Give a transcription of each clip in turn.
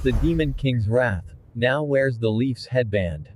The Demon King's Wrath now wears the Leaf's headband.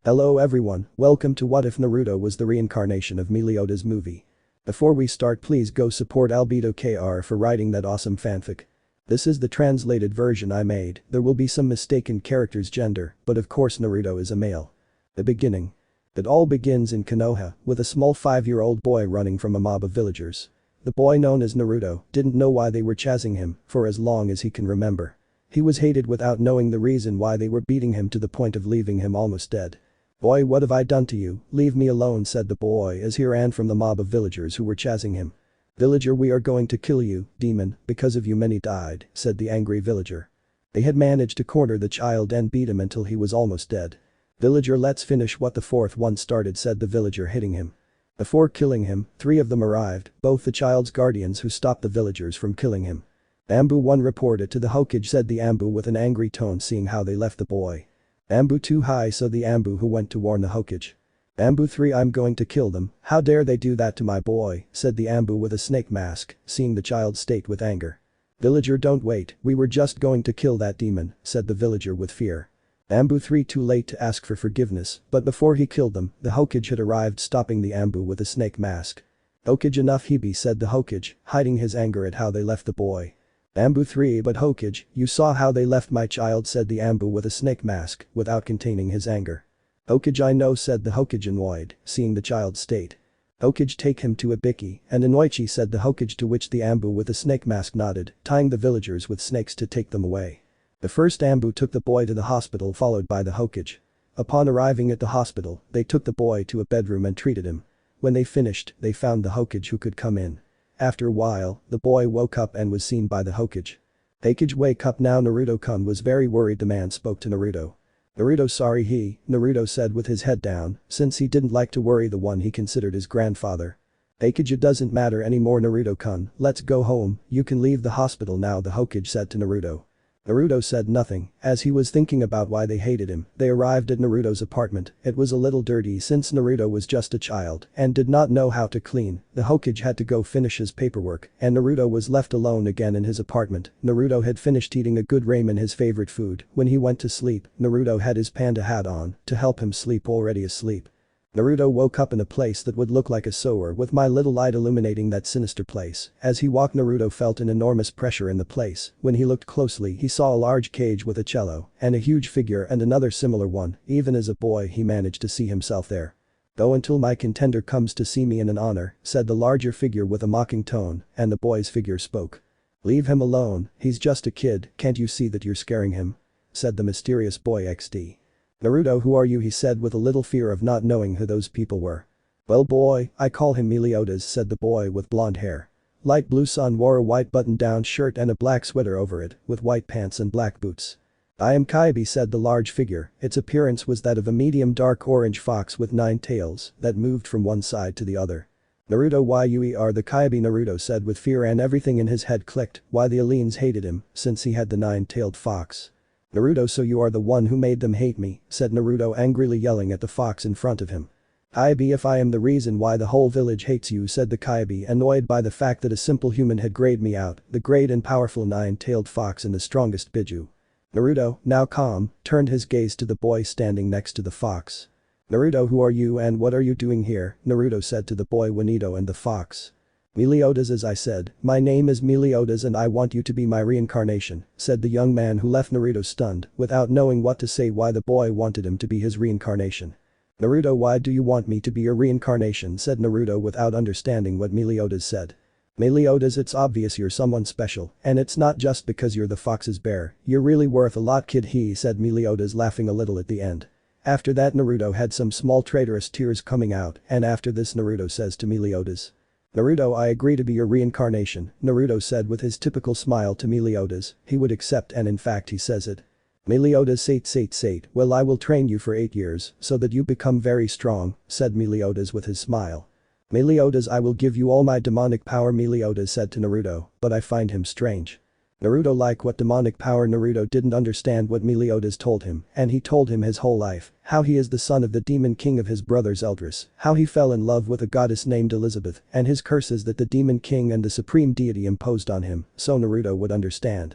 Hello everyone, welcome to What If Naruto Was the Reincarnation of Meliodas movie. Before we start, please go support AlbedoKr for writing that awesome fanfic. This is the translated version I made. There will be some mistaken character's gender, but of course Naruto is a male. The beginning. It all begins in Konoha, with a small 5-year-old boy running from a mob of villagers. The boy known as Naruto didn't know why they were chasing him for as long as he can remember. He was hated without knowing the reason why they were beating him to the point of leaving him almost dead. "Boy, what have I done to you? Leave me alone," said the boy as he ran from the mob of villagers who were chasing him. "Villager, we are going to kill you, demon, because of you many died," said the angry villager. They had managed to corner the child and beat him until he was almost dead. "Villager, let's finish what the fourth one started," said the villager, hitting him. Before killing him, 3 of them arrived, both the child's guardians who stopped the villagers from killing him. Anbu 1 reported to the Hokage, said the Anbu with an angry tone, seeing how they left the boy. Anbu 2 hi, so the Anbu who went to warn the Hokage. Anbu 3, I'm going to kill them, how dare they do that to my boy, said the Anbu with a snake mask, seeing the child's state with anger. Villager, don't wait, we were just going to kill that demon, said the villager with fear. Anbu 3 too late to ask for forgiveness, but before he killed them, the Hokage had arrived, stopping the Anbu with a snake mask. Hokage, enough Hebe, said the Hokage, hiding his anger at how they left the boy. Anbu 3, but Hokage, you saw how they left my child, said the Anbu with a snake mask, without containing his anger. Hokage, I know, said the Hokage, annoyed, seeing the child's state. Hokage, take him to Ibiki and Inoichi, said the Hokage, to which the Anbu with the snake mask nodded, tying the villagers with snakes to take them away. The first Anbu took the boy to the hospital, followed by the Hokage. Upon arriving at the hospital, they took the boy to a bedroom and treated him. When they finished, they found the Hokage who could come in. After a while, the boy woke up and was seen by the Hokage. "Hokage, wake up now, Naruto-kun was very worried." The man spoke to Naruto. "Naruto, sorry," Naruto said with his head down, since he didn't like to worry the one he considered his grandfather. "Hokage, it doesn't matter anymore, Naruto-kun, let's go home, you can leave the hospital now," the Hokage said to Naruto. Naruto said nothing, as he was thinking about why they hated him. They arrived at Naruto's apartment. It was a little dirty since Naruto was just a child and did not know how to clean. The Hokage had to go finish his paperwork and Naruto was left alone again in his apartment. Naruto had finished eating a good ramen, his favorite food. When he went to sleep, Naruto had his panda hat on to help him sleep, already asleep. Naruto woke up in a place that would look like a sewer, with my little light illuminating that sinister place. As he walked, Naruto felt an enormous pressure in the place. When he looked closely, he saw a large cage with a cello and a huge figure and another similar one. Even as a boy, he managed to see himself there. "Go until my contender comes to see me in an honor," said the larger figure with a mocking tone, and the boy's figure spoke. "Leave him alone, he's just a kid, can't you see that you're scaring him?" said the mysterious boy XD. "Naruto, who are you?" he said with a little fear of not knowing who those people were. "Well boy, I call him Meliodas," said the boy with blonde hair. Light blue son wore a white button-down shirt and a black sweater over it, with white pants and black boots. "I am Kyuubi," said the large figure. Its appearance was that of a medium dark orange fox with 9 tails that moved from one side to the other. "Naruto, why you are the Kyuubi?" Naruto said with fear, and everything in his head clicked. Why the aliens hated him, since he had the 9-tailed fox. "Naruto, so you are the one who made them hate me," said Naruto, angrily yelling at the fox in front of him. "Kyuubi, if I am the reason why the whole village hates you," said the Kyuubi, annoyed by the fact that a simple human had grayed me out, the great and powerful 9-tailed fox and the strongest Biju. Naruto, now calm, turned his gaze to the boy standing next to the fox. "Naruto, who are you and what are you doing here?" Naruto said to the boy Juanito and the fox. "Meliodas, as I said, my name is Meliodas and I want you to be my reincarnation," said the young man, who left Naruto stunned, without knowing what to say why the boy wanted him to be his reincarnation. "Naruto, why do you want me to be your reincarnation?" said Naruto without understanding what Meliodas said. "Meliodas, it's obvious you're someone special, and it's not just because you're the fox's bear, you're really worth a lot, kid," he said, Meliodas laughing a little at the end. After that, Naruto had some small traitorous tears coming out, and after this Naruto says to Meliodas, "Naruto, I agree to be your reincarnation," Naruto said with his typical smile to Meliodas. He would accept, and in fact he says it. Meliodas, sate, well, I will train you for 8 years so that you become very strong, said Meliodas with his smile. "Meliodas, I will give you all my demonic power," Meliodas said to Naruto, but I find him strange. Naruto, like what demonic power? Naruto didn't understand what Meliodas told him, and he told him his whole life, how he is the son of the demon king of his brother Zeldris, how he fell in love with a goddess named Elizabeth, and his curses that the demon king and the supreme deity imposed on him, so Naruto would understand.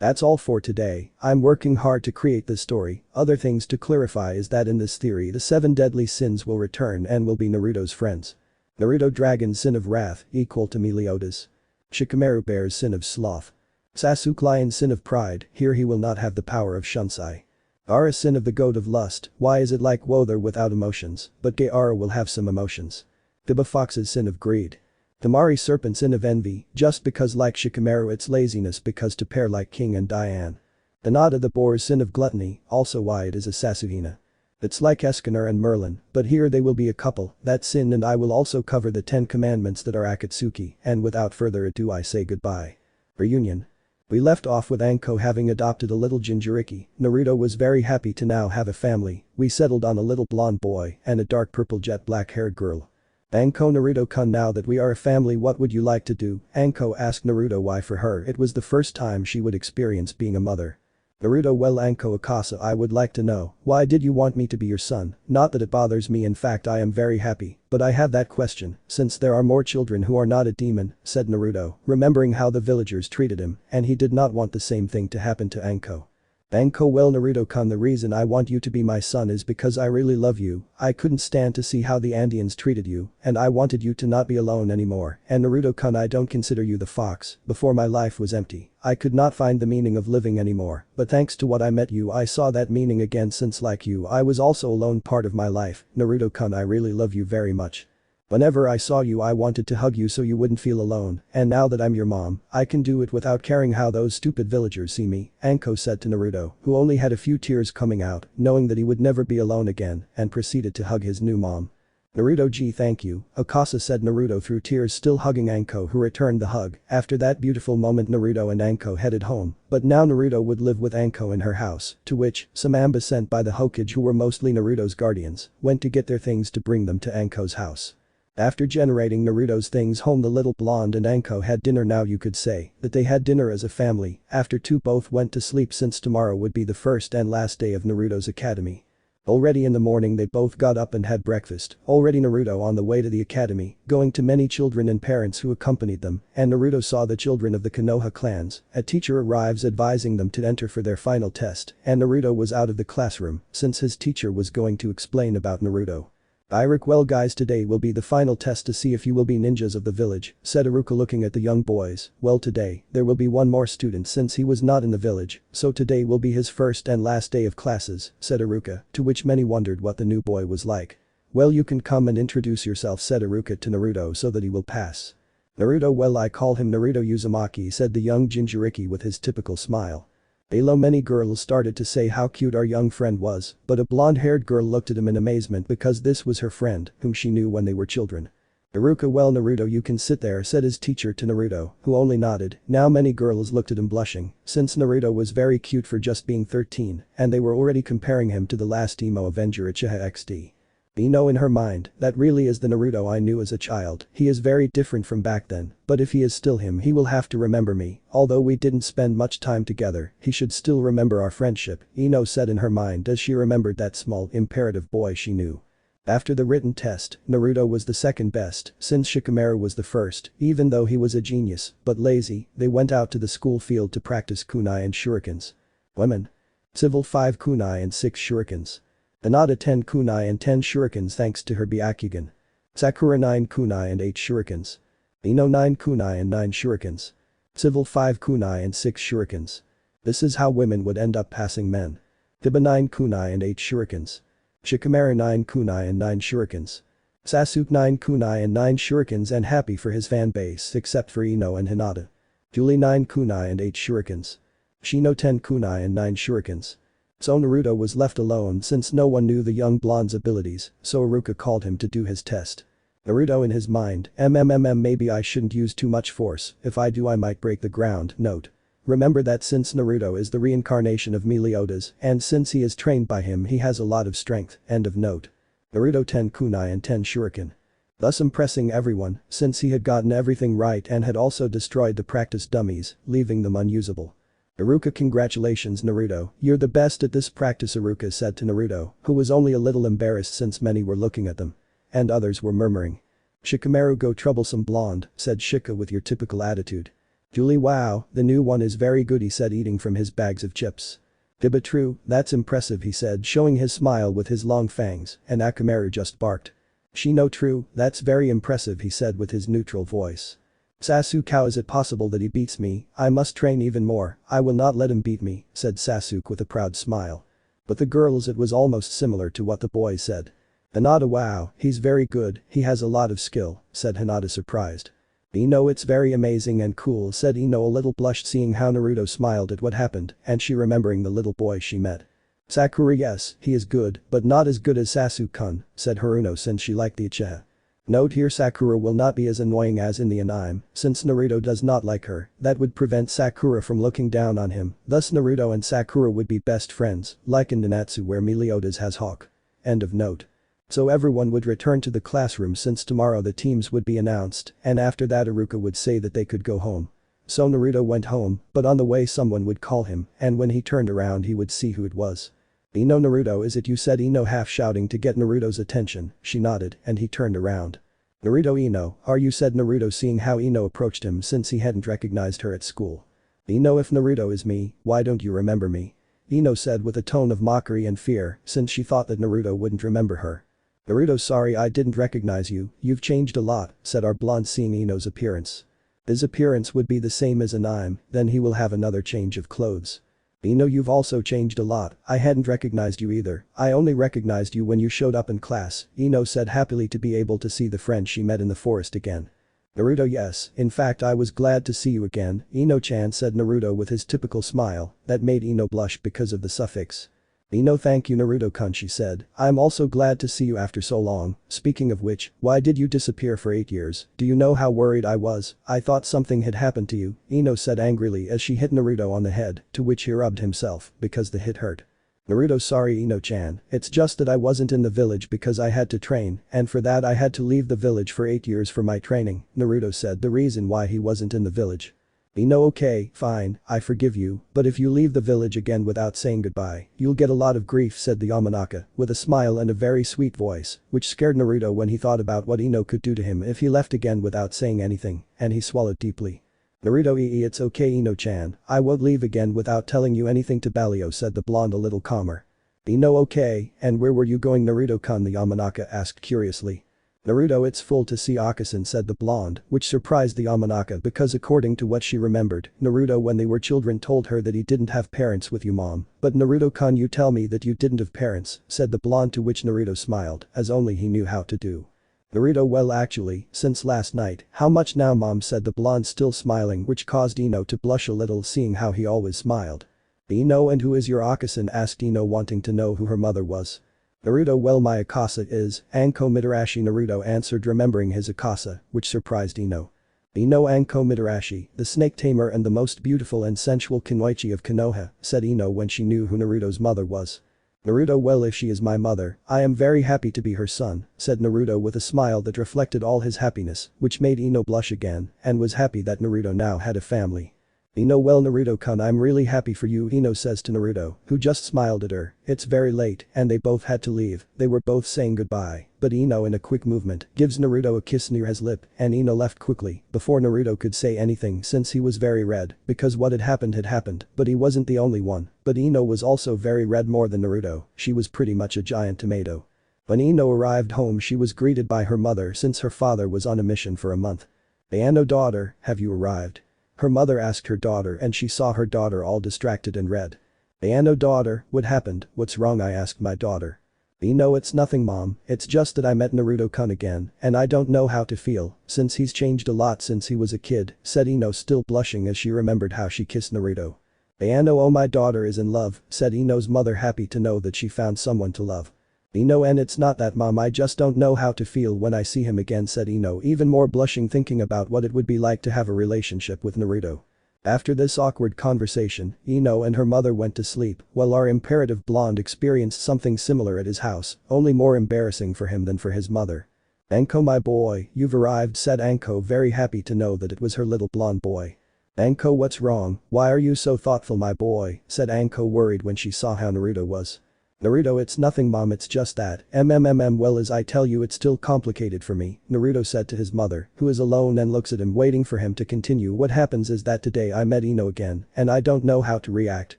That's all for today. I'm working hard to create this story. Other things to clarify is that in this theory the 7 deadly sins will return and will be Naruto's friends. Naruto Dragon's sin of wrath equal to Meliodas. Shikamaru Bear's sin of sloth. Sasuke Lion's sin of pride, here he will not have the power of Shunsai. Gaara's sin of the goat of lust, why is it like Wother without emotions, but Gaara will have some emotions. Biba Fox's sin of greed. Tamari Serpent's sin of envy, just because like Shikamaru it's laziness because to pair like King and Diane. Hinata the boar's sin of gluttony, also why it is a Sasuhina. It's like Escanor and Merlin, but here they will be a couple, that sin, and I will also cover the 10 commandments that are Akatsuki, and without further ado I say goodbye. Reunion. We left off with Anko having adopted a little Jinchuriki. Naruto was very happy to now have a family. We settled on a little blonde boy and a dark purple jet black haired girl. Anko Naruto-kun, now that we are a family, what would you like to do? Anko asked Naruto why for her it was the first time she would experience being a mother. Naruto, well Anko Akasa, I would like to know, why did you want me to be your son? Not that it bothers me, in fact I am very happy, but I have that question, since there are more children who are not a demon, said Naruto, remembering how the villagers treated him, and he did not want the same thing to happen to Anko. Anko, well Naruto-kun, the reason I want you to be my son is because I really love you, I couldn't stand to see how the Andeans treated you, and I wanted you to not be alone anymore, and Naruto-kun, I don't consider you the fox, before my life was empty, I could not find the meaning of living anymore, but thanks to what I met you I saw that meaning again, since like you I was also alone part of my life, Naruto-kun, I really love you very much. Whenever I saw you I wanted to hug you so you wouldn't feel alone, and now that I'm your mom, I can do it without caring how those stupid villagers see me, Anko said to Naruto, who only had a few tears coming out, knowing that he would never be alone again, and proceeded to hug his new mom. Naruto, gee, thank you, Akasa said Naruto through tears, still hugging Anko, who returned the hug. After that beautiful moment Naruto and Anko headed home, but now Naruto would live with Anko in her house, to which some Amba sent by the Hokage, who were mostly Naruto's guardians, went to get their things to bring them to Anko's house. After generating Naruto's things home, the little blonde and Anko had dinner. Now you could say that they had dinner as a family. After both went to sleep since tomorrow would be the first and last day of Naruto's academy. Already in the morning they both got up and had breakfast. Already Naruto on the way to the academy, going to many children and parents who accompanied them, and Naruto saw the children of the Konoha clans. A teacher arrives advising them to enter for their final test, and Naruto was out of the classroom since his teacher was going to explain about Naruto. Iruka, well guys, today will be the final test to see if you will be ninjas of the village, said Iruka looking at the young boys. Well, today, there will be one more student since he was not in the village, so today will be his first and last day of classes, said Iruka, to which many wondered what the new boy was like. Well, you can come and introduce yourself, said Iruka to Naruto, so that he will pass. Naruto, well I call him Naruto Uzumaki, said the young Jinchuriki with his typical smile. Below many girls started to say how cute our young friend was, but a blonde-haired girl looked at him in amazement because this was her friend, whom she knew when they were children. Iruka, well Naruto, you can sit there, said his teacher to Naruto, who only nodded. Now many girls looked at him blushing, since Naruto was very cute for just being 13, and they were already comparing him to the last emo Avenger Uchiha XD. Ino in her mind, that really is the Naruto I knew as a child, he is very different from back then, but if he is still him he will have to remember me, although we didn't spend much time together, he should still remember our friendship, Ino said in her mind as she remembered that small, imperative boy she knew. After the written test, Naruto was the second best, since Shikamaru was the first, even though he was a genius, but lazy, they went out to the school field to practice kunai and shurikens. Women. Civil 5 kunai and 6 shurikens. Hinata 10 kunai and 10 shurikens thanks to her Byakugan. Sakura 9 kunai and 8 shurikens. Ino 9 kunai and 9 shurikens. Civil 5 kunai and 6 shurikens. This is how women would end up passing men. Hiba 9 kunai and 8 shurikens. Shikamaru 9 kunai and 9 shurikens. Sasuke 9 kunai and 9 shurikens, and happy for his fan base except for Ino and Hinata. Julie 9 kunai and 8 shurikens. Shino 10 kunai and 9 shurikens. So Naruto was left alone since no one knew the young blonde's abilities, so Iruka called him to do his test. Naruto in his mind, maybe I shouldn't use too much force, if I do I might break the ground. Note. Remember that since Naruto is the reincarnation of Meliodas, and since he is trained by him he has a lot of strength, end of note. Naruto 10 kunai and 10 shuriken. Thus impressing everyone, since he had gotten everything right and had also destroyed the practice dummies, leaving them unusable. Iruka, congratulations Naruto, you're the best at this practice, Iruka said to Naruto, who was only a little embarrassed since many were looking at them. And others were murmuring. Shikamaru, go troublesome blonde, said Shika with your typical attitude. Julie, wow, the new one is very good, he said, eating from his bags of chips. Diba, true, that's impressive, he said, showing his smile with his long fangs, and Akamaru just barked. Shino, true, that's very impressive, he said with his neutral voice. Sasuke, how is it possible that he beats me? I must train even more, I will not let him beat me, said Sasuke with a proud smile. But the girls, it was almost similar to what the boys said. Hinata, wow, he's very good, he has a lot of skill, said Hinata surprised. Ino, it's very amazing and cool, said Ino, a little blushed seeing how Naruto smiled at what happened and she remembering the little boy she met. Sakura, yes, he is good, but not as good as Sasuke-kun, said Haruno since she liked the Uchiha. Note here, Sakura will not be as annoying as in the anime, since Naruto does not like her, that would prevent Sakura from looking down on him, thus Naruto and Sakura would be best friends, like in Nanatsu where Meliodas has Hawk. End of note. So everyone would return to the classroom since tomorrow the teams would be announced, and after that Iruka would say that they could go home. So Naruto went home, but on the way someone would call him, and when he turned around he would see who it was. Ino, Naruto, is it you, said Ino, half shouting to get Naruto's attention. She nodded and he turned around. Naruto, Ino, are you, said Naruto seeing how Ino approached him since he hadn't recognized her at school. Ino, if Naruto is me, why don't you remember me? Ino said with a tone of mockery and fear since she thought that Naruto wouldn't remember her. Naruto, sorry, I didn't recognize you, you've changed a lot, said our blonde seeing Ino's appearance. His appearance would be the same as anime, then he will have another change of clothes. Ino, you've also changed a lot, I hadn't recognized you either, I only recognized you when you showed up in class, Ino said happily to be able to see the friend she met in the forest again. Naruto, yes, in fact I was glad to see you again, Ino-chan, said Naruto with his typical smile that made Ino blush because of the suffix. Ino, thank you, Naruto-kun, she said, I'm also glad to see you after so long, speaking of which, why did you disappear for 8 years, do you know how worried I was, I thought something had happened to you, Ino said angrily as she hit Naruto on the head, to which he rubbed himself, because the hit hurt. Naruto, sorry Ino-chan, it's just that I wasn't in the village because I had to train, and for that I had to leave the village for 8 years for my training, Naruto said the reason why he wasn't in the village. Ino, okay, fine, I forgive you, but if you leave the village again without saying goodbye, you'll get a lot of grief, said the Yamanaka, with a smile and a very sweet voice, which scared Naruto when he thought about what Ino could do to him if he left again without saying anything, and he swallowed deeply. Naruto, it's okay Ino-chan, I won't leave again without telling you anything to Balio, said the blonde a little calmer. Ino, okay, and where were you going, Naruto-kun, the Yamanaka asked curiously. Naruto, it's full to see Akasen, said the blonde, which surprised the Yamanaka because according to what she remembered, Naruto when they were children told her that he didn't have parents with you, mom, but Naruto-kun, you tell me that you didn't have parents, said the blonde, to which Naruto smiled as only he knew how to do. Naruto, well actually, since last night, how much now, mom, said the blonde still smiling, which caused Ino to blush a little seeing how he always smiled. Ino, and who is your Akasen, asked Ino wanting to know who her mother was. Naruto, well my Akasa is Anko Mitarashi, Naruto answered remembering his Akasa, which surprised Ino. Ino, Anko Mitarashi, the snake tamer and the most beautiful and sensual kunoichi of Konoha, said Ino when she knew who Naruto's mother was. Naruto, well if she is my mother, I am very happy to be her son, said Naruto with a smile that reflected all his happiness, which made Ino blush again, and was happy that Naruto now had a family. Ino, well Naruto-kun, I'm really happy for you, Ino says to Naruto, who just smiled at her, it's very late and they both had to leave, they were both saying goodbye, but Ino in a quick movement gives Naruto a kiss near his lip and Ino left quickly before Naruto could say anything since he was very red because what had happened, but he wasn't the only one, but Ino was also very red more than Naruto, she was pretty much a giant tomato. When Ino arrived home she was greeted by her mother since her father was on a mission for a month. Ayano, daughter, have you arrived? Her mother asked her daughter and she saw her daughter all distracted and red. Ayano, daughter, what happened, what's wrong, I asked my daughter. Ino, it's nothing mom, it's just that I met Naruto-kun again and I don't know how to feel since he's changed a lot since he was a kid, said Ino still blushing as she remembered how she kissed Naruto. Ayano, oh my daughter is in love, said Ino's mother happy to know that she found someone to love. Ino, and it's not that mom, I just don't know how to feel when I see him again, said Ino even more blushing thinking about what it would be like to have a relationship with Naruto. After this awkward conversation, Ino and her mother went to sleep while our imperative blonde experienced something similar at his house, only more embarrassing for him than for his mother. Anko, my boy, you've arrived, said Anko very happy to know that it was her little blonde boy. Anko, what's wrong, why are you so thoughtful, my boy, said Anko worried when she saw how Naruto was. Naruto, it's nothing mom, it's just that, well as I tell you it's still complicated for me, Naruto said to his mother, who is alone and looks at him waiting for him to continue. What happens is that today I met Ino again, and I don't know how to react,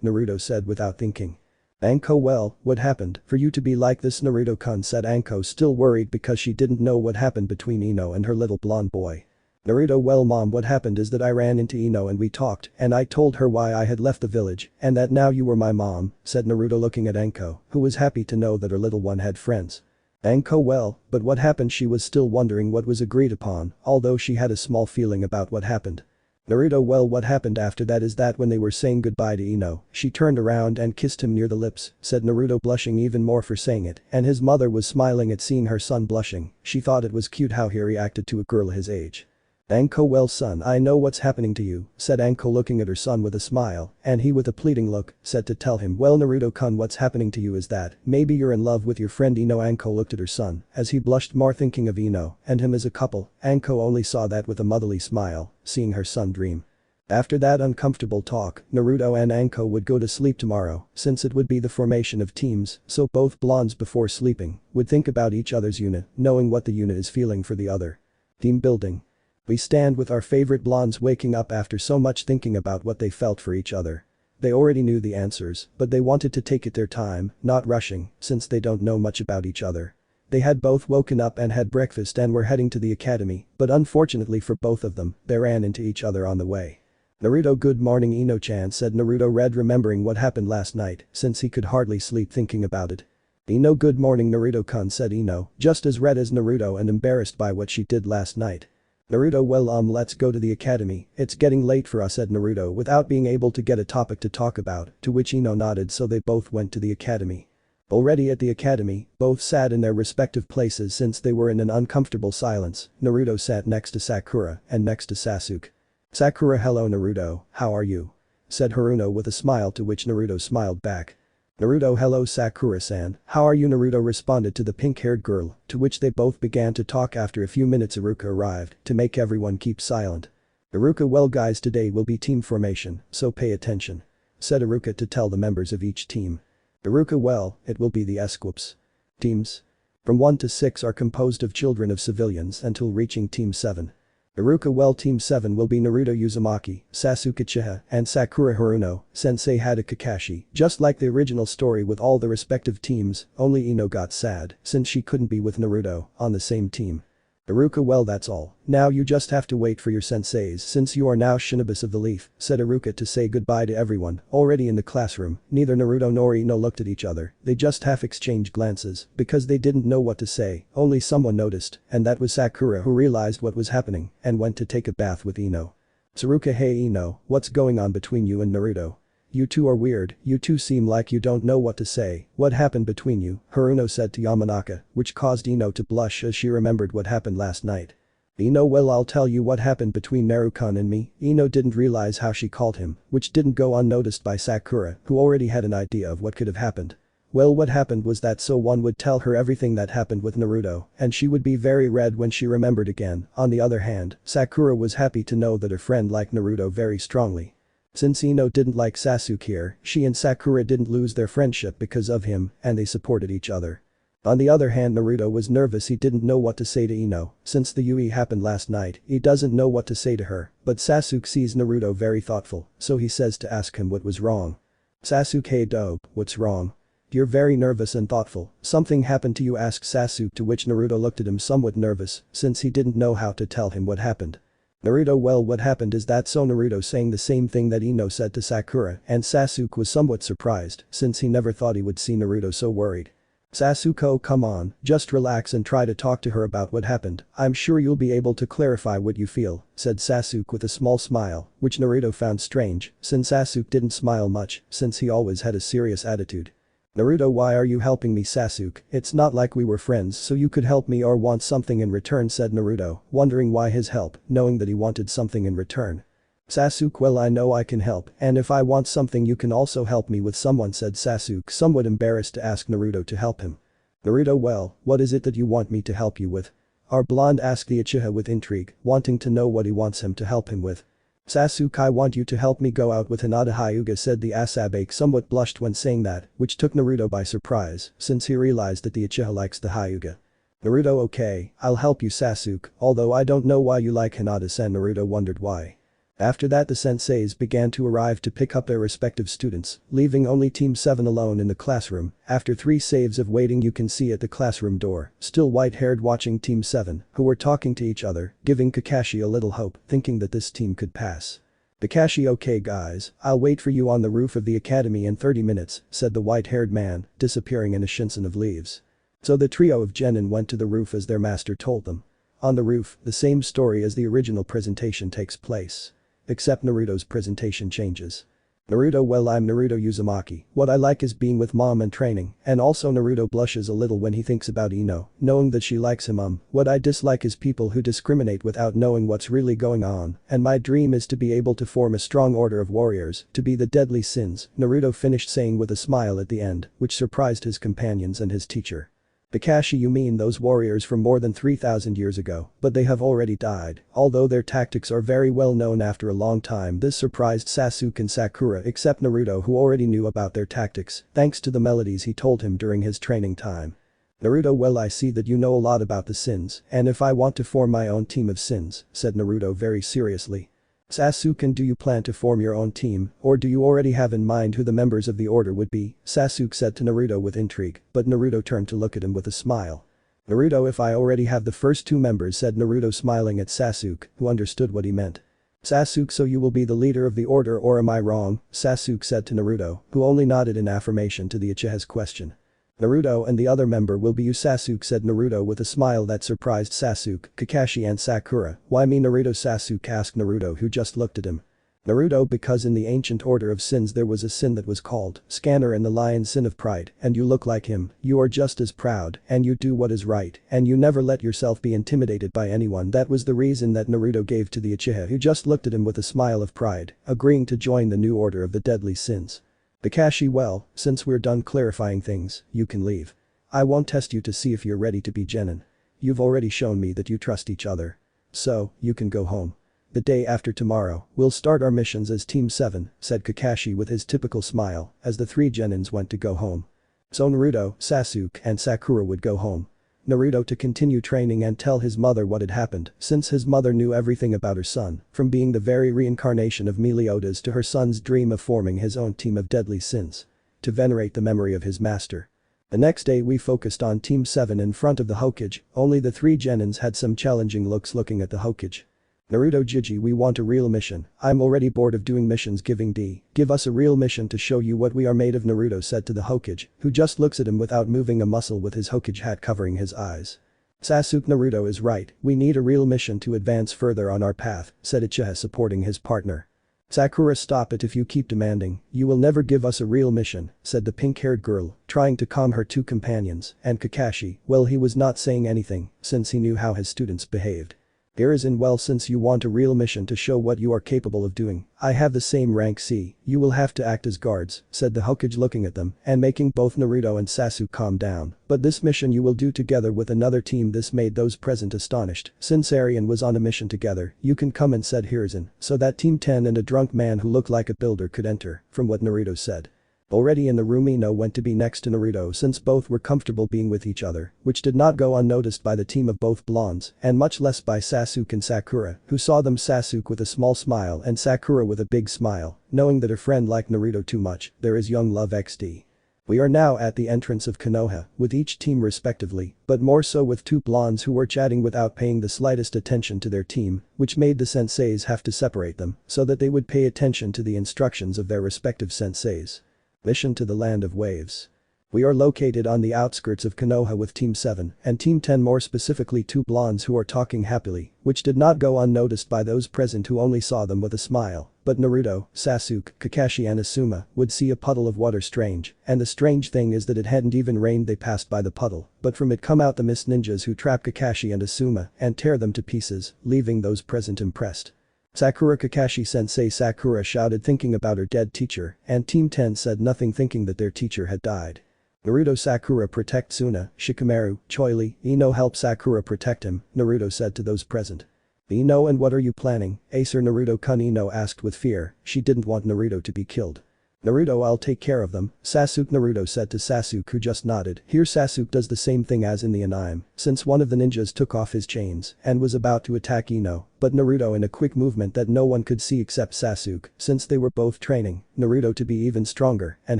Naruto said without thinking. Anko, well, what happened for you to be like this, Naruto-kun, said Anko, still worried because she didn't know what happened between Ino and her little blonde boy. Naruto, well mom, what happened is that I ran into Ino and we talked and I told her why I had left the village and that now you were my mom, said Naruto looking at Anko, who was happy to know that her little one had friends. Anko, well, but what happened? She was still wondering what was agreed upon, although she had a small feeling about what happened. Naruto, well, what happened after that is that when they were saying goodbye to Ino, she turned around and kissed him near the lips, said Naruto, blushing even more for saying it, and his mother was smiling at seeing her son blushing. She thought it was cute how he reacted to a girl his age. Anko, well son, I know what's happening to you, said Anko looking at her son with a smile, and he with a pleading look, said to tell him, well Naruto-kun, what's happening to you is that, maybe you're in love with your friend Ino. Anko looked at her son, as he blushed more thinking of Ino and him as a couple. Anko only saw that with a motherly smile, seeing her son dream. After that uncomfortable talk, Naruto and Anko would go to sleep tomorrow, since it would be the formation of teams, so both blondes before sleeping would think about each other's unit, knowing what the unit is feeling for the other. Team building. We stand with our favorite blondes waking up after so much thinking about what they felt for each other. They already knew the answers, but they wanted to take it their time, not rushing, since they don't know much about each other. They had both woken up and had breakfast and were heading to the academy, but unfortunately for both of them, they ran into each other on the way. Naruto, good morning Ino-chan, said Naruto, red remembering what happened last night, since he could hardly sleep thinking about it. Ino, good morning Naruto-kun, said Ino, just as red as Naruto and embarrassed by what she did last night. Naruto, well let's go to the academy, it's getting late for us, said Naruto without being able to get a topic to talk about, to which Ino nodded, so they both went to the academy. Already at the academy, both sat in their respective places since they were in an uncomfortable silence. Naruto sat next to Sakura and next to Sasuke. Sakura, hello Naruto, how are you? Said Haruno with a smile, to which Naruto smiled back. Naruto, hello Sakura-san, how are you? Naruto responded to the pink-haired girl, to which they both began to talk. After a few minutes Iruka arrived to make everyone keep silent. Iruka, well guys, today will be team formation, so pay attention, said Iruka to tell the members of each team. Iruka, well, it will be the Esquips. Teams from 1 to 6 are composed of children of civilians until reaching Team 7. Iruka, well, Team 7 will be Naruto Uzumaki, Sasuke Uchiha, and Sakura Haruno, Sensei Hada Kakashi, just like the original story with all the respective teams, only Ino got sad since she couldn't be with Naruto on the same team. Iruka, well that's all, now you just have to wait for your senseis since you are now shinobis of the leaf, said Iruka to say goodbye to everyone. Already in the classroom, neither Naruto nor Ino looked at each other, they just half exchanged glances because they didn't know what to say. Only someone noticed, and that was Sakura, who realized what was happening and went to take a bath with Ino. Tsuruka, hey Ino, what's going on between you and Naruto? You two are weird, you two seem like you don't know what to say, what happened between you? Haruno said to Yamanaka, which caused Ino to blush as she remembered what happened last night. Ino, well I'll tell you what happened between Naruto and me. Ino didn't realize how she called him, which didn't go unnoticed by Sakura, who already had an idea of what could have happened. Well, what happened was that so one would tell her everything that happened with Naruto, and she would be very red when she remembered again. On the other hand, Sakura was happy to know that her friend liked Naruto very strongly. Since Ino didn't like Sasuke here, she and Sakura didn't lose their friendship because of him, and they supported each other. On the other hand, Naruto was nervous, he didn't know what to say to Ino, since the Yui happened last night, he doesn't know what to say to her, but Sasuke sees Naruto very thoughtful, so he says to ask him what was wrong. Sasuke, hey dope, what's wrong? You're very nervous and thoughtful, something happened to you, asked Sasuke, to which Naruto looked at him somewhat nervous, since he didn't know how to tell him what happened. Naruto, well what happened is that so Naruto saying the same thing that Ino said to Sakura, and Sasuke was somewhat surprised since he never thought he would see Naruto so worried. Sasuke, oh come on, just relax and try to talk to her about what happened, I'm sure you'll be able to clarify what you feel, said Sasuke with a small smile, which Naruto found strange since Sasuke didn't smile much since he always had a serious attitude. Naruto, why are you helping me, Sasuke? It's not like we were friends, so you could help me or want something in return, said Naruto, wondering why his help, knowing that he wanted something in return. Sasuke, well I know I can help, and if I want something you can also help me with someone, said Sasuke, somewhat embarrassed to ask Naruto to help him. Naruto, well, what is it that you want me to help you with? Our blonde asked the Uchiha with intrigue, wanting to know what he wants him to help him with. Sasuke, I want you to help me go out with Hinata. Hyuga said. The Asabe somewhat blushed when saying that, which took Naruto by surprise, since he realized that the Uchiha likes the Hyuga. Naruto, okay, I'll help you Sasuke, although I don't know why you like Hinata-san. Naruto wondered why. After that the senseis began to arrive to pick up their respective students, leaving only Team 7 alone in the classroom. After 3 saves of waiting, you can see at the classroom door, still white-haired watching Team 7, who were talking to each other, giving Kakashi a little hope, thinking that this team could pass. Kakashi, okay guys, I'll wait for you on the roof of the academy in 30 minutes, said the white-haired man, disappearing in a shinsen of leaves. So the trio of genin went to the roof as their master told them. On the roof, the same story as the original presentation takes place. Except Naruto's presentation changes. Naruto, well, I'm Naruto Uzumaki. What I like is being with mom and training, and also Naruto blushes a little when he thinks about Ino, knowing that she likes him. What I dislike is people who discriminate without knowing what's really going on, and my dream is to be able to form a strong order of warriors, to be the deadly sins, Naruto finished saying with a smile at the end, which surprised his companions and his teacher. Kakashi, you mean those warriors from more than 3,000 years ago, but they have already died, although their tactics are very well known after a long time. This surprised Sasuke and Sakura except Naruto, who already knew about their tactics, thanks to the melodies he told him during his training time. Naruto, well, I see that you know a lot about the sins, and if I want to form my own team of sins, said Naruto very seriously. Sasuke, do you plan to form your own team, or do you already have in mind who the members of the order would be? Sasuke said to Naruto with intrigue, but Naruto turned to look at him with a smile. Naruto, if I already have the first 2 members, said Naruto smiling at Sasuke, who understood what he meant. Sasuke, so you will be the leader of the order, or am I wrong? Sasuke said to Naruto, who only nodded in affirmation to the Uchiha's question. Naruto, and the other member will be you, Sasuke said Naruto with a smile that surprised Sasuke, Kakashi and Sakura. Why me, Naruto? Sasuke asked Naruto, who just looked at him. Naruto, because in the ancient order of sins there was a sin that was called Scanner and the Lion sin of pride, and you look like him, you are just as proud, and you do what is right, and you never let yourself be intimidated by anyone. That was the reason that Naruto gave to the Uchiha, who just looked at him with a smile of pride, agreeing to join the new order of the deadly sins. Kakashi, well, since we're done clarifying things, you can leave. I won't test you to see if you're ready to be genin. You've already shown me that you trust each other. So, you can go home. The day after tomorrow, we'll start our missions as Team 7, said Kakashi with his typical smile, as the 3 genins went to go home. So Naruto, Sasuke, and Sakura would go home. Naruto to continue training and tell his mother what had happened, since his mother knew everything about her son, from being the very reincarnation of Meliodas to her son's dream of forming his own team of deadly sins. To venerate the memory of his master. The next day we focused on Team 7 in front of the Hokage, only the 3 genins had some challenging looks looking at the Hokage. Naruto, Jiji, we want a real mission. I'm already bored of doing missions. Give us a real mission to show you what we are made of, Naruto said to the Hokage, who just looks at him without moving a muscle with his Hokage hat covering his eyes. Sasuke, Naruto is right, we need a real mission to advance further on our path, said Uchiha supporting his partner. Sakura, stop it, if you keep demanding, you will never give us a real mission, said the pink-haired girl, trying to calm her 2 companions, and Kakashi, well, he was not saying anything, since he knew how his students behaved. Hiruzen, well, since you want a real mission to show what you are capable of doing, I have the same rank C, you will have to act as guards, said the Hokage looking at them and making both Naruto and Sasuke calm down, but this mission you will do together with another team. This made those present astonished, since Aryan was on a mission together. You can come in, said Hiruzen, so that Team 10 and a drunk man who looked like a builder could enter, from what Naruto said. Already in the room, Ino went to be next to Naruto since both were comfortable being with each other, which did not go unnoticed by the team of both blondes, and much less by Sasuke and Sakura, who saw them, Sasuke with a small smile and Sakura with a big smile, knowing that her friend liked Naruto too much. There is young love XD. We are now at the entrance of Konoha, with each team respectively, but more so with 2 blondes who were chatting without paying the slightest attention to their team, which made the senseis have to separate them, so that they would pay attention to the instructions of their respective senseis. Mission to the Land of Waves. We are located on the outskirts of Konoha with Team 7 and Team 10, more specifically 2 blondes who are talking happily, which did not go unnoticed by those present who only saw them with a smile, but Naruto, Sasuke, Kakashi and Asuma would see a puddle of water strange, and the strange thing is that it hadn't even rained. They passed by the puddle, but from it come out the mist ninjas who trap Kakashi and Asuma and tear them to pieces, leaving those present impressed. Sakura, Kakashi sensei, Sakura shouted, thinking about her dead teacher, and Team 10 said nothing, thinking that their teacher had died. Naruto, Sakura protect Suna, Shikamaru, Choili, Ino help Sakura protect him, Naruto said to those present. Ino, and what are you planning, Acer? Naruto-kun, Ino asked with fear. She didn't want Naruto to be killed. Naruto, I'll take care of them, Sasuke, Naruto said to Sasuke, who just nodded. Here Sasuke does the same thing as in the anime, since one of the ninjas took off his chains and was about to attack Ino, but Naruto, in a quick movement that no one could see except Sasuke, since they were both training Naruto to be even stronger and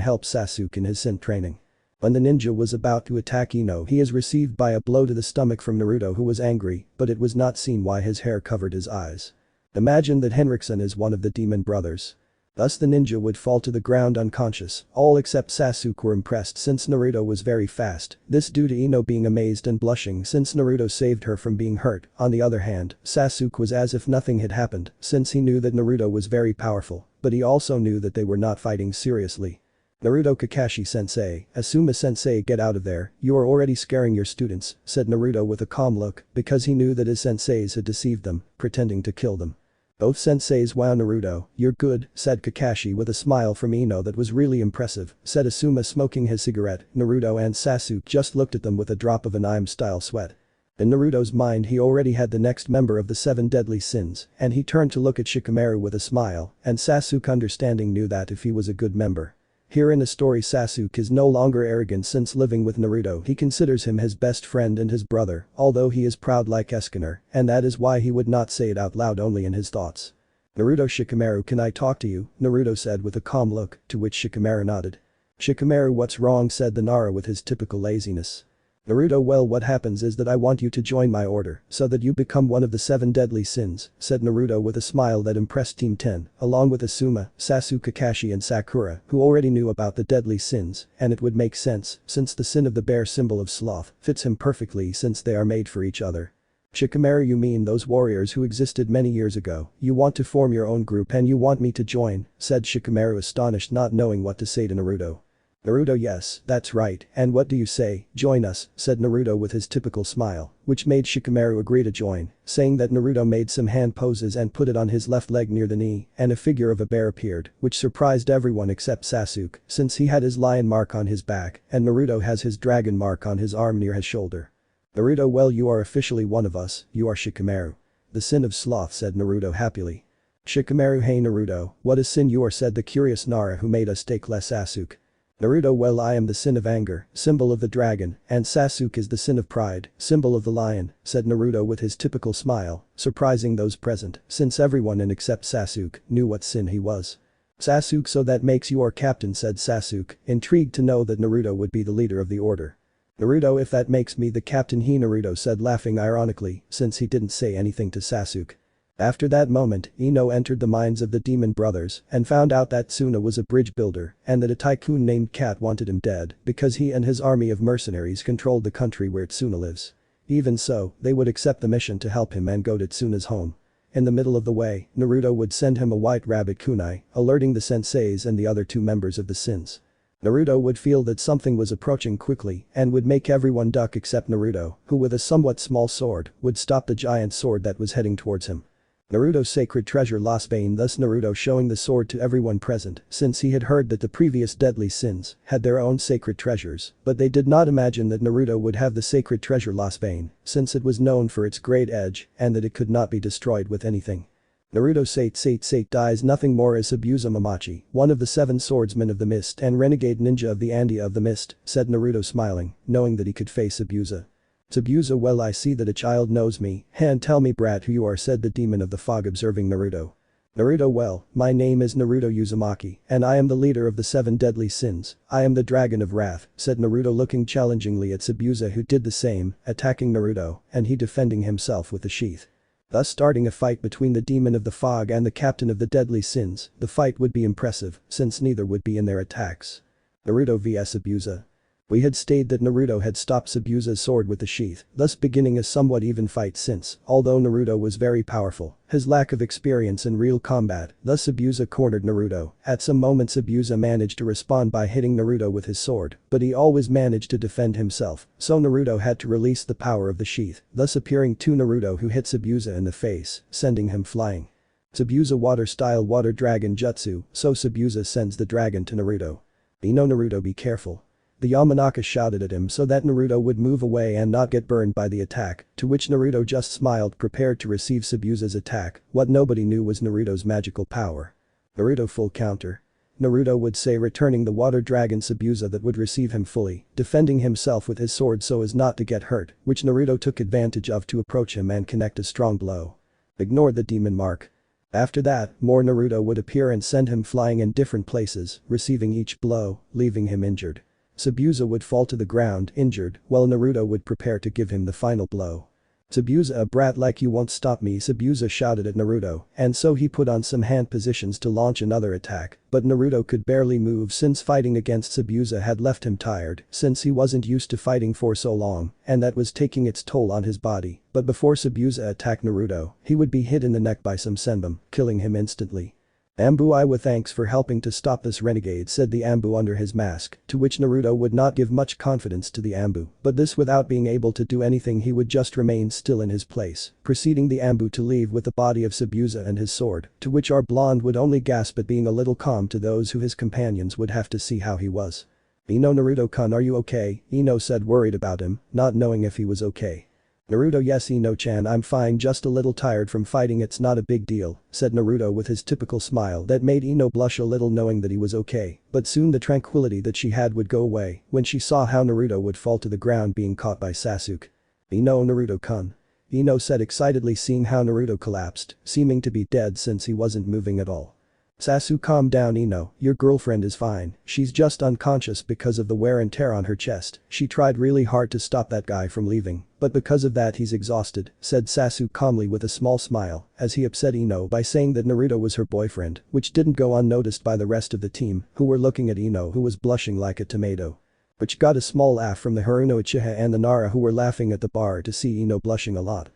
help Sasuke in his sin training. When the ninja was about to attack Ino, he is received by a blow to the stomach from Naruto, who was angry, but it was not seen why his hair covered his eyes. Imagine that Henriksen is one of the demon brothers. Thus the ninja would fall to the ground unconscious. All except Sasuke were impressed since Naruto was very fast, this due to Ino being amazed and blushing since Naruto saved her from being hurt. On the other hand, Sasuke was as if nothing had happened since he knew that Naruto was very powerful, but he also knew that they were not fighting seriously. Naruto, Kakashi-sensei, Asuma-sensei, get out of there, you are already scaring your students, said Naruto with a calm look because he knew that his senseis had deceived them, pretending to kill them. Both senseis, wow Naruto, you're good, said Kakashi with a smile from Ino that was really impressive, said Asuma smoking his cigarette. Naruto and Sasuke just looked at them with a drop of anime-style sweat. In Naruto's mind he already had the next member of the 7 deadly sins, and he turned to look at Shikamaru with a smile, and Sasuke understanding knew that if he was a good member. Here in the story Sasuke is no longer arrogant since living with Naruto he considers him his best friend and his brother, although he is proud like Eskiner, and that is why he would not say it out loud, only in his thoughts. Naruto, Shikamaru, can I talk to you? Naruto said with a calm look, to which Shikamaru nodded. Shikamaru, what's wrong? Said the Nara with his typical laziness. Naruto, well, what happens is that I want you to join my order so that you become one of the 7 deadly sins, said Naruto with a smile that impressed Team 10, along with Asuma, Sasuke, Kakashi and Sakura, who already knew about the deadly sins, and it would make sense since the sin of the bear, symbol of sloth, fits him perfectly since they are made for each other. Shikamaru, you mean those warriors who existed many years ago? You want to form your own group and you want me to join, said Shikamaru, astonished, not knowing what to say to Naruto. Naruto, yes, that's right, and what do you say? Join us, said Naruto with his typical smile, which made Shikamaru agree to join, saying that Naruto made some hand poses and put it on his left leg near the knee, and a figure of a bear appeared, which surprised everyone except Sasuke, since he had his lion mark on his back, and Naruto has his dragon mark on his arm near his shoulder. Naruto, well, you are officially one of us, you are Shikamaru. The sin of sloth, said Naruto happily. Shikamaru, hey Naruto, what a sin you are, said the curious Nara who made us take less. Sasuke. Naruto, well, I am the sin of anger, symbol of the dragon, and Sasuke is the sin of pride, symbol of the lion, said Naruto with his typical smile, surprising those present since everyone in except Sasuke knew what sin he was. Sasuke, so that makes you our captain, said Sasuke, intrigued to know that Naruto would be the leader of the order. Naruto, if that makes me the captain, he Naruto said, laughing ironically since he didn't say anything to Sasuke. After that moment, Ino entered the minds of the demon brothers and found out that Tsuna was a bridge builder and that a tycoon named Kat wanted him dead because he and his army of mercenaries controlled the country where Tsuna lives. Even so, they would accept the mission to help him and go to Tsuna's home. In the middle of the way, Naruto would send him a white rabbit kunai, alerting the senseis and the other 2 members of the sins. Naruto would feel that something was approaching quickly and would make everyone duck except Naruto, who with a somewhat small sword would stop the giant sword that was heading towards him. Naruto's sacred treasure lost Bane, thus Naruto showing the sword to everyone present since he had heard that the previous deadly sins had their own sacred treasures, but they did not imagine that Naruto would have the sacred treasure lost Bane since it was known for its great edge and that it could not be destroyed with anything. Naruto Sate dies nothing more as Sabusa Momochi, one of the 7 swordsmen of the mist and renegade ninja of the Andia of the mist, said Naruto smiling, knowing that he could face Sabusa. Sabusa, well, I see that a child knows me, and tell me brat who you are, said the demon of the fog observing Naruto. Naruto, well, my name is Naruto Uzumaki, and I am the leader of the 7 deadly sins, I am the dragon of wrath, said Naruto looking challengingly at Sabusa who did the same, attacking Naruto, and he defending himself with the sheath. Thus starting a fight between the demon of the fog and the captain of the deadly sins, the fight would be impressive, since neither would be in their attacks. Naruto vs Sabusa. We had stated that Naruto had stopped Sabusa's sword with the sheath, thus beginning a somewhat even fight since, although Naruto was very powerful, his lack of experience in real combat, thus Sabusa cornered Naruto. At some moments Sabusa managed to respond by hitting Naruto with his sword, but he always managed to defend himself, so Naruto had to release the power of the sheath, thus appearing to Naruto who hit Sabusa in the face, sending him flying. Sabusa water-style water dragon jutsu, so Sabusa sends the dragon to Naruto. Naruto, be careful. The Yamanaka shouted at him so that Naruto would move away and not get burned by the attack, to which Naruto just smiled prepared to receive Subiusa's attack. What nobody knew was Naruto's magical power. Naruto full counter. Naruto would say, returning the water dragon Subiusa that would receive him fully, defending himself with his sword so as not to get hurt, which Naruto took advantage of to approach him and connect a strong blow. Ignore the demon mark. After that, more Naruto would appear and send him flying in different places, receiving each blow, leaving him injured. Subiusa would fall to the ground, injured, while Naruto would prepare to give him the final blow. "Subiusa, a brat like you won't stop me," Subiusa shouted at Naruto, and so he put on some hand positions to launch another attack, but Naruto could barely move since fighting against Subiusa had left him tired, since he wasn't used to fighting for so long, and that was taking its toll on his body, but before Subiusa attacked Naruto, he would be hit in the neck by some senbon, killing him instantly. "Anbu, Iwa, thanks for helping to stop this renegade," said the Anbu under his mask, to which Naruto would not give much confidence to the Anbu, but this without being able to do anything, he would just remain still in his place, preceding the Anbu to leave with the body of Subiusa and his sword, to which our blonde would only gasp at being a little calm to those who his companions would have to see how he was. "Ino, Naruto-kun, are you okay?" Ino said, worried about him, not knowing if he was okay. Naruto, "Yes Ino-chan, I'm fine, just a little tired from fighting, it's not a big deal," said Naruto with his typical smile that made Ino blush a little knowing that he was okay, but soon the tranquility that she had would go away when she saw how Naruto would fall to the ground being caught by Sasuke. "Ino, Naruto-kun," Ino said excitedly, seeing how Naruto collapsed, seeming to be dead since he wasn't moving at all. "Sasuke, calm down Ino, your girlfriend is fine, she's just unconscious because of the wear and tear on her chest, she tried really hard to stop that guy from leaving, but because of that he's exhausted," said Sasuke calmly with a small smile, as he upset Ino by saying that Naruto was her boyfriend, which didn't go unnoticed by the rest of the team, who were looking at Ino who was blushing like a tomato. Which got a small laugh from the Haruno Uchiha and the Nara who were laughing at the bar to see Ino blushing a lot.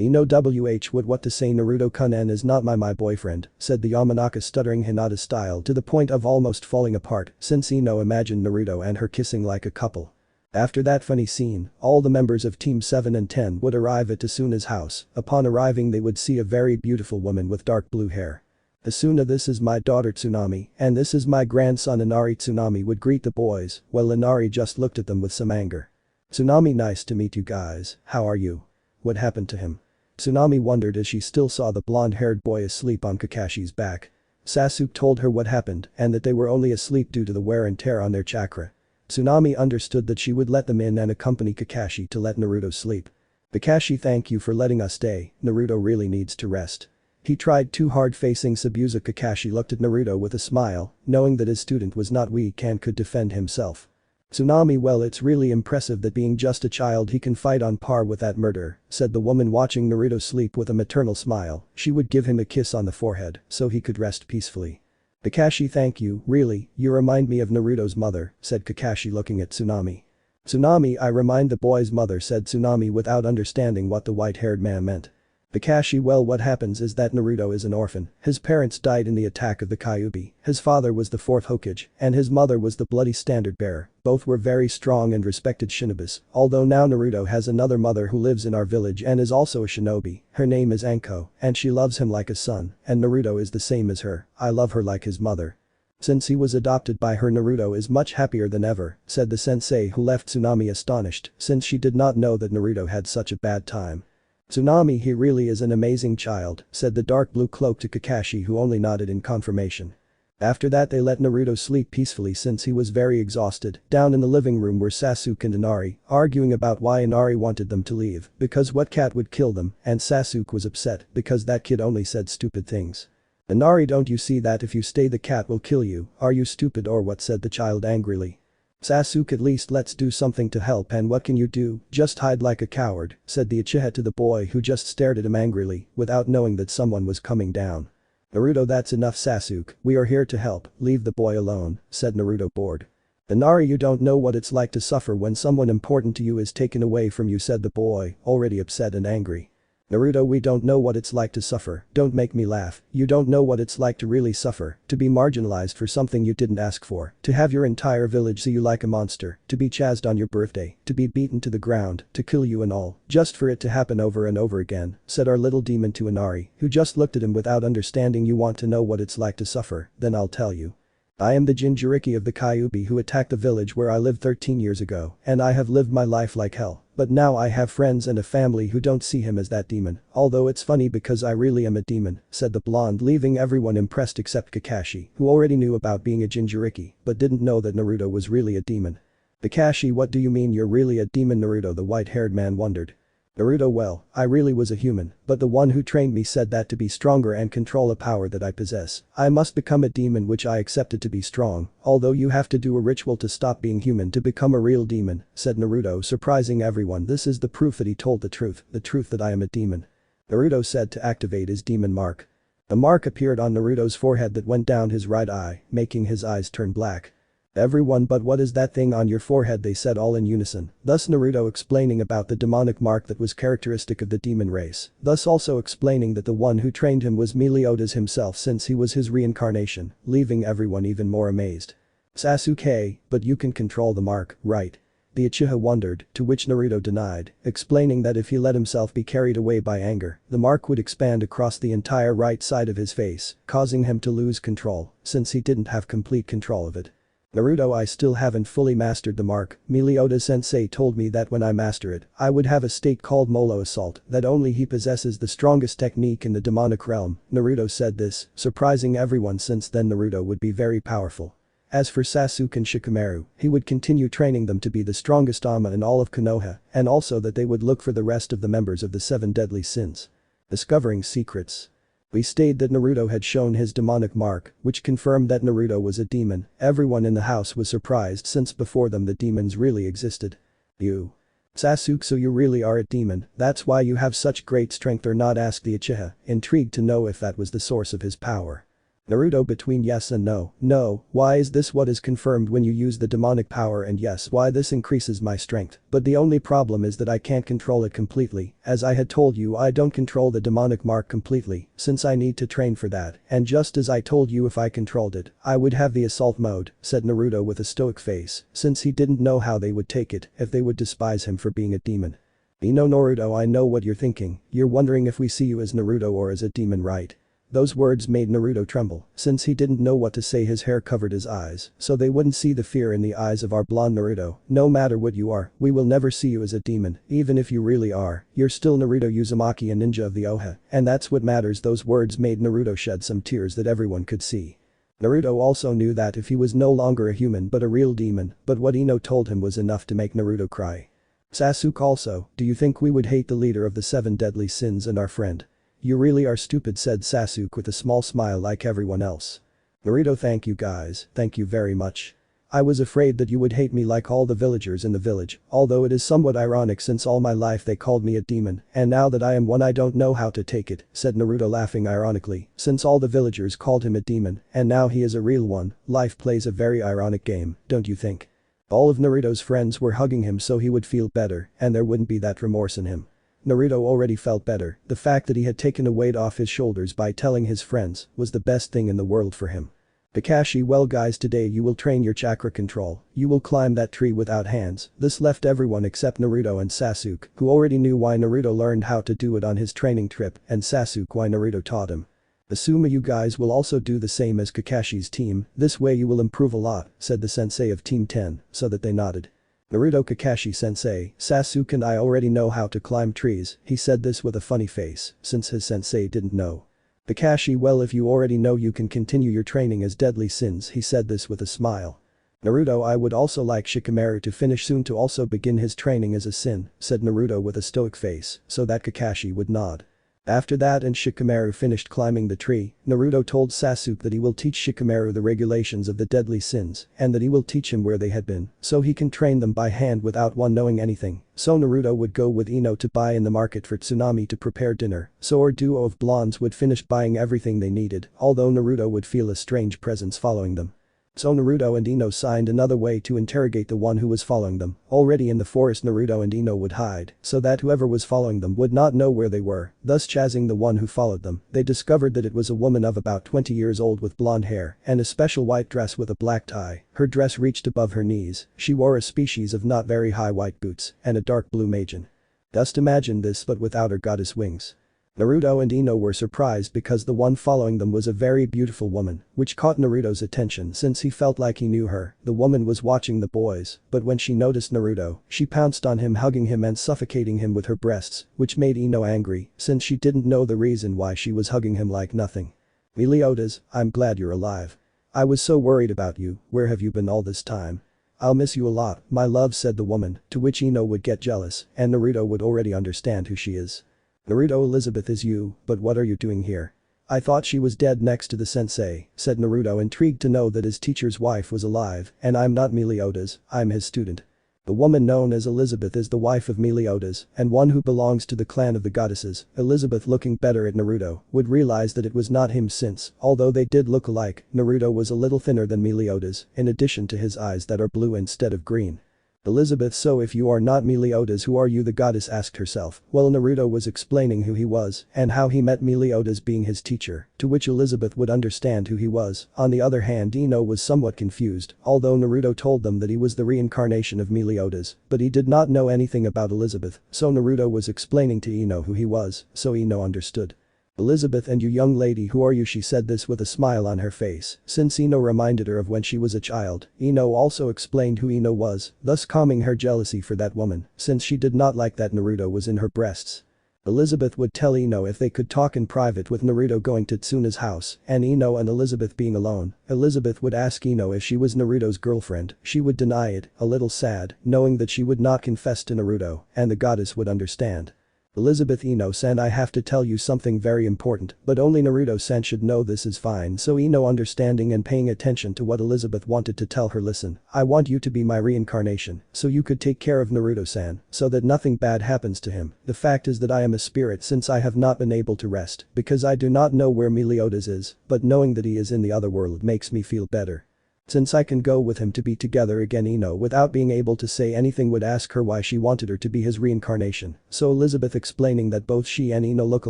"Ino what to say, Naruto-kun is not my boyfriend," said the Yamanaka, stuttering Hinata style to the point of almost falling apart since Ino imagined Naruto and her kissing like a couple. After that funny scene, all the members of Team 7 and 10 would arrive at Tasuna's house. Upon arriving they would see a very beautiful woman with dark blue hair. "Asuna, this is my daughter Tsunami, and this is my grandson Inari." Tsunami would greet the boys, while Inari just looked at them with some anger. "Tsunami, nice to meet you guys, how are you? What happened to him?" Tsunami wondered as she still saw the blonde-haired boy asleep on Kakashi's back. Sasuke told her what happened and that they were only asleep due to the wear and tear on their chakra. Tsunami understood that she would let them in and accompany Kakashi to let Naruto sleep. "Kakashi, thank you for letting us stay, Naruto really needs to rest." He tried too hard facing Subiusa. Kakashi looked at Naruto with a smile, knowing that his student was not weak and could defend himself. "Tsunami, well, it's really impressive that being just a child he can fight on par with that murderer," said the woman watching Naruto sleep with a maternal smile. She would give him a kiss on the forehead so he could rest peacefully. "Kakashi, thank you, really, you remind me of Naruto's mother," said Kakashi looking at Tsunami. "Tsunami, I remind the boy's mother," said Tsunami without understanding what the white-haired man meant. "Kakashi, well, what happens is that Naruto is an orphan, his parents died in the attack of the Kyuubi, his father was the 4th Hokage, and his mother was the bloody standard bearer, both were very strong and respected shinobis, although now Naruto has another mother who lives in our village and is also a shinobi, her name is Anko, and she loves him like a son, and Naruto is the same as her, I love her like his mother. Since he was adopted by her, Naruto is much happier than ever," said the sensei, who left Tsunami astonished since she did not know that Naruto had such a bad time. "Tsunami, he really is an amazing child," said the dark blue cloak to Kakashi, who only nodded in confirmation. After that they let Naruto sleep peacefully since he was very exhausted. Down in the living room were Sasuke and Inari, arguing about why Inari wanted them to leave, because what cat would kill them, and Sasuke was upset because that kid only said stupid things. "Inari, don't you see that if you stay the cat will kill you, are you stupid or what?" said the child angrily. "Sasuke, at least let's do something to help, and what can you do, just hide like a coward," said the Uchiha to the boy who just stared at him angrily without knowing that someone was coming down. "Naruto, that's enough Sasuke, we are here to help, leave the boy alone," said Naruto, bored. "Inari, you don't know what it's like to suffer when someone important to you is taken away from you," said the boy, already upset and angry. "Naruto, we don't know what it's like to suffer, don't make me laugh, you don't know what it's like to really suffer, to be marginalized for something you didn't ask for, to have your entire village see you like a monster, to be chased on your birthday, to be beaten to the ground, to kill you and all, just for it to happen over and over again," said our little demon to Inari, who just looked at him without understanding. "You want to know what it's like to suffer, then I'll tell you." I am the Jinchuriki of the Kyuubi who attacked the village where I lived 13 years ago, and I have lived my life like hell, but now I have friends and a family who don't see him as that demon, although it's funny because I really am a demon," said the blonde, leaving everyone impressed except Kakashi, who already knew about being a Jinchuriki, but didn't know that Naruto was really a demon. "Kakashi, what do you mean you're really a demon, Naruto?" the white-haired man wondered. Naruto, well, I really was a human, but the one who trained me said that to be stronger and control a power that I possess, I must become a demon, which I accepted to be strong, although you have to do a ritual to stop being human to become a real demon, said Naruto, surprising everyone. This is the proof that he told the truth that I am a demon. Naruto said to activate his demon mark. A mark appeared on Naruto's forehead that went down his right eye, making his eyes turn black. "Everyone, but what is that thing on your forehead?" they said all in unison, thus Naruto explaining about the demonic mark that was characteristic of the demon race, thus also explaining that the one who trained him was Meliodas himself since he was his reincarnation, leaving everyone even more amazed. "Sasuke, but you can control the mark, right?" the Uchiha wondered, to which Naruto denied, explaining that if he let himself be carried away by anger, the mark would expand across the entire right side of his face, causing him to lose control, since he didn't have complete control of it. "Naruto, I still haven't fully mastered the mark. Meliodas sensei told me that when I master it, I would have a state called Molo Assault, that only he possesses the strongest technique in the demonic realm." Naruto said this, surprising everyone since then Naruto would be very powerful. As for Sasuke and Shikamaru, he would continue training them to be the strongest Ama in all of Konoha, and also that they would look for the rest of the members of the 7 deadly sins. Discovering secrets. We stated that Naruto had shown his demonic mark, which confirmed that Naruto was a demon. Everyone in the house was surprised since before them the demons really existed. "You. Sasuke, so you really are a demon, that's why you have such great strength or not?" asked the Uchiha, intrigued to know if that was the source of his power. Naruto between yes and no. "No, why is this what is confirmed when you use the demonic power, and yes, why this increases my strength, but the only problem is that I can't control it completely. As I had told you, I don't control the demonic mark completely since I need to train for that, and just as I told you, if I controlled it, I would have the assault mode," said Naruto with a stoic face, since he didn't know how they would take it, if they would despise him for being a demon. Naruto, I know what you're thinking, you're wondering if we see you as Naruto or as a demon, right?" Those words made Naruto tremble, since he didn't know what to say. His hair covered his eyes, so they wouldn't see the fear in the eyes of our blonde Naruto. "No matter what you are, we will never see you as a demon, even if you really are, you're still Naruto Uzumaki, a ninja of the Oha, and that's what matters." Those words made Naruto shed some tears that everyone could see. Naruto also knew that if he was no longer a human but a real demon, but what Ino told him was enough to make Naruto cry. "Sasuke also, do you think we would hate the leader of the 7 deadly sins and our friend?" "You really are stupid," said Sasuke with a small smile like everyone else. Naruto, thank you guys, thank you very much. I was afraid that you would hate me like all the villagers in the village, although it is somewhat ironic since all my life they called me a demon, and now that I am one I don't know how to take it," said Naruto laughing ironically, since all the villagers called him a demon, and now he is a real one. Life plays a very ironic game, don't you think? All of Naruto's friends were hugging him so he would feel better, and there wouldn't be that remorse in him. Naruto already felt better. The fact that he had taken a weight off his shoulders by telling his friends was the best thing in the world for him. Kakashi, well guys, today you will train your chakra control. You will climb that tree without hands. This left everyone except Naruto and Sasuke, who already knew why Naruto learned how to do it on his training trip, and Sasuke why Naruto taught him. "Assume you guys will also do the same as Kakashi's team, this way you will improve a lot," said the sensei of Team 10, so that they nodded. Naruto, Kakashi sensei, Sasuke and I already know how to climb trees. He said this with a funny face, since his sensei didn't know. Kakashi, well if you already know you can continue your training as deadly sins. He said this with a smile. Naruto, I would also like Shikamaru to finish soon to also begin his training as a sin, said Naruto with a stoic face, so that Kakashi would nod. After that and Shikamaru finished climbing the tree, Naruto told Sasuke that he will teach Shikamaru the regulations of the deadly sins and that he will teach him where they had been so he can train them by hand without one knowing anything. So Naruto would go with Ino to buy in the market for Tsunami to prepare dinner, so our duo of blondes would finish buying everything they needed, although Naruto would feel a strange presence following them. So Naruto and Ino signed another way to interrogate the one who was following them. Already in the forest Naruto and Ino would hide so that whoever was following them would not know where they were, thus chasing the one who followed them. They discovered that it was a woman of about 20 years old with blonde hair and a special white dress with a black tie. Her dress reached above her knees. She wore a species of not very high white boots and a dark blue magen. Just imagine this but without her goddess wings. Naruto and Ino were surprised because the one following them was a very beautiful woman, which caught Naruto's attention since he felt like he knew her. The woman was watching the boys, but when she noticed Naruto, she pounced on him, hugging him and suffocating him with her breasts, which made Ino angry since she didn't know the reason why she was hugging him like nothing. "Meliodas, I'm glad you're alive. I was so worried about you, where have you been all this time? I'll miss you a lot, my love," said the woman, to which Ino would get jealous, and Naruto would already understand who she is. "Naruto, Elizabeth is you, but what are you doing here?" "I thought she was dead next to the sensei," said Naruto, intrigued to know that his teacher's wife was alive, "and I'm not Meliodas, I'm his student." The woman known as Elizabeth is the wife of Meliodas and one who belongs to the clan of the goddesses. Elizabeth, looking better at Naruto, would realize that it was not him since, although they did look alike, Naruto was a little thinner than Meliodas, in addition to his eyes that are blue instead of green. "Elizabeth, so if you are not Meliodas, who are you?" the goddess asked herself, while Naruto was explaining who he was and how he met Meliodas being his teacher, to which Elizabeth would understand who he was. On the other hand, Ino was somewhat confused, although Naruto told them that he was the reincarnation of Meliodas, but he did not know anything about Elizabeth, so Naruto was explaining to Ino who he was, so Ino understood. "Elizabeth, and you young lady, who are you?" She said this with a smile on her face, since Ino reminded her of when she was a child. Ino also explained who Ino was, thus calming her jealousy for that woman, since she did not like that Naruto was in her breasts. Elizabeth would tell Ino if they could talk in private, with Naruto going to Tsuna's house and Ino and Elizabeth being alone. Elizabeth would ask Ino if she was Naruto's girlfriend. She would deny it, a little sad, knowing that she would not confess to Naruto, and the goddess would understand. "Elizabeth, Ino-san, I have to tell you something very important, but only Naruto-san should know this is fine." So Ino, understanding and paying attention to what Elizabeth wanted to tell her, "Listen, I want you to be my reincarnation, so you could take care of Naruto-san, so that nothing bad happens to him. The fact is that I am a spirit since I have not been able to rest, because I do not know where Meliodas is, but knowing that he is in the other world makes me feel better. Since I can go with him to be together again." Ino, without being able to say anything, would ask her why she wanted her to be his reincarnation, so Elizabeth explaining that both she and Ino look a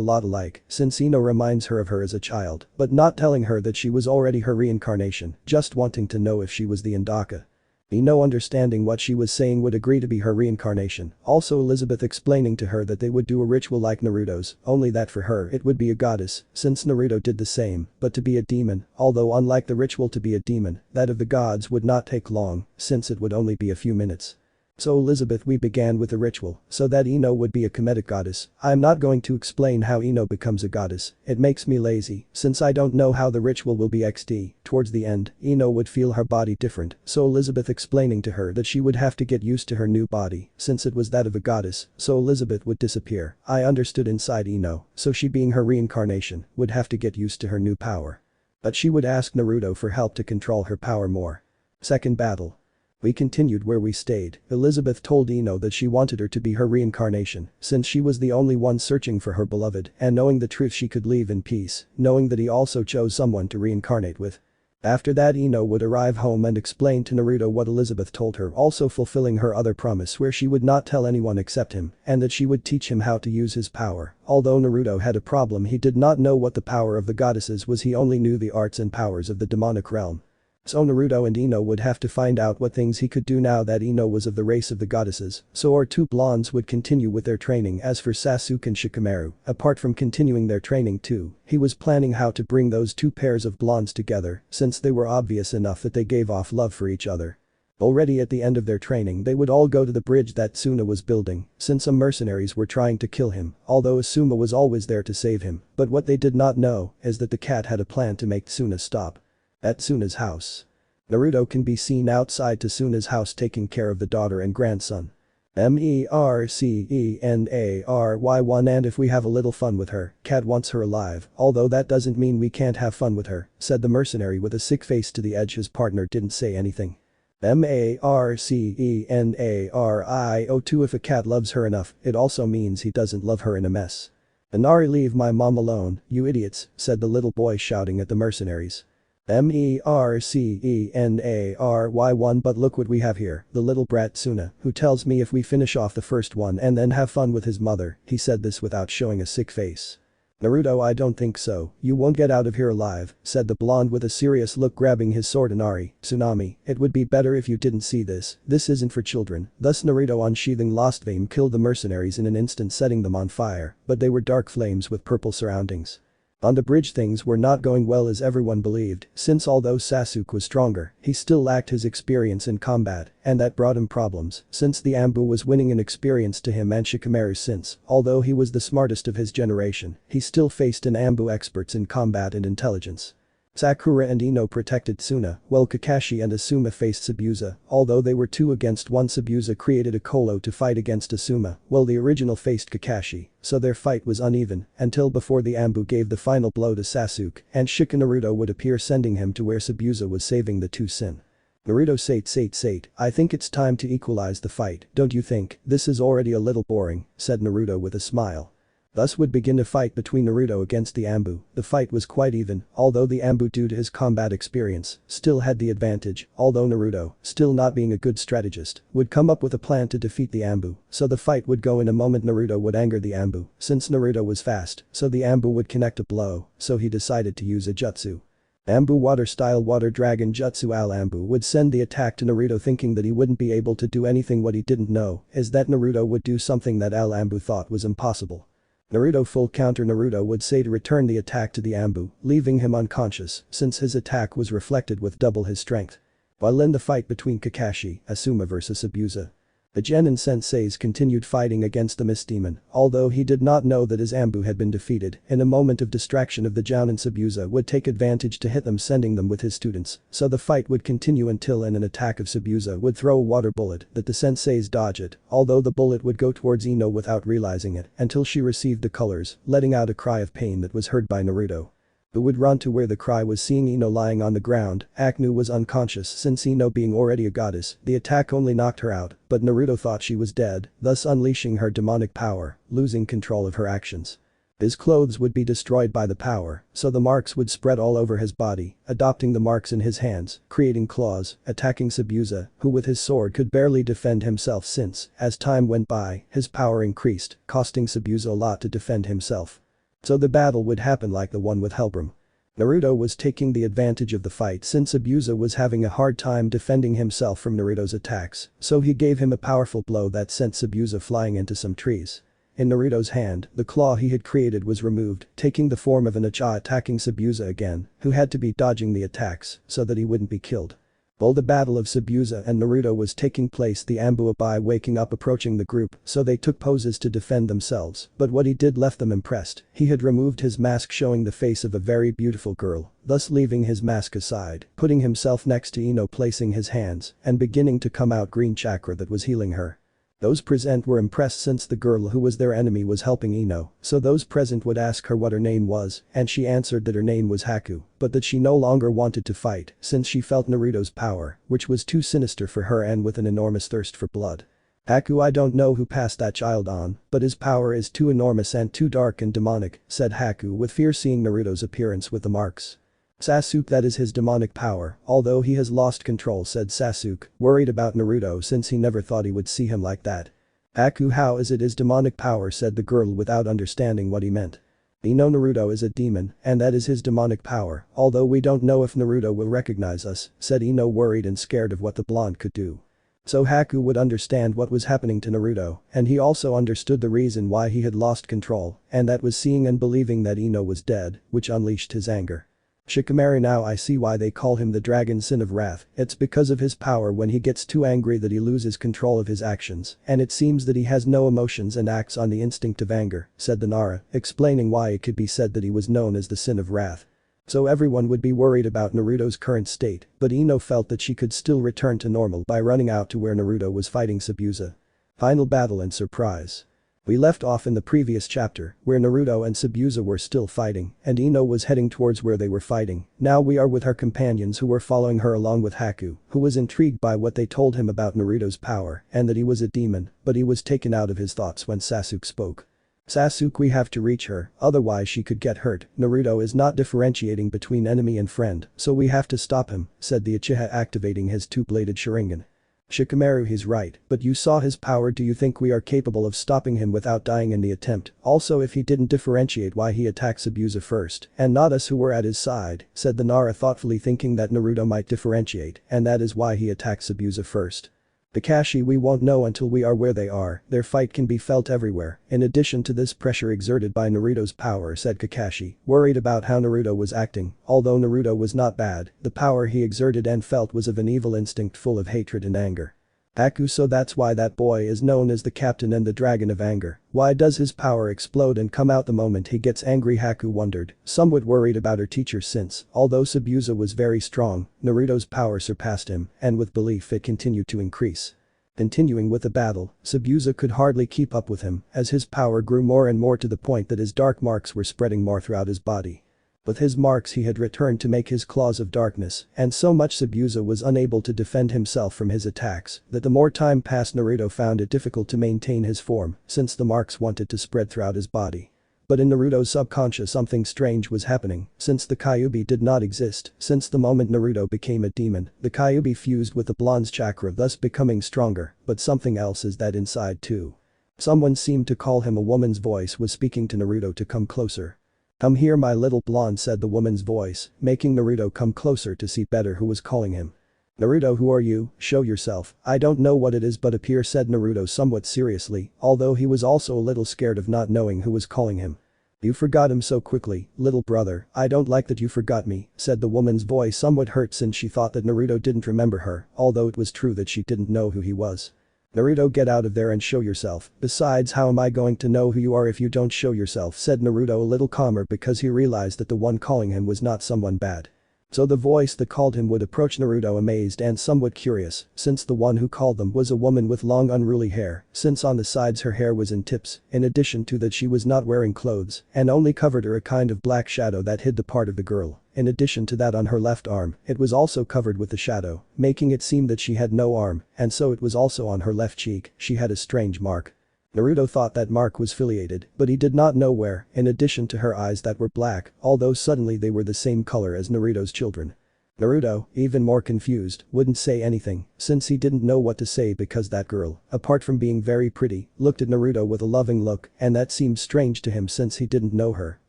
lot alike since Ino reminds her of her as a child, but not telling her that she was already her reincarnation, just wanting to know if she was the Indaka. Ino, understanding what she was saying, would agree to be her reincarnation. Also Elizabeth explaining to her that they would do a ritual like Naruto's, only that for her it would be a goddess, since Naruto did the same, but to be a demon, although unlike the ritual to be a demon, that of the gods would not take long, since it would only be a few minutes. So Elizabeth, we began with the ritual, so that Ino would be a comedic goddess. I'm not going to explain how Ino becomes a goddess, it makes me lazy, since I don't know how the ritual will be XD. Towards the end, Ino would feel her body different, so Elizabeth explaining to her that she would have to get used to her new body, since it was that of a goddess, so Elizabeth would disappear. I understood inside Ino, so she being her reincarnation, would have to get used to her new power. But she would ask Naruto for help to control her power more. Second battle. We continued where we stayed. Elizabeth told Ino that she wanted her to be her reincarnation, since she was the only one searching for her beloved, and knowing the truth she could leave in peace, knowing that he also chose someone to reincarnate with. After that, Ino would arrive home and explain to Naruto what Elizabeth told her, also fulfilling her other promise where she would not tell anyone except him, and that she would teach him how to use his power. Although Naruto had a problem, he did not know what the power of the goddesses was, he only knew the arts and powers of the demonic realm. So Naruto and Ino would have to find out what things he could do now that Ino was of the race of the goddesses, so our two blondes would continue with their training. As for Sasuke and Shikamaru, apart from continuing their training too, he was planning how to bring those two pairs of blondes together, since they were obvious enough that they gave off love for each other. Already at the end of their training, they would all go to the bridge that Tsuna was building, since some mercenaries were trying to kill him, although Asuma was always there to save him, but what they did not know is that the cat had a plan to make Tsuna stop. At Tsuna's house. Naruto can be seen outside Tsuna's house taking care of the daughter and grandson. Mercenary-1, and if we have a little fun with her, Cat wants her alive, although that doesn't mean we can't have fun with her, said the mercenary with a sick face to the edge. His partner didn't say anything. Mercenary-2, if a cat loves her enough, it also means he doesn't love her in a mess. Inari, leave my mom alone, you idiots, said the little boy shouting at the mercenaries. Mercenary-1, but look what we have here, the little brat Tsuna, who tells me if we finish off the first one and then have fun with his mother, he said this without showing a sick face. Naruto, I don't think so, you won't get out of here alive, said the blonde with a serious look, grabbing his sword. Inari, Tsunami, it would be better if you didn't see this isn't for children. Thus Naruto, unsheathing Lost Flame, killed the mercenaries in an instant, setting them on fire, but they were dark flames with purple surroundings. On the bridge things were not going well as everyone believed, since although Sasuke was stronger, he still lacked his experience in combat, and that brought him problems since the Anbu was winning in experience to him and Shikamaru, since, although he was the smartest of his generation, he still faced an Anbu experts in combat and intelligence. Sakura and Ino protected Tsuna, while Kakashi and Asuma faced Sabusa. Although they were 2 against 1, Sabusa created a Kolo to fight against Asuma, while the original faced Kakashi, so their fight was uneven until before the Anbu gave the final blow to Sasuke and Naruto would appear, sending him to where Sabusa was saving the 2 sin. Naruto, Sate, I think it's time to equalize the fight, don't you think? This is already a little boring, said Naruto with a smile. Thus would begin a fight between Naruto against the Anbu. The fight was quite even, although the Anbu, due to his combat experience, still had the advantage, although Naruto, still not being a good strategist, would come up with a plan to defeat the Anbu, so the fight would go in a moment. Naruto would anger the Anbu, since Naruto was fast, so the Anbu would connect a blow, so he decided to use a jutsu. Anbu water style water dragon jutsu. Anbu would send the attack to Naruto, thinking that he wouldn't be able to do anything. What he didn't know is that Naruto would do something that Anbu thought was impossible. Naruto full counter. Naruto would say to return the attack to the Anbu, leaving him unconscious since his attack was reflected with double his strength. While in the fight between Kakashi, Asuma vs Sabusa, the Genin senseis continued fighting against the Mist Demon, although he did not know that his Anbu had been defeated. In a moment of distraction of the Jounin, Sabusa would take advantage to hit them, sending them with his students, so the fight would continue until in an attack of Sabusa would throw a water bullet that the senseis dodge it, although the bullet would go towards Ino without realizing it until she received the colors, letting out a cry of pain that was heard by Naruto, who would run to where the cry was, seeing Ino lying on the ground. Aknu was unconscious since Ino being already a goddess, the attack only knocked her out, but Naruto thought she was dead, thus unleashing her demonic power, losing control of her actions. His clothes would be destroyed by the power, so the marks would spread all over his body, adopting the marks in his hands, creating claws, attacking Sabusa, who with his sword could barely defend himself since, as time went by, his power increased, costing Sabusa a lot to defend himself. So the battle would happen like the one with Helbram. Naruto was taking the advantage of the fight since Sabusa was having a hard time defending himself from Naruto's attacks, so he gave him a powerful blow that sent Sabusa flying into some trees. In Naruto's hand, the claw he had created was removed, taking the form of an Uchiha, attacking Sabusa again, who had to be dodging the attacks so that he wouldn't be killed. While the battle of Sabusa and Naruto was taking place, the Anbu by waking up approaching the group, so they took poses to defend themselves, but what he did left them impressed. He had removed his mask, showing the face of a very beautiful girl, thus leaving his mask aside, putting himself next to Ino, placing his hands, and beginning to come out green chakra that was healing her. Those present were impressed since the girl who was their enemy was helping Ino, so those present would ask her what her name was, and she answered that her name was Haku, but that she no longer wanted to fight since she felt Naruto's power, which was too sinister for her and with an enormous thirst for blood. Haku, I don't know who passed that child on, but his power is too enormous and too dark and demonic, said Haku with fear, seeing Naruto's appearance with the marks. Sasuke, that is his demonic power, although he has lost control, said Sasuke, worried about Naruto since he never thought he would see him like that. Haku, how is it his demonic power, said the girl without understanding what he meant. We know Naruto is a demon, and that is his demonic power, although we don't know if Naruto will recognize us, said Ino, worried and scared of what the blonde could do. So Haku would understand what was happening to Naruto, and he also understood the reason why he had lost control, and that was seeing and believing that Ino was dead, which unleashed his anger. Shikamaru, now I see why they call him the Dragon Sin of Wrath. It's because of his power when he gets too angry that he loses control of his actions, and it seems that he has no emotions and acts on the instinct of anger, said the Nara, explaining why it could be said that he was known as the Sin of Wrath. So everyone would be worried about Naruto's current state, but Ino felt that she could still return to normal by running out to where Naruto was fighting Sabusa. Final battle and surprise. We left off in the previous chapter, where Naruto and Sabusa were still fighting, and Ino was heading towards where they were fighting. Now we are with her companions who were following her along with Haku, who was intrigued by what they told him about Naruto's power and that he was a demon, but he was taken out of his thoughts when Sasuke spoke. Sasuke, we have to reach her, otherwise she could get hurt. Naruto is not differentiating between enemy and friend, so we have to stop him, said the Uchiha, activating his two-bladed Sharingan. Shikamaru, he's right, but you saw his power. Do you think we are capable of stopping him without dying in the attempt? Also, if he didn't differentiate why he attacked Zabuza first, and not us who were at his side, said the Nara thoughtfully, thinking that Naruto might differentiate, and that is why he attacked Zabuza first. Kakashi, we won't know until we are where they are, their fight can be felt everywhere, in addition to this pressure exerted by Naruto's power, said Kakashi, worried about how Naruto was acting. Although Naruto was not bad, the power he exerted and felt was of an evil instinct full of hatred and anger. Aku, so that's why that boy is known as the captain and the dragon of anger. Why does his power explode and come out the moment he gets angry? Haku wondered, somewhat worried about her teacher since, although Zabuza was very strong, Naruto's power surpassed him, and with belief it continued to increase. Continuing with the battle, Zabuza could hardly keep up with him, as his power grew more and more to the point that his dark marks were spreading more throughout his body. With his marks he had returned to make his claws of darkness, and so much Zabuza was unable to defend himself from his attacks that the more time passed Naruto found it difficult to maintain his form since the marks wanted to spread throughout his body. But in Naruto's subconscious something strange was happening, since the Kyuubi did not exist. Since the moment Naruto became a demon, the Kyuubi fused with the blonde's chakra, thus becoming stronger, but something else is that inside too. Someone seemed to call him. A woman's voice was speaking to Naruto to come closer. Come here, my little blonde, said the woman's voice, making Naruto come closer to see better who was calling him. Naruto, who are you? Show yourself. I don't know what it is, but appear, said Naruto somewhat seriously, although he was also a little scared of not knowing who was calling him. You forgot him so quickly, little brother. I don't like that you forgot me, said the woman's voice, somewhat hurt since she thought that Naruto didn't remember her, although it was true that she didn't know who he was. Naruto, get out of there and show yourself. Besides, how am I going to know who you are if you don't show yourself, said Naruto a little calmer because he realized that the one calling him was not someone bad. So the voice that called him would approach Naruto amazed and somewhat curious, since the one who called them was a woman with long unruly hair, since on the sides her hair was in tips, in addition to that she was not wearing clothes and only covered her a kind of black shadow that hid the part of the girl. In addition to that, on her left arm, it was also covered with the shadow, making it seem that she had no arm, and so it was also on her left cheek. She had a strange mark. Naruto thought that mark was filiated, but he did not know where, in addition to her eyes that were black, although suddenly they were the same color as Naruto's children. Naruto, even more confused, wouldn't say anything, since he didn't know what to say because that girl, apart from being very pretty, looked at Naruto with a loving look, and that seemed strange to him since he didn't know her,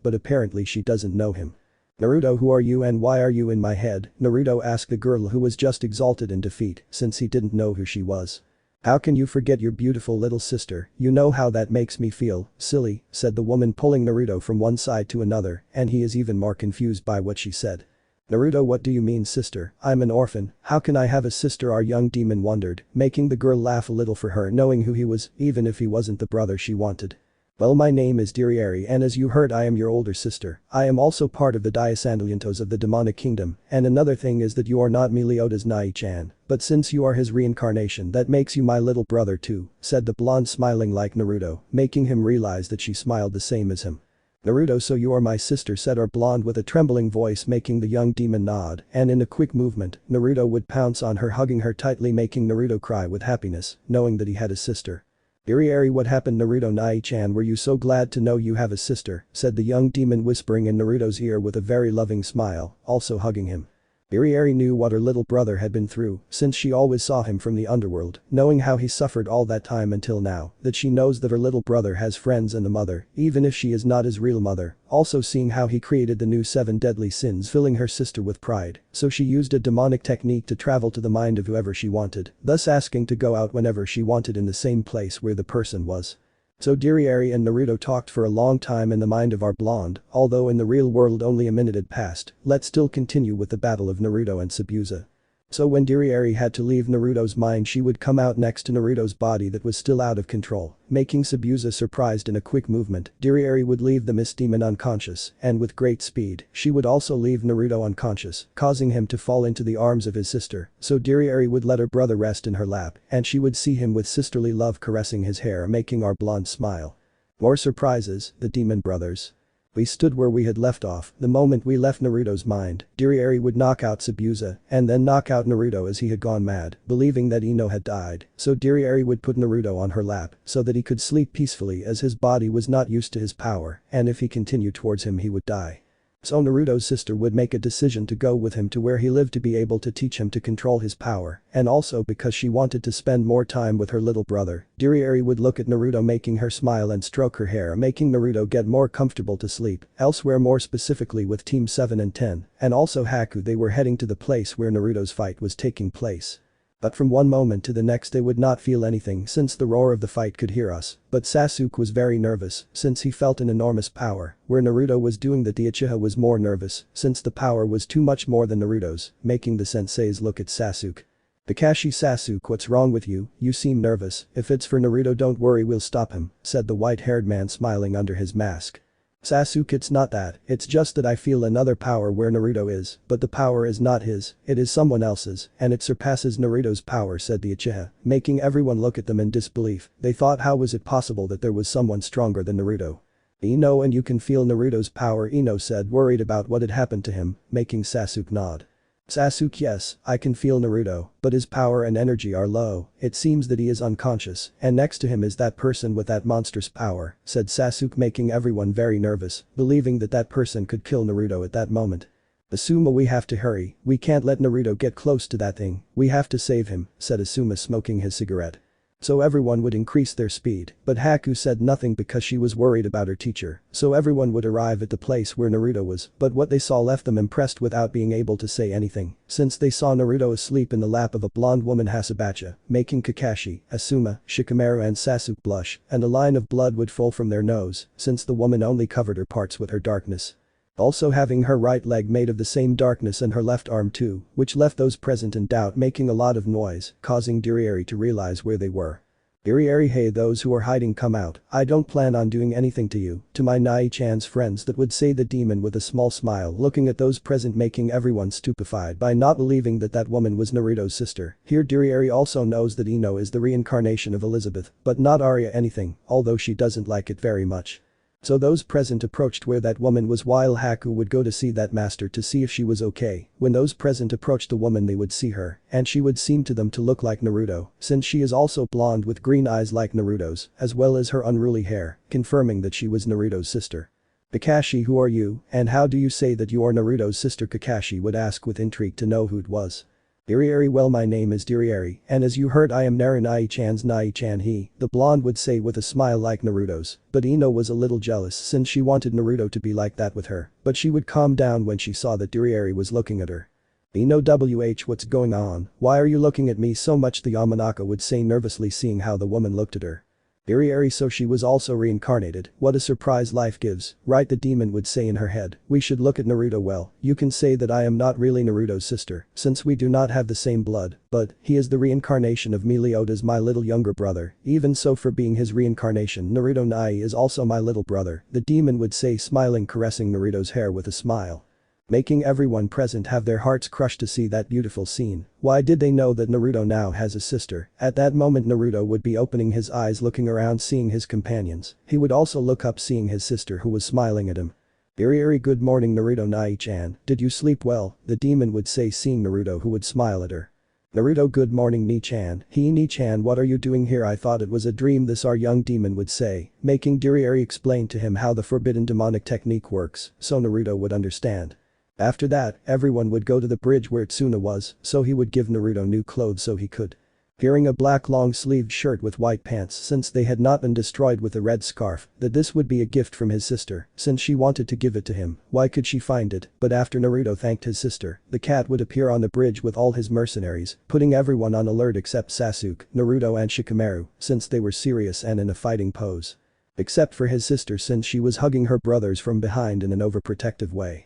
but apparently she doesn't know him. Naruto, who are you and why are you in my head? Naruto asked the girl who was just exalted in defeat, since he didn't know who she was. How can you forget your beautiful little sister? You know how that makes me feel, silly, said the woman, pulling Naruto from one side to another, and he is even more confused by what she said. Naruto, what do you mean, sister? I'm an orphan. How can I have a sister? Our young demon wondered, making the girl laugh a little for her knowing who he was, even if he wasn't the brother she wanted. Well, my name is Dirieri, and as you heard, I am your older sister. I am also part of the Diasandaliantos of the demonic kingdom, and another thing is that you are not Meliodas Nai-chan, but since you are his reincarnation that makes you my little brother too, said the blonde, smiling like Naruto, making him realize that she smiled the same as him. Naruto, so you are my sister, said our blonde with a trembling voice, making the young demon nod, and in a quick movement, Naruto would pounce on her, hugging her tightly, making Naruto cry with happiness, knowing that he had a sister. Dirieri, what happened? Naruto, Nai-chan, were you so glad to know you have a sister, said the young demon, whispering in Naruto's ear with a very loving smile, also hugging him. Dirieri knew what her little brother had been through, since she always saw him from the underworld, knowing how he suffered all that time until now, that she knows that her little brother has friends and a mother, even if she is not his real mother, also seeing how he created the new 7 deadly sins, filling her sister with pride, so she used a demonic technique to travel to the mind of whoever she wanted, thus asking to go out whenever she wanted in the same place where the person was. So Dirieri and Naruto talked for a long time in the mind of our blonde, although in the real world only a minute had passed. Let's still continue with the battle of Naruto and Zabuza. So when Dirieri had to leave Naruto's mind, she would come out next to Naruto's body that was still out of control, making Zabuza surprised. In a quick movement, Dirieri would leave the mist demon unconscious, and with great speed, she would also leave Naruto unconscious, causing him to fall into the arms of his sister, so Dirieri would let her brother rest in her lap, and she would see him with sisterly love caressing his hair, making our blonde smile. More surprises, the demon brothers. We stood where we had left off. The moment we left Naruto's mind, Dirieri would knock out Zabuza and then knock out Naruto as he had gone mad, believing that Ino had died, so Dirieri would put Naruto on her lap so that he could sleep peacefully as his body was not used to his power, and if he continued towards him he would die. So Naruto's sister would make a decision to go with him to where he lived to be able to teach him to control his power, and also because she wanted to spend more time with her little brother. Diriari would look at Naruto making her smile and stroke her hair, making Naruto get more comfortable to sleep, elsewhere more specifically with Team 7 and 10, and also Haku. They were heading to the place where Naruto's fight was taking place. But from one moment to the next they would not feel anything since the roar of the fight could hear us, but Sasuke was very nervous since he felt an enormous power, where Naruto was doing that. The Uchiha was more nervous since the power was too much more than Naruto's, making the senseis look at Sasuke. Kakashi, Sasuke, what's wrong with you? You seem nervous. If it's for Naruto, don't worry, we'll stop him, said the white-haired man smiling under his mask. Sasuke, it's not that, it's just that I feel another power where Naruto is, but the power is not his, it is someone else's, and it surpasses Naruto's power, said the Uchiha, making everyone look at them in disbelief. They thought, how was it possible that there was someone stronger than Naruto? Ino, and you can feel Naruto's power, Ino said, worried about what had happened to him, making Sasuke nod. Sasuke, yes, I can feel Naruto, but his power and energy are low, it seems that he is unconscious, and next to him is that person with that monstrous power, said Sasuke, making everyone very nervous, believing that that person could kill Naruto at that moment. Asuma, we have to hurry, we can't let Naruto get close to that thing, we have to save him, said Asuma, smoking his cigarette. So everyone would increase their speed, but Haku said nothing because she was worried about her teacher, so everyone would arrive at the place where Naruto was, but what they saw left them impressed without being able to say anything, since they saw Naruto asleep in the lap of a blonde woman, Hasabacha, making Kakashi, Asuma, Shikamaru and Sasuke blush, and a line of blood would fall from their nose, since the woman only covered her parts with her darkness. Also having her right leg made of the same darkness and her left arm too, which left those present in doubt, making a lot of noise, causing Diriari to realize where they were. Diriari, hey, those who are hiding, come out, I don't plan on doing anything to you, to my Nai-chan's friends, that would say the demon with a small smile, looking at those present, making everyone stupefied by not believing that that woman was Naruto's sister. Here Diriari also knows that Ino is the reincarnation of Elizabeth, but not Arya anything, although she doesn't like it very much. So those present approached where that woman was while Haku would go to see that master to see if she was okay. When those present approached the woman they would see her, and she would seem to them to look like Naruto, since she is also blonde with green eyes like Naruto's, as well as her unruly hair, confirming that she was Naruto's sister. Kakashi, who are you, and how do you say that you are Naruto's sister? Kakashi would ask with intrigue to know who it was. Diriari, well, my name is Diriari, and as you heard, I am Nai-chan's Nai-chan, he, the blonde would say with a smile like Naruto's, but Ino was a little jealous since she wanted Naruto to be like that with her, but she would calm down when she saw that Diriari was looking at her. Ino, what's going on, why are you looking at me so much? The Yamanaka would say nervously, seeing how the woman looked at her. Diriari, so she was also reincarnated, what a surprise life gives, right? The demon would say in her head, we should look at Naruto. Well, you can say that I am not really Naruto's sister, since we do not have the same blood, but he is the reincarnation of Meliodas, my little younger brother, even so for being his reincarnation Naruto Nai is also my little brother, the demon would say, smiling, caressing Naruto's hair with a smile. Making everyone present have their hearts crushed to see that beautiful scene. Why did they know that Naruto now has a sister? At that moment Naruto would be opening his eyes, looking around, seeing his companions. He would also look up, seeing his sister who was smiling at him. Diriari, good morning Naruto Nai-chan, did you sleep well? The demon would say, seeing Naruto who would smile at her. Naruto, good morning Ni-chan, Ni-chan, what are you doing here? I thought it was a dream, this our young demon would say, making Diriari explain to him how the forbidden demonic technique works, so Naruto would understand. After that, everyone would go to the bridge where Tsuna was, so he would give Naruto new clothes so he could. Wearing a black long-sleeved shirt with white pants since they had not been destroyed with a red scarf, that this would be a gift from his sister, since she wanted to give it to him, why could she find it? But after Naruto thanked his sister, the cat would appear on the bridge with all his mercenaries, putting everyone on alert except Sasuke, Naruto and Shikamaru, since they were serious and in a fighting pose. Except for his sister, since she was hugging her brothers from behind in an overprotective way.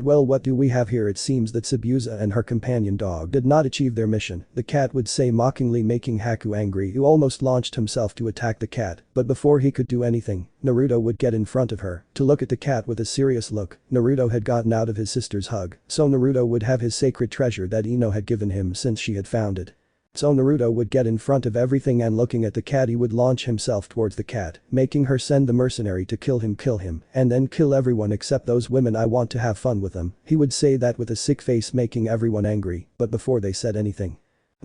Well, what do we have here? It seems that Sabuza and her companion dog did not achieve their mission, the cat would say mockingly, making Haku angry, who almost launched himself to attack the cat, but before he could do anything, Naruto would get in front of her to look at the cat with a serious look. Naruto had gotten out of his sister's hug, so Naruto would have his sacred treasure that Ino had given him since she had found it. So Naruto would get in front of everything and looking at the cat he would launch himself towards the cat, making her send the mercenary to kill him, and then kill everyone except those women. I want to have fun with them, he would say that with a sick face, making everyone angry, but before they said anything.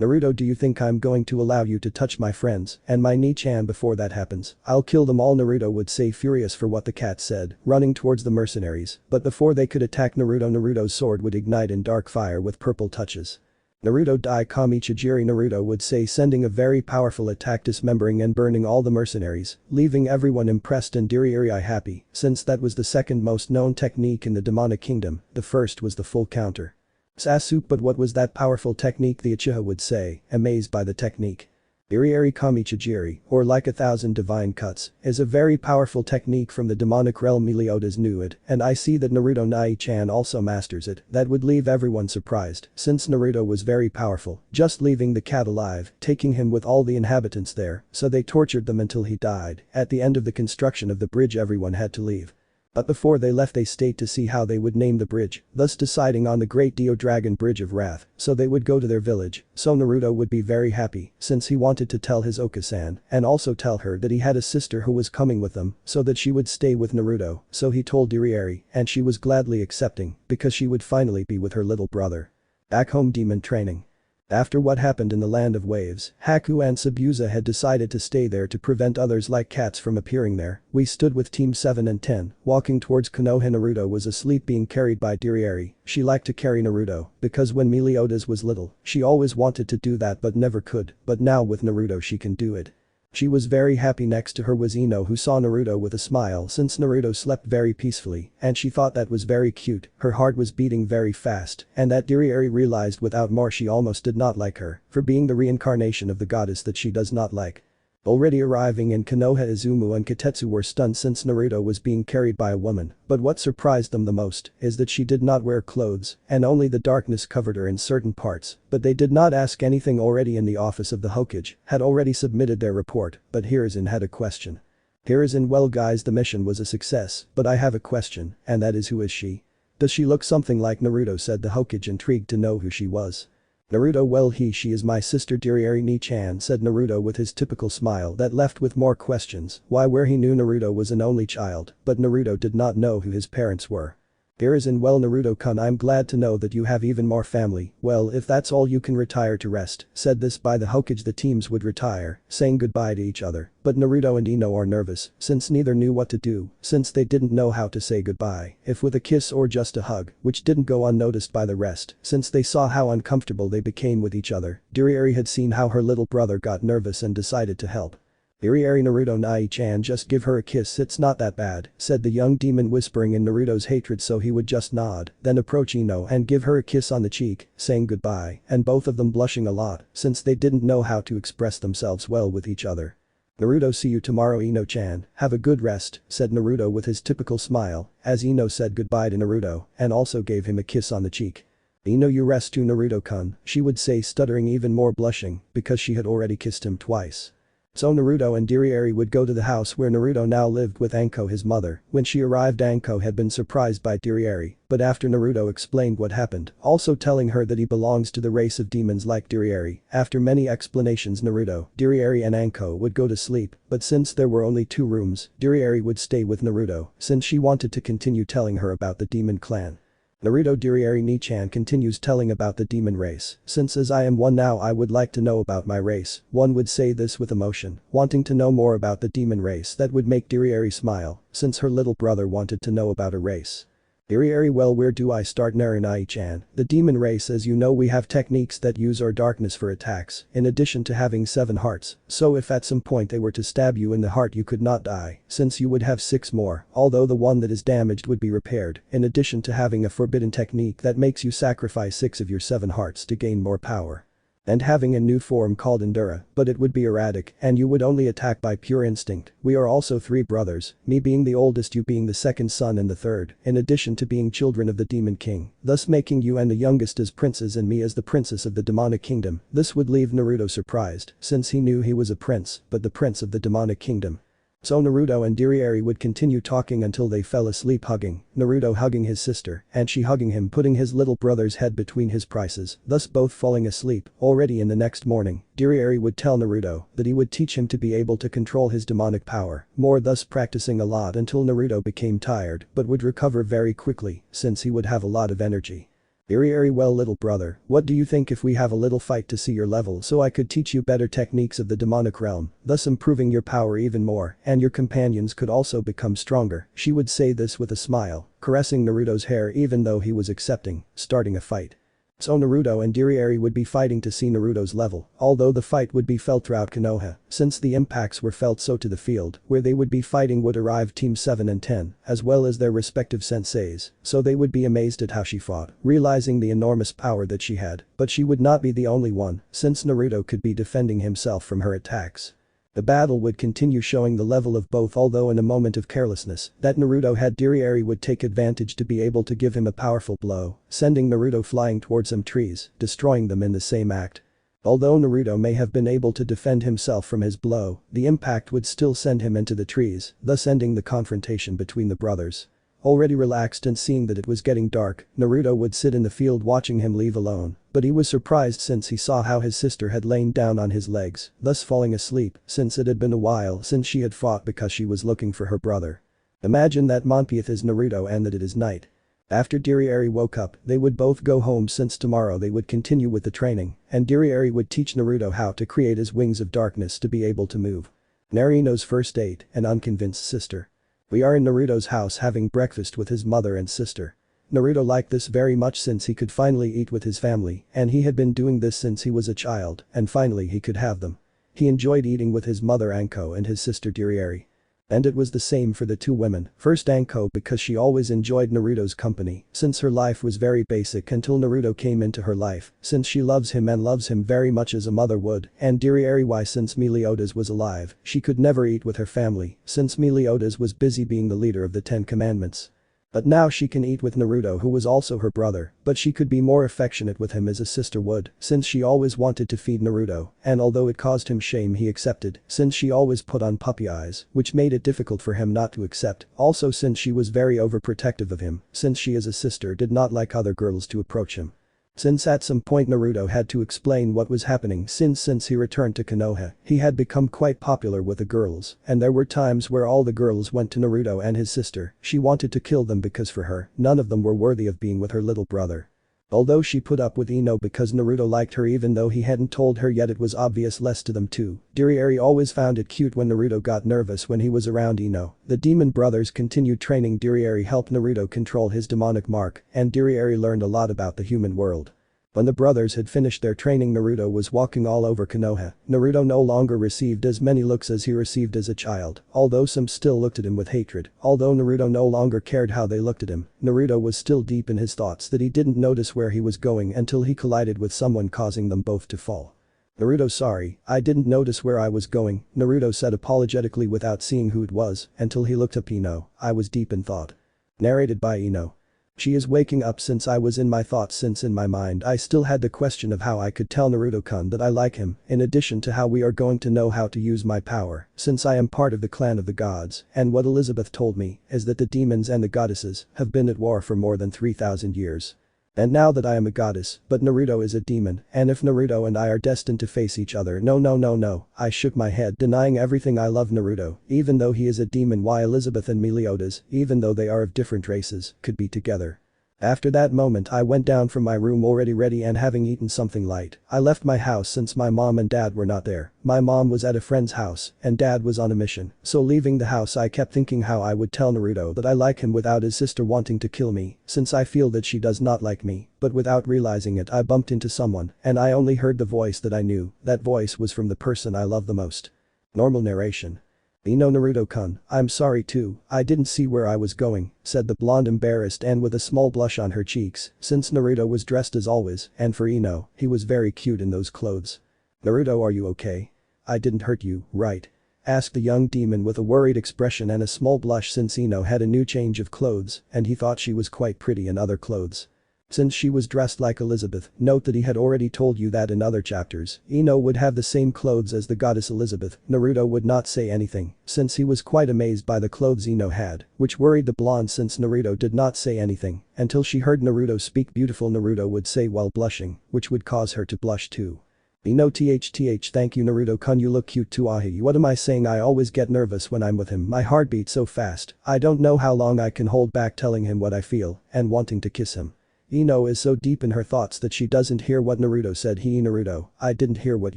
Naruto, do you think I'm going to allow you to touch my friends and my Ni-chan before that happens? I'll kill them all, Naruto would say, furious for what the cat said, running towards the mercenaries. But before they could attack Naruto, Naruto's sword would ignite in dark fire with purple touches. Naruto dai kami chijiri, Naruto would say, sending a very powerful attack, dismembering and burning all the mercenaries, leaving everyone impressed and Diriari happy, since that was the second most known technique in the demonic kingdom. The first was the full counter. Sasuke, but what was that powerful technique, the Uchiha would say, amazed by the technique. Iriari Kami Chijiri, or like 1,000 divine cuts, is a very powerful technique from the demonic realm. Meliodas knew it, and I see that Naruto Nai-chan also masters it. That would leave everyone surprised, since Naruto was very powerful, just leaving the cat alive, taking him with all the inhabitants there, so they tortured them until he died. At the end of the construction of the bridge, everyone had to leave. But before they left, they stayed to see how they would name the bridge, thus deciding on the Great Dio Dragon Bridge of Wrath, so they would go to their village. So Naruto would be very happy, since he wanted to tell his Oka-san, and also tell her that he had a sister who was coming with them, so that she would stay with Naruto. So he told Iriari, and she was gladly accepting, because she would finally be with her little brother. Back home, demon training. After what happened in the Land of Waves, Haku and Sabuza had decided to stay there to prevent others like cats from appearing there. We stood with Team 7 and 10, walking towards Konoha. Naruto was asleep, being carried by Diriari. She liked to carry Naruto, because when Meliodas was little, she always wanted to do that but never could, but now with Naruto she can do it. She was very happy. Next to her was Ino, who saw Naruto with a smile since Naruto slept very peacefully, and she thought that was very cute. Her heart was beating very fast, and that Diriari realized without more she almost did not like her, for being the reincarnation of the goddess that she does not like. Already arriving in Konoha, Izumu and Kotetsu were stunned since Naruto was being carried by a woman, but what surprised them the most is that she did not wear clothes and only the darkness covered her in certain parts, but they did not ask anything. Already in the office of the Hokage had already submitted their report, but Hiruzen had a question. Hiruzen, well guys, the mission was a success, but I have a question, and that is, who is she? Does she look something like Naruto, said the Hokage, intrigued to know who she was. Naruto, well she is my sister Diriari Ni-chan, said Naruto with his typical smile that left with more questions. Why, where he knew Naruto was an only child, but Naruto did not know who his parents were. Hiruzen, well Naruto-kun, I'm glad to know that you have even more family. Well, if that's all, you can retire to rest, said this by the Hokage. The teams would retire, saying goodbye to each other, but Naruto and Ino are nervous since neither knew what to do, since they didn't know how to say goodbye, if with a kiss or just a hug, which didn't go unnoticed by the rest since they saw how uncomfortable they became with each other. Diriari had seen how her little brother got nervous and decided to help. Iriari, Naruto Nai-chan, just give her a kiss, it's not that bad, said the young demon, whispering in Naruto's hatred, so he would just nod, then approach Ino and give her a kiss on the cheek, saying goodbye, and both of them blushing a lot since they didn't know how to express themselves well with each other. Naruto, see you tomorrow, Ino-chan, have a good rest, said Naruto with his typical smile, as Ino said goodbye to Naruto and also gave him a kiss on the cheek. Ino, you rest too, Naruto-kun, she would say, stuttering even more, blushing, because she had already kissed him twice. So Naruto and Diriari would go to the house where Naruto now lived with Anko, his mother. When she arrived, Anko had been surprised by Diriari, but after Naruto explained what happened, also telling her that he belongs to the race of demons like Diriari, after many explanations Naruto, Diriari and Anko would go to sleep, but since there were only 2 rooms, Diriari would stay with Naruto since she wanted to continue telling her about the demon clan. Naruto, Diriari Ni-chan continues telling about the demon race, since as I am one now I would like to know about my race. One would say this with emotion, wanting to know more about the demon race. That would make Diriari smile, since her little brother wanted to know about a race. Diriari, well, where do I start? Nai-chan, the demon race, as you know, we have techniques that use our darkness for attacks, in addition to having 7 hearts, so if at some point they were to stab you in the heart you could not die, since you would have 6 more, although the one that is damaged would be repaired, in addition to having a forbidden technique that makes you sacrifice 6 of your 7 hearts to gain more power. And having a new form called Endura, but it would be erratic and you would only attack by pure instinct. We are also 3 brothers, me being the oldest, you being the second son and the third, in addition to being children of the Demon King, thus making you and the youngest as princes and me as the princess of the demonic kingdom. This would leave Naruto surprised since he knew he was a prince, but the prince of the demonic kingdom. So Naruto and Diriari would continue talking until they fell asleep, hugging, Naruto hugging his sister and she hugging him, putting his little brother's head between his prices, thus both falling asleep. Already in the next morning, Diriari would tell Naruto that he would teach him to be able to control his demonic power more, thus practicing a lot until Naruto became tired but would recover very quickly since he would have a lot of energy. Very well little brother, what do you think if we have a little fight to see your level so I could teach you better techniques of the demonic realm, thus improving your power even more, and your companions could also become stronger. She would say this with a smile, caressing Naruto's hair even though he was accepting, starting a fight. So Naruto and Iri would be fighting to see Naruto's level, although the fight would be felt throughout Konoha, since the impacts were felt so to the field, where they would be fighting would arrive Team 7 and 10, as well as their respective senseis, so they would be amazed at how she fought, realizing the enormous power that she had, but she would not be the only one, since Naruto could be defending himself from her attacks. The battle would continue showing the level of both, although in a moment of carelessness that Naruto had, Iri would take advantage to be able to give him a powerful blow, sending Naruto flying towards some trees, destroying them in the same act. Although Naruto may have been able to defend himself from his blow, the impact would still send him into the trees, thus ending the confrontation between the brothers. Already relaxed and seeing that it was getting dark, Naruto would sit in the field watching him leave alone, but he was surprised since he saw how his sister had lain down on his legs, thus falling asleep, since it had been a while since she had fought because she was looking for her brother. Imagine that Monpieth is Naruto and that it is night. After Iri woke up, they would both go home since tomorrow they would continue with the training, and Iri would teach Naruto how to create his wings of darkness to be able to move. Naruto's first date, an unconvinced sister. We are in Naruto's house having breakfast with his mother and sister. Naruto liked this very much since he could finally eat with his family, and he had been doing this since he was a child, and finally he could have them. He enjoyed eating with his mother Anko and his sister Iri. And it was the same for the two women, first Anko because she always enjoyed Naruto's company, since her life was very basic until Naruto came into her life, since she loves him and loves him very much as a mother would, and Iri since Meliodas was alive, she could never eat with her family, since Meliodas was busy being the leader of the 10 Commandments. But now she can eat with Naruto, who was also her brother, but she could be more affectionate with him as a sister would, since she always wanted to feed Naruto, and although it caused him shame he accepted, since she always put on puppy eyes, which made it difficult for him not to accept, also since she was very overprotective of him, since she as a sister did not like other girls to approach him. Since at some point Naruto had to explain what was happening since he returned to Konoha, he had become quite popular with the girls, and there were times where all the girls went to Naruto and his sister, she wanted to kill them because for her, none of them were worthy of being with her little brother. Although she put up with Ino because Naruto liked her even though he hadn't told her yet, it was obvious less to them too. Iri always found it cute when Naruto got nervous when he was around Ino. The demon brothers continued training. Iri helped Naruto control his demonic mark, and Iri learned a lot about the human world. When the brothers had finished their training, Naruto was walking all over Konoha. Naruto no longer received as many looks as he received as a child, although some still looked at him with hatred. Although Naruto no longer cared how they looked at him, Naruto was still deep in his thoughts that he didn't notice where he was going until he collided with someone, causing them both to fall. Naruto, sorry, I didn't notice where I was going, Naruto said apologetically without seeing who it was until he looked up. Ino, I was deep in thought. Narrated by Ino. She is waking up since I was in my thoughts, since in my mind I still had the question of how I could tell Naruto-kun that I like him, in addition to how we are going to know how to use my power, since I am part of the clan of the gods, and what Elizabeth told me is that the demons and the goddesses have been at war for more than 3,000 years. And now that I am a goddess, but Naruto is a demon, and if Naruto and I are destined to face each other, no, I shook my head, denying everything. I love Naruto, even though he is a demon. Why Elizabeth and Meliodas, even though they are of different races, could be together. After that moment I went down from my room already ready and having eaten something light. I left my house since my mom and dad were not there. My mom was at a friend's house and dad was on a mission, so leaving the house I kept thinking how I would tell Naruto that I like him without his sister wanting to kill me, since I feel that she does not like me, but without realizing it I bumped into someone and I only heard the voice that I knew. That voice was from the person I love the most. Normal narration. Ino, Naruto-kun, I'm sorry too, I didn't see where I was going, said the blonde, embarrassed and with a small blush on her cheeks, since Naruto was dressed as always, and for Ino, he was very cute in those clothes. Naruto, are you okay? I didn't hurt you, right? Asked the young demon with a worried expression and a small blush, since Ino had a new change of clothes and he thought she was quite pretty in other clothes. Since she was dressed like Elizabeth, note that he had already told you that in other chapters, Ino would have the same clothes as the goddess Elizabeth. Naruto would not say anything, since he was quite amazed by the clothes Ino had, which worried the blonde since Naruto did not say anything, until she heard Naruto speak. Beautiful, Naruto would say while blushing, which would cause her to blush too. Ino, thank you Naruto-kun, you look cute too. Ahi, what am I saying? I always get nervous when I'm with him, my heart beats so fast, I don't know how long I can hold back telling him what I feel, and wanting to kiss him. Ino is so deep in her thoughts that she doesn't hear what Naruto said. Naruto, I didn't hear what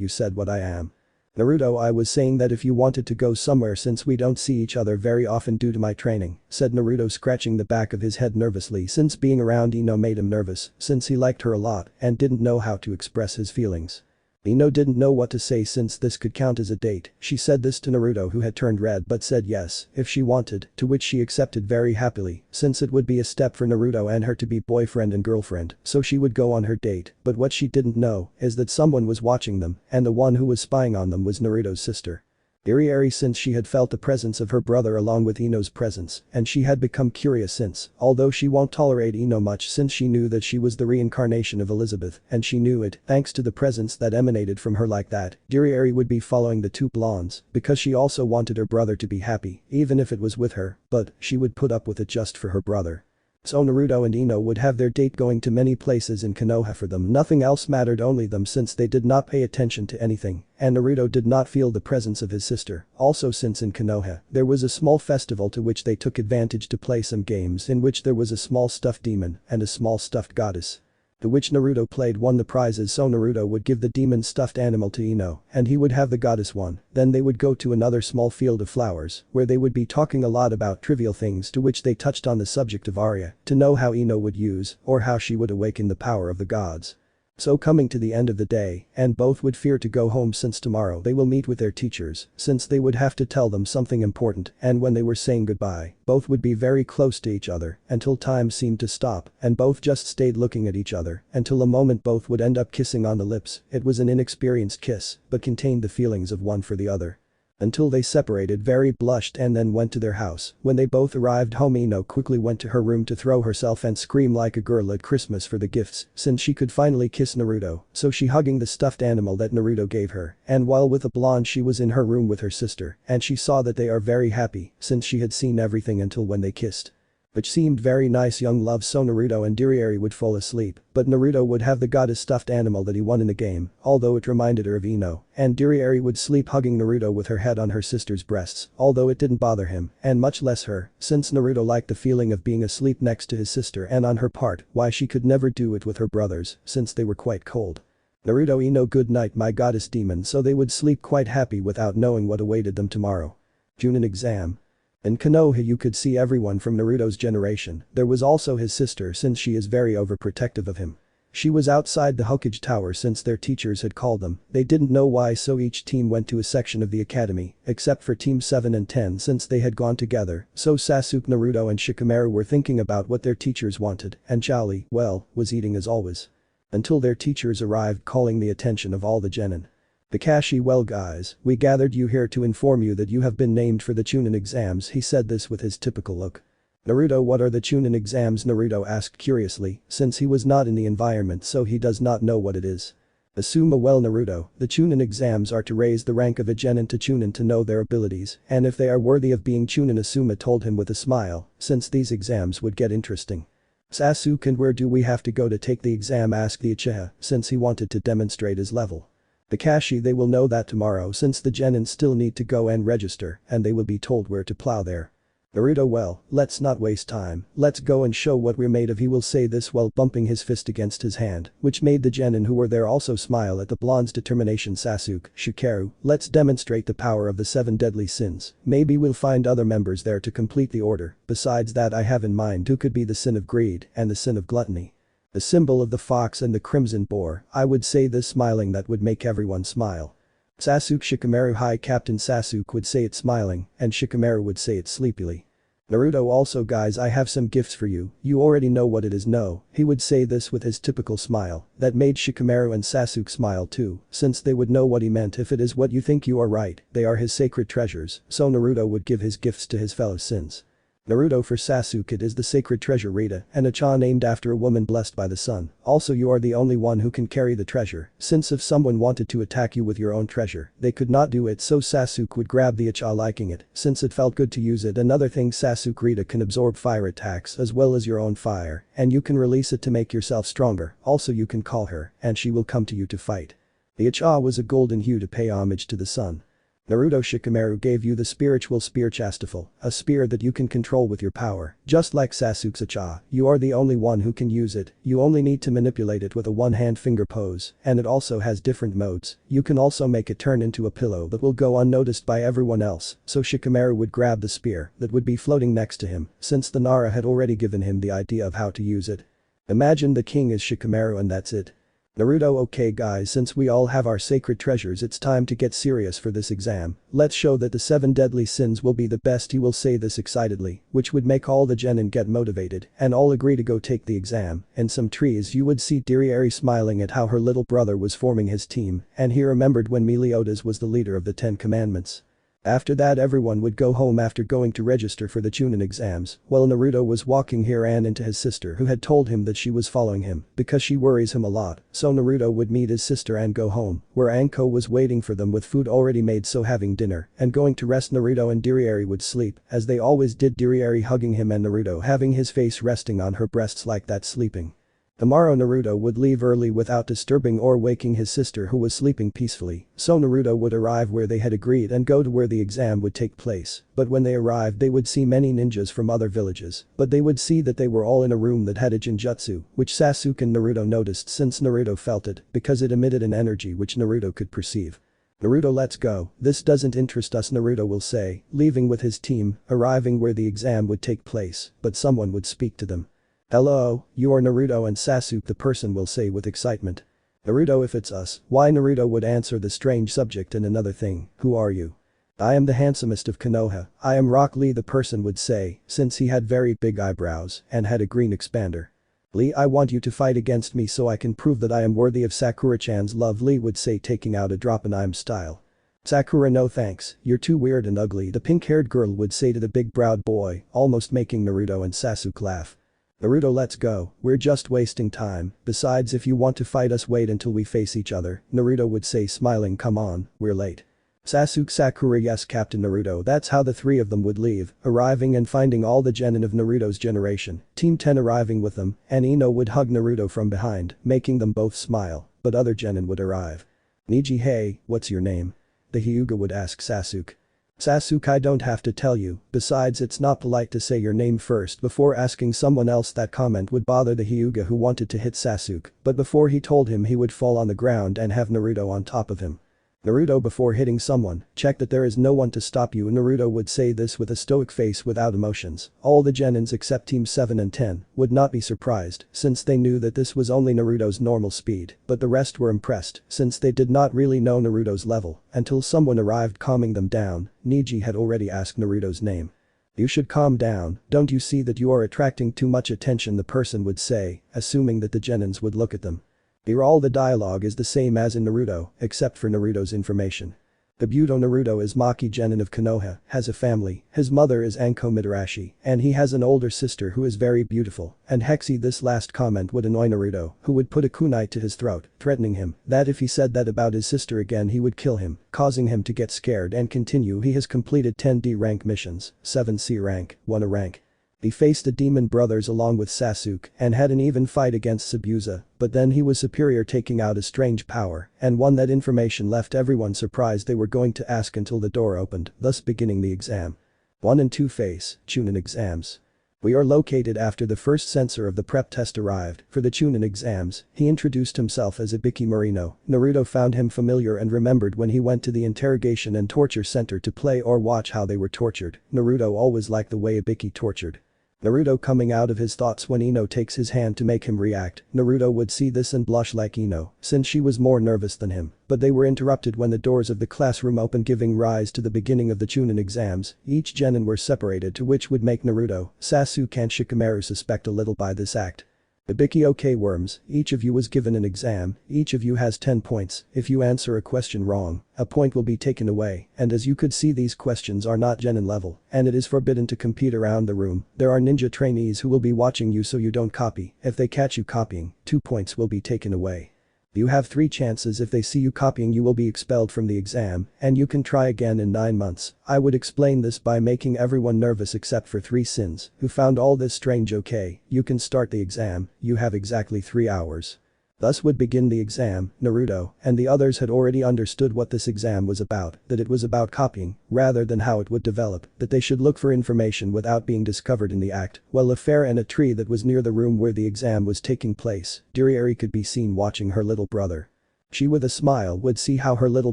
you said. What I am. Naruto, I was saying that if you wanted to go somewhere since we don't see each other very often due to my training, said Naruto, scratching the back of his head nervously since being around Ino made him nervous since he liked her a lot and didn't know how to express his feelings. Ino didn't know what to say since this could count as a date. She said this to Naruto, who had turned red but said yes if she wanted, to which she accepted very happily since it would be a step for Naruto and her to be boyfriend and girlfriend, so she would go on her date. But what she didn't know is that someone was watching them and the one who was spying on them was Naruto's sister. Iri, since she had felt the presence of her brother along with Ino's presence and she had become curious since, although she won't tolerate Ino much since she knew that she was the reincarnation of Elizabeth and she knew it thanks to the presence that emanated from her like that, Iri would be following the two blondes because she also wanted her brother to be happy even if it was with her, but she would put up with it just for her brother. So Naruto and Ino would have their date going to many places in Konoha. For them nothing else mattered, only them, since they did not pay attention to anything and Naruto did not feel the presence of his sister. Also, since in Konoha there was a small festival to which they took advantage to play some games in which there was a small stuffed demon and a small stuffed goddess. To which Naruto played won the prizes, so Naruto would give the demon stuffed animal to Ino and he would have the goddess one. Then they would go to another small field of flowers where they would be talking a lot about trivial things, to which they touched on the subject of Arya to know how Ino would use or how she would awaken the power of the gods. So coming to the end of the day and both would fear to go home since tomorrow they will meet with their teachers since they would have to tell them something important, and when they were saying goodbye both would be very close to each other until time seemed to stop and both just stayed looking at each other until a moment both would end up kissing on the lips. It was an inexperienced kiss but contained the feelings of one for the other. Until they separated, very blushed and then went to their house. When they both arrived home, Ino quickly went to her room to throw herself and scream like a girl at Christmas for the gifts since she could finally kiss Naruto, so she hugging the stuffed animal that Naruto gave her, and while with a blonde she was in her room with her sister and she saw that they are very happy since she had seen everything until when they kissed. Which seemed very nice young love, so Naruto and Iri would fall asleep, but Naruto would have the goddess stuffed animal that he won in the game, although it reminded her of Ino, and Iri would sleep hugging Naruto with her head on her sister's breasts, although it didn't bother him, and much less her, since Naruto liked the feeling of being asleep next to his sister, and on her part, why she could never do it with her brothers, since they were quite cold. Naruto, Ino, good night my goddess demon, so they would sleep quite happy without knowing what awaited them tomorrow. Junin exam. In Konoha you could see everyone from Naruto's generation. There was also his sister since she is very overprotective of him. She was outside the Hokage tower since their teachers had called them. They didn't know why, so each team went to a section of the academy, except for team 7 and 10 since they had gone together. So Sasuke, Naruto and Shikamaru were thinking about what their teachers wanted, and Chowli, well, was eating as always. Until their teachers arrived calling the attention of all the genin. Kakashi, well guys, we gathered you here to inform you that you have been named for the Chunin exams. He said this with his typical look. Naruto, what are the Chunin exams? Naruto asked curiously since he was not in the environment so he does not know what it is. Asuma, well Naruto, the Chunin exams are to raise the rank of a genin to Chunin to know their abilities and if they are worthy of being Chunin. Asuma told him with a smile since these exams would get interesting. Sasuke, and where do we have to go to take the exam? Asked the Uchiha since he wanted to demonstrate his level. Kakashi, they will know that tomorrow since the genin still need to go and register and they will be told where to plow there. Naruto, well, let's not waste time, let's go and show what we're made of. He will say this while bumping his fist against his hand, which made the genin who were there also smile at the blonde's determination. Sasuke, Shikaru, let's demonstrate the power of the 7 deadly sins, maybe we'll find other members there to complete the order. Besides that, I have in mind who could be the sin of greed and the sin of gluttony. The symbol of the fox and the crimson boar, I would say this smiling, that would make everyone smile. Sasuke, Shikamaru, hi Captain. Sasuke would say it smiling and Shikamaru would say it sleepily. Naruto, also guys, I have some gifts for you, you already know what it is. No, he would say this with his typical smile that made Shikamaru and Sasuke smile too since they would know what he meant. If it is what you think, you are right, they are his sacred treasures, so Naruto would give his gifts to his fellow sins. Naruto, for Sasuke it is the sacred treasure Rita and a cha named after a woman blessed by the sun. Also you are the only one who can carry the treasure since if someone wanted to attack you with your own treasure they could not do it, so Sasuke would grab the cha liking it since it felt good to use it. Another thing, Sasuke, Rita can absorb fire attacks as well as your own fire and you can release it to make yourself stronger. Also you can call her and she will come to you to fight. The cha was a golden hue to pay homage to the sun. Naruto Shikamaru gave you the spiritual spear Chastafel, a spear that you can control with your power. Just like Sasuke's Uchiha, you are the only one who can use it, you only need to manipulate it with a one-hand finger pose, and it also has different modes. You can also make it turn into a pillow that will go unnoticed by everyone else, so Shikamaru would grab the spear that would be floating next to him, since the Nara had already given him the idea of how to use it. Imagine the king is Shikamaru and that's it. Naruto: okay guys, since we all have our sacred treasures, it's time to get serious for this exam. Let's show that the 7 deadly sins will be the best. He will say this excitedly, which would make all the genin get motivated and all agree to go take the exam. In some trees you would see Dirieri smiling at how her little brother was forming his team, and he remembered when Meliodas was the leader of the 10 commandments. After that everyone would go home after going to register for the Chunin exams, while Naruto was walking he ran into his sister who had told him that she was following him because she worries him a lot, so Naruto would meet his sister and go home, where Anko was waiting for them with food already made, so having dinner and going to rest Naruto and Dirieri would sleep, as they always did, Dirieri hugging him and Naruto having his face resting on her breasts like that, sleeping. Tomorrow Naruto would leave early without disturbing or waking his sister who was sleeping peacefully, so Naruto would arrive where they had agreed and go to where the exam would take place, but when they arrived they would see many ninjas from other villages, but they would see that they were all in a room that had a genjutsu, which Sasuke and Naruto noticed since Naruto felt it, because it emitted an energy which Naruto could perceive. Naruto: let's go, this doesn't interest us, Naruto will say, leaving with his team, arriving where the exam would take place, but someone would speak to them. Hello, you are Naruto and Sasuke, the person will say with excitement. Naruto: if it's us, why? Naruto would answer the strange subject. And another thing, who are you? I am the handsomest of Konoha, I am Rock Lee, the person would say, since he had very big eyebrows and had a green expander. Lee, I want you to fight against me so I can prove that I am worthy of Sakura-chan's love, Lee would say, taking out a drop in I'm style. Sakura: no thanks, you're too weird and ugly, the pink-haired girl would say to the big-browed boy, almost making Naruto and Sasuke laugh. Naruto: let's go, we're just wasting time, besides if you want to fight us wait until we face each other, Naruto would say smiling, come on, we're late. Sasuke: Sakura: yes Captain Naruto. That's how the 3 of them would leave, arriving and finding all the genin of Naruto's generation, Team 10 arriving with them, and Ino would hug Naruto from behind, making them both smile, but other genin would arrive. Niji: hey, what's your name? The Hyuga would ask Sasuke. Sasuke: I don't have to tell you, besides it's not polite to say your name first before asking someone else. That comment would bother the Hyuga who wanted to hit Sasuke, but before he told him he would fall on the ground and have Naruto on top of him. Naruto: before hitting someone, check that there is no one to stop you. Naruto would say this with a stoic face without emotions. All the genins except Team 7 and 10 would not be surprised since they knew that this was only Naruto's normal speed, but the rest were impressed since they did not really know Naruto's level until someone arrived calming them down. Niji had already asked Naruto's name. You should calm down, don't you see that you are attracting too much attention, the person would say, assuming that the genins would look at them. Here all the dialogue is the same as in Naruto, except for Naruto's information. Kabuto: Naruto is Maki genin of Konoha, has a family, his mother is Anko Mitarashi, and he has an older sister who is very beautiful, and Hexy. This last comment would annoy Naruto, who would put a kunai to his throat, threatening him that if he said that about his sister again he would kill him, causing him to get scared and continue. He has completed 10 D rank missions, 7 C rank, 1 A rank. He faced the demon brothers along with Sasuke and had an even fight against Sabuza, but then he was superior, taking out a strange power, and one that information left everyone surprised. They were going to ask until the door opened, thus beginning the exam. 1 and 2 Face, Chunin exams. We are located after the first censor of the prep test arrived for the Chunin exams. He introduced himself as Ibiki Marino. Naruto found him familiar and remembered when he went to the interrogation and torture center to play or watch how they were tortured. Naruto always liked the way Ibiki tortured. Naruto coming out of his thoughts when Ino takes his hand to make him react. Naruto would see this and blush like Ino, since she was more nervous than him, but they were interrupted when the doors of the classroom opened, giving rise to the beginning of the Chunin exams. Each genin were separated, to which would make Naruto, Sasuke and Shikamaru suspect a little by this act. Ibiki: okay worms, each of you was given an exam, each of you has 10 points, if you answer a question wrong, a point will be taken away, and as you could see these questions are not genin level, and it is forbidden to compete around the room. There are ninja trainees who will be watching you so you don't copy. If they catch you copying, 2 points will be taken away. You have 3 chances. If they see you copying you will be expelled from the exam, and you can try again in 9 months. I would explain this by making everyone nervous except for 3 sins, who found all this strange. Okay, you can start the exam, you have exactly 3 hours. Thus would begin the exam. Naruto and the others had already understood what this exam was about, that it was about copying, rather than how it would develop, that they should look for information without being discovered in the act. Well, a fair and a tree that was near the room where the exam was taking place, Dirieri could be seen watching her little brother. She with a smile would see how her little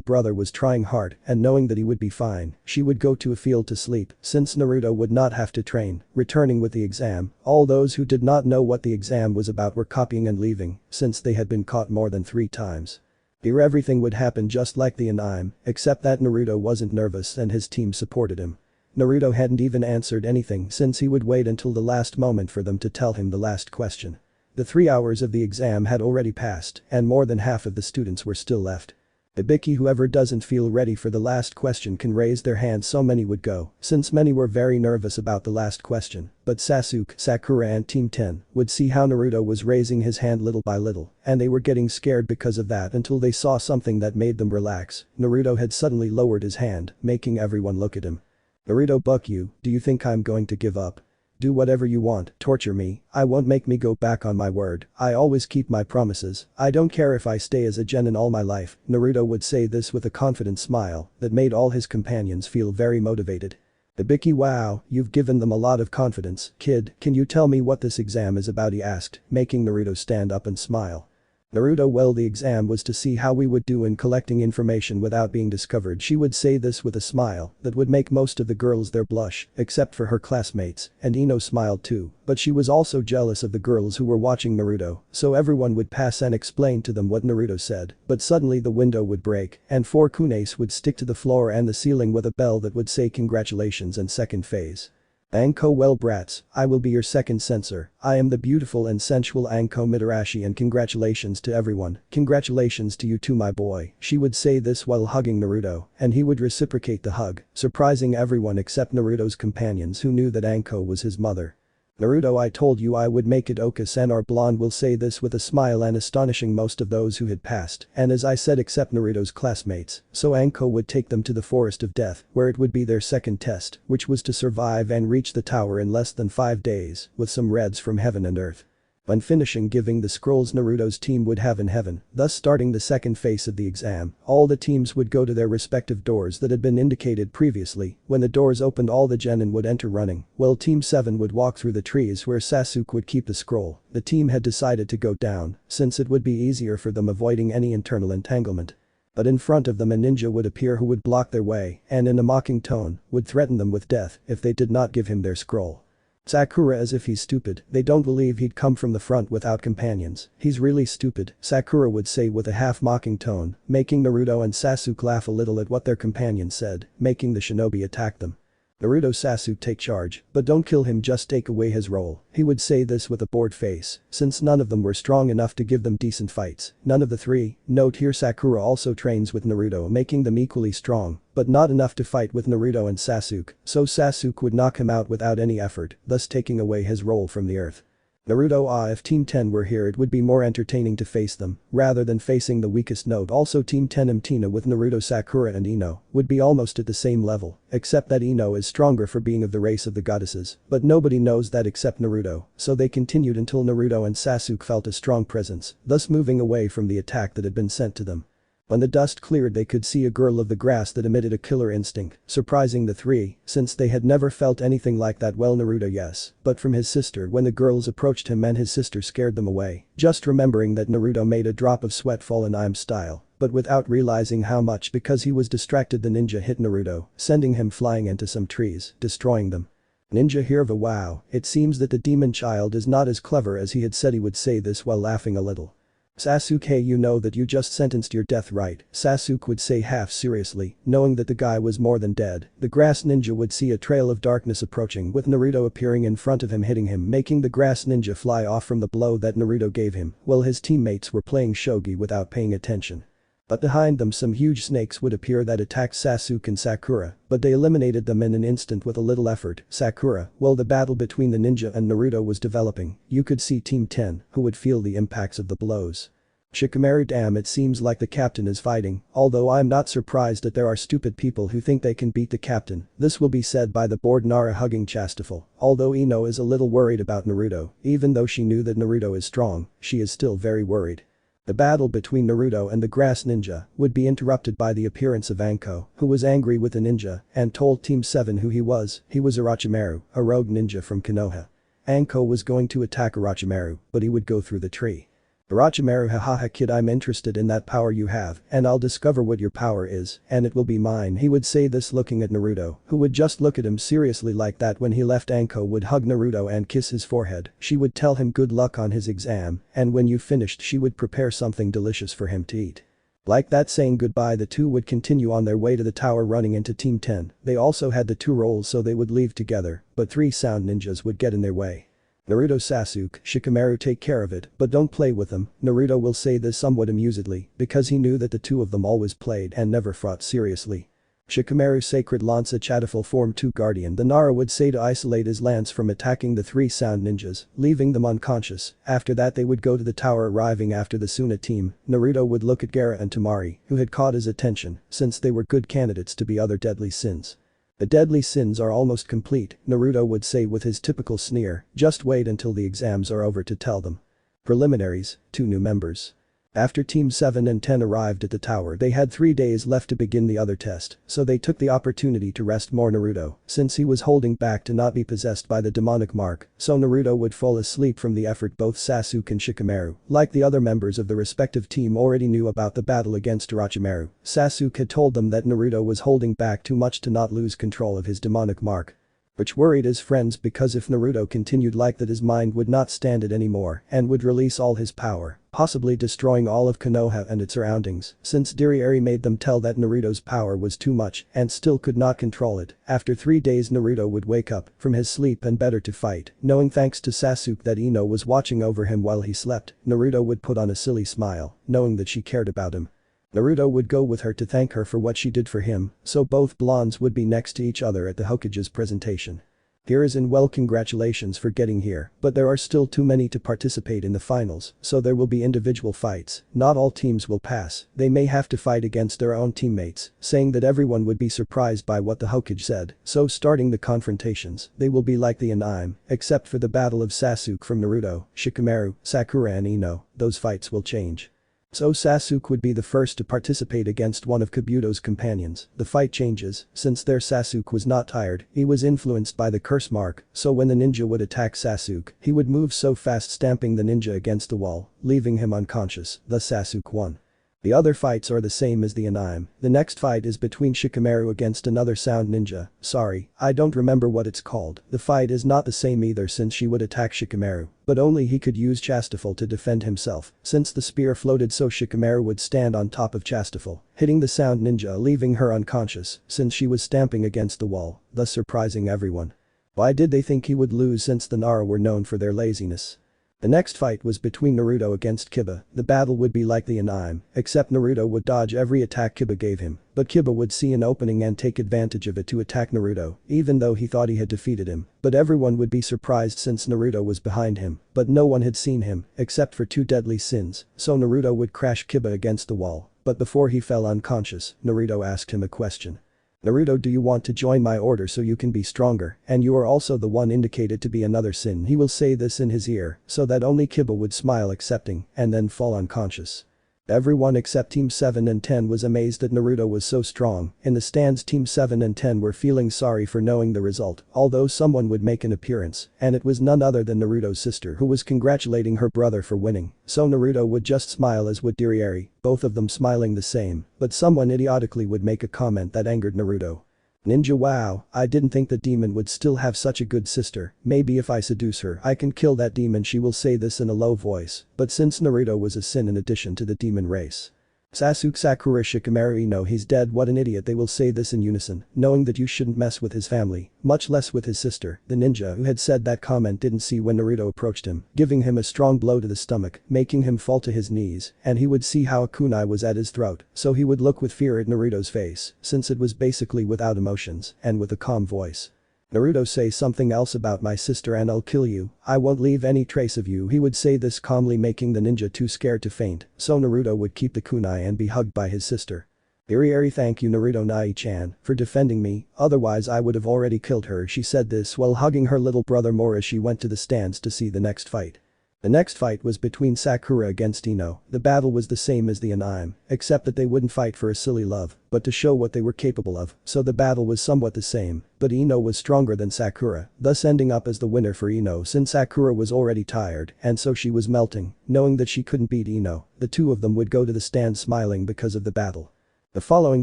brother was trying hard and knowing that he would be fine, she would go to a field to sleep since Naruto would not have to train, returning with the exam. All those who did not know what the exam was about were copying and leaving since they had been caught more than 3 times. Here everything would happen just like the anime, except that Naruto wasn't nervous and his team supported him. Naruto hadn't even answered anything since he would wait until the last moment for them to tell him the last question. The 3 hours of the exam had already passed and more than half of the students were still left. Ibiki, whoever doesn't feel ready for the last question can raise their hand, so many would go, since many were very nervous about the last question, but Sasuke, Sakura and Team 10 would see how Naruto was raising his hand little by little, and they were getting scared because of that until they saw something that made them relax. Naruto had suddenly lowered his hand, making everyone look at him. Naruto, buck you, do you think I'm going to give up? Do whatever you want, torture me, I won't make me go back on my word, I always keep my promises, I don't care if I stay as a genin all my life. Naruto would say this with a confident smile that made all his companions feel very motivated. Ibiki, wow, you've given them a lot of confidence, kid, can you tell me what this exam is about, he asked, making Naruto stand up and smile. Naruto, well, the exam was to see how we would do in collecting information without being discovered. She would say this with a smile that would make most of the girls there blush, except for her classmates, and Ino smiled too, but she was also jealous of the girls who were watching Naruto, so everyone would pass and explain to them what Naruto said, but suddenly the window would break and 4 kunes would stick to the floor and the ceiling with a bell that would say congratulations and second phase. Anko, well brats, I will be your second censor, I am the beautiful and sensual Anko Mitarashi, and congratulations to everyone, congratulations to you too my boy. She would say this while hugging Naruto, and he would reciprocate the hug, surprising everyone except Naruto's companions who knew that Anko was his mother. Naruto, I told you I would make it. Oka-san, our blonde, will say this with a smile and astonishing most of those who had passed, and as I said, except Naruto's classmates, so Anko would take them to the forest of death where it would be their second test, which was to survive and reach the tower in less than 5 days with some reds from heaven and earth. When finishing giving the scrolls Naruto's team would have in heaven, thus starting the second phase of the exam, all the teams would go to their respective doors that had been indicated previously. When the doors opened, all the genin would enter running, while Team 7 would walk through the trees where Sasuke would keep the scroll. The team had decided to go down, since it would be easier for them, avoiding any internal entanglement. But in front of them a ninja would appear who would block their way and in a mocking tone would threaten them with death if they did not give him their scroll. Sakura, as if he's stupid, they don't believe he'd come from the front without companions, he's really stupid, Sakura would say with a half-mocking tone, making Naruto and Sasuke laugh a little at what their companions said, making the shinobi attack them. Naruto, Sasuke, take charge, but don't kill him, just take away his role. He would say this with a bored face, since none of them were strong enough to give them decent fights. None of the 3. Note here, Sakura also trains with Naruto, making them equally strong, but not enough to fight with Naruto and Sasuke, so Sasuke would knock him out without any effort, thus taking away his role from the earth. Naruto, if Team 10 were here it would be more entertaining to face them, rather than facing the weakest. Note also Team 10 Tina with Naruto, Sakura and Ino would be almost at the same level, except that Ino is stronger for being of the race of the goddesses, but nobody knows that except Naruto, so they continued until Naruto and Sasuke felt a strong presence, thus moving away from the attack that had been sent to them. When the dust cleared they could see a girl of the grass that emitted a killer instinct, surprising the 3, since they had never felt anything like that. Well, Naruto, yes, but from his sister when the girls approached him and his sister scared them away, just remembering that Naruto made a drop of sweat fall in anime style, but without realizing how much because he was distracted the ninja hit Naruto, sending him flying into some trees, destroying them. Ninja here, wow, it seems that the demon child is not as clever as he had said. He would say this while laughing a little. Sasuke, hey, you know that you just sentenced your death, right? Sasuke would say half seriously, knowing that the guy was more than dead. The grass ninja would see a trail of darkness approaching with Naruto appearing in front of him, hitting him, making the grass ninja fly off from the blow that Naruto gave him, while his teammates were playing shogi without paying attention. But behind them some huge snakes would appear that attacked Sasuke and Sakura, but they eliminated them in an instant with a little effort. Sakura, while the battle between the ninja and Naruto was developing, you could see Team 10, who would feel the impacts of the blows. Shikamaru, damn, it seems like the captain is fighting, although I'm not surprised that there are stupid people who think they can beat the captain. This will be said by the bored Nara hugging Chastafel, although Ino is a little worried about Naruto, even though she knew that Naruto is strong, she is still very worried. The battle between Naruto and the grass ninja would be interrupted by the appearance of Anko, who was angry with the ninja and told Team 7 who he was Orochimaru, a rogue ninja from Konoha. Anko was going to attack Orochimaru, but he would go through the tree. Orochimaru, hahaha kid, I'm interested in that power you have and I'll discover what your power is and it will be mine, he would say this looking at Naruto, who would just look at him seriously like that. When he left, Anko would hug Naruto and kiss his forehead. She would tell him good luck on his exam and when you finished she would prepare something delicious for him to eat. Like that, saying goodbye, the two would continue on their way to the tower running into Team 10. They also had the 2 roles so they would leave together, but 3 sound ninjas would get in their way. Naruto, Sasuke, Shikamaru, take care of it, but don't play with them. Naruto will say this somewhat amusedly because he knew that the 2 of them always played and never fought seriously. Shikamaru, sacred lance, a Chataful form 2 guardian, the Nara would say to isolate his lance from attacking the 3 sound ninjas, leaving them unconscious. After that they would go to the tower, arriving after the Suna team. Naruto would look at Gaara and Temari, who had caught his attention since they were good candidates to be other deadly sins. The deadly sins are almost complete, Naruto would say with his typical sneer, just wait until the exams are over to tell them. Preliminaries, 2 new members. After Team 7 and 10 arrived at the tower, they had 3 days left to begin the other test, so they took the opportunity to rest more Naruto, since he was holding back to not be possessed by the demonic mark, so Naruto would fall asleep from the effort. Both Sasuke and Shikamaru, like the other members of the respective team, already knew about the battle against Orochimaru. Sasuke had told them that Naruto was holding back too much to not lose control of his demonic mark, which worried his friends because if Naruto continued like that his mind would not stand it anymore and would release all his power, possibly destroying all of Konoha and its surroundings, since Dirieri made them tell that Naruto's power was too much and still could not control it. After 3 days Naruto would wake up from his sleep and better to fight, knowing thanks to Sasuke that Ino was watching over him while he slept. Naruto would put on a silly smile, knowing that she cared about him. Naruto would go with her to thank her for what she did for him, so both blondes would be next to each other at the Hokage's presentation. Here is in well, congratulations for getting here, but there are still too many to participate in the finals, so there will be individual fights. Not all teams will pass, they may have to fight against their own teammates, saying that everyone would be surprised by what the Hokage said, so starting the confrontations, they will be like the anime, except for the battle of Sasuke from Naruto, Shikamaru, Sakura and Ino, those fights will change. So Sasuke would be the first to participate against one of Kabuto's companions. The fight changes, since their Sasuke was not tired, he was influenced by the curse mark, so when the ninja would attack Sasuke, he would move so fast stamping the ninja against the wall, leaving him unconscious, thus Sasuke won. The other fights are the same as the anime. The next fight is between Shikamaru against another sound ninja. Sorry, I don't remember what it's called. The fight is not the same either since she would attack Shikamaru, but only he could use Chastafel to defend himself, since the spear floated, so Shikamaru would stand on top of Chastafel, hitting the sound ninja, leaving her unconscious since she was stamping against the wall, thus surprising everyone. Why did they think he would lose since the Nara were known for their laziness? The next fight was between Naruto against Kiba. The battle would be like the anime, except Naruto would dodge every attack Kiba gave him, but Kiba would see an opening and take advantage of it to attack Naruto, even though he thought he had defeated him. But everyone would be surprised since Naruto was behind him, but no one had seen him, except for 2 deadly sins, so Naruto would crash Kiba against the wall, but before he fell unconscious, Naruto asked him a question. Naruto, do you want to join my order so you can be stronger, and you are also the one indicated to be another sin? He will say this in his ear, so that only Kiba would smile accepting, and then fall unconscious. Everyone except Team 7 and 10 was amazed that Naruto was so strong. In the stands, Team 7 and 10 were feeling sorry for knowing the result, although someone would make an appearance, and it was none other than Naruto's sister who was congratulating her brother for winning, so Naruto would just smile as would Dirieri, both of them smiling the same, but someone idiotically would make a comment that angered Naruto. Ninja, wow, I didn't think the demon would still have such a good sister. Maybe if I seduce her I can kill that demon. She will say this in a low voice, but since Naruto was a sin in addition to the demon race. Sasuke, Sakura, Shikamaru, Ino, he's dead, what an idiot, they will say this in unison, knowing that you shouldn't mess with his family, much less with his sister. The ninja who had said that comment didn't see when Naruto approached him, giving him a strong blow to the stomach, making him fall to his knees, and he would see how a kunai was at his throat, so he would look with fear at Naruto's face, since it was basically without emotions, and with a calm voice. Naruto, say something else about my sister and I'll kill you, I won't leave any trace of you. He would say this calmly, making the ninja too scared to faint, so Naruto would keep the kunai and be hugged by his sister. Iri, thank you Naruto Nai-chan for defending me, otherwise I would have already killed her. She said this while hugging her little brother more as she went to the stands to see the next fight. The next fight was between Sakura against Ino. The battle was the same as the anime, except that they wouldn't fight for a silly love, but to show what they were capable of, so the battle was somewhat the same, but Ino was stronger than Sakura, thus ending up as the winner for Ino since Sakura was already tired and so she was melting, knowing that she couldn't beat Ino. The two of them would go to the stand smiling because of the battle. The following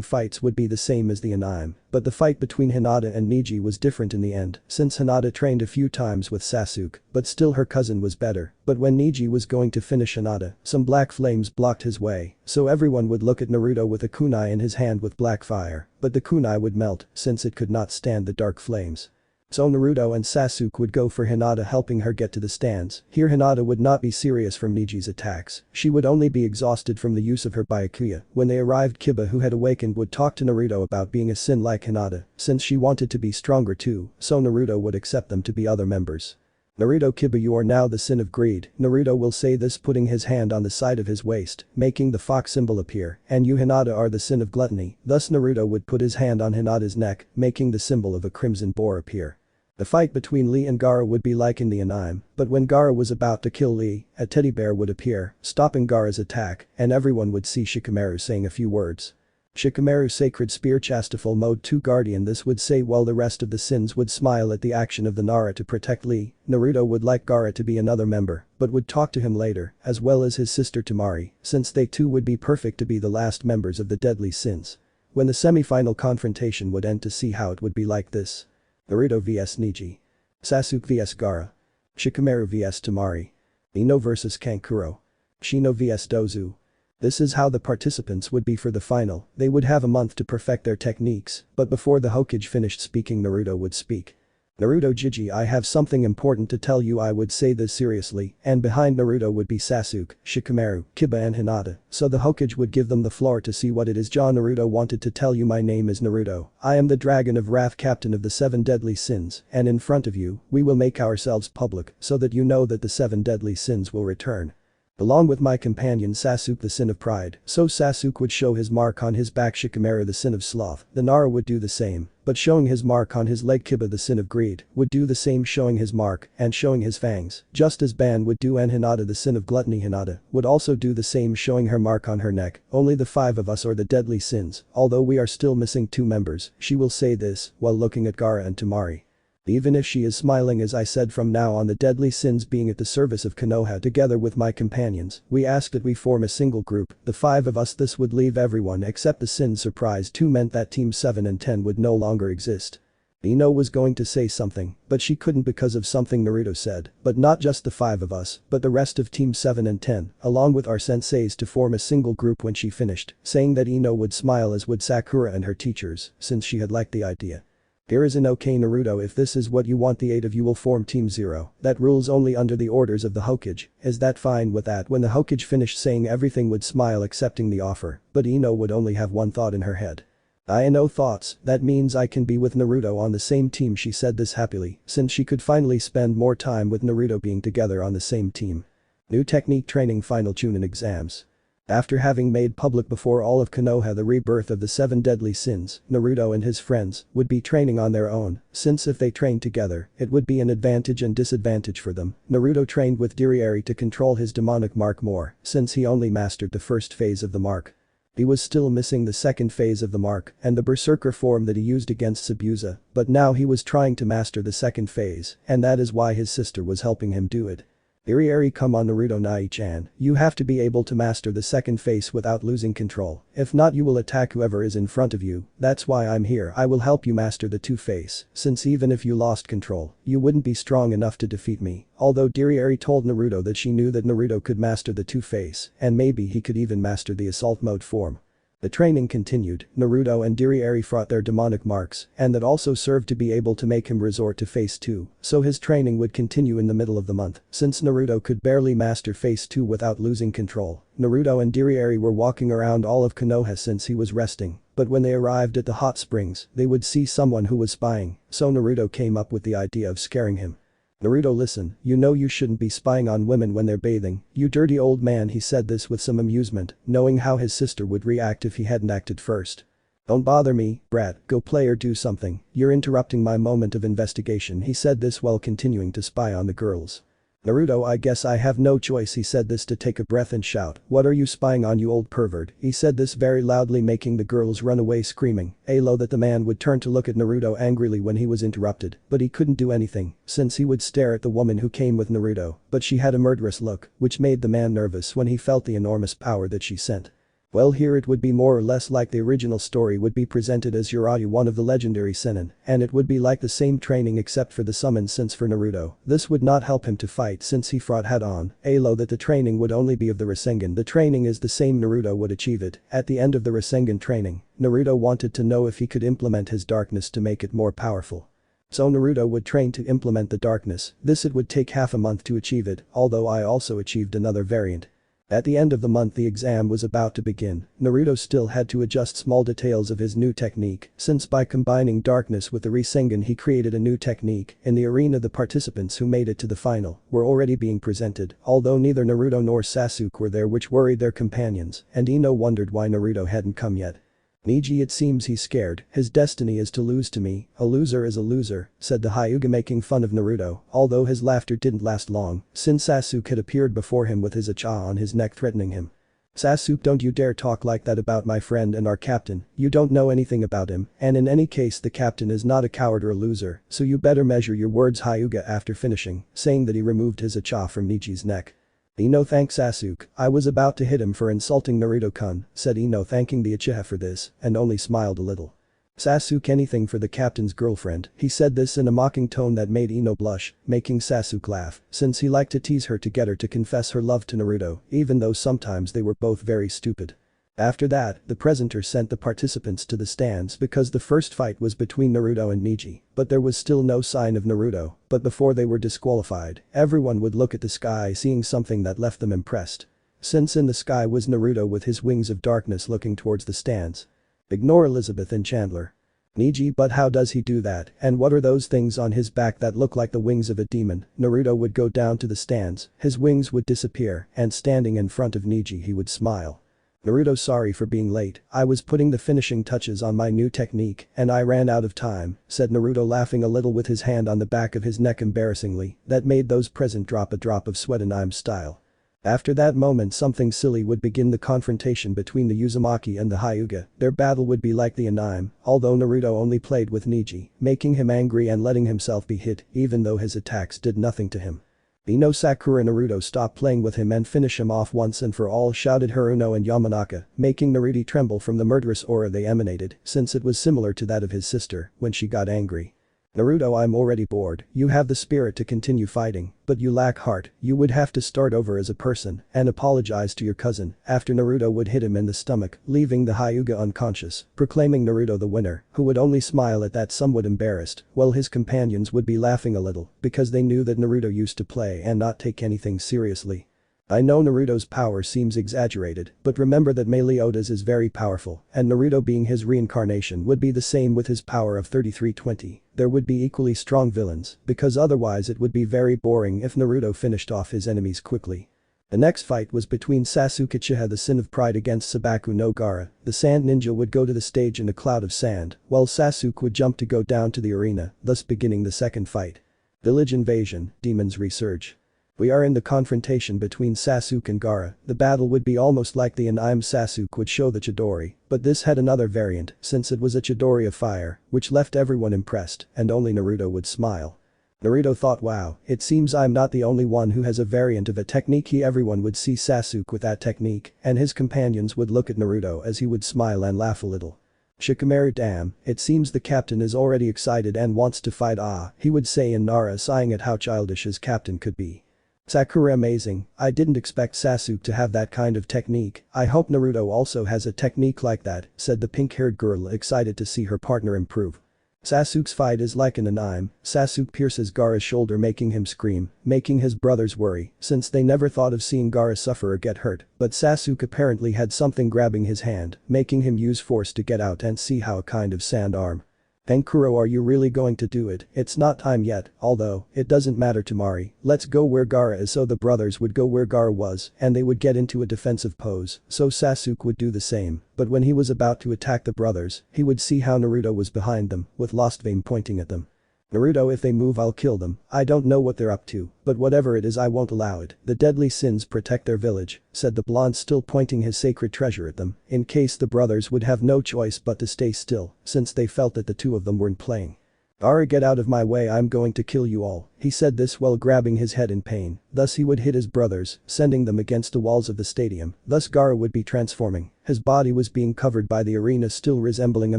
fights would be the same as the anime, but the fight between Hinata and Niji was different in the end, since Hinata trained a few times with Sasuke, but still her cousin was better, but when Niji was going to finish Hinata, some black flames blocked his way, so everyone would look at Naruto with a kunai in his hand with black fire, but the kunai would melt since it could not stand the dark flames. So Naruto and Sasuke would go for Hinata helping her get to the stands. Here Hinata would not be serious from Niji's attacks, she would only be exhausted from the use of her Byakuya. When they arrived, Kiba, who had awakened, would talk to Naruto about being a sin like Hinata, since she wanted to be stronger too, so Naruto would accept them to be other members. Naruto, Kiba, you are now the sin of greed, Naruto will say this putting his hand on the side of his waist, making the fox symbol appear, and you Hinata are the sin of gluttony, thus Naruto would put his hand on Hinata's neck, making the symbol of a crimson boar appear. The fight between Lee and Gaara would be like in the anime, but when Gaara was about to kill Lee, a teddy bear would appear, stopping Gaara's attack, and everyone would see Shikamaru saying a few words. Shikamaru Sacred Spear Chastiful Mode 2 Guardian, this would say while the rest of the sins would smile at the action of the Nara to protect Lee. Naruto would like Gaara to be another member, but would talk to him later, as well as his sister Temari, since they too would be perfect to be the last members of the deadly sins. When the semi-final confrontation would end, to see how it would be like this. Naruto vs Niji. Sasuke vs Gaara. Shikamaru vs Temari. Ino vs Kankuro. Shino vs Dozu. This is how the participants would be for the final. They would have a month to perfect their techniques, but before the Hokage finished speaking, Naruto would speak. Naruto, Jiji, I have something important to tell you. I would say this seriously, and behind Naruto would be Sasuke, Shikamaru, Kiba and Hinata, so the Hokage would give them the floor to see what it is. John, Naruto wanted to tell you, my name is Naruto, I am the Dragon of Wrath, captain of the 7 deadly sins, and in front of you, we will make ourselves public so that you know that the 7 deadly sins will return. Along with my companion Sasuke, the sin of pride, so Sasuke would show his mark on his back, Shikamaru the sin of sloth, the Nara would do the same, but showing his mark on his leg. Kiba the sin of greed would do the same, showing his mark and showing his fangs, just as Ban would do, and Hinata the sin of gluttony, Hinata would also do the same, showing her mark on her neck. Only the 5 of us are the deadly sins, although we are still missing 2 members, she will say this while looking at Gaara and Temari. Even if she is smiling, as I said, from now on the deadly sins being at the service of Konoha together with my companions, we ask that we form a single group, the 5 of us. This would leave everyone except the sin. Surprise 2 meant that team 7 and 10 would no longer exist. Ino was going to say something, but she couldn't because of something Naruto said, but not just the 5 of us, but the rest of team 7 and 10, along with our senseis, to form a single group. When she finished, saying that Ino would smile as would Sakura and her teachers, since she had liked the idea. Here is an okay, Naruto, if this is what you want, the 8 of you will form Team 0, that rules only under the orders of the Hokage, is that fine with that? When the Hokage finished saying, everything would smile accepting the offer, but Ino would only have one thought in her head. I know thoughts, that means I can be with Naruto on the same team. She said this happily, since she could finally spend more time with Naruto being together on the same team. New technique training, final Chunin exams. After having made public before all of Konoha the rebirth of the 7 deadly sins, Naruto and his friends would be training on their own, since if they trained together, it would be an advantage and disadvantage for them. Naruto trained with Dirieri to control his demonic mark more, since he only mastered the first phase of the mark. He was still missing the second phase of the mark and the berserker form that he used against Sabuza, but now he was trying to master the second phase, and that is why his sister was helping him do it. Irieri, come on Naruto Nai-chan, you have to be able to master the second phase without losing control, if not you will attack whoever is in front of you. That's why I'm here, I will help you master the 2 phase, since even if you lost control, you wouldn't be strong enough to defeat me. Although Dirieri told Naruto that she knew that Naruto could master the 2 phase, and maybe he could even master the assault mode form. The training continued, Naruto and Dirieri fought their demonic marks, and that also served to be able to make him resort to phase 2, so his training would continue in the middle of the month, since Naruto could barely master phase 2 without losing control. Naruto and Dirieri were walking around all of Konoha since he was resting, but when they arrived at the hot springs, they would see someone who was spying, so Naruto came up with the idea of scaring him. Naruto, listen, you know you shouldn't be spying on women when they're bathing, you dirty old man. He said this with some amusement, knowing how his sister would react if he hadn't acted first. Don't bother me, brat, go play or do something, you're interrupting my moment of investigation. He said this while continuing to spy on the girls. Naruto, I guess I have no choice. He said this to take a breath and shout, "What are you spying on, you old pervert?" He said this very loudly, making the girls run away screaming. Alo that the man would turn to look at Naruto angrily when he was interrupted, but he couldn't do anything, since he would stare at the woman who came with Naruto, but she had a murderous look, which made the man nervous when he felt the enormous power that she sent. Well, here it would be more or less like the original story would be presented as Urartu, one of the legendary Sennin, and it would be like the same training except for the summon, since for Naruto, this would not help him to fight since he fought head-on. Alo that the training would only be of the Rasengan. The training is the same, Naruto would achieve it. At the end of the Rasengan training, Naruto wanted to know if he could implement his darkness to make it more powerful. So Naruto would train to implement the darkness. This it would take half a month to achieve it, although I also achieved another variant. At the end of the month the exam was about to begin. Naruto still had to adjust small details of his new technique, since by combining darkness with the Rasengan he created a new technique. In the arena the participants who made it to the final were already being presented, although neither Naruto nor Sasuke were there, which worried their companions, and Ino wondered why Naruto hadn't come yet. "Niji, it seems he's scared. His destiny is to lose to me. A loser is a loser," said the Hyuga, making fun of Naruto, although his laughter didn't last long, since Sasuke had appeared before him with his Uchiha on his neck threatening him. "Sasuke, don't you dare talk like that about my friend and our captain. You don't know anything about him, and in any case the captain is not a coward or a loser, so you better measure your words." Hyuga after finishing, saying that he removed his Uchiha from Niji's neck. "Ino, thanks Sasuke, I was about to hit him for insulting Naruto-kun," said Ino, thanking the Uchiha for this, and only smiled a little. "Sasuke, anything for the captain's girlfriend." He said this in a mocking tone that made Ino blush, making Sasuke laugh, since he liked to tease her to get her to confess her love to Naruto, even though sometimes they were both very stupid. After that, the presenter sent the participants to the stands because the first fight was between Naruto and Niji, but there was still no sign of Naruto. But before they were disqualified, everyone would look at the sky, seeing something that left them impressed. Since in the sky was Naruto with his wings of darkness looking towards the stands. Ignore Elizabeth and Chandler. "Niji, but how does he do that, and what are those things on his back that look like the wings of a demon?" Naruto would go down to the stands, his wings would disappear, and standing in front of Niji he would smile. "Naruto, sorry for being late, I was putting the finishing touches on my new technique and I ran out of time," said Naruto, laughing a little with his hand on the back of his neck embarrassingly, that made those present drop a drop of sweat in style. After that moment something silly would begin, the confrontation between the Uzumaki and the Hyuga. Their battle would be like the anime, although Naruto only played with Niji, making him angry and letting himself be hit, even though his attacks did nothing to him. "Ino, Sakura, Naruto, stop playing with him and finish him off once and for all," shouted Haruno and Yamanaka, making Naruto tremble from the murderous aura they emanated, since it was similar to that of his sister when she got angry. "Naruto, I'm already bored. You have the spirit to continue fighting, but you lack heart. You would have to start over as a person and apologize to your cousin." After Naruto would hit him in the stomach, leaving the Hyuga unconscious, proclaiming Naruto the winner, who would only smile at that, somewhat embarrassed, while his companions would be laughing a little because they knew that Naruto used to play and not take anything seriously. "I know Naruto's power seems exaggerated, but remember that Meliodas is very powerful, and Naruto being his reincarnation would be the same with his power of 3320. There would be equally strong villains, because otherwise it would be very boring if Naruto finished off his enemies quickly." The next fight was between Sasuke Uchiha, the Sin of Pride, against Sabaku no Gaara. The Sand Ninja would go to the stage in a cloud of sand, while Sasuke would jump to go down to the arena, thus beginning the second fight. Village Invasion, Demons Resurge. We are in the confrontation between Sasuke and Gaara. The battle would be almost like the anime. Sasuke would show the Chidori, but this had another variant since it was a Chidori of fire, which left everyone impressed and only Naruto would smile. Naruto thought, wow, it seems I'm not the only one who has a variant of a technique. Everyone would see Sasuke with that technique and his companions would look at Naruto as he would smile and laugh a little. "Shikamaru, damn, it seems the captain is already excited and wants to fight, he would say in Nara, sighing at how childish his captain could be. "Sakura, amazing, I didn't expect Sasuke to have that kind of technique. I hope Naruto also has a technique like that," said the pink-haired girl, excited to see her partner improve. Sasuke's fight is like an anime. Sasuke pierces Gaara's shoulder, making him scream, making his brothers worry since they never thought of seeing Gaara suffer or get hurt, but Sasuke apparently had something grabbing his hand, making him use force to get out and see how a kind of sand arm. "Tenkuro, are you really going to do it? It's not time yet, although, it doesn't matter to Mari, let's go where Gaara is." So the brothers would go where Gaara was and they would get into a defensive pose, so Sasuke would do the same, but when he was about to attack the brothers, he would see how Naruto was behind them, with Lost Vein pointing at them. Naruto, if they move I'll kill them, I don't know what they're up to, but whatever it is I won't allow it. The deadly sins protect their village, said the blonde, still pointing his sacred treasure at them, in case the brothers would have no choice but to stay still, since they felt that the two of them weren't playing. Gaara, get out of my way, I'm going to kill you all. He said this while grabbing his head in pain, thus he would hit his brothers, sending them against the walls of the stadium, thus Gaara would be transforming. His body was being covered by the arena, still resembling a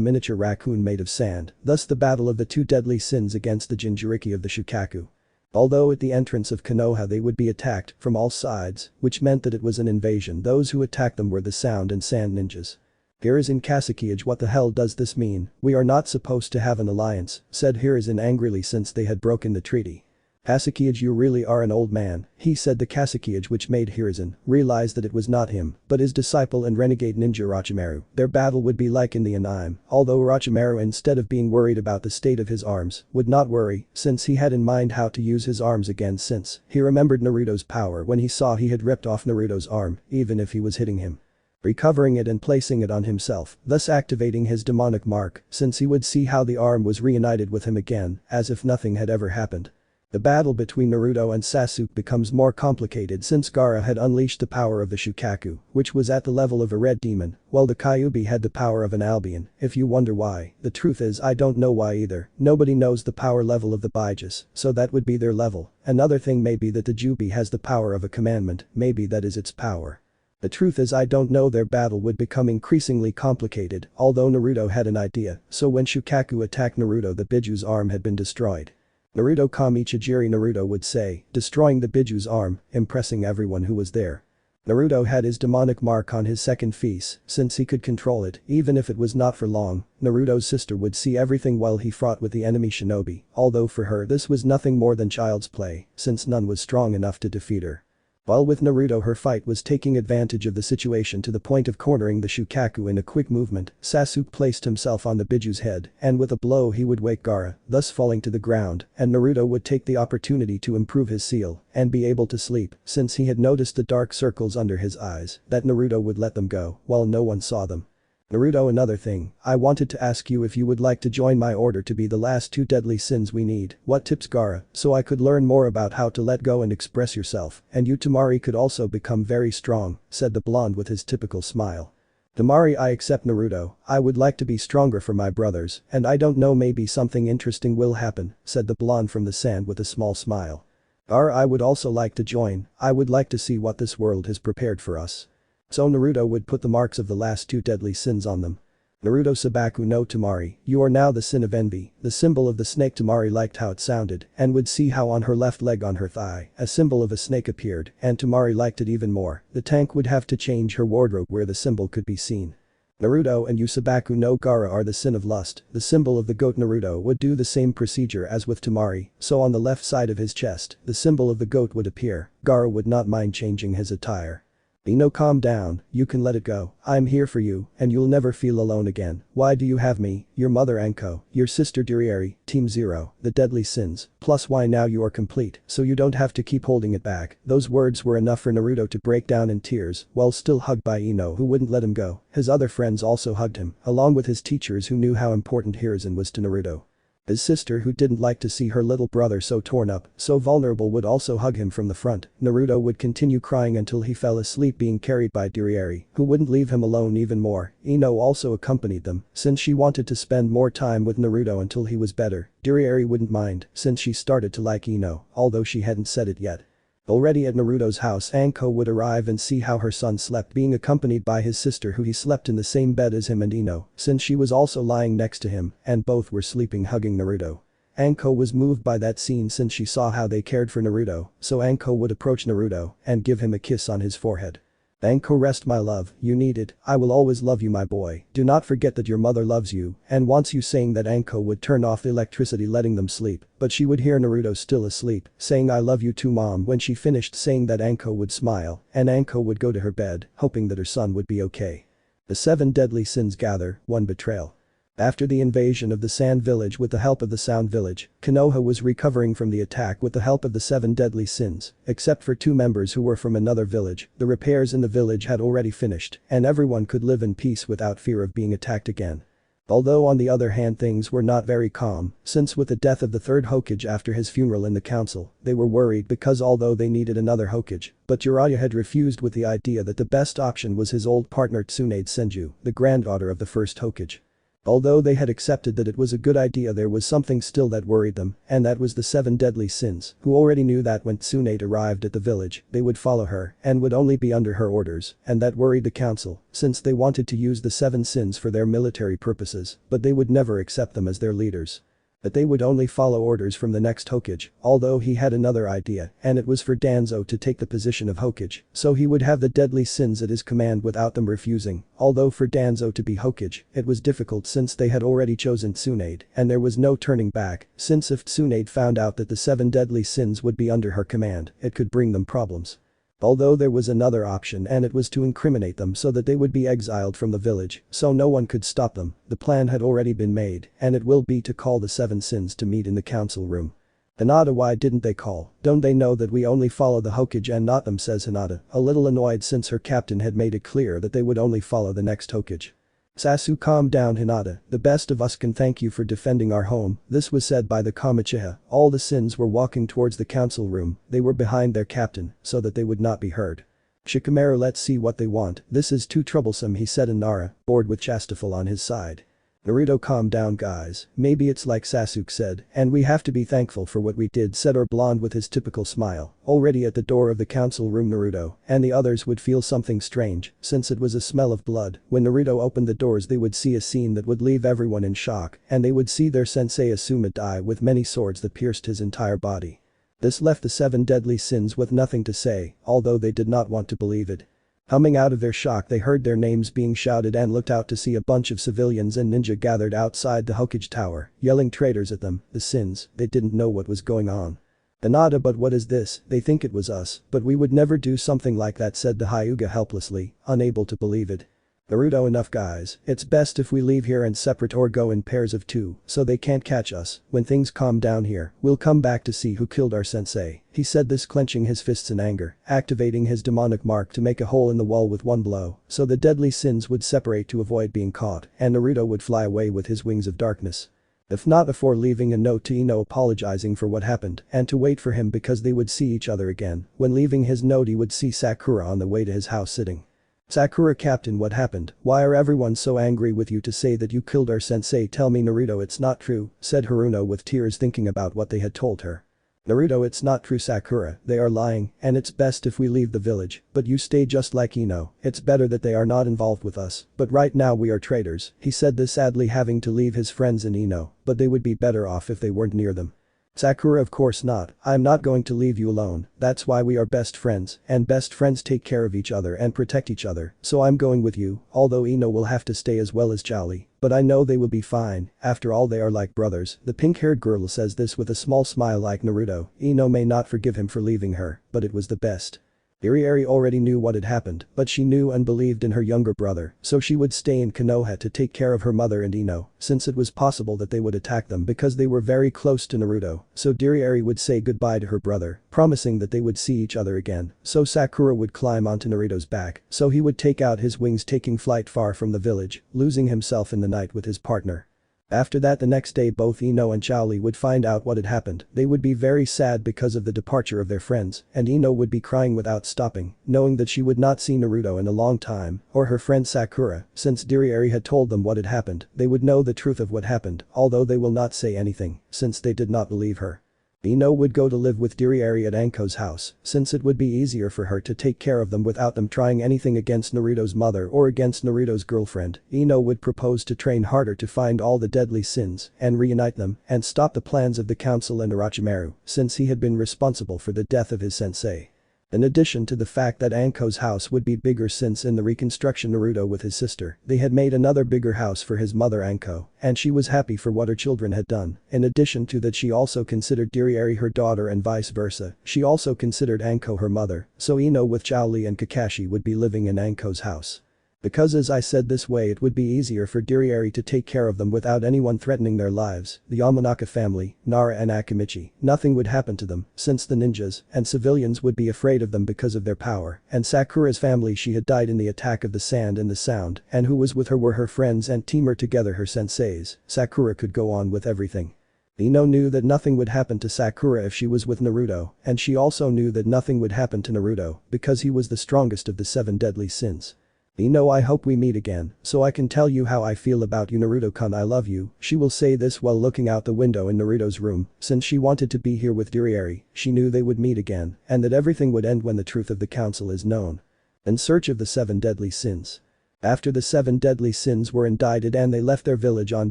miniature raccoon made of sand, thus the battle of the two deadly sins against the Jinchuriki of the Shukaku. Although at the entrance of Konoha they would be attacked from all sides, which meant that it was an invasion, those who attacked them were the sound and sand ninjas. Hiruzen Kaseki, what the hell does this mean? We are not supposed to have an alliance, said Hiruzen angrily since they had broken the treaty. Kaseki, you really are an old man, he said. The Kaseki, which made Hiruzen realize that it was not him, but his disciple and renegade ninja Orochimaru. Their battle would be like in the anime, although Orochimaru, instead of being worried about the state of his arms, would not worry, since he had in mind how to use his arms again, since he remembered Naruto's power when he saw he had ripped off Naruto's arm, even if he was hitting him. Recovering it and placing it on himself, thus activating his demonic mark, since he would see how the arm was reunited with him again, as if nothing had ever happened. The battle between Naruto and Sasuke becomes more complicated since Gaara had unleashed the power of the Shukaku, which was at the level of a red demon, while the Kyuubi had the power of an Albion. If you wonder why, the truth is I don't know why either. Nobody knows the power level of the Baiges, so that would be their level. Another thing may be that the Jubi has the power of a commandment, maybe that is its power. The truth is I don't know. Their battle would become increasingly complicated, although Naruto had an idea, so when Shukaku attacked Naruto the Biju's arm had been destroyed. Naruto Kamichijiri, Naruto would say, destroying the Biju's arm, impressing everyone who was there. Naruto had his demonic mark on his second face, since he could control it, even if it was not for long. Naruto's sister would see everything while he fought with the enemy shinobi, although for her this was nothing more than child's play, since none was strong enough to defeat her. While with Naruto her fight was taking advantage of the situation to the point of cornering the Shukaku in a quick movement. Sasuke placed himself on the Biju's head, and with a blow he would wake Gaara, thus falling to the ground, and Naruto would take the opportunity to improve his seal and be able to sleep, since he had noticed the dark circles under his eyes, that Naruto would let them go while no one saw them. Naruto, another thing, I wanted to ask you if you would like to join my order to be the last two deadly sins we need. What tips, Gaara, so I could learn more about how to let go and express yourself, and you Temari could also become very strong, said the blonde with his typical smile. Temari, I accept Naruto, I would like to be stronger for my brothers, and I don't know, maybe something interesting will happen, said the blonde from the sand with a small smile. Gaara, I would also like to join, I would like to see what this world has prepared for us. So Naruto would put the marks of the last two deadly sins on them. Naruto Sabaku no Temari, you are now the sin of envy. The symbol of the snake. Temari liked how it sounded and would see how on her left leg on her thigh, a symbol of a snake appeared, and Temari liked it even more. The tank would have to change her wardrobe where the symbol could be seen. Naruto and Sabaku no Gaara are the sin of lust. The symbol of the goat. Naruto would do the same procedure as with Temari, so on the left side of his chest, the symbol of the goat would appear. Gaara would not mind changing his attire. Ino, calm down, you can let it go, I'm here for you, and you'll never feel alone again. Why do you have me, your mother Anko, your sister Durieri, Team Zero, the deadly sins, plus why now you are complete, so you don't have to keep holding it back. Those words were enough for Naruto to break down in tears, while still hugged by Ino, who wouldn't let him go. His other friends also hugged him, along with his teachers who knew how important Hiruzen was to Naruto. His sister, who didn't like to see her little brother so torn up, so vulnerable, would also hug him from the front. Naruto would continue crying until he fell asleep, being carried by Durieri, who wouldn't leave him alone even more. Ino also accompanied them, since she wanted to spend more time with Naruto until he was better. Durieri wouldn't mind, since she started to like Ino, although she hadn't said it yet. Already at Naruto's house, Anko would arrive and see how her son slept, being accompanied by his sister, who he slept in the same bed as him and Ino, since she was also lying next to him, and both were sleeping hugging Naruto. Anko was moved by that scene since she saw how they cared for Naruto, so Anko would approach Naruto and give him a kiss on his forehead. Anko, rest my love, you need it, I will always love you my boy, do not forget that your mother loves you, and wants you. Saying that, Anko would turn off the electricity, letting them sleep, but she would hear Naruto still asleep, saying I love you too mom. When she finished saying that, Anko would smile, and Anko would go to her bed, hoping that her son would be okay. The 7 deadly sins gather, 1 betrayal. After the invasion of the Sand Village with the help of the Sound Village, Konoha was recovering from the attack with the help of the 7 deadly sins, except for 2 members who were from another village. The repairs in the village had already finished, and everyone could live in peace without fear of being attacked again. Although on the other hand things were not very calm, since with the death of the third Hokage after his funeral in the council, they were worried because although they needed another Hokage, but Jiraiya had refused with the idea that the best option was his old partner Tsunade Senju, the granddaughter of the first Hokage. Although they had accepted that it was a good idea, there was something still that worried them, and that was the 7 deadly sins, who already knew that when Tsunade arrived at the village, they would follow her and would only be under her orders, and that worried the council, since they wanted to use the 7 sins for their military purposes, but they would never accept them as their leaders. That they would only follow orders from the next Hokage, although he had another idea, and it was for Danzo to take the position of Hokage, so he would have the deadly sins at his command without them refusing, although for Danzo to be Hokage, it was difficult since they had already chosen Tsunade, and there was no turning back, since if Tsunade found out that the 7 deadly sins would be under her command, it could bring them problems. Although there was another option and it was to incriminate them so that they would be exiled from the village, so no one could stop them, the plan had already been made, and it will be to call the 7 sins to meet in the council room. Hinata, why didn't they call? Don't they know that we only follow the Hokage and not them, says Hinata, a little annoyed since her captain had made it clear that they would only follow the next Hokage. Sasu, calm down Hinata, the best of us can thank you for defending our home. This was said by the Kamechiha. All the sins were walking towards the council room, they were behind their captain, so that they would not be heard. Shikamaru, let's see what they want, this is too troublesome, he said, and Nara, bored with Chastafel on his side. Naruto, calm down guys, maybe it's like Sasuke said, and we have to be thankful for what we did, said our blonde with his typical smile. Already at the door of the council room, Naruto and the others would feel something strange, since it was a smell of blood. When Naruto opened the doors, they would see a scene that would leave everyone in shock, and they would see their sensei Asuma die with many swords that pierced his entire body. This left the 7 deadly sins with nothing to say, although they did not want to believe it. Coming out of their shock, they heard their names being shouted and looked out to see a bunch of civilians and ninja gathered outside the Hokage tower, yelling traitors at them, the sins, they didn't know what was going on. Hinata, but what is this? They think it was us, but we would never do something like that, said the Hyuga helplessly, unable to believe it. Naruto, enough guys, it's best if we leave here and separate or go in pairs of 2, so they can't catch us. When things calm down here, we'll come back to see who killed our sensei. He said this clenching his fists in anger, activating his demonic mark to make a hole in the wall with one blow, so the deadly sins would separate to avoid being caught, and Naruto would fly away with his wings of darkness. If not before leaving a note to Ino apologizing for what happened and to wait for him because they would see each other again. When leaving his note, he would see Sakura on the way to his house sitting. Sakura, captain, what happened? Why are everyone so angry with you to say that you killed our sensei? Tell me Naruto, it's not true, said Haruno with tears thinking about what they had told her. Naruto, it's not true Sakura, they are lying, and it's best if we leave the village, but you stay just like Ino, it's better that they are not involved with us, but right now we are traitors. He said this sadly, having to leave his friends and Ino, but they would be better off if they weren't near them. Sakura, of course not, I'm not going to leave you alone, that's why we are best friends, and best friends take care of each other and protect each other, so I'm going with you, although Ino will have to stay as well as Jolly, but I know they will be fine, after all they are like brothers. The pink-haired girl says this with a small smile like Naruto. Ino may not forgive him for leaving her, but it was the best. Iriari already knew what had happened, but she knew and believed in her younger brother, so she would stay in Konoha to take care of her mother and Ino, since it was possible that they would attack them because they were very close to Naruto, so Iriari would say goodbye to her brother, promising that they would see each other again, so Sakura would climb onto Naruto's back, so he would take out his wings, taking flight far from the village, losing himself in the night with his partner. After that, the next day both Ino and Chowli would find out what had happened. They would be very sad because of the departure of their friends, and Ino would be crying without stopping, knowing that she would not see Naruto in a long time, or her friend Sakura, since Iriari had told them what had happened. They would know the truth of what happened, although they will not say anything, since they did not believe her. Ino would go to live with Iriari at Anko's house, since it would be easier for her to take care of them without them trying anything against Naruto's mother or against Naruto's girlfriend. Ino would propose to train harder to find all the deadly sins and reunite them and stop the plans of the council and Orochimaru, since he had been responsible for the death of his sensei. In addition to the fact that Anko's house would be bigger, since in the reconstruction Naruto with his sister, they had made another bigger house for his mother Anko, and she was happy for what her children had done. In addition to that, she also considered Iriari her daughter and vice versa. She also considered Anko her mother, so Ino with Chowli and Kakashi would be living in Anko's house. Because as I said this way it would be easier for Dirieri to take care of them without anyone threatening their lives, the Yamanaka family, Nara and Akimichi, nothing would happen to them, since the ninjas and civilians would be afraid of them because of their power, and Sakura's family she had died in the attack of the sand and the sound, and who was with her were her friends and teamer together her senseis, Sakura could go on with everything. Ino knew that nothing would happen to Sakura if she was with Naruto, and she also knew that nothing would happen to Naruto, because he was the strongest of the 7 deadly sins. Ino, I hope we meet again, so I can tell you how I feel about you, Naruto-kun, I love you. She will say this while looking out the window in Naruto's room, since she wanted to be here with Dirieri, she knew they would meet again, and that everything would end when the truth of the council is known. In search of the 7 deadly sins. After the 7 deadly sins were indicted and they left their village on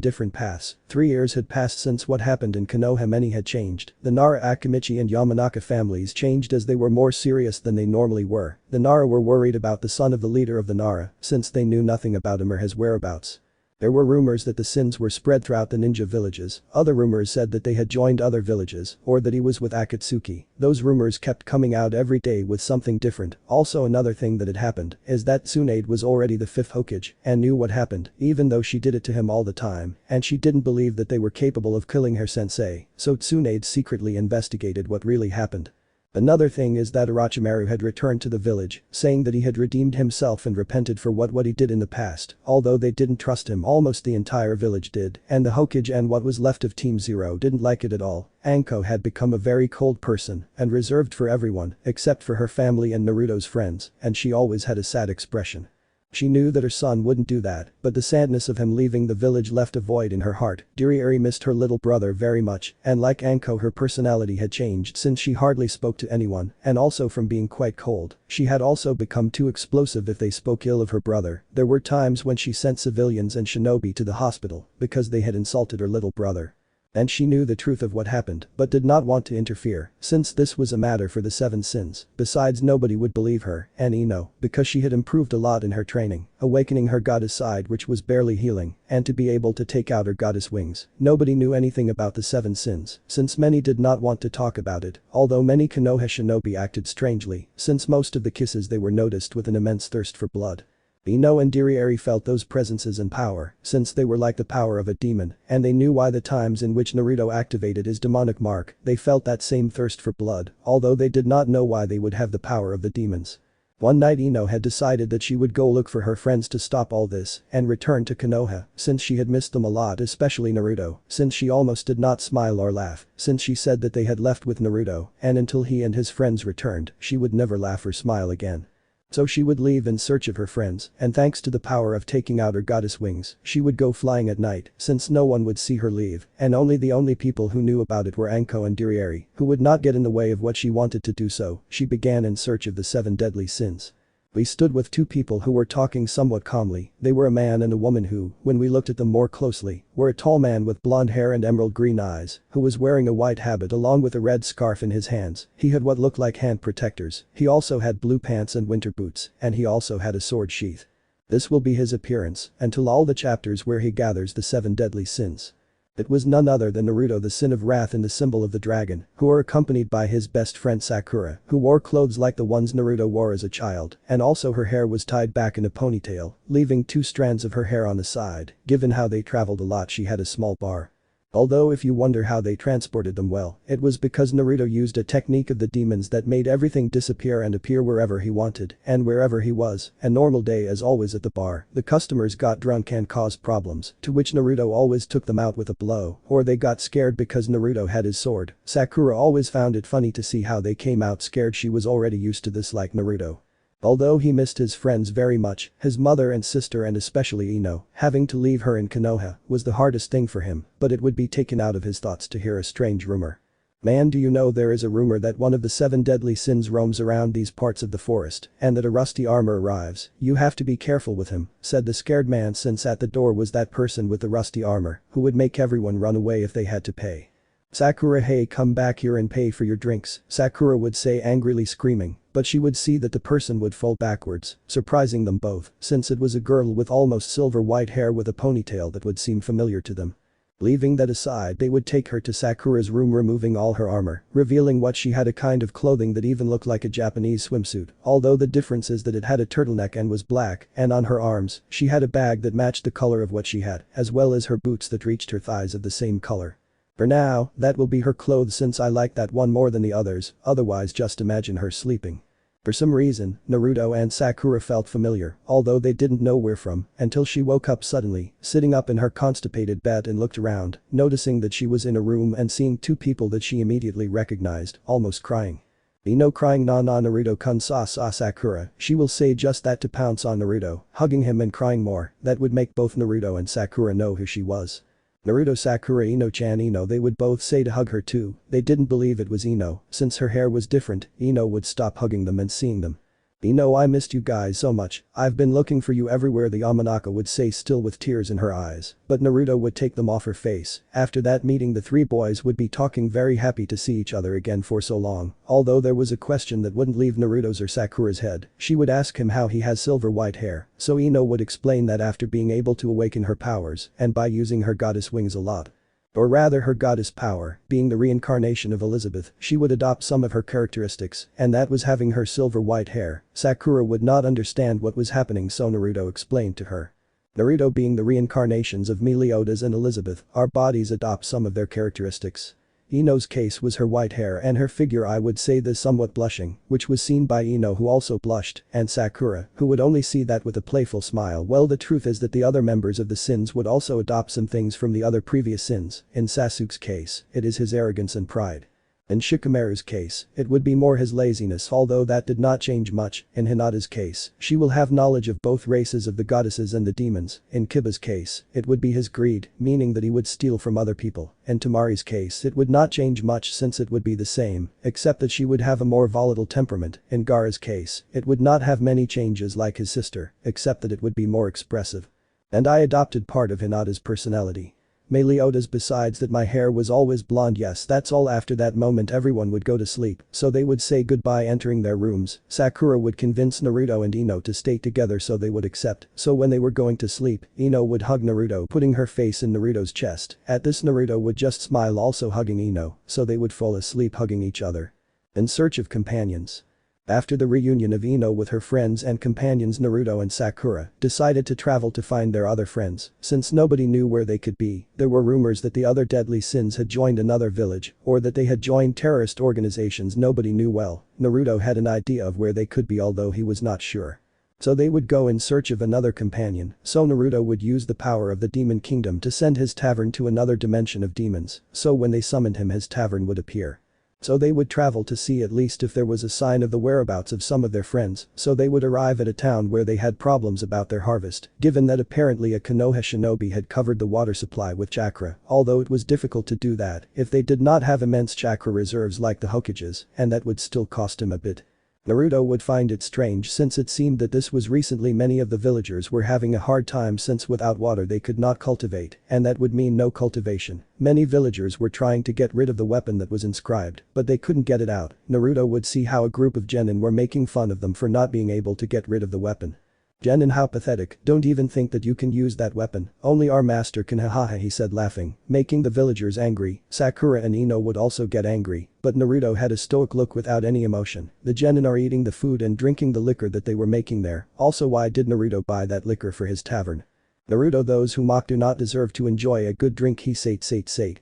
different paths, 3 years had passed since what happened in Konoha. Many had changed. The Nara, Akimichi and Yamanaka families changed as they were more serious than they normally were. The Nara were worried about the son of the leader of the Nara, since they knew nothing about him or his whereabouts. There were rumors that the sins were spread throughout the ninja villages, other rumors said that they had joined other villages, or that he was with Akatsuki. Those rumors kept coming out every day with something different. Also another thing that had happened is that Tsunade was already the 5th Hokage and knew what happened, even though she did it to him all the time, and she didn't believe that they were capable of killing her sensei, so Tsunade secretly investigated what really happened. Another thing is that Orochimaru had returned to the village, saying that he had redeemed himself and repented for what he did in the past, although they didn't trust him. Almost the entire village did, and the Hokage and what was left of Team Zero didn't like it at all. Anko had become a very cold person and reserved for everyone except for her family and Naruto's friends, and she always had a sad expression. She knew that her son wouldn't do that, but the sadness of him leaving the village left a void in her heart. Dirieri missed her little brother very much, and like Anko her personality had changed since she hardly spoke to anyone, and also from being quite cold, she had also become too explosive if they spoke ill of her brother. There were times when she sent civilians and shinobi to the hospital because they had insulted her little brother. And she knew the truth of what happened but did not want to interfere, since this was a matter for the 7 sins. Besides, nobody would believe her, and Ino, because she had improved a lot in her training, awakening her goddess side which was barely healing, and to be able to take out her goddess wings. Nobody knew anything about the 7 sins, since many did not want to talk about it, although many Konoha shinobi acted strangely, since most of the kisses they were noticed with an immense thirst for blood. Ino and Dirieri felt those presences and power, since they were like the power of a demon, and they knew why the times in which Naruto activated his demonic mark, they felt that same thirst for blood, although they did not know why they would have the power of the demons. One night Ino had decided that she would go look for her friends to stop all this and return to Konoha, since she had missed them a lot, especially Naruto, since she almost did not smile or laugh, since she said that they had left with Naruto, and until he and his friends returned, she would never laugh or smile again. So she would leave in search of her friends, and thanks to the power of taking out her goddess wings, she would go flying at night, since no one would see her leave, and the only people who knew about it were Anko and Dirieri, who would not get in the way of what she wanted to do. So she began in search of the 7 deadly sins. We stood with 2 people who were talking somewhat calmly. They were a man and a woman who, when we looked at them more closely, were a tall man with blonde hair and emerald green eyes, who was wearing a white habit along with a red scarf in his hands. He had what looked like hand protectors. He also had blue pants and winter boots, and he also had a sword sheath. This will be his appearance until all the chapters where he gathers the 7 deadly sins. It was none other than Naruto, the sin of wrath and the symbol of the dragon, who were accompanied by his best friend Sakura, who wore clothes like the ones Naruto wore as a child, and also her hair was tied back in a ponytail, leaving 2 strands of her hair on the side. Given how they traveled a lot, she had a small bar. Although if you wonder how they transported them, well, it was because Naruto used a technique of the demons that made everything disappear and appear wherever he wanted and wherever he was. A normal day, as always at the bar, the customers got drunk and caused problems, to which Naruto always took them out with a blow, or they got scared because Naruto had his sword. Sakura always found it funny to see how they came out scared. She was already used to this like Naruto. Although he missed his friends very much, his mother and sister and especially Ino, having to leave her in Konoha was the hardest thing for him, but it would be taken out of his thoughts to hear a strange rumor. Man, do you know there is a rumor that one of the 7 deadly sins roams around these parts of the forest and that a rusty armor arrives. You have to be careful with him, said the scared man, since at the door was that person with the rusty armor who would make everyone run away if they had to pay. Sakura, hey, come back here and pay for your drinks, Sakura would say, angrily screaming, but she would see that the person would fall backwards, surprising them both, since it was a girl with almost silver white hair with a ponytail that would seem familiar to them. Leaving that aside, they would take her to Sakura's room, removing all her armor, revealing what she had: a kind of clothing that even looked like a Japanese swimsuit, although the difference is that it had a turtleneck and was black, and on her arms, she had a bag that matched the color of what she had, as well as her boots that reached her thighs of the same color. For now, that will be her clothes since I like that one more than the others, otherwise just imagine her sleeping. For some reason, Naruto and Sakura felt familiar, although they didn't know where from, until she woke up suddenly, sitting up in her constipated bed and looked around, noticing that she was in a room and seeing two people that she immediately recognized, almost crying. Ino crying, "Nah nah Naruto-kun saw Sakura," she will say just that to pounce on Naruto, hugging him and crying more. That would make both Naruto and Sakura know who she was. Naruto, Sakura, Ino-chan, Ino, they would both say to hug her too. They didn't believe it was Ino, since her hair was different. Ino would stop hugging them and seeing them. "Ino, I missed you guys so much, I've been looking for you everywhere," the Yamanaka would say, still with tears in her eyes, but Naruto would take them off her face. After that meeting, the three boys would be talking, very happy to see each other again for so long, although there was a question that wouldn't leave Naruto's or Sakura's head. She would ask him how he has silver white hair, so Ino would explain that after being able to awaken her powers and by using her goddess wings a lot. Or rather her goddess power, being the reincarnation of Elizabeth, she would adopt some of her characteristics, and that was having her silver white hair. Sakura would not understand what was happening, so Naruto explained to her. Naruto, being the reincarnations of Meliodas and Elizabeth, our bodies adopt some of their characteristics. Ino's case was her white hair and her figure. I would say this somewhat blushing, which was seen by Ino, who also blushed, and Sakura, who would only see that with a playful smile. Well, the truth is that the other members of the sins would also adopt some things from the other previous sins. In Sasuke's case, it is his arrogance and pride. In Shikamaru's case, it would be more his laziness, although that did not change much. In Hinata's case, she will have knowledge of both races of the goddesses and the demons. In Kiba's case, it would be his greed, meaning that he would steal from other people. In Tamari's case, it would not change much since it would be the same, except that she would have a more volatile temperament. In Gaara's case, it would not have many changes like his sister, except that it would be more expressive. And I adopted part of Hinata's personality. Meliodas, besides that my hair was always blonde. Yes, that's all. After that moment everyone would go to sleep, so they would say goodbye entering their rooms. Sakura would convince Naruto and Ino to stay together so they would accept, so when they were going to sleep, Ino would hug Naruto, putting her face in Naruto's chest. At this Naruto would just smile, also hugging Ino, so they would fall asleep hugging each other. In search of companions. After the reunion of Ino with her friends and companions, Naruto and Sakura decided to travel to find their other friends. Since nobody knew where they could be, there were rumors that the other deadly sins had joined another village, or that they had joined terrorist organizations nobody knew well. Naruto had an idea of where they could be, although he was not sure. So they would go in search of another companion, so Naruto would use the power of the demon kingdom to send his tavern to another dimension of demons, so when they summoned him his tavern would appear. So they would travel to see at least if there was a sign of the whereabouts of some of their friends, so they would arrive at a town where they had problems about their harvest, given that apparently a Konoha shinobi had covered the water supply with chakra, although it was difficult to do that if they did not have immense chakra reserves like the Hokages, and that would still cost him a bit. Naruto would find it strange since it seemed that this was recently many of the villagers were having a hard time since without water they could not cultivate, and that would mean no cultivation. Many villagers were trying to get rid of the weapon that was inscribed, but they couldn't get it out. Naruto would see how a group of genin were making fun of them for not being able to get rid of the weapon. "Genin, how pathetic, don't even think that you can use that weapon, only our master can, hahaha," he said, laughing, making the villagers angry. Sakura and Ino would also get angry, but Naruto had a stoic look without any emotion. The genin are eating the food and drinking the liquor that they were making there. Also, why did Naruto buy that liquor for his tavern? Naruto, those who mock do not deserve to enjoy a good drink, he said.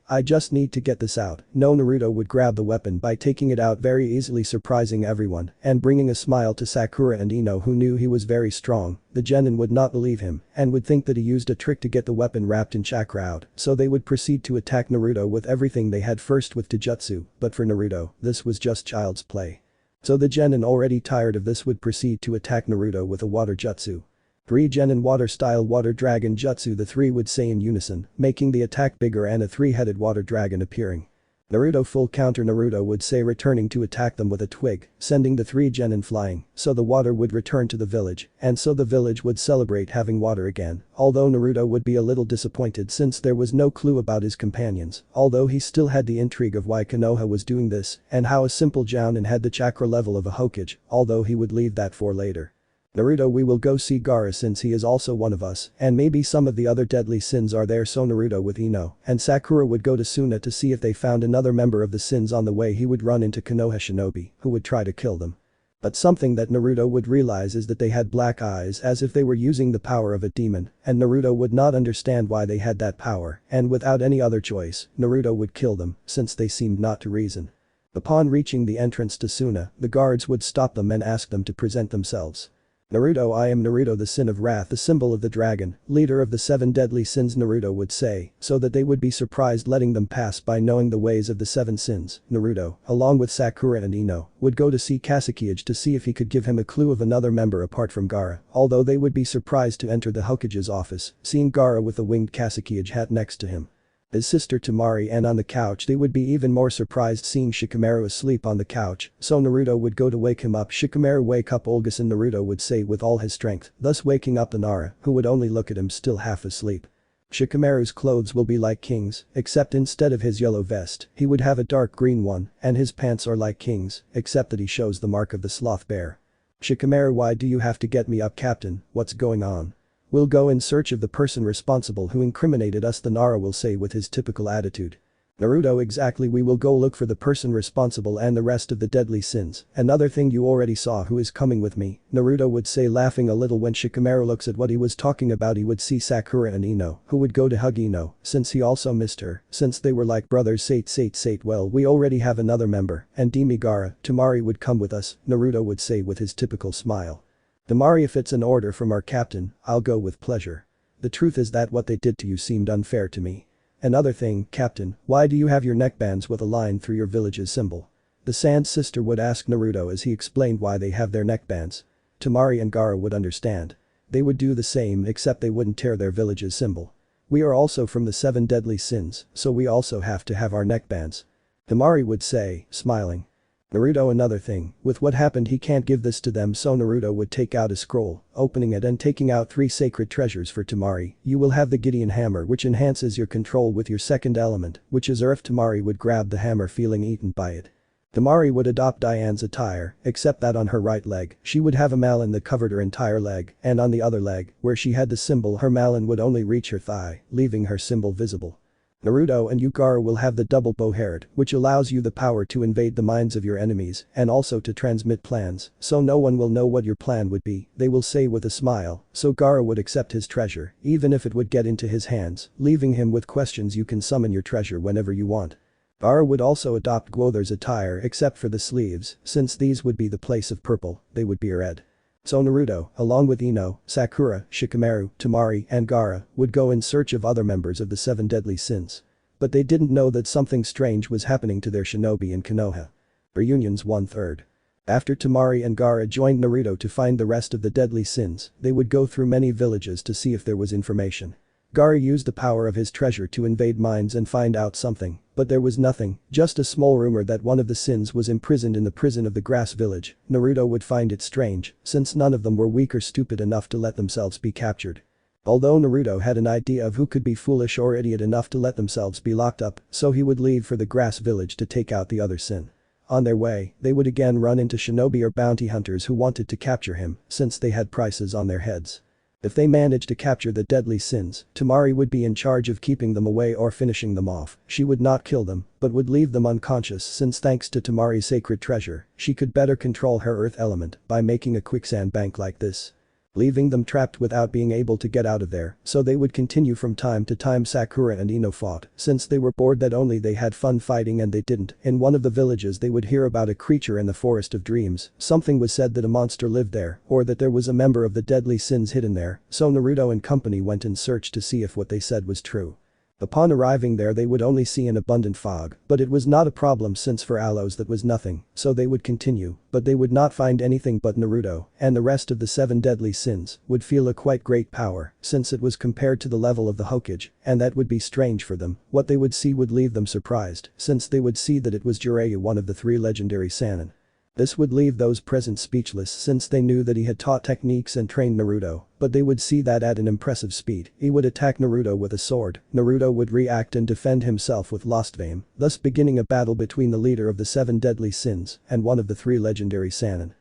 I just need to get this out. No, Naruto would grab the weapon by taking it out very easily, surprising everyone and bringing a smile to Sakura and Ino, who knew he was very strong. The genin would not believe him and would think that he used a trick to get the weapon wrapped in chakra out, so they would proceed to attack Naruto with everything they had, first with Jujutsu, but for Naruto, this was just child's play. So the genin, already tired of this, would proceed to attack Naruto with a water jutsu. 3 genin water style water dragon jutsu, the three would say in unison, making the attack bigger and a 3-headed water dragon appearing. Naruto full counter, Naruto would say, returning to attack them with a twig, sending the 3 genin flying, so the water would return to the village, and so the village would celebrate having water again. Although Naruto would be a little disappointed since there was no clue about his companions, although he still had the intrigue of why Konoha was doing this and how a simple jounin had the chakra level of a Hokage, although he would leave that for later. Naruto, we will go see Gaara since he is also one of us, and maybe some of the other deadly sins are there, so Naruto with Ino and Sakura would go to Suna to see if they found another member of the sins. On the way he would run into Konoha shinobi, who would try to kill them. But something that Naruto would realize is that they had black eyes as if they were using the power of a demon, and Naruto would not understand why they had that power, and without any other choice, Naruto would kill them, since they seemed not to reason. Upon reaching the entrance to Suna, the guards would stop them and ask them to present themselves. Naruto, I am Naruto, the sin of wrath, the symbol of the dragon, leader of the 7 deadly sins, Naruto would say, so that they would be surprised letting them pass by knowing the ways of the 7 sins. Naruto, along with Sakura and Ino, would go to see Kaseki to see if he could give him a clue of another member apart from Gaara, although they would be surprised to enter the Hokage's office, seeing Gaara with a winged Kaseki hat next to him. His sister Temari, and on the couch they would be even more surprised seeing Shikamaru asleep on the couch, so Naruto would go to wake him up. Shikamaru, wake up Olga-san, Naruto would say with all his strength, thus waking up Nara, who would only look at him still half asleep. Shikamaru's clothes will be like King's, except instead of his yellow vest, he would have a dark green one, and his pants are like King's, except that he shows the mark of the sloth bear. Shikamaru, why do you have to get me up, Captain, what's going on? We'll go in search of the person responsible who incriminated us, the Nara will say with his typical attitude. Naruto, exactly, we will go look for the person responsible and the rest of the deadly sins. Another thing you already saw, who is coming with me, Naruto would say, laughing a little. When Shikamaru looks at what he was talking about, he would see Sakura and Ino, who would go to hug Ino, since he also missed her, since they were like brothers. Sate, well, we already have another member, and Gaara, Temari would come with us, Naruto would say with his typical smile. Temari, if it's an order from our captain, I'll go with pleasure. The truth is that what they did to you seemed unfair to me. Another thing, Captain, why do you have your neckbands with a line through your village's symbol? The Sand Sister would ask Naruto as he explained why they have their neckbands. Temari and Gaara would understand. They would do the same, except they wouldn't tear their village's symbol. We are also from the 7 deadly sins, so we also have to have our neckbands. Temari would say, smiling. Naruto, another thing, with what happened he can't give this to them, so Naruto would take out a scroll, opening it and taking out 3 sacred treasures for Temari. You will have the Gideon hammer, which enhances your control with your second element, which is earth. Temari would grab the hammer, feeling eaten by it. Temari would adopt Diane's attire, except that on her right leg, she would have a malin that covered her entire leg, and on the other leg, where she had the symbol, her malin would only reach her thigh, leaving her symbol visible. Naruto and Gaara will have the double bow-haired, which allows you the power to invade the minds of your enemies and also to transmit plans, so no one will know what your plan would be, they will say with a smile, so Gaara would accept his treasure, even if it would get into his hands, leaving him with questions. You can summon your treasure whenever you want. Gaara would also adopt Gwother's attire except for the sleeves, since these would be the place of purple, they would be red. So Naruto, along with Ino, Sakura, Shikamaru, Temari, and Gaara, would go in search of other members of the 7 deadly sins. But they didn't know that something strange was happening to their shinobi in Konoha. Reunions 1/3. After Temari and Gaara joined Naruto to find the rest of the deadly sins, they would go through many villages to see if there was information. Gaara used the power of his treasure to invade minds and find out something, but there was nothing, just a small rumor that one of the sins was imprisoned in the prison of the grass village. Naruto would find it strange, since none of them were weak or stupid enough to let themselves be captured. Although Naruto had an idea of who could be foolish or idiot enough to let themselves be locked up, so he would leave for the grass village to take out the other sin. On their way, they would again run into shinobi or bounty hunters who wanted to capture him, since they had prices on their heads. If they managed to capture the deadly sins, Temari would be in charge of keeping them away or finishing them off. She would not kill them, but would leave them unconscious, since thanks to Temari's sacred treasure, she could better control her earth element by making a quicksand bank like this. Leaving them trapped without being able to get out of there, so they would continue from time to time. Sakura and Ino fought, since they were bored that only they had fun fighting and they didn't. In one of the villages they would hear about a creature in the forest of dreams, something was said that a monster lived there, or that there was a member of the deadly sins hidden there, so Naruto and company went in search to see if what they said was true. Upon arriving there they would only see an abundant fog, but it was not a problem since for Aloes that was nothing, so they would continue, but they would not find anything. But Naruto, and the rest of the 7 deadly sins, would feel a quite great power, since it was compared to the level of the Hokage, and that would be strange for them. What they would see would leave them surprised, since they would see that it was Jiraiya, one of the 3 legendary Sannin. This would leave those present speechless since they knew that he had taught techniques and trained Naruto, but they would see that at an impressive speed. He would attack Naruto with a sword, Naruto would react and defend himself with Lost Fame, thus beginning a battle between the leader of the 7 deadly sins and one of the 3 legendary Sannin.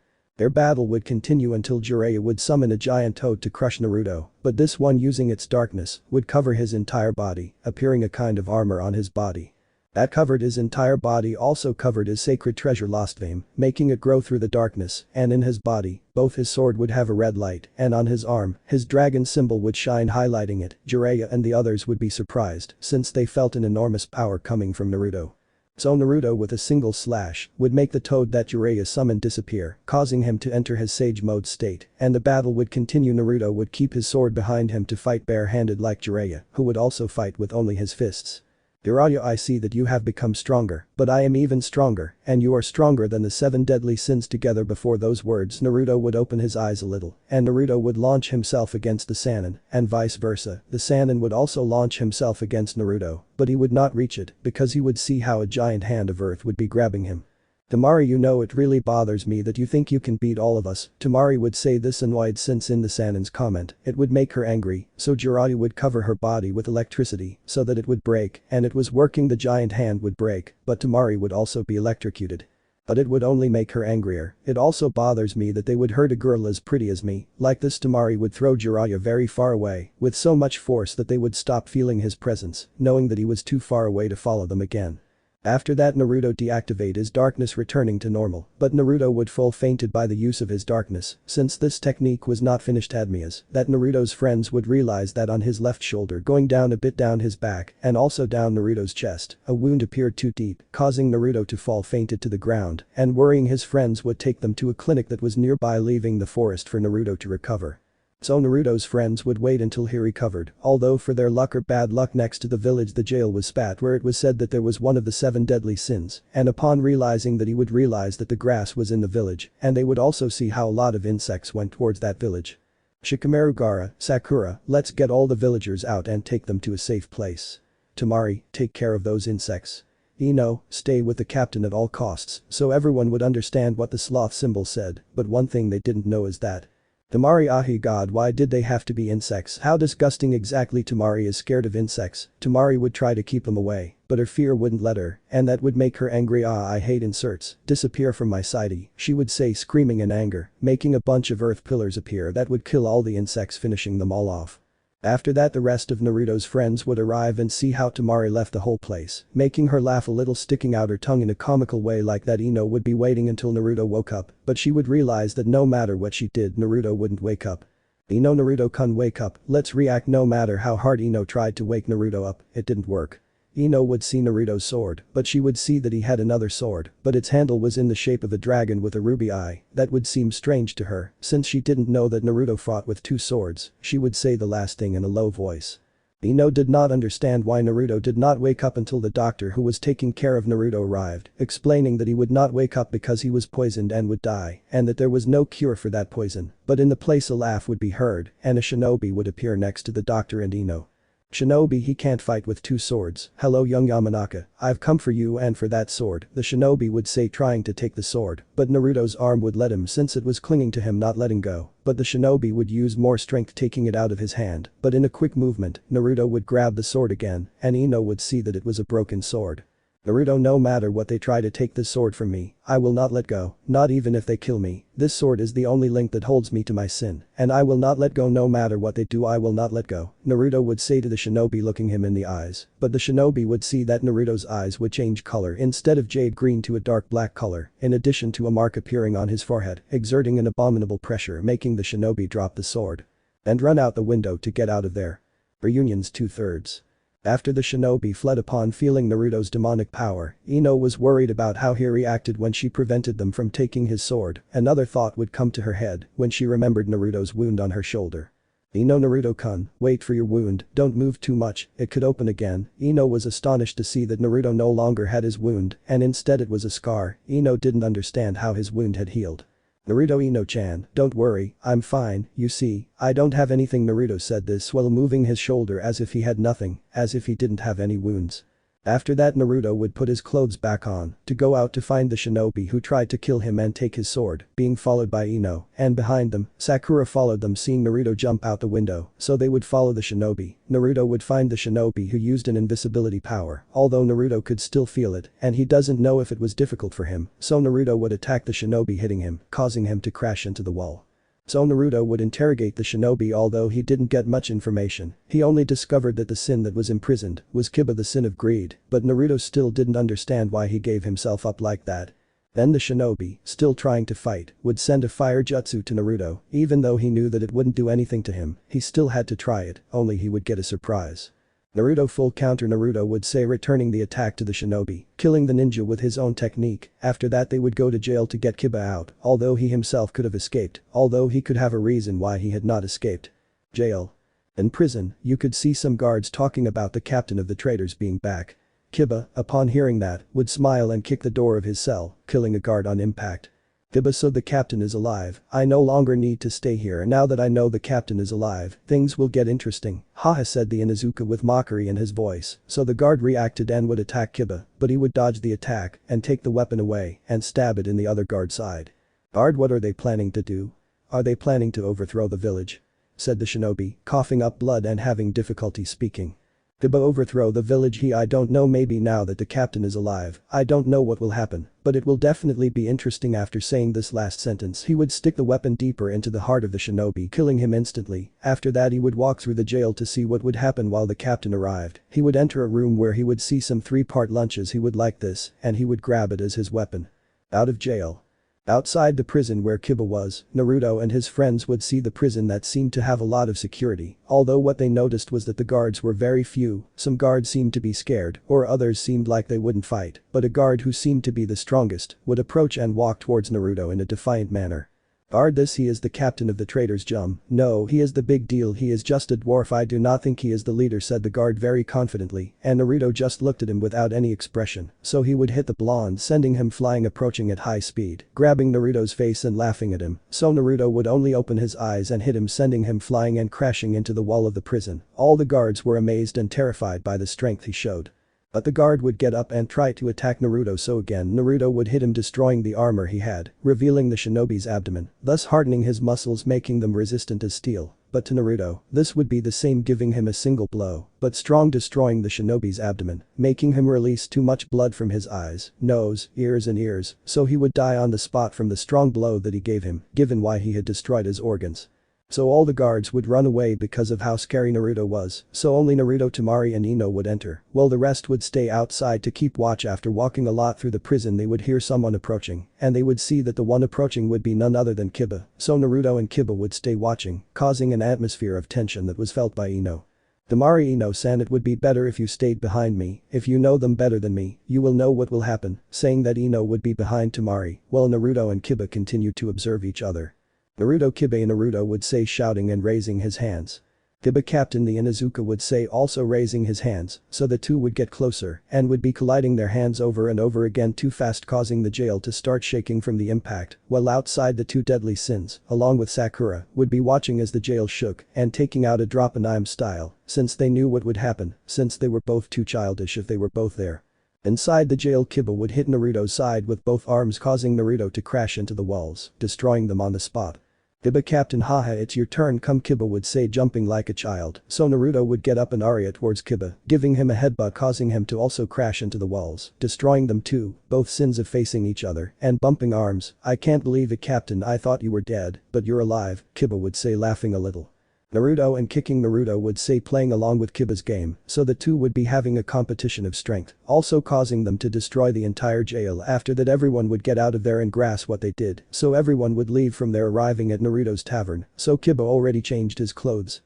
Their battle would continue until Jiraiya would summon a giant toad to crush Naruto, but this one using its darkness would cover his entire body, appearing a kind of armor on his body. That covered his entire body also covered his sacred treasure lost fame, making it grow through the darkness, and in his body, both his sword would have a red light, and on his arm, his dragon symbol would shine highlighting it. Jiraiya and the others would be surprised since they felt an enormous power coming from Naruto. So Naruto with a single slash would make the toad that Jiraiya summoned disappear, causing him to enter his sage mode state, and the battle would continue. Naruto would keep his sword behind him to fight bare-handed like Jiraiya, who would also fight with only his fists. Jiraiya, I see that you have become stronger, but I am even stronger, and you are stronger than the 7 deadly sins together. Before those words Naruto would open his eyes a little, and Naruto would launch himself against the Sannin, and vice versa, the Sannin would also launch himself against Naruto, but he would not reach it, because he would see how a giant hand of earth would be grabbing him. Tamari, you know it really bothers me that you think you can beat all of us. Tamari would say this annoyed since in the Sannin's comment, it would make her angry, so Jiraiya would cover her body with electricity so that it would break, and it was working. The giant hand would break, but Tamari would also be electrocuted. But it would only make her angrier. It also bothers me that they would hurt a girl as pretty as me. Like this, Tamari would throw Jiraiya very far away, with so much force that they would stop feeling his presence, knowing that he was too far away to follow them again. After that Naruto deactivate his darkness returning to normal, but Naruto would full fainted by the use of his darkness. Since this technique was not finished Admias, that Naruto's friends would realize that on his left shoulder going down a bit down his back and also down Naruto's chest, a wound appeared too deep, causing Naruto to fall fainted to the ground, and worrying his friends would take them to a clinic that was nearby, leaving the forest for Naruto to recover. So Naruto's friends would wait until he recovered, although for their luck or bad luck next to the village the jail was spat where it was said that there was one of the 7 deadly sins, and upon realizing that he would realize that the grass was in the village, and they would also see how a lot of insects went towards that village. Shikamaru, Gaara, Sakura, let's get all the villagers out and take them to a safe place. Tamari, take care of those insects. Ino, stay with the captain at all costs, so everyone would understand what the sloth symbol said, but one thing they didn't know is that Tamari, ahi god, why did they have to be insects? How disgusting exactly. Tamari is scared of insects. Tamari would try to keep them away, but her fear wouldn't let her, and that would make her angry. I hate inserts, disappear from my sighty, she would say, screaming in anger, making a bunch of earth pillars appear that would kill all the insects, finishing them all off. After that the rest of Naruto's friends would arrive and see how Tamari left the whole place, making her laugh a little, sticking out her tongue in a comical way like that. Ino would be waiting until Naruto woke up, but she would realize that no matter what she did Naruto wouldn't wake up. Ino, Naruto-kun, wake up, let's react. No matter how hard Ino tried to wake Naruto up, it didn't work. Ino would see Naruto's sword, but she would see that he had another sword, but its handle was in the shape of a dragon with a ruby eye. That would seem strange to her, since she didn't know that Naruto fought with 2 swords. She would say the last thing in a low voice. Ino did not understand why Naruto did not wake up until the doctor who was taking care of Naruto arrived, explaining that he would not wake up because he was poisoned and would die, and that there was no cure for that poison. But in the place a laugh would be heard, and a shinobi would appear next to the doctor and Ino. Shinobi, he can't fight with 2 swords. Hello young Yamanaka, I've come for you and for that sword, the shinobi would say, trying to take the sword, but Naruto's arm would let him since it was clinging to him, not letting go, but the shinobi would use more strength taking it out of his hand, but in a quick movement, Naruto would grab the sword again, and Ino would see that it was a broken sword. Naruto, no matter what they try to take this sword from me, I will not let go, not even if they kill me. This sword is the only link that holds me to my sin, and I will not let go. No matter what they do, I will not let go, Naruto would say to the shinobi, looking him in the eyes, but the shinobi would see that Naruto's eyes would change color instead of jade green to a dark black color, in addition to a mark appearing on his forehead, exerting an abominable pressure, making the shinobi drop the sword and run out the window to get out of there. Reunions 2/3. After the shinobi fled upon feeling Naruto's demonic power, Ino was worried about how he reacted when she prevented them from taking his sword. Another thought would come to her head when she remembered Naruto's wound on her shoulder. Ino, Naruto-kun, wait for your wound, don't move too much, it could open again. Ino was astonished to see that Naruto no longer had his wound, and instead it was a scar. Ino didn't understand how his wound had healed. Naruto, Ino-chan, don't worry, I'm fine, you see, I don't have anything. Naruto said this while moving his shoulder as if he had nothing, as if he didn't have any wounds. After that Naruto would put his clothes back on to go out to find the shinobi who tried to kill him and take his sword, being followed by Ino, and behind them, Sakura followed them seeing Naruto jump out the window, so they would follow the shinobi. Naruto would find the shinobi who used an invisibility power, although Naruto could still feel it, and he doesn't know if it was difficult for him, so Naruto would attack the shinobi hitting him, causing him to crash into the wall. So Naruto would interrogate the shinobi although he didn't get much information, he only discovered that the sin that was imprisoned was Kiba, the sin of greed, but Naruto still didn't understand why he gave himself up like that. Then the shinobi, still trying to fight, would send a fire jutsu to Naruto, even though he knew that it wouldn't do anything to him, he still had to try it, only he would get a surprise. Naruto full counter Naruto would say returning the attack to the shinobi, killing the ninja with his own technique, after that they would go to jail to get Kiba out, although he himself could have escaped, although he could have a reason why he had not escaped. Jail. In prison, you could see some guards talking about the captain of the traitors being back. Kiba, upon hearing that, would smile and kick the door of his cell, killing a guard on impact. Kiba, so the captain is alive, I no longer need to stay here now that I know the captain is alive, things will get interesting, haha said the Inuzuka with mockery in his voice, so the guard reacted and would attack Kiba, but he would dodge the attack and take the weapon away and stab it in the other guard's side. Guard, what are they planning to do? Are they planning to overthrow the village? Said the shinobi, coughing up blood and having difficulty speaking. Kiba, overthrow the village? I don't know, maybe now that the captain is alive, I don't know what will happen, but it will definitely be interesting. After saying this last sentence he would stick the weapon deeper into the heart of the shinobi, killing him instantly. After that he would walk through the jail to see what would happen while the captain arrived. He would enter a room where he would see some 3-part lunches, he would like this, and he would grab it as his weapon. Out of jail. Outside the prison where Kiba was, Naruto and his friends would see the prison that seemed to have a lot of security, although what they noticed was that the guards were very few, some guards seemed to be scared or others seemed like they wouldn't fight, but a guard who seemed to be the strongest would approach and walk towards Naruto in a defiant manner. Guard, this he is the captain of the traitors. No, he is the big deal, he is just a dwarf, I do not think he is the leader, said the guard very confidently, and Naruto just looked at him without any expression, so he would hit the blonde sending him flying, approaching at high speed, grabbing Naruto's face and laughing at him, so Naruto would only open his eyes and hit him sending him flying and crashing into the wall of the prison. All the guards were amazed and terrified by the strength he showed. But the guard would get up and try to attack Naruto, so again Naruto would hit him, destroying the armor he had, revealing the shinobi's abdomen, thus hardening his muscles making them resistant as steel. But to Naruto, this would be the same, giving him a single blow, but strong, destroying the shinobi's abdomen, making him release too much blood from his eyes, nose, ears and ears, so he would die on the spot from the strong blow that he gave him, given why he had destroyed his organs. So all the guards would run away because of how scary Naruto was, so only Naruto, Temari and Ino would enter, while the rest would stay outside to keep watch. After walking a lot through the prison they would hear someone approaching, and they would see that the one approaching would be none other than Kiba, so Naruto and Kiba would stay watching, causing an atmosphere of tension that was felt by Ino. Temari, Ino-san, it would be better if you stayed behind me, if you know them better than me, you will know what will happen, saying that Ino would be behind Temari, while Naruto and Kiba continued to observe each other. Naruto, Kiba, Naruto would say, shouting and raising his hands. Kiba, captain, the Inuzuka would say, also raising his hands, so the two would get closer and would be colliding their hands over and over again too fast, causing the jail to start shaking from the impact, while outside the two deadly sins, along with Sakura, would be watching as the jail shook and taking out a drop in I'm style, since they knew what would happen, since they were both too childish if they were both there. Inside the jail, Kiba would hit Naruto's side with both arms, causing Naruto to crash into the walls, destroying them on the spot. Kiba, captain, haha, it's your turn, come, Kiba would say, jumping like a child, so Naruto would get up and aria towards Kiba, giving him a headbutt, causing him to also crash into the walls, destroying them too, both sins of facing each other and bumping arms. I can't believe it, captain, I thought you were dead, but you're alive, Kiba would say, laughing a little. Naruto and kicking Naruto would say, playing along with Kiba's game, so the two would be having a competition of strength, also causing them to destroy the entire jail. After that everyone would get out of there and grasp what they did, so everyone would leave from there, arriving at Naruto's tavern, so Kiba already changed his clothes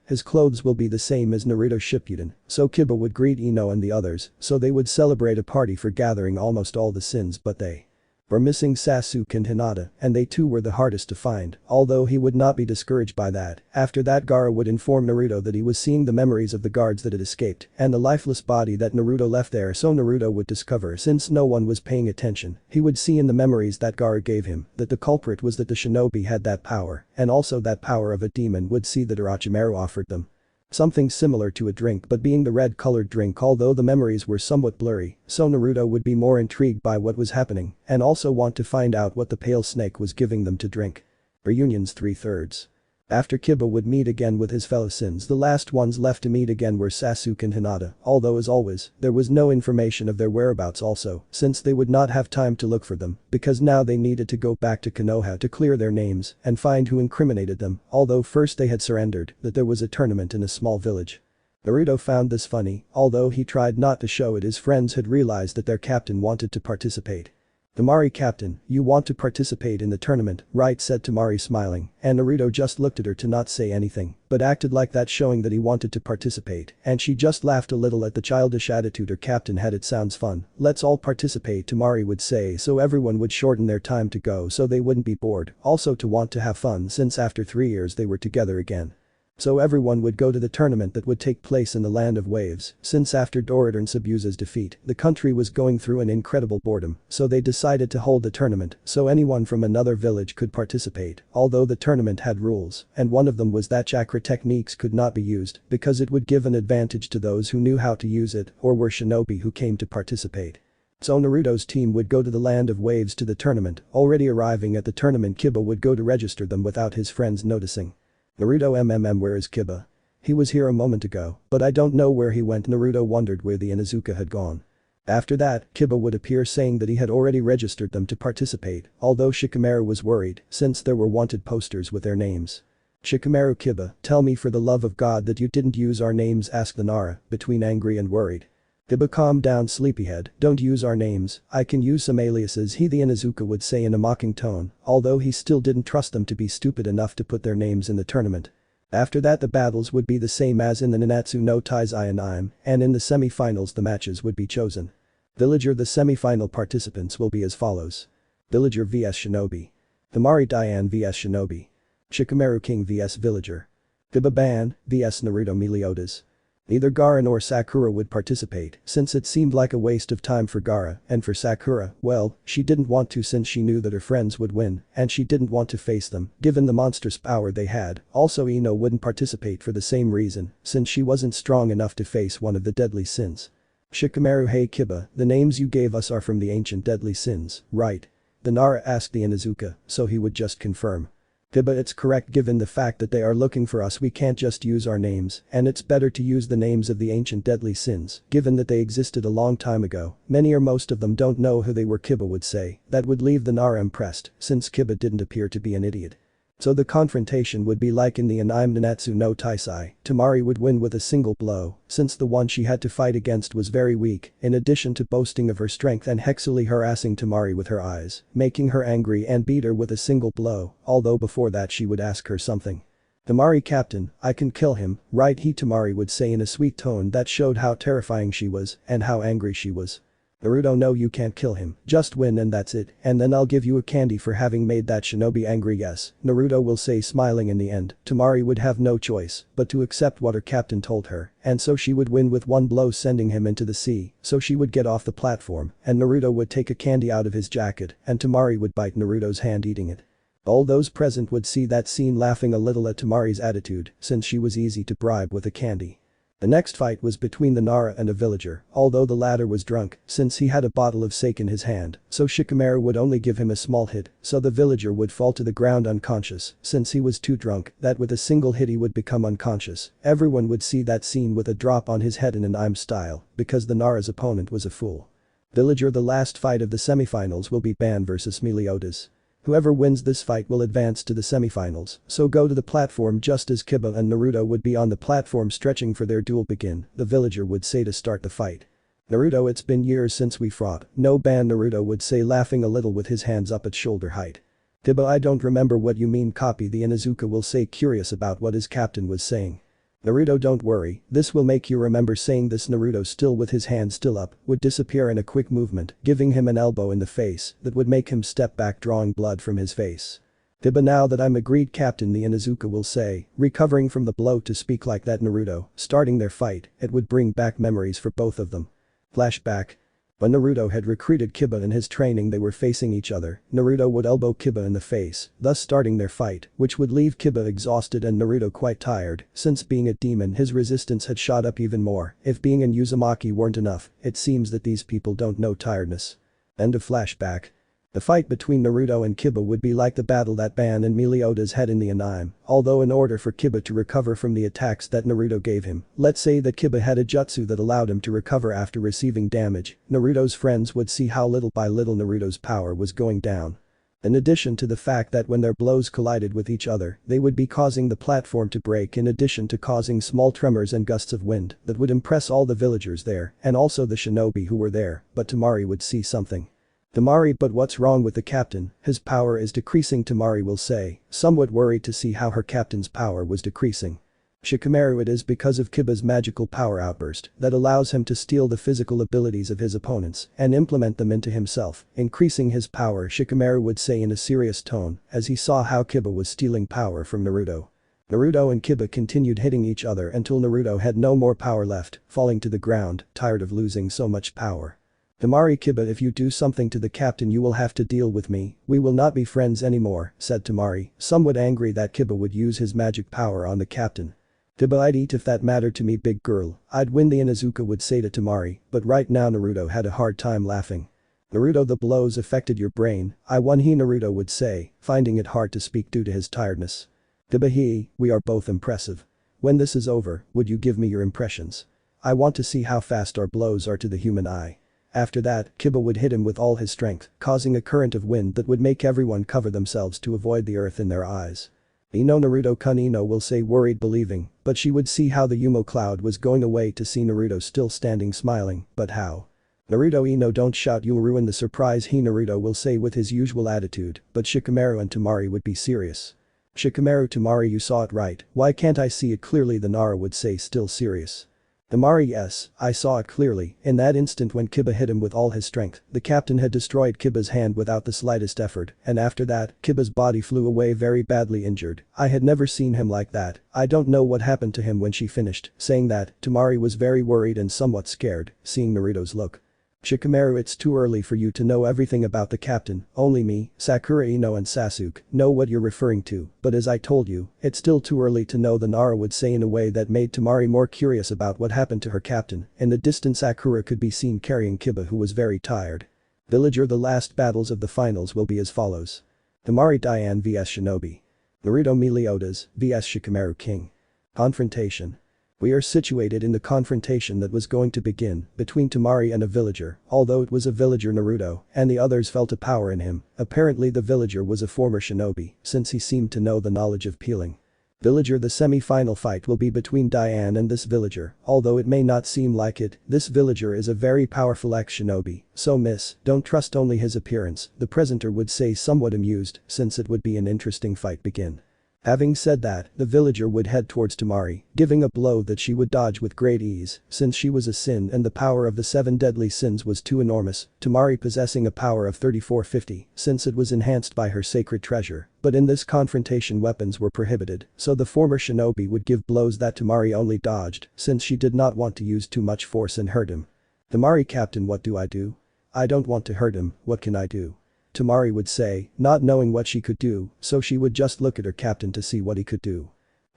will be the same as Naruto Shippuden, so Kiba would greet Ino and the others, so they would celebrate a party for gathering almost all the sins, but they were missing Sasuke and Hinata, and they too were the hardest to find, although he would not be discouraged by that. After that Gaara would inform Naruto that he was seeing the memories of the guards that had escaped and the lifeless body that Naruto left there, so Naruto would discover, since no one was paying attention, he would see in the memories that Gaara gave him that the culprit was that the shinobi had that power, and also that power of a demon would see that Orochimaru offered them. Something similar to a drink but being the red-colored drink although the memories were somewhat blurry, so Naruto would be more intrigued by what was happening and also want to find out what the pale snake was giving them to drink. Reunions 3/3. After Kiba would meet again with his fellow sins, the last ones left to meet again were Sasuke and Hinata, although as always, there was no information of their whereabouts also, since they would not have time to look for them, because now they needed to go back to Konoha to clear their names and find who incriminated them, although first they had surrendered that there was a tournament in a small village. Naruto found this funny, although he tried not to show it. His friends had realized that their captain wanted to participate. "Tamari captain, you want to participate in the tournament, right?" said Tamari smiling, and Naruto just looked at her to not say anything, but acted like that showing that he wanted to participate, and she just laughed a little at the childish attitude her captain had. "It sounds fun, let's all participate," Tamari would say, so everyone would shorten their time to go so they wouldn't be bored, also to want to have fun since after 3 years they were together again. So everyone would go to the tournament that would take place in the Land of Waves, since after Dorito and Sabusa's defeat, the country was going through an incredible boredom, so they decided to hold the tournament so anyone from another village could participate, although the tournament had rules, and one of them was that chakra techniques could not be used because it would give an advantage to those who knew how to use it or were shinobi who came to participate. So Naruto's team would go to the Land of Waves to the tournament. Already arriving at the tournament, Kiba would go to register them without his friends noticing. "Naruto where is Kiba? He was here a moment ago, but I don't know where he went." Naruto wondered where the Inuzuka had gone. After that, Kiba would appear saying that he had already registered them to participate, although Shikamaru was worried since there were wanted posters with their names. "Shikamaru, Kiba, tell me for the love of God that you didn't use our names," asked the Nara, between angry and worried. "Kiba, calm down sleepyhead, don't use our names, I can use some aliases," the Inuzuka would say in a mocking tone, although he still didn't trust them to be stupid enough to put their names in the tournament. After that the battles would be the same as in the Nanatsu no Taizai and in the semi-finals the matches would be chosen. Villager. The semi-final participants will be as follows. Villager vs Shinobi. Tamari Diane vs Shinobi. Shikamaru King vs Villager. Kiba Ban vs Naruto Meliodas. Neither Gaara nor Sakura would participate since it seemed like a waste of time for Gaara, and for Sakura, well, she didn't want to since she knew that her friends would win and she didn't want to face them given the monstrous power they had. Also Ino wouldn't participate for the same reason since she wasn't strong enough to face one of the deadly sins. Shikamaru. Hey Kiba, the names you gave us are from the ancient deadly sins, right? The Nara asked the Inuzuka, so he would just confirm. Kiba, it's correct. Given the fact that they are looking for us, we can't just use our names, and it's better to use the names of the ancient deadly sins, given that they existed a long time ago. Many or most of them don't know who they were, Kiba would say. That would leave the Nara impressed, since Kiba didn't appear to be an idiot. So the confrontation would be like in the anime Nanatsu no Taisai. Tamari would win with a single blow, since the one she had to fight against was very weak, in addition to boasting of her strength and hexually harassing Tamari with her eyes, making her angry and beat her with a single blow, although before that she would ask her something. "Tamari captain, I can kill him, right?" Tamari would say in a sweet tone that showed how terrifying she was and how angry she was. "Naruto, no, you can't kill him, just win and that's it, and then I'll give you a candy for having made that shinobi angry." "Yes," Naruto will say, smiling. In the end, Tamari would have no choice but to accept what her captain told her, and so she would win with one blow, sending him into the sea, so she would get off the platform and Naruto would take a candy out of his jacket and Tamari would bite Naruto's hand eating it. All those present would see that scene, laughing a little at Tamari's attitude since she was easy to bribe with a candy. The next fight was between the Nara and a villager, although the latter was drunk since he had a bottle of sake in his hand, so Shikamaru would only give him a small hit, so the villager would fall to the ground unconscious since he was too drunk that with a single hit he would become unconscious. Everyone would see that scene with a drop on his head in an anime style because the Nara's opponent was a fool. Villager. The last fight of the semifinals will be Ban vs Meliodas. Whoever wins this fight will advance to the semifinals, so go to the platform. Just as Kiba and Naruto would be on the platform stretching for their duel begin, the villager would say to start the fight. "Naruto, it's been years since we fought." "No Ban," Naruto would say, laughing a little with his hands up at shoulder height. "Kiba, I don't remember what you mean." "Copy," the Inuzuka will say, curious about what his captain was saying. "Naruto, don't worry, this will make you remember." Saying this, Naruto, still with his hand still up, would disappear in a quick movement, giving him an elbow in the face that would make him step back, drawing blood from his face. "Kiba, now that I'm agreed captain," the Inuzuka will say, recovering from the blow. To speak like that, Naruto, starting their fight, it would bring back memories for both of them. Flashback. When Naruto had recruited Kiba in his training they were facing each other, Naruto would elbow Kiba in the face, thus starting their fight, which would leave Kiba exhausted and Naruto quite tired, since being a demon his resistance had shot up even more, if being in Uzumaki weren't enough, it seems that these people don't know tiredness. End of flashback. The fight between Naruto and Kiba would be like the battle that Ban and Meliodas had in the anime, although in order for Kiba to recover from the attacks that Naruto gave him, let's say that Kiba had a jutsu that allowed him to recover after receiving damage, Naruto's friends would see how little by little Naruto's power was going down. In addition to the fact that when their blows collided with each other, they would be causing the platform to break in addition to causing small tremors and gusts of wind that would impress all the villagers there and also the shinobi who were there, but Temari would see something. Temari, but what's wrong with the captain, his power is decreasing, Temari will say, somewhat worried to see how her captain's power was decreasing. Shikamaru, it is because of Kiba's magical power outburst that allows him to steal the physical abilities of his opponents and implement them into himself, increasing his power, Shikamaru would say in a serious tone as he saw how Kiba was stealing power from Naruto. Naruto and Kiba continued hitting each other until Naruto had no more power left, falling to the ground, tired of losing so much power. Temari, Kiba, if you do something to the captain you will have to deal with me, we will not be friends anymore, said Temari, somewhat angry that Kiba would use his magic power on the captain. Kiba, I'd eat if that mattered to me, big girl, I'd win, the Inuzuka would say to Temari, but right now Naruto had a hard time laughing. Naruto, the blows affected your brain, I won, he, Naruto would say, finding it hard to speak due to his tiredness. Kiba, we are both impressive. When this is over, would you give me your impressions? I want to see how fast our blows are to the human eye. After that, Kiba would hit him with all his strength, causing a current of wind that would make everyone cover themselves to avoid the earth in their eyes. Ino, Naruto-kun, Ino will say, worried, believing, but she would see how the Yumo cloud was going away to see Naruto still standing smiling, but how? Naruto, Ino, don't shout, you'll ruin the surprise, he, Naruto will say with his usual attitude, but Shikamaru and Temari would be serious. Shikamaru, Temari, you saw it right, why can't I see it clearly, the Nara would say, still serious. Temari, yes, I saw it clearly, in that instant when Kiba hit him with all his strength, the captain had destroyed Kiba's hand without the slightest effort, and after that, Kiba's body flew away very badly injured, I had never seen him like that, I don't know what happened to him when she finished, saying that, Temari was very worried and somewhat scared, seeing Naruto's look. Shikamaru, it's too early for you to know everything about the captain, only me, Sakura, Ino and Sasuke know what you're referring to, but as I told you, it's still too early to know, the Nara would say in a way that made Temari more curious about what happened to her captain. In the distance Sakura could be seen carrying Kiba, who was very tired. Villager, the last battles of the finals will be as follows. Temari Diane vs Shinobi. Naruto Meliodas vs Shikamaru King. Confrontation. We are situated in the confrontation that was going to begin between Temari and a villager, although it was a villager Naruto and the others felt a power in him, apparently the villager was a former shinobi since he seemed to know the knowledge of peeling. Villager, the semi-final fight will be between Diane and this villager, although it may not seem like it, this villager is a very powerful ex-shinobi, so miss, don't trust only his appearance, the presenter would say somewhat amused since it would be an interesting fight begin. Having said that, the villager would head towards Temari, giving a blow that she would dodge with great ease, since she was a sin and the power of the 7 deadly sins was too enormous, Temari possessing a power of 3450, since it was enhanced by her sacred treasure, but in this confrontation weapons were prohibited, so the former shinobi would give blows that Temari only dodged, since she did not want to use too much force and hurt him. Temari, captain, what do I do? I don't want to hurt him, what can I do? Temari would say, not knowing what she could do, so she would just look at her captain to see what he could do.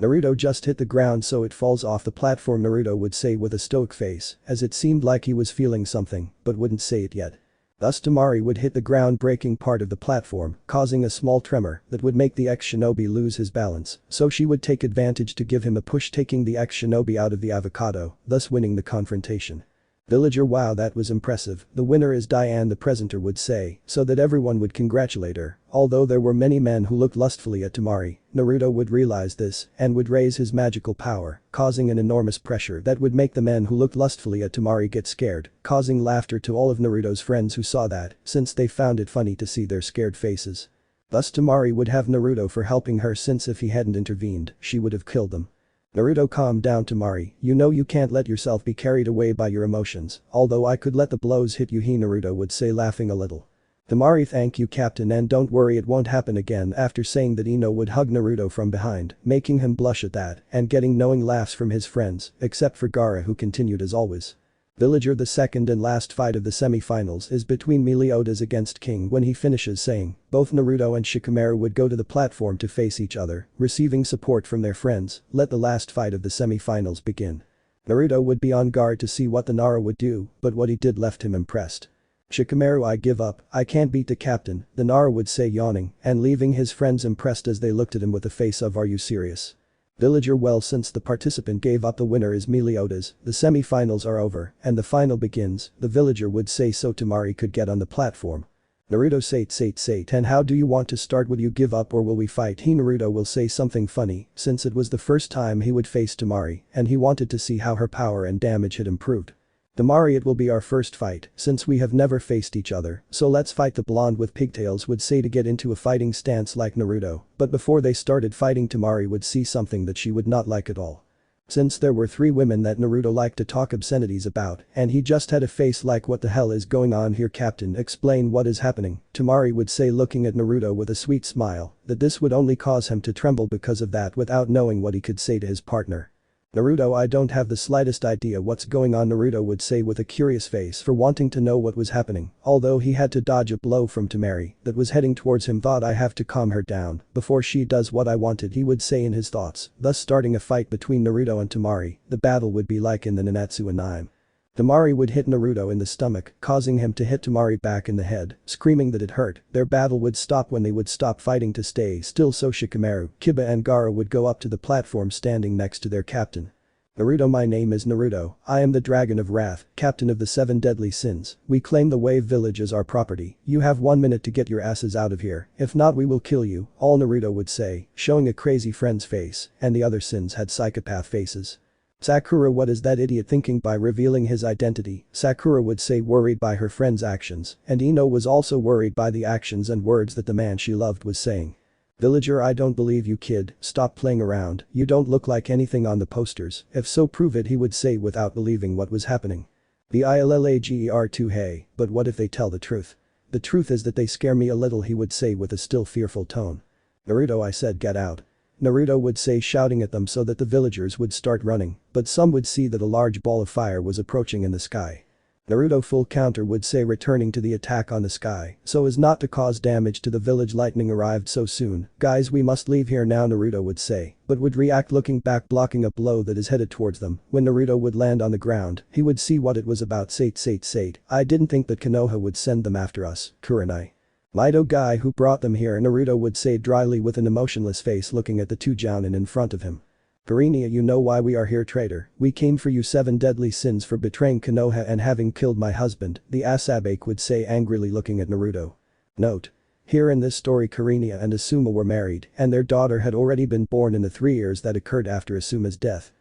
Naruto just hit the ground so it falls off the platform, Naruto would say with a stoic face, as it seemed like he was feeling something, but wouldn't say it yet. Thus Temari would hit the ground, breaking part of the platform, causing a small tremor that would make the ex-shinobi lose his balance, so she would take advantage to give him a push, taking the ex-shinobi out of the avocado, thus winning the confrontation. Villager, wow, that was impressive, the winner is Diane, the presenter would say, so that everyone would congratulate her, although there were many men who looked lustfully at Temari, Naruto would realize this and would raise his magical power, causing an enormous pressure that would make the men who looked lustfully at Temari get scared, causing laughter to all of Naruto's friends who saw that, since they found it funny to see their scared faces. Thus Temari would have Naruto for helping her, since if he hadn't intervened, she would have killed them. Naruto, calm down, Temari, you know you can't let yourself be carried away by your emotions, although I could let the blows hit you, he, Naruto would say, laughing a little. Temari, thank you, captain, and don't worry, it won't happen again. After saying that, Ino would hug Naruto from behind, making him blush at that and getting knowing laughs from his friends, except for Gaara, who continued as always. Villager, the second and last fight of the semi-finals is between Meliodas against King when he finishes saying, both Naruto and Shikamaru would go to the platform to face each other, receiving support from their friends, let the last fight of the semi-finals begin. Naruto would be on guard to see what the Nara would do, but what he did left him impressed. Shikamaru, I give up, I can't beat the captain, the Nara would say yawning, and leaving his friends impressed as they looked at him with a face of are you serious? Villager, well, since the participant gave up, the winner is Meliodas, the semi-finals are over, and the final begins, the villager would say, so Tamari could get on the platform. Naruto, sate, and how do you want to start? Will you give up or will we fight? Naruto will say something funny, since it was the first time he would face Tamari, and he wanted to see how her power and damage had improved. Tamari, it will be our first fight, since we have never faced each other, so let's fight, the blonde with pigtails would say to get into a fighting stance like Naruto, but before they started fighting Tamari would see something that she would not like at all. Since there were 3 women that Naruto liked to talk obscenities about, and he just had a face like what the hell is going on here, captain, explain what is happening, Tamari would say looking at Naruto with a sweet smile, that this would only cause him to tremble because of that without knowing what he could say to his partner. Naruto, I don't have the slightest idea what's going on, Naruto would say with a curious face for wanting to know what was happening, although he had to dodge a blow from Tamari that was heading towards him. Thought I have to calm her down before she does what I wanted, he would say in his thoughts, thus starting a fight between Naruto and Tamari. The battle would be like in the Nanatsu anime. Tamari would hit Naruto in the stomach, causing him to hit Tamari back in the head, screaming that it hurt. Their battle would stop when they would stop fighting to stay still, so Shikamaru, Kiba and Gaara would go up to the platform standing next to their captain. Naruto, my name is Naruto, I am the Dragon of Wrath, captain of the 7 deadly sins, we claim the Wave Village as our property, you have 1 minute to get your asses out of here, if not we will kill you, all Naruto would say, showing a crazy friend's face, and the other sins had psychopath faces. Sakura, what is that idiot thinking? By revealing his identity, Sakura would say, worried by her friend's actions, and Ino was also worried by the actions and words that the man she loved was saying. Villager, I don't believe you, kid, stop playing around, you don't look like anything on the posters, if so prove it, he would say without believing what was happening. The ILLAGER2, hey, but what if they tell the truth? The truth is that they scare me a little, he would say with a still fearful tone. Naruto, I said get out. Naruto would say, shouting at them so that the villagers would start running, but some would see that a large ball of fire was approaching in the sky. Naruto, full counter, would say, returning to the attack on the sky so as not to cause damage to the village. Lightning arrived so soon, guys we must leave here now, Naruto would say, but would react looking back, blocking a blow that is headed towards them. When Naruto would land on the ground, he would see what it was about. Sate, I didn't think that Konoha would send them after us, Kurenai. Mido, guy who brought them here, Naruto would say dryly with an emotionless face looking at the 2 jounin in front of him. Kurinia, you know why we are here, traitor, we came for you 7 deadly sins for betraying Konoha and having killed my husband, the Asabe would say angrily looking at Naruto. Note. Here in this story Kurinia and Asuma were married and their daughter had already been born in the 3 years that occurred after Asuma's death.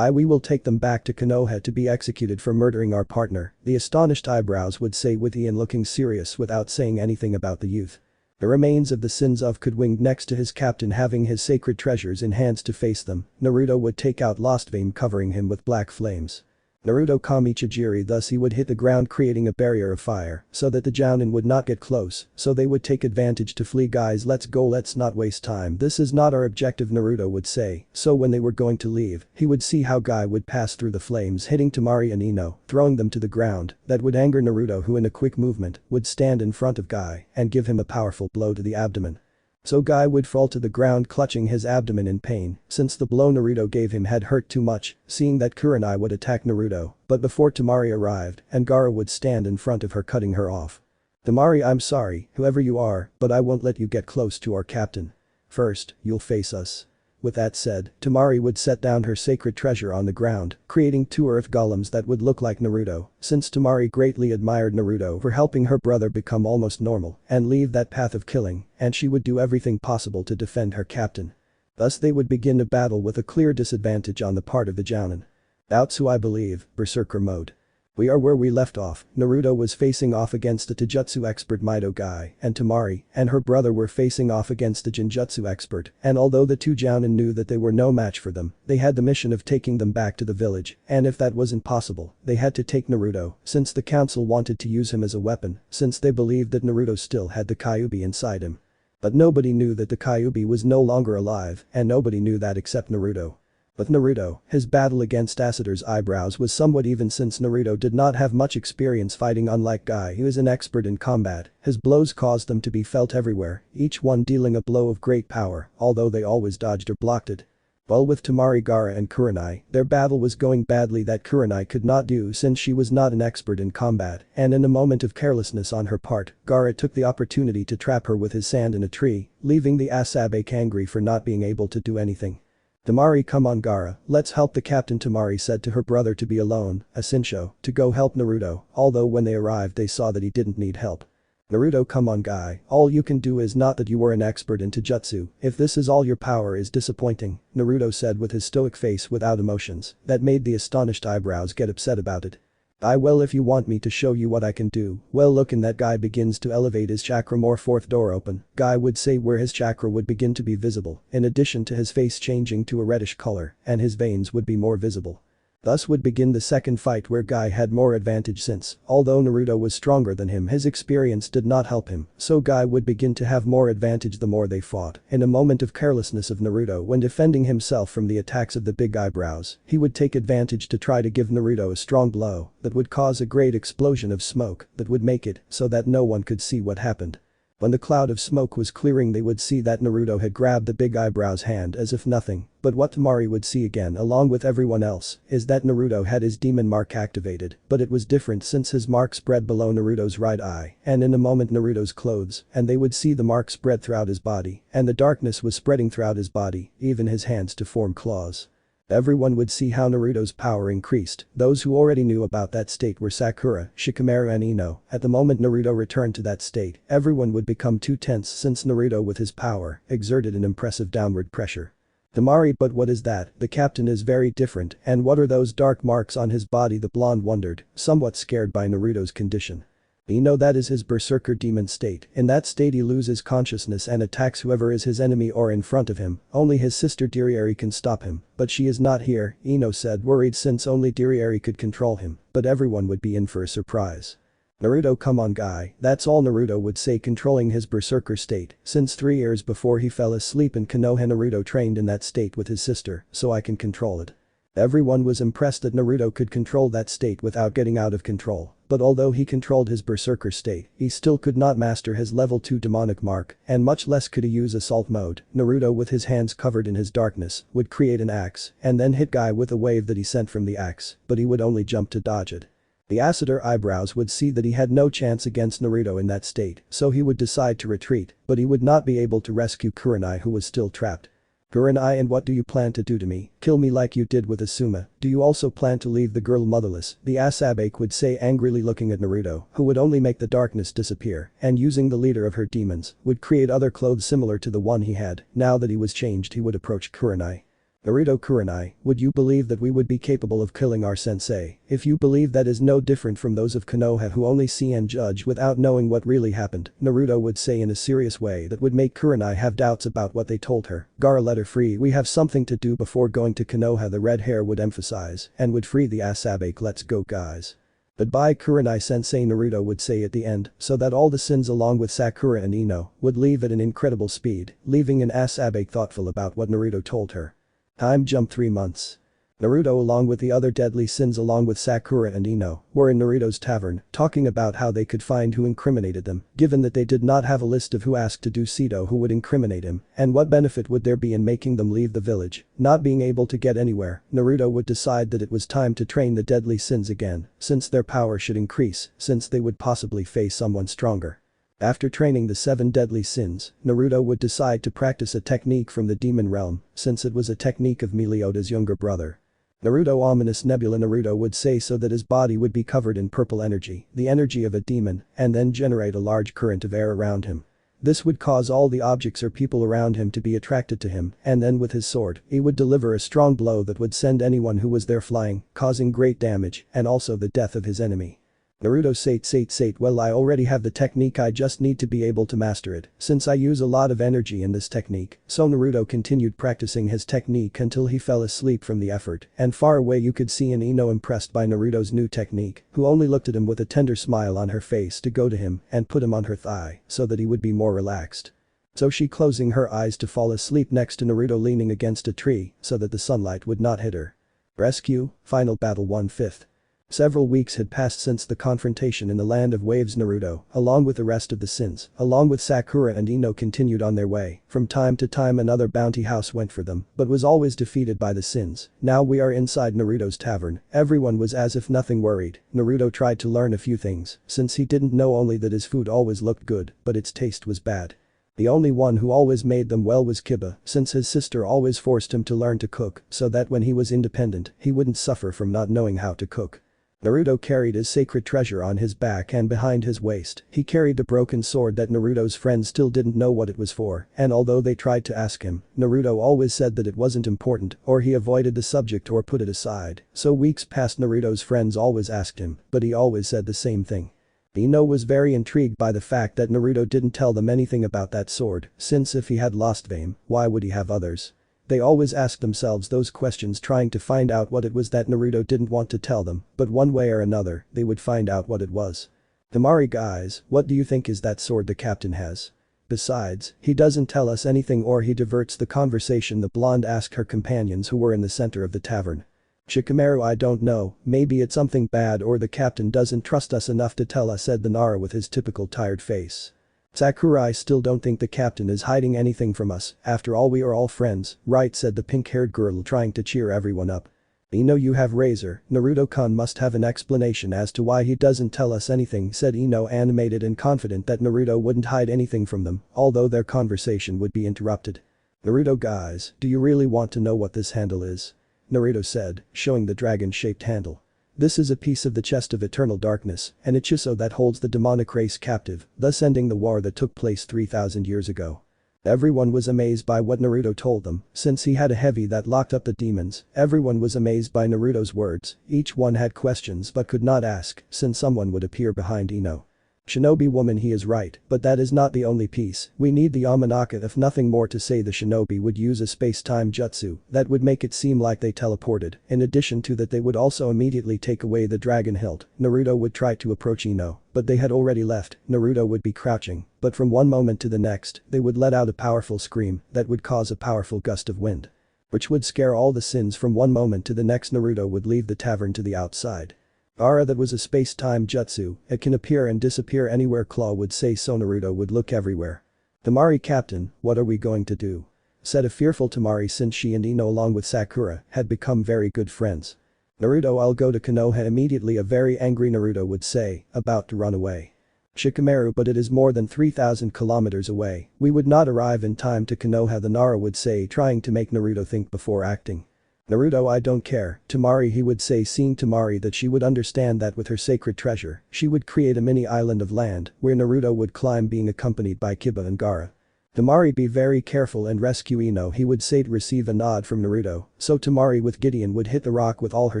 We will take them back to Konoha to be executed for murdering our partner, the astonished eyebrows would say with Ian looking serious without saying anything about the youth. The remains of the sins of Kid winged next to his captain having his sacred treasures in hands to face them. Naruto would take out Lost Vein covering him with black flames. Naruto Kamichijiri, thus he would hit the ground creating a barrier of fire so that the jounin would not get close, so they would take advantage to flee. Guys, let's go, let's not waste time, this is not our objective, Naruto would say. So when they were going to leave, he would see how Guy would pass through the flames hitting Tamari and Ino, throwing them to the ground. That would anger Naruto, who in a quick movement would stand in front of Guy and give him a powerful blow to the abdomen. So Guy would fall to the ground clutching his abdomen in pain since the blow Naruto gave him had hurt too much, seeing that Kurenai would attack Naruto, but before Tamari arrived and Gaara would stand in front of her cutting her off. Tamari, I'm sorry, whoever you are, but I won't let you get close to our captain. First, you'll face us. With that said, Tamari would set down her sacred treasure on the ground, creating 2 earth golems that would look like Naruto, since Tamari greatly admired Naruto for helping her brother become almost normal and leave that path of killing, and she would do everything possible to defend her captain. Thus they would begin a battle with a clear disadvantage on the part of the jounin. Outsu, I believe, Berserker mode. We are where we left off. Naruto was facing off against a Taijutsu expert Mido Guy, and Tamari and her brother were facing off against a Genjutsu expert, and although the 2 jounin knew that they were no match for them, they had the mission of taking them back to the village, and if that wasn't possible, they had to take Naruto, since the council wanted to use him as a weapon, since they believed that Naruto still had the Kyuubi inside him. But nobody knew that the Kyuubi was no longer alive, and nobody knew that except Naruto. With Naruto, his battle against Asato's eyebrows was somewhat even since Naruto did not have much experience fighting, unlike Guy who is an expert in combat. His blows caused them to be felt everywhere, each one dealing a blow of great power, although they always dodged or blocked it. While with Temari, Gaara and Kurenai, their battle was going badly that Kurenai could not do since she was not an expert in combat, and in a moment of carelessness on her part, Gaara took the opportunity to trap her with his sand in a tree, leaving the Asabe angry for not being able to do anything. Temari, come on Gaara, let's help the captain. Temari said to her brother to be alone, Asinsho, to go help Naruto, although when they arrived they saw that he didn't need help. Naruto, come on Guy, all you can do is not that you were an expert in Taijutsu, if this is all your power is disappointing, Naruto said with his stoic face without emotions, that made the astonished eyebrows get upset about it. I will if you want me to show you what I can do. Well look, and that Guy begins to elevate his chakra more. Fourth door open, Guy would say, where his chakra would begin to be visible, in addition to his face changing to a reddish color, and his veins would be more visible. Thus would begin the second fight where Guy had more advantage since, although Naruto was stronger than him, his experience did not help him, so Guy would begin to have more advantage the more they fought. In a moment of carelessness of Naruto when defending himself from the attacks of the big eyebrows, he would take advantage to try to give Naruto a strong blow that would cause a great explosion of smoke that would make it so that no one could see what happened. When the cloud of smoke was clearing, they would see that Naruto had grabbed the big eyebrow's hand as if nothing, but what Temari would see again along with everyone else is that Naruto had his demon mark activated, but it was different since his mark spread below Naruto's right eye, and in a moment Naruto's clothes, and they would see the mark spread throughout his body, and the darkness was spreading throughout his body, even his hands to form claws. Everyone would see how Naruto's power increased. Those who already knew about that state were Sakura, Shikamaru and Ino. At the moment Naruto returned to that state, everyone would become too tense since Naruto with his power exerted an impressive downward pressure. Temari, but what is that? The captain is very different, and what are those dark marks on his body? The blonde wondered, somewhat scared by Naruto's condition. Ino, that is his berserker demon state. In that state he loses consciousness and attacks whoever is his enemy or in front of him. Only his sister Dirieri can stop him, but she is not here, Ino said, worried since only Dirieri could control him, but everyone would be in for a surprise. Naruto, come on Guy, that's all Naruto would say, controlling his berserker state, since 3 years before he fell asleep in Konoha Naruto trained in that state with his sister, so I can control it. Everyone was impressed that Naruto could control that state without getting out of control, but although he controlled his berserker state, he still could not master his level 2 demonic mark, and much less could he use assault mode. Naruto with his hands covered in his darkness would create an axe and then hit Guy with a wave that he sent from the axe, but he would only jump to dodge it. The Asator eyebrows would see that he had no chance against Naruto in that state, so he would decide to retreat, but he would not be able to rescue Kurenai who was still trapped. Kurenai, and what do you plan to do to me? Kill me like you did with Asuma? Do you also plan to leave the girl motherless? The Asabe would say, angrily looking at Naruto, who would only make the darkness disappear, and using the leader of her demons, would create other clothes similar to the one he had. Now that he was changed, he would approach Kurenai. Naruto, Kurenai, would you believe that we would be capable of killing our sensei? If you believe that is no different from those of Konoha who only see and judge without knowing what really happened, Naruto would say in a serious way that would make Kurenai have doubts about what they told her. Gaara, let her free, we have something to do before going to Konoha, the red hair would emphasize, and would free the Asabe. Let's go guys. Goodbye Kurenai sensei, Naruto would say at the end, so that all the sins along with Sakura and Ino would leave at an incredible speed, leaving an Asabe thoughtful about what Naruto told her. Time jump 3 months. Naruto along with the other deadly sins along with Sakura and Ino were in Naruto's tavern talking about how they could find who incriminated them, given that they did not have a list of who asked to do Sito who would incriminate him, and what benefit would there be in making them leave the village. Not being able to get anywhere, Naruto would decide that it was time to train the deadly sins again, since their power should increase, since they would possibly face someone stronger. After training the 7 deadly sins, Naruto would decide to practice a technique from the demon realm, since it was a technique of Meliodas' younger brother. Naruto, ominous nebula, Naruto would say, so that his body would be covered in purple energy, the energy of a demon, and then generate a large current of air around him. This would cause all the objects or people around him to be attracted to him, and then with his sword, he would deliver a strong blow that would send anyone who was there flying, causing great damage, and also the death of his enemy. Naruto, sate, well I already have the technique, I just need to be able to master it, since I use a lot of energy in this technique. So Naruto continued practicing his technique until he fell asleep from the effort, and far away you could see an Ino impressed by Naruto's new technique, who only looked at him with a tender smile on her face to go to him and put him on her thigh so that he would be more relaxed. So she closing her eyes to fall asleep next to Naruto leaning against a tree so that the sunlight would not hit her. Rescue, Final Battle 1/5. Several weeks had passed since the confrontation in the Land of Waves. Naruto, along with the rest of the Sins, along with Sakura and Ino, continued on their way. From time to time another bounty house went for them, but was always defeated by the Sins. Now we are inside Naruto's tavern. Everyone was as if nothing worried. Naruto tried to learn a few things, since he didn't know only that his food always looked good, but its taste was bad. The only one who always made them well was Kiba, since his sister always forced him to learn to cook so that when he was independent, he wouldn't suffer from not knowing how to cook. Naruto carried his sacred treasure on his back and behind his waist. He carried the broken sword that Naruto's friends still didn't know what it was for, and although they tried to ask him, Naruto always said that it wasn't important, or he avoided the subject or put it aside. So weeks passed. Naruto's friends always asked him, but he always said the same thing. Ino was very intrigued by the fact that Naruto didn't tell them anything about that sword, since if he had lost fame, why would he have others? They always asked themselves those questions, trying to find out what it was that Naruto didn't want to tell them, but one way or another, they would find out what it was. Temari, guys, what do you think is that sword the captain has? Besides, he doesn't tell us anything or he diverts the conversation, the blonde asked her companions who were in the center of the tavern. Shikamaru, I don't know, maybe it's something bad or the captain doesn't trust us enough to tell us, said the Nara with his typical tired face. Sakura, I still don't think the captain is hiding anything from us, after all we are all friends, right, said the pink-haired girl trying to cheer everyone up. Ino, you have Razor, Naruto-kun must have an explanation as to why he doesn't tell us anything, said Ino, animated and confident that Naruto wouldn't hide anything from them, although their conversation would be interrupted. Naruto, guys, do you really want to know what this handle is? Naruto said, showing the dragon-shaped handle. This is a piece of the chest of eternal darkness, an Ichiso that holds the demonic race captive, thus ending the war that took place 3,000 years ago. Everyone was amazed by what Naruto told them, since he had a heavy that locked up the demons. Everyone was amazed by Naruto's words. Each one had questions but could not ask, since someone would appear behind Ino. Shinobi woman, he is right, but that is not the only piece. We need the Amanaka. If nothing more to say, the shinobi would use a space-time jutsu that would make it seem like they teleported. In addition to that, they would also immediately take away the dragon hilt. Naruto would try to approach Ino, but they had already left. Naruto would be crouching, but from one moment to the next, they would let out a powerful scream that would cause a powerful gust of wind, which would scare all the Sins. From one moment to the next, Naruto would leave the tavern to the outside. That was a space-time jutsu, it can appear and disappear anywhere. Claw would say, so Naruto would look everywhere. Temari, captain, what are we going to do? Said a fearful Temari, since she and Ino along with Sakura had become very good friends. Naruto, I'll go to Konoha immediately, a very angry Naruto would say, about to run away. Shikamaru, but it is more than 3,000 kilometers away, we would not arrive in time to Konoha, the Nara would say, trying to make Naruto think before acting. Naruto, I don't care, Temari, he would say, seeing Temari that she would understand that with her sacred treasure, she would create a mini island of land where Naruto would climb, being accompanied by Kiba and Gaara. Temari, be very careful and rescue Ino, he would say to receive a nod from Naruto. So Temari with Gideon would hit the rock with all her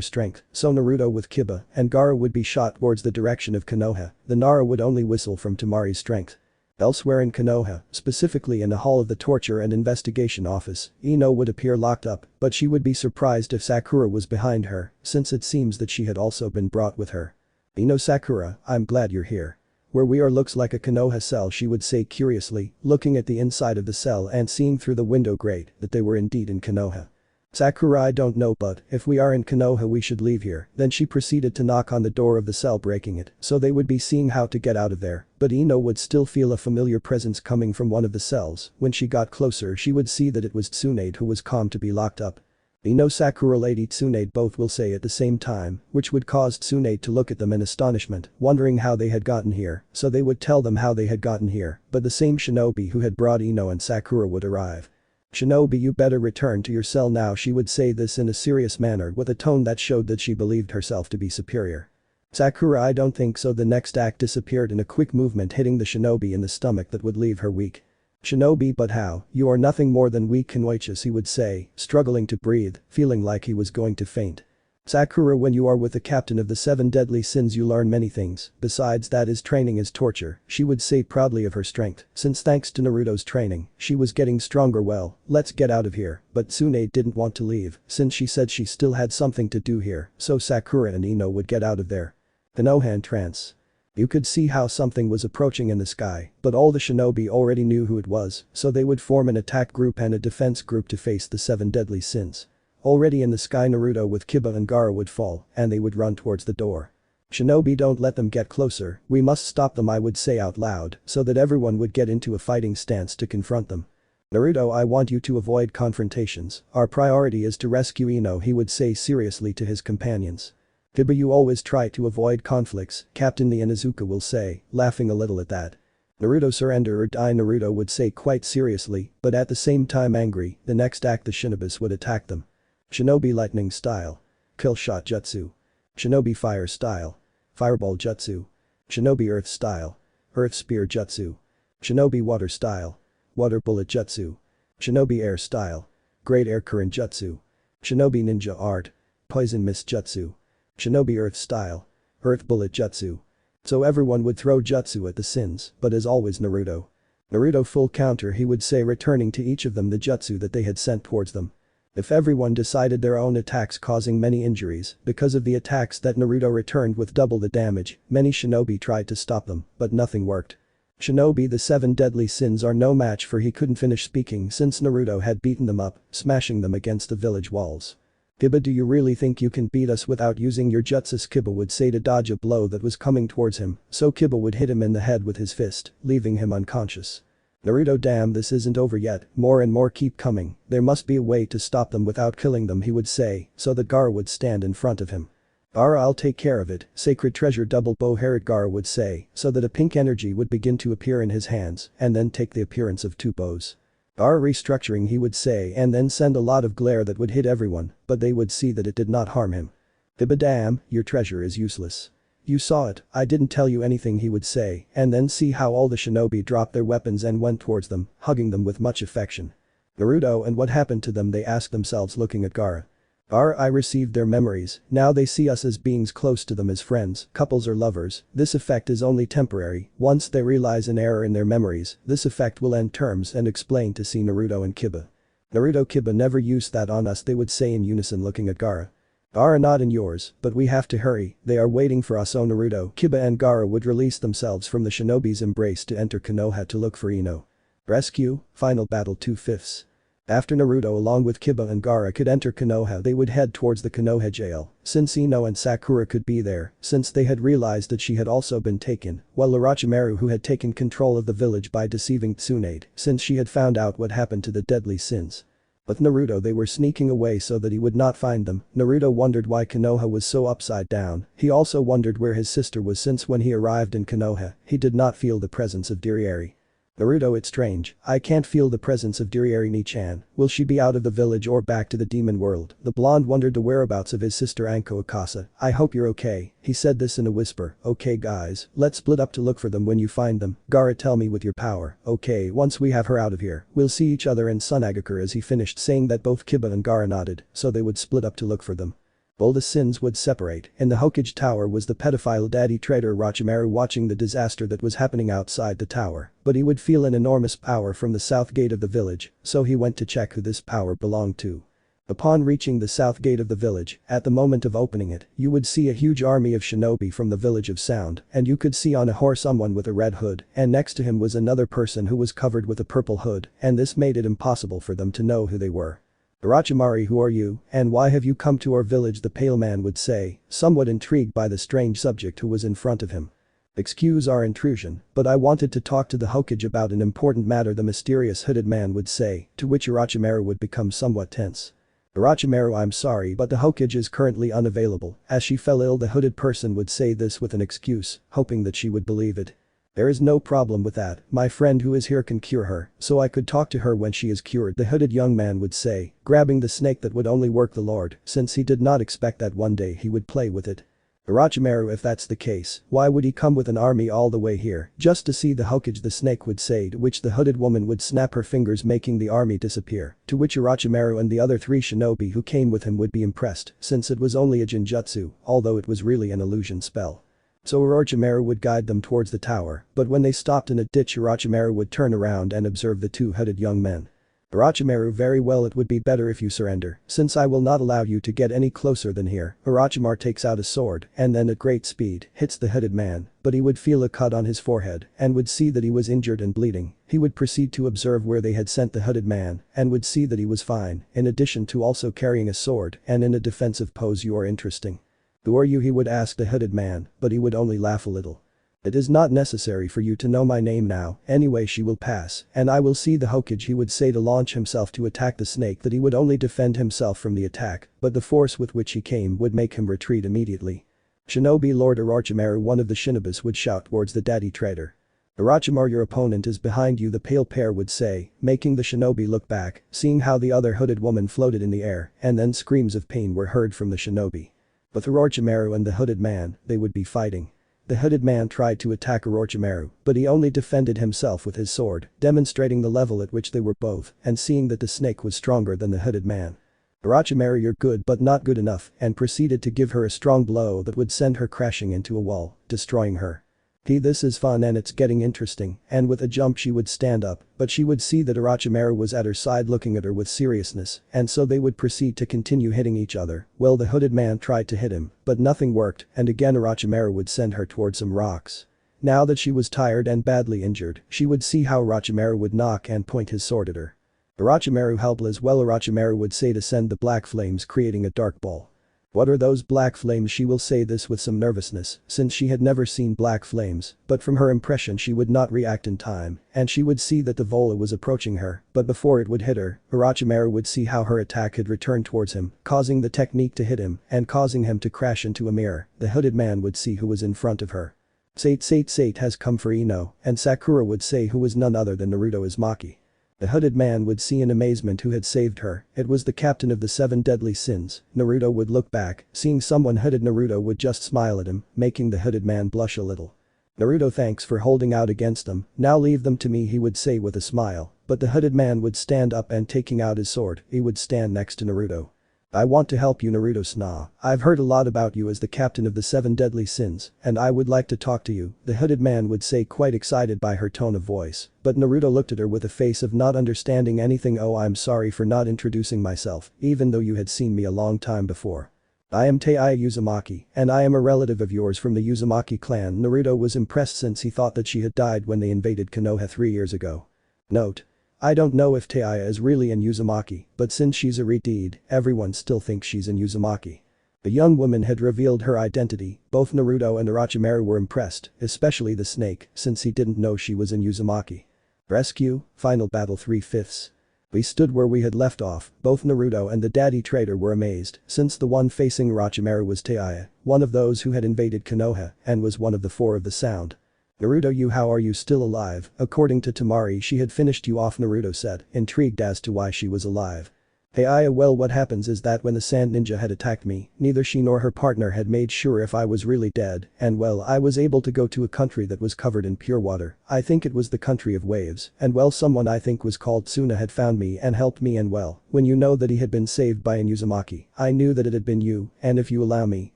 strength, so Naruto with Kiba and Gaara would be shot towards the direction of Konoha. The Nara would only whistle from Temari's strength. Elsewhere in Konoha, specifically in the hall of the torture and investigation office, Ino would appear locked up, but she would be surprised if Sakura was behind her, since it seems that she had also been brought with her. Ino, Sakura, I'm glad you're here. Where we are looks like a Konoha cell, she would say curiously, looking at the inside of the cell and seeing through the window grate that they were indeed in Konoha. Sakura, I don't know, but if we are in Konoha we should leave here. Then she proceeded to knock on the door of the cell, breaking it, so they would be seeing how to get out of there. But Ino would still feel a familiar presence coming from one of the cells. When she got closer, she would see that it was Tsunade, who was calm to be locked up. Ino, Sakura, Lady Tsunade both will say at the same time, which would cause Tsunade to look at them in astonishment, wondering how they had gotten here, so they would tell them how they had gotten here, but the same shinobi who had brought Ino and Sakura would arrive. Shinobi, you better return to your cell now, she would say this in a serious manner with a tone that showed that she believed herself to be superior. Sakura, I don't think so. The next act disappeared in a quick movement, hitting the shinobi in the stomach that would leave her weak. Shinobi, but how? You are nothing more than weak Kenoichis, he would say, struggling to breathe, feeling like he was going to faint. Sakura, when you are with the captain of the 7 deadly sins you learn many things, besides that his training is torture, she would say proudly of her strength, since thanks to Naruto's training, she was getting stronger. Well, let's get out of here, but Tsunade didn't want to leave, since she said she still had something to do here, so Sakura and Ino would get out of there. Konoha trance. You could see how something was approaching in the sky, but all the shinobi already knew who it was, so they would form an attack group and a defense group to face the 7 deadly sins. Already in the sky Naruto with Kiba and Gaara would fall, and they would run towards the door. Shinobi, don't let them get closer, we must stop them, I would say out loud, so that everyone would get into a fighting stance to confront them. Naruto, I want you to avoid confrontations, our priority is to rescue Ino, he would say seriously to his companions. Kiba, you always try to avoid conflicts, Captain Inuzuka will say, laughing a little at that. Naruto, surrender or die, Naruto would say quite seriously, but at the same time angry. The next act the shinobis would attack them. Shinobi lightning style. Kill shot jutsu. Shinobi fire style. Fireball jutsu. Shinobi earth style. Earth spear jutsu. Shinobi water style. Water bullet jutsu. Shinobi air style. Great air current jutsu. Shinobi ninja art. Poison mist jutsu. Shinobi earth style. Earth bullet jutsu. So everyone would throw jutsu at the sins, but as always Naruto. Naruto full counter, he would say, returning to each of them the jutsu that they had sent towards them. If everyone decided their own attacks causing many injuries, because of the attacks that Naruto returned with double the damage, many shinobi tried to stop them, but nothing worked. Shinobi, the 7 deadly sins are no match for, he couldn't finish speaking since Naruto had beaten them up, smashing them against the village walls. Kiba, do you really think you can beat us without using your jutsus? Kiba would say to dodge a blow that was coming towards him, so Kiba would hit him in the head with his fist, leaving him unconscious. Naruto, damn, this isn't over yet, more and more keep coming, there must be a way to stop them without killing them, he would say, so that Gaara would stand in front of him. Gaara, I'll take care of it, sacred treasure double bow-haired, Gaara would say, so that a pink energy would begin to appear in his hands, and then take the appearance of 2 bows. Gaara restructuring, he would say, and then send a lot of glare that would hit everyone, but they would see that it did not harm him. Kiba, damn, your treasure is useless. You saw it, I didn't tell you anything, he would say, and then see how all the shinobi dropped their weapons and went towards them, hugging them with much affection. Naruto, and what happened to them, they asked themselves looking at Gaara. Gaara, I received their memories, now they see us as beings close to them as friends, couples or lovers, this effect is only temporary, once they realize an error in their memories, this effect will end terms and explain to see Naruto and Kiba. Naruto, Kiba never used that on us, they would say in unison looking at Gaara. Gaara, not in yours, but we have to hurry, they are waiting for us, oh Naruto. Kiba and Gaara would release themselves from the shinobi's embrace to enter Konoha to look for Ino. Rescue, final battle 2/5. After Naruto along with Kiba and Gaara could enter Konoha, they would head towards the Konoha jail, since Ino and Sakura could be there, since they had realized that she had also been taken, while Orochimaru, who had taken control of the village by deceiving Tsunade, since she had found out what happened to the deadly sins. With Naruto, they were sneaking away so that he would not find them. Naruto wondered why Konoha was so upside down, he also wondered where his sister was, since when he arrived in Konoha, he did not feel the presence of Dirieri. Naruto, it's strange, I can't feel the presence of Dirieri-ni-chan, will she be out of the village or back to the demon world? The blonde wondered the whereabouts of his sister Anko Akasa. I hope you're okay, he said this in a whisper. Okay guys, let's split up to look for them. When you find them, Gaara, tell me with your power. Okay, once we have her out of here, we'll see each other in Sunagakure. As he finished saying that, both Kiba and Gaara nodded, so they would split up to look for them. All the sins would separate. In the Hokage tower was the pedophile daddy traitor Orochimaru watching the disaster that was happening outside the tower, but he would feel an enormous power from the south gate of the village, so he went to check who this power belonged to. Upon reaching the south gate of the village, at the moment of opening it, you would see a huge army of shinobi from the village of Sound, and you could see on a horse someone with a red hood, and next to him was another person who was covered with a purple hood, and this made it impossible for them to know who they were. Orochimaru, who are you, and why have you come to our village? The pale man would say, somewhat intrigued by the strange subject who was in front of him. Excuse our intrusion, but I wanted to talk to the Hokage about an important matter, the mysterious hooded man would say, to which Orochimaru would become somewhat tense. Orochimaru, I'm sorry, but the Hokage is currently unavailable, as she fell ill. The hooded person would say this with an excuse, hoping that she would believe it. There is no problem with that, my friend who is here can cure her, so I could talk to her when she is cured, the hooded young man would say, grabbing the snake that would only work the Lord, since he did not expect that one day he would play with it. Orochimaru, if that's the case, why would he come with an army all the way here, just to see the Hokage? The snake would say, to which the hooded woman would snap her fingers making the army disappear, to which Orochimaru and the other 3 shinobi who came with him would be impressed, since it was only a jinjutsu, although it was really an illusion spell. So Orochimaru would guide them towards the tower, but when they stopped in a ditch Orochimaru would turn around and observe the 2 hooded young men. Orochimaru, very well, it would be better if you surrender, since I will not allow you to get any closer than here. Orochimaru takes out a sword and then at great speed hits the hooded man, but he would feel a cut on his forehead and would see that he was injured and bleeding. He would proceed to observe where they had sent the hooded man and would see that he was fine, in addition to also carrying a sword and in a defensive pose. You are interesting. Who are you? He would ask the hooded man, but he would only laugh a little. It is not necessary for you to know my name now, anyway she will pass, and I will see the Hokage, he would say to launch himself to attack the snake, that he would only defend himself from the attack, but the force with which he came would make him retreat immediately. Shinobi Lord Orochimaru, one of the shinobis, would shout towards the daddy traitor. Orochimaru, your opponent is behind you, the pale pair would say, making the shinobi look back, seeing how the other hooded woman floated in the air, and then screams of pain were heard from the shinobi. With Orochimaru and the hooded man, they would be fighting. The hooded man tried to attack Orochimaru, but he only defended himself with his sword, demonstrating the level at which they were both, and seeing that the snake was stronger than the hooded man. Orochimaru, you're good but not good enough, and proceeded to give her a strong blow that would send her crashing into a wall, destroying her. This is fun and it's getting interesting, and with a jump she would stand up, but she would see that Orochimaru was at her side looking at her with seriousness, and so they would proceed to continue hitting each other. Well, the hooded man tried to hit him, but nothing worked, and again Orochimaru would send her towards some rocks. Now that she was tired and badly injured, she would see how Orochimaru would knock and point his sword at her. Orochimaru helpless. Well, Orochimaru would say to send the black flames, creating a dark ball. What are those black flames? She will say this with some nervousness, since she had never seen black flames, but from her impression she would not react in time, and she would see that the vola was approaching her, but before it would hit her, Orochimaru would see how her attack had returned towards him, causing the technique to hit him, and causing him to crash into a mirror. The hooded man would see who was in front of her. Sate has come for Ino, and Sakura would say who was none other than Naruto Uzumaki. The hooded man would see in amazement who had saved her. It was the captain of the 7 deadly sins. Naruto would look back, seeing someone hooded. Naruto would just smile at him, making the hooded man blush a little. Naruto, thanks for holding out against them, now leave them to me, he would say with a smile, but the hooded man would stand up and taking out his sword, he would stand next to Naruto. I want to help you, Naruto-san. I've heard a lot about you as the captain of the 7 deadly sins, and I would like to talk to you, the hooded man would say, quite excited by her tone of voice, but Naruto looked at her with a face of not understanding anything. Oh, I'm sorry for not introducing myself, even though you had seen me a long time before. I am Taiya Uzumaki, and I am a relative of yours from the Uzumaki clan. Naruto was impressed since he thought that she had died when they invaded Konoha 3 years ago. Note: I don't know if Taiya is really in Uzumaki, but since she's a redeed, everyone still thinks she's in Uzumaki. The young woman had revealed her identity. Both Naruto and Orochimaru were impressed, especially the snake, since he didn't know she was in Uzumaki. Rescue, Final Battle 3/5. We stood where we had left off. Both Naruto and the daddy traitor were amazed, since the one facing Orochimaru was Taiya, one of those who had invaded Konoha, and was one of the 4 of the Sound. Naruto, you, how are you still alive? According to Temari, she had finished you off, Naruto said, intrigued as to why she was alive. Taiya, well, what happens is that when the sand ninja had attacked me, neither she nor her partner had made sure if I was really dead, and well, I was able to go to a country that was covered in pure water. I think it was the country of waves, and well, someone I think was called Tsuna had found me and helped me, and well, when you know that he had been saved by an Uzumaki, I knew that it had been you, and if you allow me,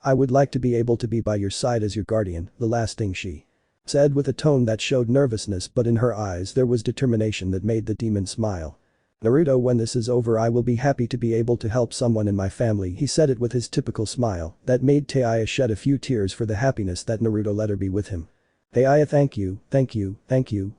I would like to be able to be by your side as your guardian, the last thing she said with a tone that showed nervousness, but in her eyes there was determination that made the demon smile. Naruto, when this is over I will be happy to be able to help someone in my family, he said it with his typical smile that made Taiya shed a few tears for the happiness that Naruto let her be with him. Taiya, thank you,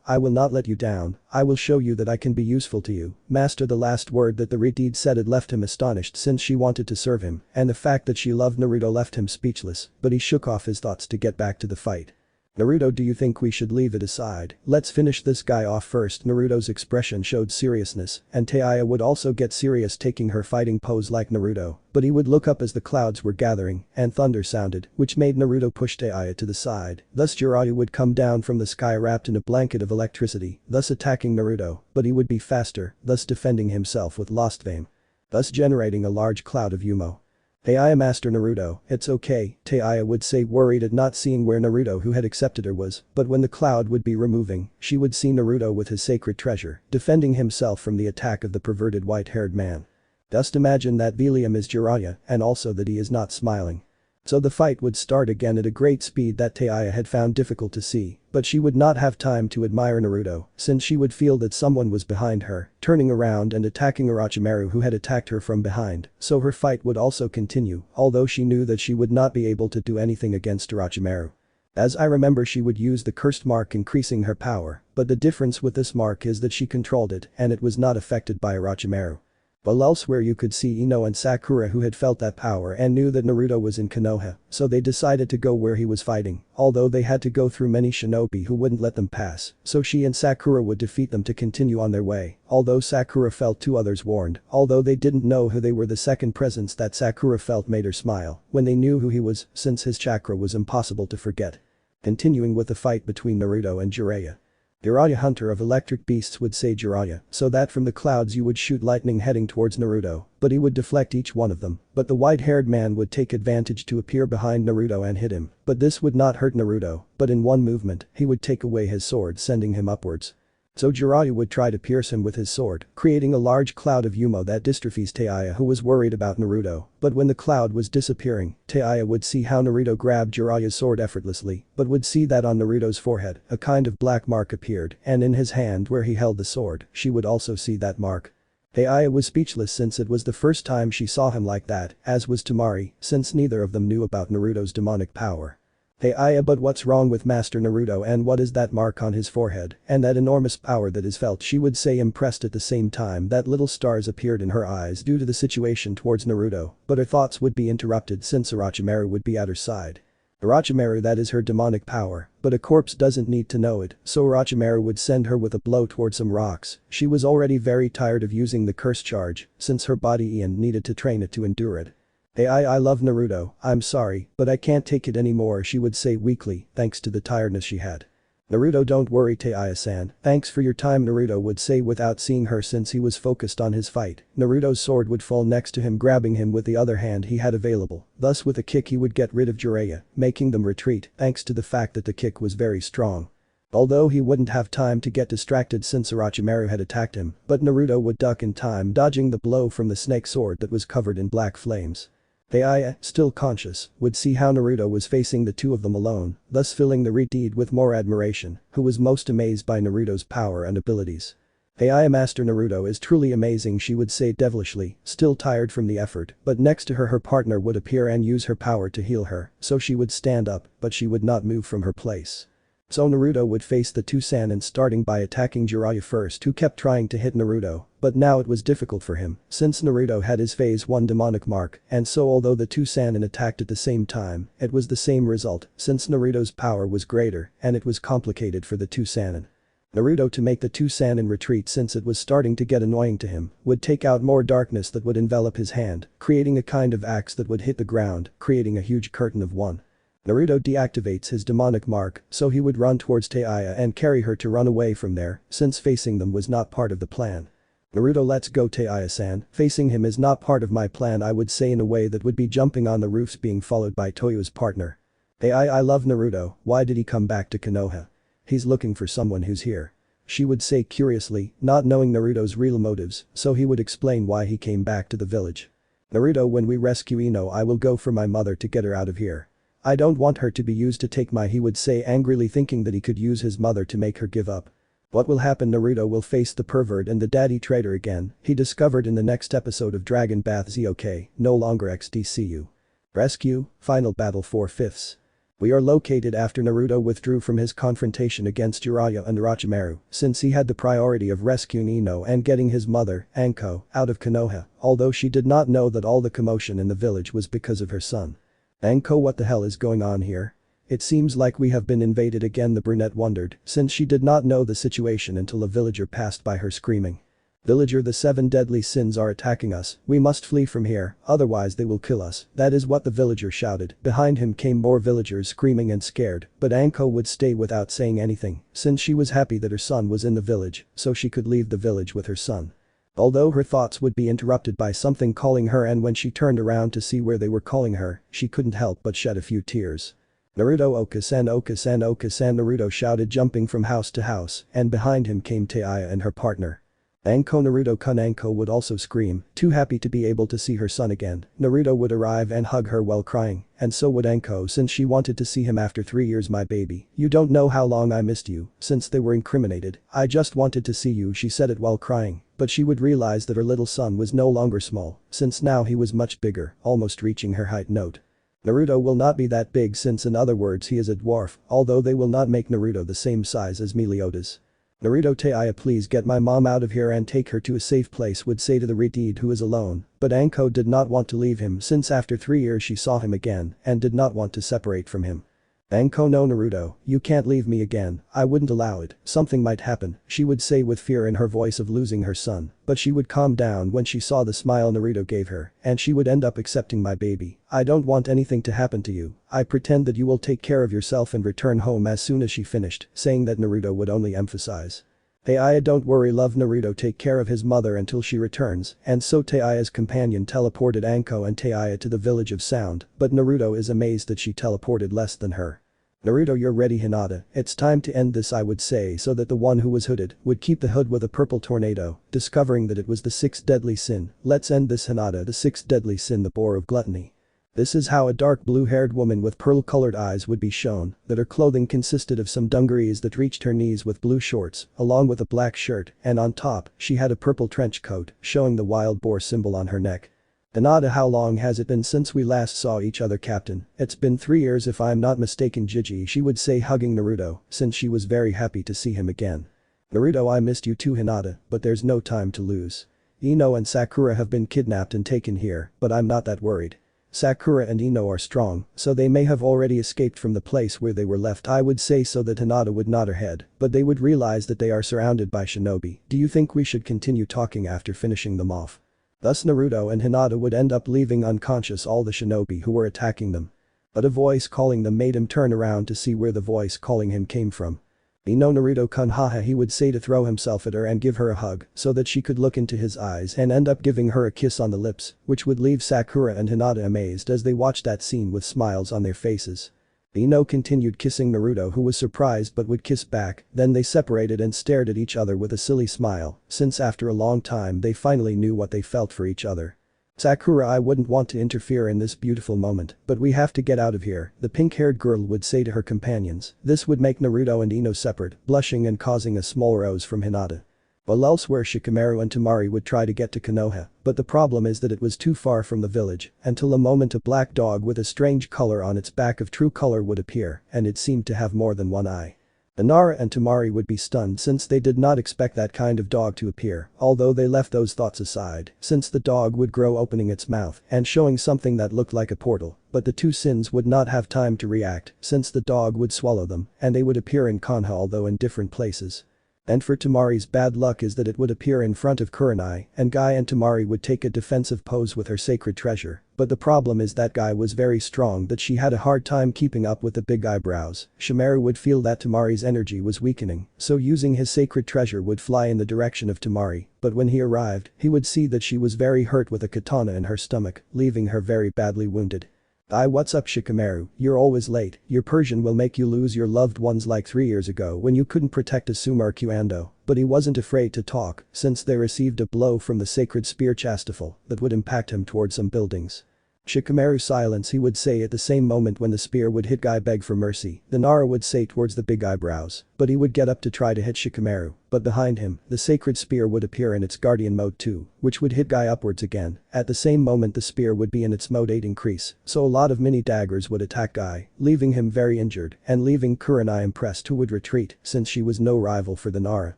I will not let you down, I will show you that I can be useful to you, master. The last word that the redeed said had left him astonished since she wanted to serve him, and the fact that she loved Naruto left him speechless, but he shook off his thoughts to get back to the fight. Naruto, do you think we should leave it aside? Let's finish this guy off first. Naruto's expression showed seriousness, and Taiya would also get serious, taking her fighting pose like Naruto, but he would look up as the clouds were gathering and thunder sounded, which made Naruto push Taiya to the side. Thus Jiraiya would come down from the sky wrapped in a blanket of electricity, thus attacking Naruto, but he would be faster, thus defending himself with lost fame, thus generating a large cloud of Yumo. Taiya, Master Naruto, it's okay, Taiya would say, worried at not seeing where Naruto who had accepted her was, but when the cloud would be removing, she would see Naruto with his sacred treasure, defending himself from the attack of the perverted white-haired man. Just imagine that Velium is Jiraiya, and also that he is not smiling. So the fight would start again at a great speed that Taiya had found difficult to see, but she would not have time to admire Naruto, since she would feel that someone was behind her, turning around and attacking Orochimaru who had attacked her from behind, so her fight would also continue, although she knew that she would not be able to do anything against Orochimaru. As I remember, she would use the cursed mark, increasing her power, but the difference with this mark is that she controlled it and it was not affected by Orochimaru. While elsewhere you could see Ino and Sakura who had felt that power and knew that Naruto was in Konoha, so they decided to go where he was fighting, although they had to go through many shinobi who wouldn't let them pass, so she and Sakura would defeat them to continue on their way, although Sakura felt two others warned, although they didn't know who they were. The second presence that Sakura felt made her smile when they knew who he was, since his chakra was impossible to forget. Continuing with the fight between Naruto and Jiraiya. Jiraiya, hunter of electric beasts, would say Jiraiya, so that from the clouds you would shoot lightning heading towards Naruto, but he would deflect each one of them, but the white-haired man would take advantage to appear behind Naruto and hit him, but this would not hurt Naruto, but in one movement, he would take away his sword, sending him upwards. So Jiraiya would try to pierce him with his sword, creating a large cloud of Yumo that dystrophies Taiya, who was worried about Naruto, but when the cloud was disappearing, Taiya would see how Naruto grabbed Jiraiya's sword effortlessly, but would see that on Naruto's forehead, a kind of black mark appeared, and in his hand where he held the sword, she would also see that mark. Taiya was speechless since it was the first time she saw him like that, as was Temari, since neither of them knew about Naruto's demonic power. Taiya, but what's wrong with Master Naruto and what is that mark on his forehead and that enormous power that is felt, she would say, impressed. At the same time that little stars appeared in her eyes due to the situation towards Naruto, but her thoughts would be interrupted since Orochimaru would be at her side. Orochimaru, that is her demonic power, but a corpse doesn't need to know it, so Orochimaru would send her with a blow towards some rocks. She was already very tired of using the curse charge, since her body needed to train it to endure it. I love Naruto, I'm sorry, but I can't take it anymore, she would say weakly, thanks to the tiredness she had. Naruto, don't worry Taiya-san, thanks for your time, Naruto would say without seeing her since he was focused on his fight. Naruto's sword would fall next to him, grabbing him with the other hand he had available, thus with a kick he would get rid of Jiraiya, making them retreat thanks to the fact that the kick was very strong. Although he wouldn't have time to get distracted since Orochimaru had attacked him, but Naruto would duck in time, dodging the blow from the snake sword that was covered in black flames. Taiya, still conscious, would see how Naruto was facing the two of them alone, thus filling the Reed with more admiration, who was most amazed by Naruto's power and abilities. Taiya, Master Naruto is truly amazing, she would say devilishly, still tired from the effort, but next to her partner would appear and use her power to heal her, so she would stand up, but she would not move from her place. So Naruto would face the two Sannin, starting by attacking Jiraiya first, who kept trying to hit Naruto, but now it was difficult for him since Naruto had his phase 1 demonic mark, and so although the two Sannin attacked at the same time, it was the same result since Naruto's power was greater and it was complicated for the two Sannin. Naruto, to make the two Sannin retreat since it was starting to get annoying to him, would take out more darkness that would envelop his hand, creating a kind of axe that would hit the ground, creating a huge curtain of one. Naruto deactivates his demonic mark, so he would run towards Taiya and carry her to run away from there, since facing them was not part of the plan. Naruto, let's go Taiya-san, facing him is not part of my plan, I would say in a way that would be jumping on the roofs being followed by Toyo's partner. Taiya, I love Naruto, why did he come back to Konoha? He's looking for someone who's here. She would say curiously, not knowing Naruto's real motives, so he would explain why he came back to the village. Naruto, when we rescue Ino I will go for my mother to get her out of here. I don't want her to be used to take he would say angrily, thinking that he could use his mother to make her give up. What will happen? Naruto will face the pervert and the daddy traitor again, he discovered in the next episode of Dragon Bath ZOK, no longer XDCU. Rescue, final battle 4/5. We are located after Naruto withdrew from his confrontation against Jiraiya and Orochimaru, since he had the priority of rescuing Ino and getting his mother, Anko, out of Konoha, although she did not know that all the commotion in the village was because of her son. Anko, what the hell is going on here? It seems like we have been invaded again, the brunette wondered, since she did not know the situation until a villager passed by her screaming. Villager, the 7 deadly sins are attacking us, we must flee from here, otherwise they will kill us, that is what the villager shouted. Behind him came more villagers screaming and scared, but Anko would stay without saying anything, since she was happy that her son was in the village, so she could leave the village with her son. Although her thoughts would be interrupted by something calling her, and when she turned around to see where they were calling her, she couldn't help but shed a few tears. Naruto, Oka-san, Oka-san, Oka-san, Naruto shouted, jumping from house to house, and behind him came Taiya and her partner. Anko Naruto-kun. Anko would also scream, too happy to be able to see her son again. Naruto would arrive and hug her while crying, and so would Anko since she wanted to see him after 3 years. My baby, you don't know how long I missed you since they were incriminated. I just wanted to see you, she said it while crying, but she would realize that her little son was no longer small, since now he was much bigger, almost reaching her height. Note: Naruto will not be that big since in other words he is a dwarf, although they will not make Naruto the same size as Meliodas. Naruto Taiya, please get my mom out of here and take her to a safe place, would say to the retard who is alone, but Anko did not want to leave him since after 3 years she saw him again and did not want to separate from him. Anko, no Naruto, you can't leave me again, I wouldn't allow it, something might happen, she would say with fear in her voice of losing her son, but she would calm down when she saw the smile Naruto gave her, and she would end up accepting. My baby, I don't want anything to happen to you, I pretend that you will take care of yourself and return home as soon as she finished, saying that Naruto would only emphasize. Taiya, don't worry love. Naruto take care of his mother until she returns, and so Taiya's companion teleported Anko and Taiya to the village of sound, but Naruto is amazed that she teleported less than her. Naruto, you're ready. Hinata, it's time to end this, I would say, so that the one who was hooded would keep the hood with a purple tornado, discovering that it was the sixth deadly sin. Let's end this Hinata. The sixth deadly sin, the bore of gluttony. This is how a dark blue-haired woman with pearl-colored eyes would be shown, that her clothing consisted of some dungarees that reached her knees with blue shorts, along with a black shirt, and on top, she had a purple trench coat, showing the wild boar symbol on her neck. Hinata, how long has it been since we last saw each other, Captain? It's been 3 years if I'm not mistaken, Gigi, she would say, hugging Naruto, since she was very happy to see him again. Naruto, I missed you too, Hinata, but there's no time to lose. Ino and Sakura have been kidnapped and taken here, but I'm not that worried. Sakura and Ino are strong, so they may have already escaped from the place where they were left, I would say, so that Hinata would nod her head, but they would realize that they are surrounded by shinobi. Do you think we should continue talking after finishing them off? Thus Naruto and Hinata would end up leaving unconscious all the shinobi who were attacking them. But a voice calling them made him turn around to see where the voice calling him came from. Ino Naruto-kun, haha, he would say to throw himself at her and give her a hug so that she could look into his eyes and end up giving her a kiss on the lips, which would leave Sakura and Hinata amazed as they watched that scene with smiles on their faces. Ino continued kissing Naruto, who was surprised but would kiss back, then they separated and stared at each other with a silly smile, since after a long time they finally knew what they felt for each other. Sakura, I wouldn't want to interfere in this beautiful moment, but we have to get out of here, the pink-haired girl would say to her companions. This would make Naruto and Ino separate, blushing and causing a small rose from Hinata. While elsewhere, Shikamaru and Temari would try to get to Konoha, but the problem is that it was too far from the village, until a moment a black dog with a strange color on its back of true color would appear, and it seemed to have more than one eye. Nara and Temari would be stunned since they did not expect that kind of dog to appear, although they left those thoughts aside, since the dog would grow, opening its mouth and showing something that looked like a portal, but the two sins would not have time to react since the dog would swallow them and they would appear in Konoha, although in different places. And for Temari's bad luck is that it would appear in front of Kurenai, and Guy and Temari would take a defensive pose with her sacred treasure, but the problem is that Guy was very strong that she had a hard time keeping up with the big eyebrows. Shikamaru would feel that Temari's energy was weakening, so using his sacred treasure would fly in the direction of Temari, but when he arrived, he would see that she was very hurt with a katana in her stomach, leaving her very badly wounded. What's up, Shikamaru, you're always late, your Persian will make you lose your loved ones like 3 years ago when you couldn't protect Asumar Kuando, but he wasn't afraid to talk since they received a blow from the sacred spear Chastafel that would impact him towards some buildings. Shikamaru silence, he would say at the same moment when the spear would hit Guy, beg for mercy, the Nara would say towards the big eyebrows, but he would get up to try to hit Shikamaru, but behind him, the sacred spear would appear in its guardian mode 2, which would hit Guy upwards again, at the same moment the spear would be in its mode 8 increase, so a lot of mini daggers would attack Guy, leaving him very injured and leaving Kurenai impressed, who would retreat since she was no rival for the Nara.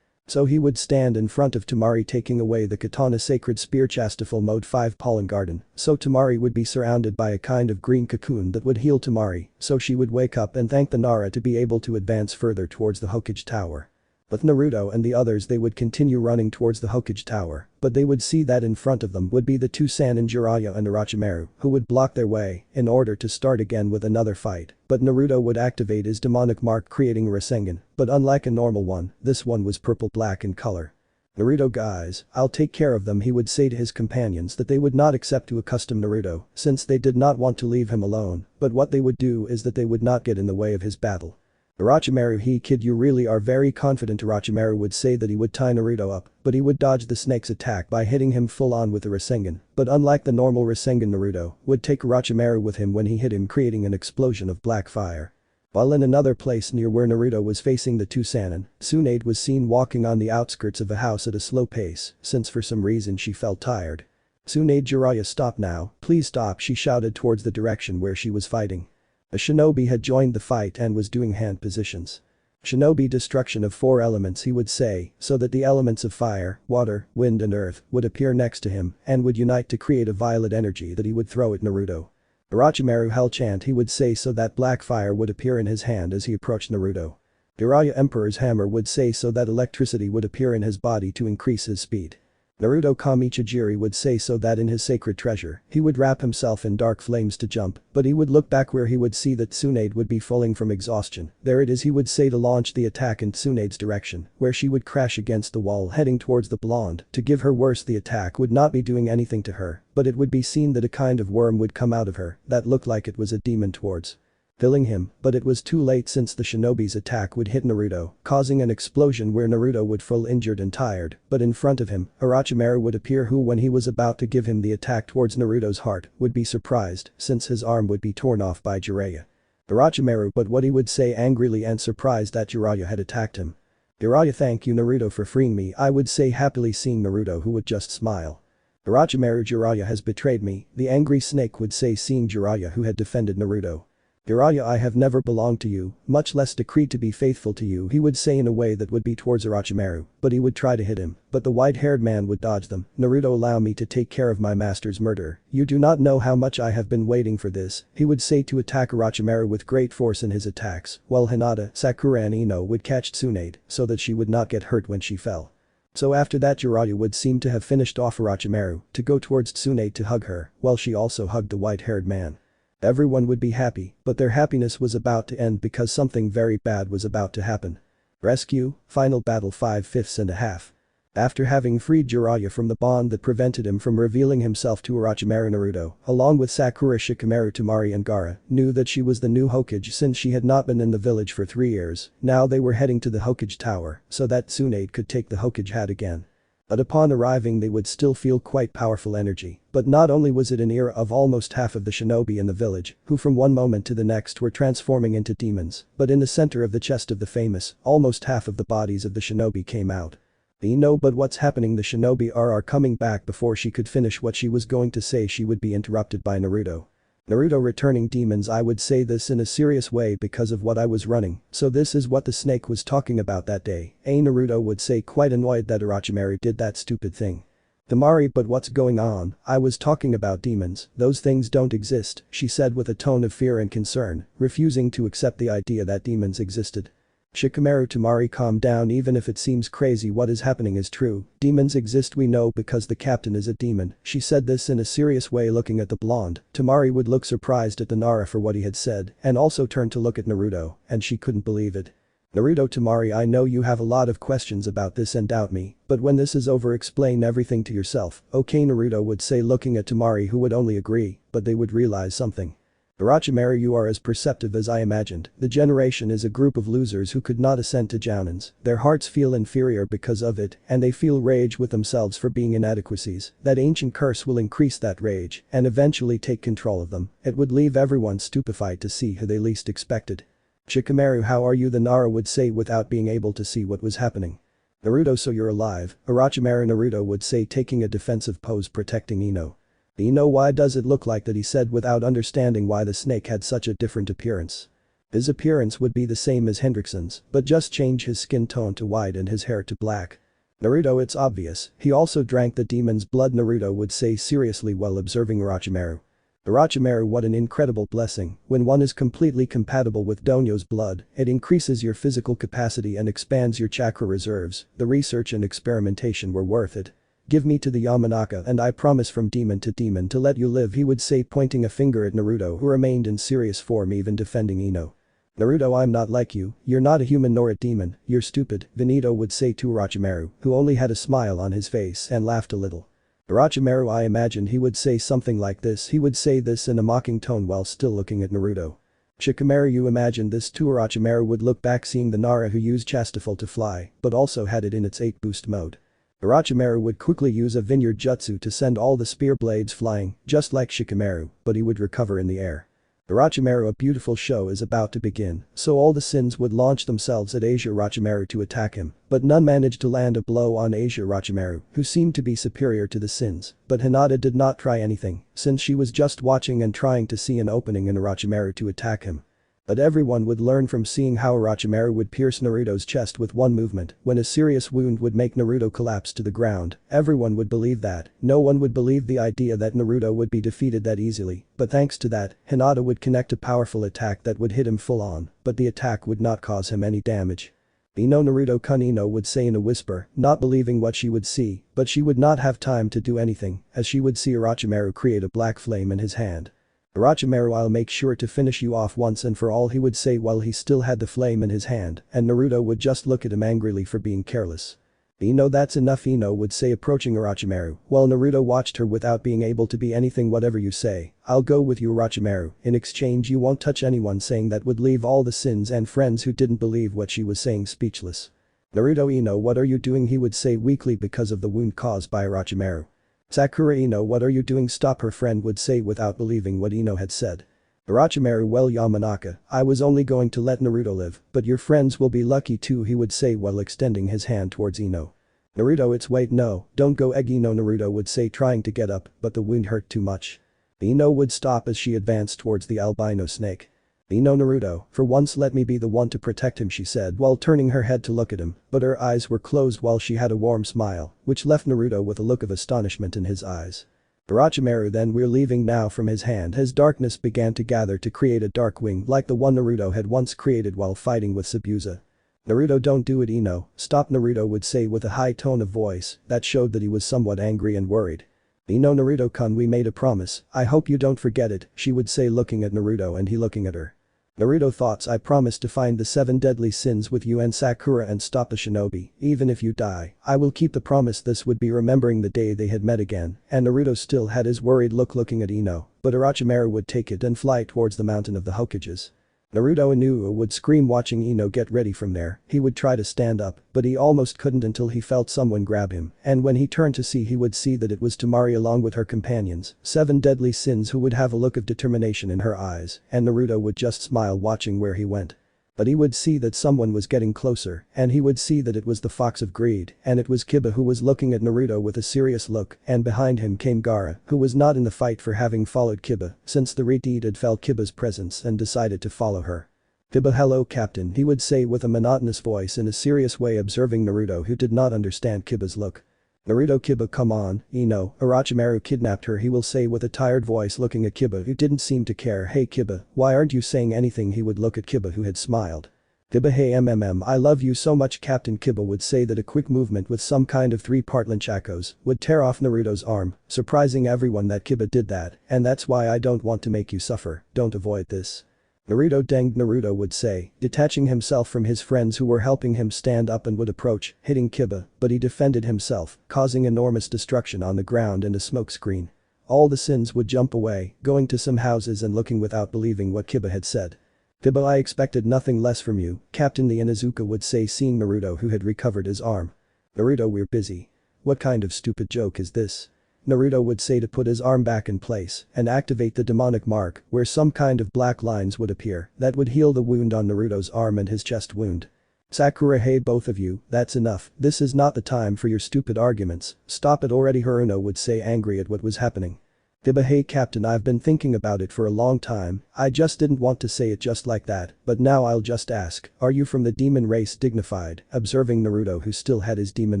So he would stand in front of Temari taking away the katana sacred spear Chastafel mode 5 pollen garden, so Temari would be surrounded by a kind of green cocoon that would heal Temari, so she would wake up and thank the Nara to be able to advance further towards the Hokage tower. With Naruto and the others, they would continue running towards the Hokage tower, but they would see that in front of them would be the two Sannin Jiraiya and Orochimaru, who would block their way in order to start again with another fight, but Naruto would activate his demonic mark creating a Rasengan, but unlike a normal one, this one was purple-black in color. Naruto, guys, I'll take care of them, he would say to his companions that they would not accept to accustom Naruto since they did not want to leave him alone, but what they would do is that they would not get in the way of his battle. Orochimaru, he kid, you really are very confident. Orochimaru would say that he would tie Naruto up, but he would dodge the snake's attack by hitting him full on with the Rasengan, but unlike the normal Rasengan, Naruto would take Orochimaru with him when he hit him, creating an explosion of black fire. While in another place near where Naruto was facing the two Sannin, Tsunade was seen walking on the outskirts of a house at a slow pace, since for some reason she felt tired. Tsunade, Jiraiya, stop now, please stop, she shouted towards the direction where she was fighting. A shinobi had joined the fight and was doing hand positions. Shinobi destruction of 4 elements, he would say, so that the elements of fire, water, wind and earth would appear next to him and would unite to create a violet energy that he would throw at Naruto. Orochimaru hell chant, he would say, so that black fire would appear in his hand as he approached Naruto. Jiraiya Emperor's hammer would say, so that electricity would appear in his body to increase his speed. Naruto Kamichijiri would say, so that in his sacred treasure, he would wrap himself in dark flames to jump, but he would look back where he would see that Tsunade would be falling from exhaustion. There it is, he would say, to launch the attack in Tsunade's direction, where she would crash against the wall heading towards the blonde. To give her worse, the attack would not be doing anything to her, but it would be seen that a kind of worm would come out of her that looked like it was a demon towards killing him, but it was too late since the shinobi's attack would hit Naruto, causing an explosion where Naruto would fall injured and tired, but in front of him, Orochimaru would appear, who when he was about to give him the attack towards Naruto's heart would be surprised since his arm would be torn off by Jiraiya. Orochimaru, but what he would say angrily and surprised that Jiraiya had attacked him. Jiraiya, thank you Naruto for freeing me, I would say happily, seeing Naruto who would just smile. Orochimaru, Jiraiya has betrayed me, the angry snake would say, seeing Jiraiya who had defended Naruto. Jiraiya, I have never belonged to you, much less decreed to be faithful to you, he would say in a way that would be towards Orochimaru, but he would try to hit him, but the white-haired man would dodge them. Naruto, allow me to take care of my master's murder, you do not know how much I have been waiting for this, he would say to attack Orochimaru with great force in his attacks, while Hinata, Sakura and Ino would catch Tsunade so that she would not get hurt when she fell. So after that, Jiraiya would seem to have finished off Orochimaru to go towards Tsunade to hug her, while she also hugged the white-haired man. Everyone would be happy, but their happiness was about to end because something very bad was about to happen. Rescue, Final Battle 5/5 and a half. After having freed Jiraiya from the bond that prevented him from revealing himself to Orochimaru, Naruto, along with Sakura, Shikamaru, Temari and Gaara, knew that she was the new Hokage since she had not been in the village for 3 years. Now they were heading to the Hokage Tower so that Tsunade could take the Hokage hat again. But upon arriving they would still feel quite powerful energy, but not only was it an era of almost half of the shinobi in the village, who from one moment to the next were transforming into demons, but in the center of the chest of the famous, almost half of the bodies of the shinobi came out. No, but what's happening? The shinobi are coming back. Before she could finish what she was going to say, she would be interrupted by Naruto. Naruto, returning demons, I would say this in a serious way because of what I was running, so this is what the snake was talking about that day, Naruto would say, quite annoyed that Orochimaru did that stupid thing. Temari, but what's going on? I was talking about demons, those things don't exist, she said with a tone of fear and concern, refusing to accept the idea that demons existed. Shikamaru, Temari, calm down, even if it seems crazy, what is happening is true, demons exist, we know because the captain is a demon, she said this in a serious way looking at the blonde. Temari would look surprised at the Nara for what he had said and also turned to look at Naruto, and she couldn't believe it. Naruto, Temari, I know you have a lot of questions about this and doubt me, but when this is over explain everything to yourself, okay, Naruto would say looking at Temari, who would only agree, but they would realize something. Orochimaru, you are as perceptive as I imagined, the generation is a group of losers who could not ascend to Jounins, their hearts feel inferior because of it and they feel rage with themselves for being inadequacies, that ancient curse will increase that rage and eventually take control of them, it would leave everyone stupefied to see who they least expected. Shikamaru, how are you? The Nara would say without being able to see what was happening. Naruto, so you're alive, Orochimaru, Naruto would say taking a defensive pose protecting Ino. Why does it look like that? He said without understanding why the snake had such a different appearance. His appearance would be the same as Hendrickson's, but just change his skin tone to white and his hair to black. Naruto, it's obvious, he also drank the demon's blood, Naruto would say seriously while observing Orochimaru. Orochimaru, what an incredible blessing, when one is completely compatible with Donyo's blood, it increases your physical capacity and expands your chakra reserves, the research and experimentation were worth it. Give me to the Yamanaka and I promise from demon to let you live, he would say pointing a finger at Naruto, who remained in serious form even defending Ino. Naruto, I'm not like you, you're not a human nor a demon, you're stupid, Benito would say to Orochimaru, who only had a smile on his face and laughed a little. Orochimaru, I imagined he would say something like this, he would say this in a mocking tone while still looking at Naruto. Shikamaru, you imagined this too. Orochimaru would look back, seeing the Nara who used Chastafel to fly, but also had it in its 8 boost mode. Orochimaru would quickly use a vineyard jutsu to send all the spear blades flying, just like Shikamaru, but he would recover in the air. Orochimaru, a beautiful show is about to begin, so all the sins would launch themselves at Asia Orochimaru to attack him, but none managed to land a blow on Asia Orochimaru, who seemed to be superior to the sins, but Hinata did not try anything, since she was just watching and trying to see an opening in Orochimaru to attack him. But everyone would learn from seeing how Orochimaru would pierce Naruto's chest with one movement, when a serious wound would make Naruto collapse to the ground. Everyone would believe that. No one would believe the idea that Naruto would be defeated that easily, but thanks to that, Hinata would connect a powerful attack that would hit him full on, but the attack would not cause him any damage. Naruto-kun, Ino would say in a whisper, not believing what she would see, but she would not have time to do anything, as she would see Orochimaru create a black flame in his hand. Orochimaru, I'll make sure to finish you off once and for all, he would say while he still had the flame in his hand, and Naruto would just look at him angrily for being careless. Ino, that's enough, Ino would say, approaching Orochimaru, while Naruto watched her without being able to be anything. Whatever you say, I'll go with you, Orochimaru. In exchange you won't touch anyone, saying that would leave all the sins and friends who didn't believe what she was saying speechless. Naruto, Ino, what are you doing, he would say weakly because of the wound caused by Orochimaru. Sakura, Ino, what are you doing, stop, her friend would say without believing what Ino had said. Orochimaru, well, Yamanaka, I was only going to let Naruto live, but your friends will be lucky too, he would say while extending his hand towards Ino. Naruto, it's wait, no, don't go, egg, Ino, Naruto would say, trying to get up, but the wound hurt too much. Ino would stop as she advanced towards the albino snake. Ino, Naruto, for once let me be the one to protect him, she said while turning her head to look at him, but her eyes were closed while she had a warm smile, which left Naruto with a look of astonishment in his eyes. Orochimaru, then we're leaving now from his hand as darkness began to gather to create a dark wing like the one Naruto had once created while fighting with Sabusa. Naruto, don't do it, Ino, stop, Naruto would say with a high tone of voice that showed that he was somewhat angry and worried. Ino, Naruto-kun, we made a promise, I hope you don't forget it, she would say looking at Naruto and he looking at her. Naruto thoughts, I promised to find the 7 deadly sins with you and Sakura and stop the shinobi, even if you die, I will keep the promise. This would be remembering the day they had met again, and Naruto still had his worried look looking at Ino, but Orochimaru would take it and fly towards the mountain of the Hokages. Naruto Inu would scream watching Ino get ready from there. He would try to stand up, but he almost couldn't until he felt someone grab him, and when he turned to see, he would see that it was Temari along with her companions, 7 deadly sins, who would have a look of determination in her eyes, and Naruto would just smile watching where he went. But he would see that someone was getting closer, and he would see that it was the Fox of Greed, and it was Kiba, who was looking at Naruto with a serious look, and behind him came Gaara, who was not in the fight for having followed Kiba, since the Red had felt Kiba's presence and decided to follow her. Kiba, hello captain, he would say with a monotonous voice in a serious way, observing Naruto, who did not understand Kiba's look. Naruto, Kiba, come on, Ino, Orochimaru kidnapped her, he will say with a tired voice looking at Kiba, who didn't seem to care. Hey Kiba, why aren't you saying anything, he would look at Kiba, who had smiled. Kiba, hey I love you so much captain, Kiba would say that a quick movement with some kind of 3-part nunchakos would tear off Naruto's arm, surprising everyone that Kiba did that, and that's why I don't want to make you suffer, don't avoid this. Naruto, dang, Naruto would say, detaching himself from his friends who were helping him stand up, and would approach, hitting Kiba, but he defended himself, causing enormous destruction on the ground and a smoke screen. All the sins would jump away, going to some houses and looking without believing what Kiba had said. Kiba, I expected nothing less from you, Captain, the Inuzuka would say, seeing Naruto, who had recovered his arm. Naruto, we're busy. What kind of stupid joke is this? Naruto would say to put his arm back in place and activate the demonic mark, where some kind of black lines would appear that would heal the wound on Naruto's arm and his chest wound. Sakura, hey both of you, that's enough, this is not the time for your stupid arguments, stop it already, Haruno would say, angry at what was happening. Kiba, hey captain, I've been thinking about it for a long time, I just didn't want to say it just like that, but now I'll just ask, are you from the demon race? Dignified, observing Naruto, who still had his demon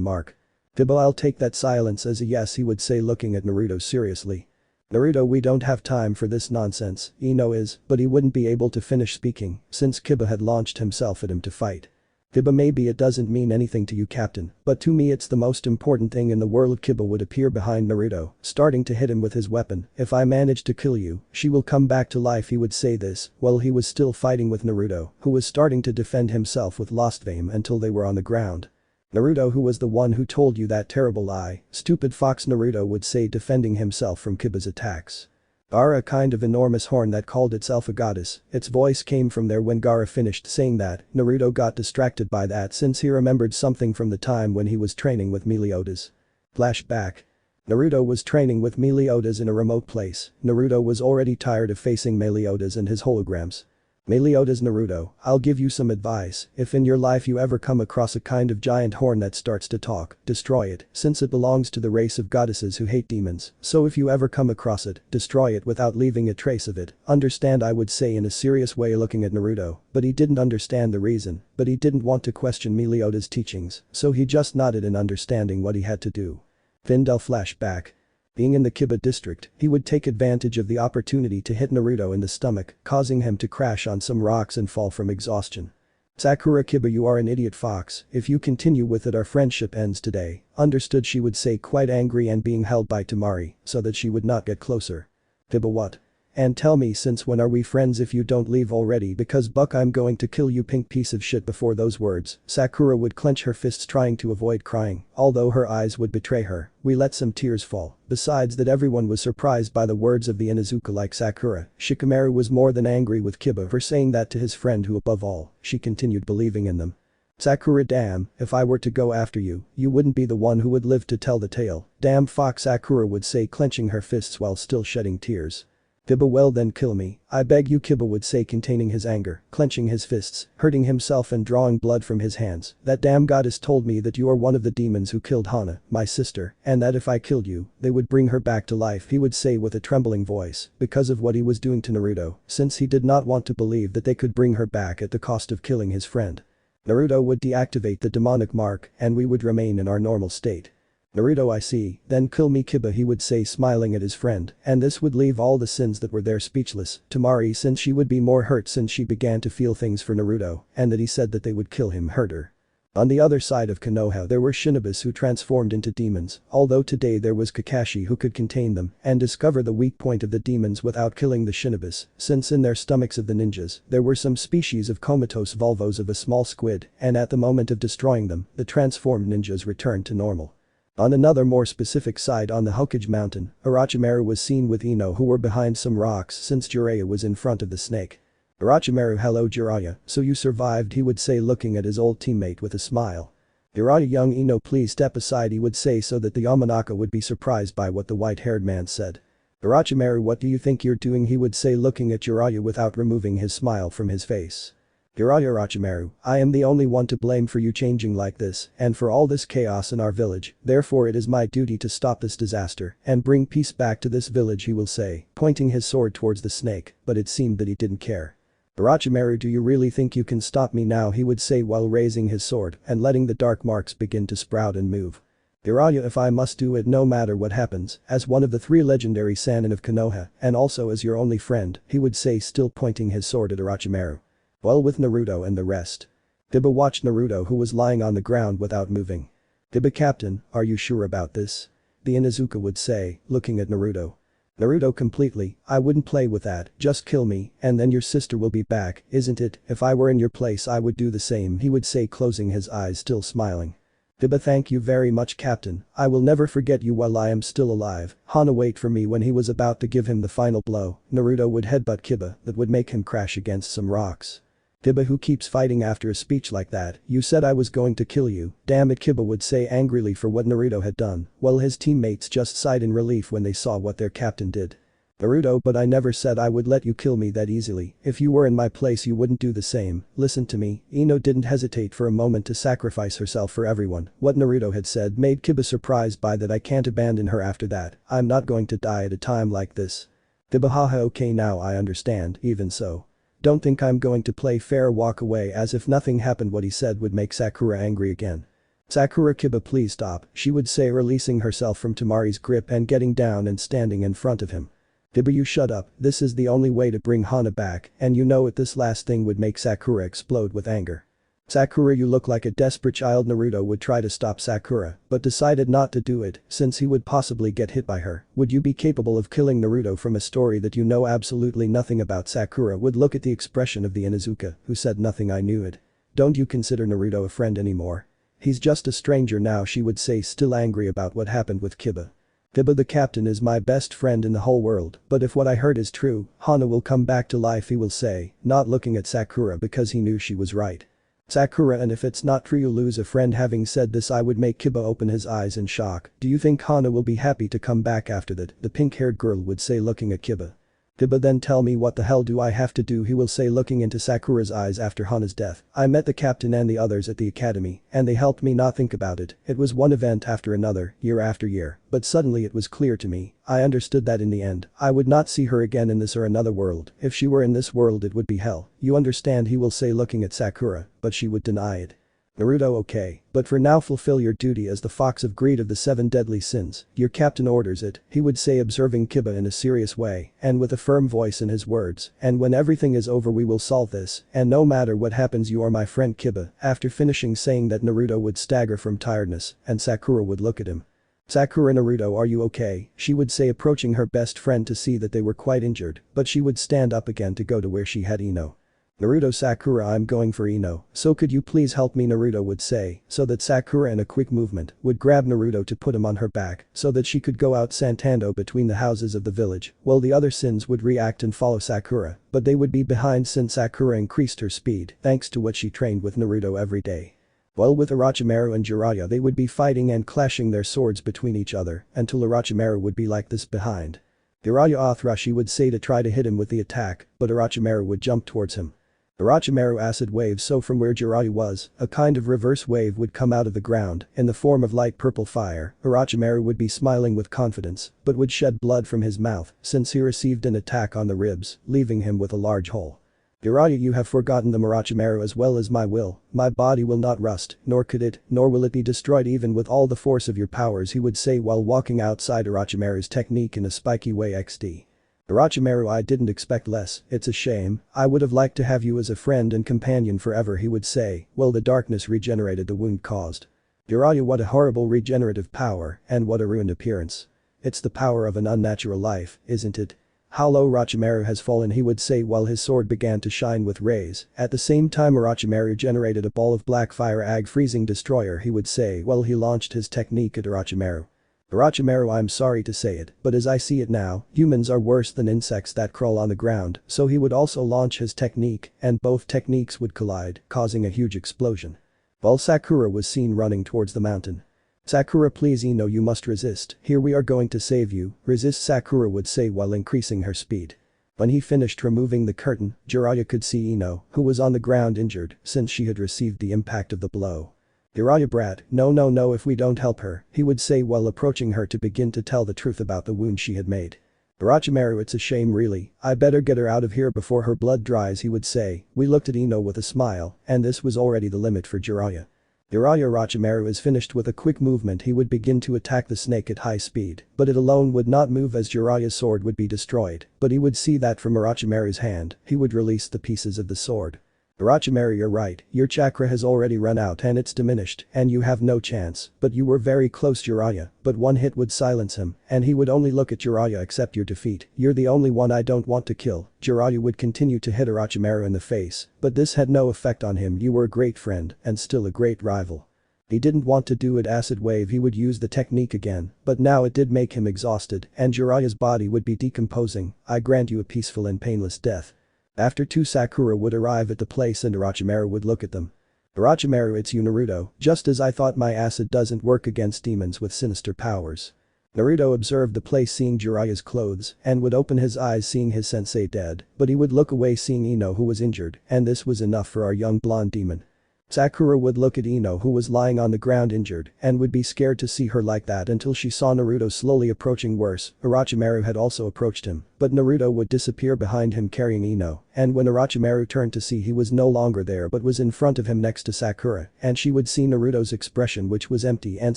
mark. Kiba, I'll take that silence as a yes, he would say, looking at Naruto seriously. Naruto, we don't have time for this nonsense, Ino is, but he wouldn't be able to finish speaking since Kiba had launched himself at him to fight. Kiba, maybe it doesn't mean anything to you captain, but to me it's the most important thing in the world. Kiba would appear behind Naruto, starting to hit him with his weapon. If I manage to kill you, she will come back to life, he would say this while he was still fighting with Naruto, who was starting to defend himself with lost fame until they were on the ground. Naruto, who was the one who told you that terrible lie, stupid fox, Naruto would say, defending himself from Kiba's attacks. Gaara, a kind of enormous horn that called itself a goddess, its voice came from there when Gaara finished saying that. Naruto got distracted by that since he remembered something from the time when he was training with Meliodas. Flashback. Naruto was training with Meliodas in a remote place. Naruto was already tired of facing Meliodas and his holograms. Meliodas: Naruto, I'll give you some advice. If in your life you ever come across a kind of giant horn that starts to talk, destroy it, since it belongs to the race of goddesses who hate demons. So if you ever come across it, destroy it without leaving a trace of it. Understand, I would say in a serious way, looking at Naruto, but he didn't understand the reason, but he didn't want to question Meliodas' teachings, so he just nodded in understanding what he had to do. Vindel flashback. Being in the Kiba district, he would take advantage of the opportunity to hit Naruto in the stomach, causing him to crash on some rocks and fall from exhaustion. Sakura: Kiba, you are an idiot fox, if you continue with it our friendship ends today. Understood, she would say, quite angry and being held by Temari, so that she would not get closer. Kiba: what? And tell me, since when are we friends if you don't leave already, because Buck, I'm going to kill you, pink piece of shit. Before those words, Sakura would clench her fists trying to avoid crying, although her eyes would betray her. We let some tears fall. Besides that, everyone was surprised by the words of the Inuzuka like Sakura. Shikamaru was more than angry with Kiba for saying that to his friend who, above all, she continued believing in them. Sakura: damn, if I were to go after you, you wouldn't be the one who would live to tell the tale. Damn fox, Sakura would say, clenching her fists while still shedding tears. Kiba: well then kill me, I beg you, Kiba would say, containing his anger, clenching his fists, hurting himself and drawing blood from his hands. That damn goddess told me that you are one of the demons who killed Hana, my sister, and that if I killed you, they would bring her back to life, he would say with a trembling voice, because of what he was doing to Naruto, since he did not want to believe that they could bring her back at the cost of killing his friend. Naruto would deactivate the demonic mark and we would remain in our normal state. Naruto: I see, then kill me, Kiba, he would say, smiling at his friend, and this would leave all the sins that were there speechless. Temari, since she would be more hurt since she began to feel things for Naruto, and that he said that they would kill him, hurt her. On the other side of Konoha there were shinobis who transformed into demons, although today there was Kakashi who could contain them and discover the weak point of the demons without killing the shinobis, since in their stomachs of the ninjas, there were some species of comatose volvos of a small squid, and at the moment of destroying them, the transformed ninjas returned to normal. On another more specific side, on the Hokage mountain, Orochimaru was seen with Ino who were behind some rocks since Jiraiya was in front of the snake. Orochimaru: hello Jiraiya, so you survived, he would say, looking at his old teammate with a smile. Jiraiya: young Ino, please step aside, he would say, so that the Yamanaka would be surprised by what the white-haired man said. Orochimaru: what do you think you're doing, he would say, looking at Jiraiya without removing his smile from his face. Jiraiya: Orochimaru, I am the only one to blame for you changing like this and for all this chaos in our village, therefore it is my duty to stop this disaster and bring peace back to this village, he will say, pointing his sword towards the snake, but it seemed that he didn't care. Orochimaru: do you really think you can stop me now, he would say while raising his sword and letting the dark marks begin to sprout and move. Jiraiya: if I must do it no matter what happens, as one of the 3 legendary Sannin of Konoha and also as your only friend, he would say, still pointing his sword at Orochimaru. Well, with Naruto and the rest. Kiba watched Naruto, who was lying on the ground without moving. Kiba: captain, are you sure about this? The Inuzuka would say, looking at Naruto. Naruto: completely, I wouldn't play with that, just kill me and then your sister will be back, isn't it? If I were in your place I would do the same, he would say, closing his eyes, still smiling. Kiba: thank you very much, captain, I will never forget you while I am still alive. Hana, wait for me. When he was about to give him the final blow, Naruto would headbutt Kiba that would make him crash against some rocks. Kiba: who keeps fighting after a speech like that, you said I was going to kill you, damn it, Kiba would say angrily for what Naruto had done, while his teammates just sighed in relief when they saw what their captain did. Naruto: but I never said I would let you kill me that easily, if you were in my place you wouldn't do the same, listen to me. Ino didn't hesitate for a moment to sacrifice herself for everyone. What Naruto had said made Kiba surprised by that. I can't abandon her after that, I'm not going to die at a time like this. Kiba: haha, okay, now I understand, even so. Don't think I'm going to play fair, walk away as if nothing happened. What he said would make Sakura angry again. Sakura: Kiba, please stop, she would say, releasing herself from Temari's grip and getting down and standing in front of him. Kiba: you shut up, this is the only way to bring Hana back and you know it. This last thing would make Sakura explode with anger. Sakura: you look like a desperate child. Naruto would try to stop Sakura but decided not to do it since he would possibly get hit by her. Would you be capable of killing Naruto from a story that you know absolutely nothing about? Sakura would look at the expression of the Inuzuka, who said nothing. I knew it. Don't you consider Naruto a friend anymore? He's just a stranger now, she would say, still angry about what happened with Kiba. Kiba the captain is my best friend in the whole world, but if what I heard is true, Hana will come back to life, he will say, not looking at Sakura because he knew she was right. Sakura, and if it's not true you lose a friend. Having said this, I would make Kiba open his eyes in shock. Do you think Hana will be happy to come back after that? The pink-haired girl would say, looking at Kiba. Kiba, then tell me what the hell do I have to do, he will say, looking into Sakura's eyes. After Hana's death, I met the captain and the others at the academy, and they helped me not think about it. It was one event after another, year after year, but suddenly it was clear to me. I understood that in the end, I would not see her again in this or another world. If she were in this world it would be hell. You understand, he will say, looking at Sakura, but she would deny it. Naruto, okay, but for now fulfill your duty as the fox of greed of the 7 deadly sins. Your captain orders it, he would say, observing Kiba in a serious way and with a firm voice in his words, and when everything is over we will solve this, and no matter what happens you are my friend Kiba. After finishing saying that, Naruto would stagger from tiredness and Sakura would look at him. Sakura, Naruto, are you okay? She would say, approaching her best friend to see that they were quite injured, but she would stand up again to go to where she had Ino. Naruto, Sakura, I'm going for Ino, so could you please help me, Naruto would say, so that Sakura in a quick movement would grab Naruto to put him on her back so that she could go out Santando between the houses of the village, while the other sins would react and follow Sakura, but they would be behind since Sakura increased her speed thanks to what she trained with Naruto every day. While with Orochimaru and Jiraiya they would be fighting and clashing their swords between each other until Orochimaru would be like this behind. Jiraiya Othrashi would say to try to hit him with the attack, but Orochimaru would jump towards him. Orochimaru acid wave, so from where Jiraiya was, a kind of reverse wave would come out of the ground in the form of light purple fire. Orochimaru would be smiling with confidence, but would shed blood from his mouth since he received an attack on the ribs, leaving him with a large hole. Jiraiya, you have forgotten the Orochimaru as well as my will. My body will not rust, nor could it, nor will it be destroyed even with all the force of your powers, he would say while walking outside Orochimaru's technique in a spiky way. XD. Orochimaru, I didn't expect less, it's a shame, I would have liked to have you as a friend and companion forever, he would say, while the darkness regenerated the wound caused. Jiraiya, what a horrible regenerative power, and what a ruined appearance. It's the power of an unnatural life, isn't it? How low Orochimaru has fallen, he would say while his sword began to shine with rays. At the same time Orochimaru generated a ball of black fire, Ag freezing destroyer, he would say while he launched his technique at Orochimaru. Orochimaru, I'm sorry to say it, but as I see it now, humans are worse than insects that crawl on the ground, so he would also launch his technique, and both techniques would collide, causing a huge explosion. While Sakura was seen running towards the mountain. Sakura, please Ino, you must resist, here we are going to save you, resist, Sakura would say while increasing her speed. When he finished removing the curtain, Jiraiya could see Ino, who was on the ground injured since she had received the impact of the blow. Jiraiya, brat, no, if we don't help her, he would say while approaching her to begin to tell the truth about the wound she had made. Orochimaru, it's a shame really, I better get her out of here before her blood dries, he would say. We looked at Ino with a smile, and this was already the limit for Jiraiya. Jiraiya, Orochimaru is finished. With a quick movement he would begin to attack the snake at high speed, but it alone would not move as Jiraiya's sword would be destroyed, but he would see that from Orochimaru's hand, he would release the pieces of the sword. Orochimaru, you're right, your chakra has already run out and it's diminished and you have no chance, but you were very close, Jiraiya, but one hit would silence him and he would only look at Jiraiya. Accept your defeat, you're the only one I don't want to kill. Jiraiya would continue to hit Orochimaru in the face, but this had no effect on him. You were a great friend and still a great rival. He didn't want to do it. Acid wave, he would use the technique again, but now it did make him exhausted and Jiraiya's body would be decomposing. I grant you a peaceful and painless death. After 2 Sakura would arrive at the place and Orochimaru would look at them. Orochimaru, it's you, Naruto, just as I thought, my acid doesn't work against demons with sinister powers. Naruto observed the place seeing Jiraiya's clothes and would open his eyes seeing his sensei dead, but he would look away seeing Ino who was injured, and this was enough for our young blonde demon. Sakura would look at Ino who was lying on the ground injured and would be scared to see her like that until she saw Naruto slowly approaching. Worse, Orochimaru had also approached him, but Naruto would disappear behind him carrying Ino, and when Orochimaru turned to see, he was no longer there but was in front of him next to Sakura, and she would see Naruto's expression which was empty, and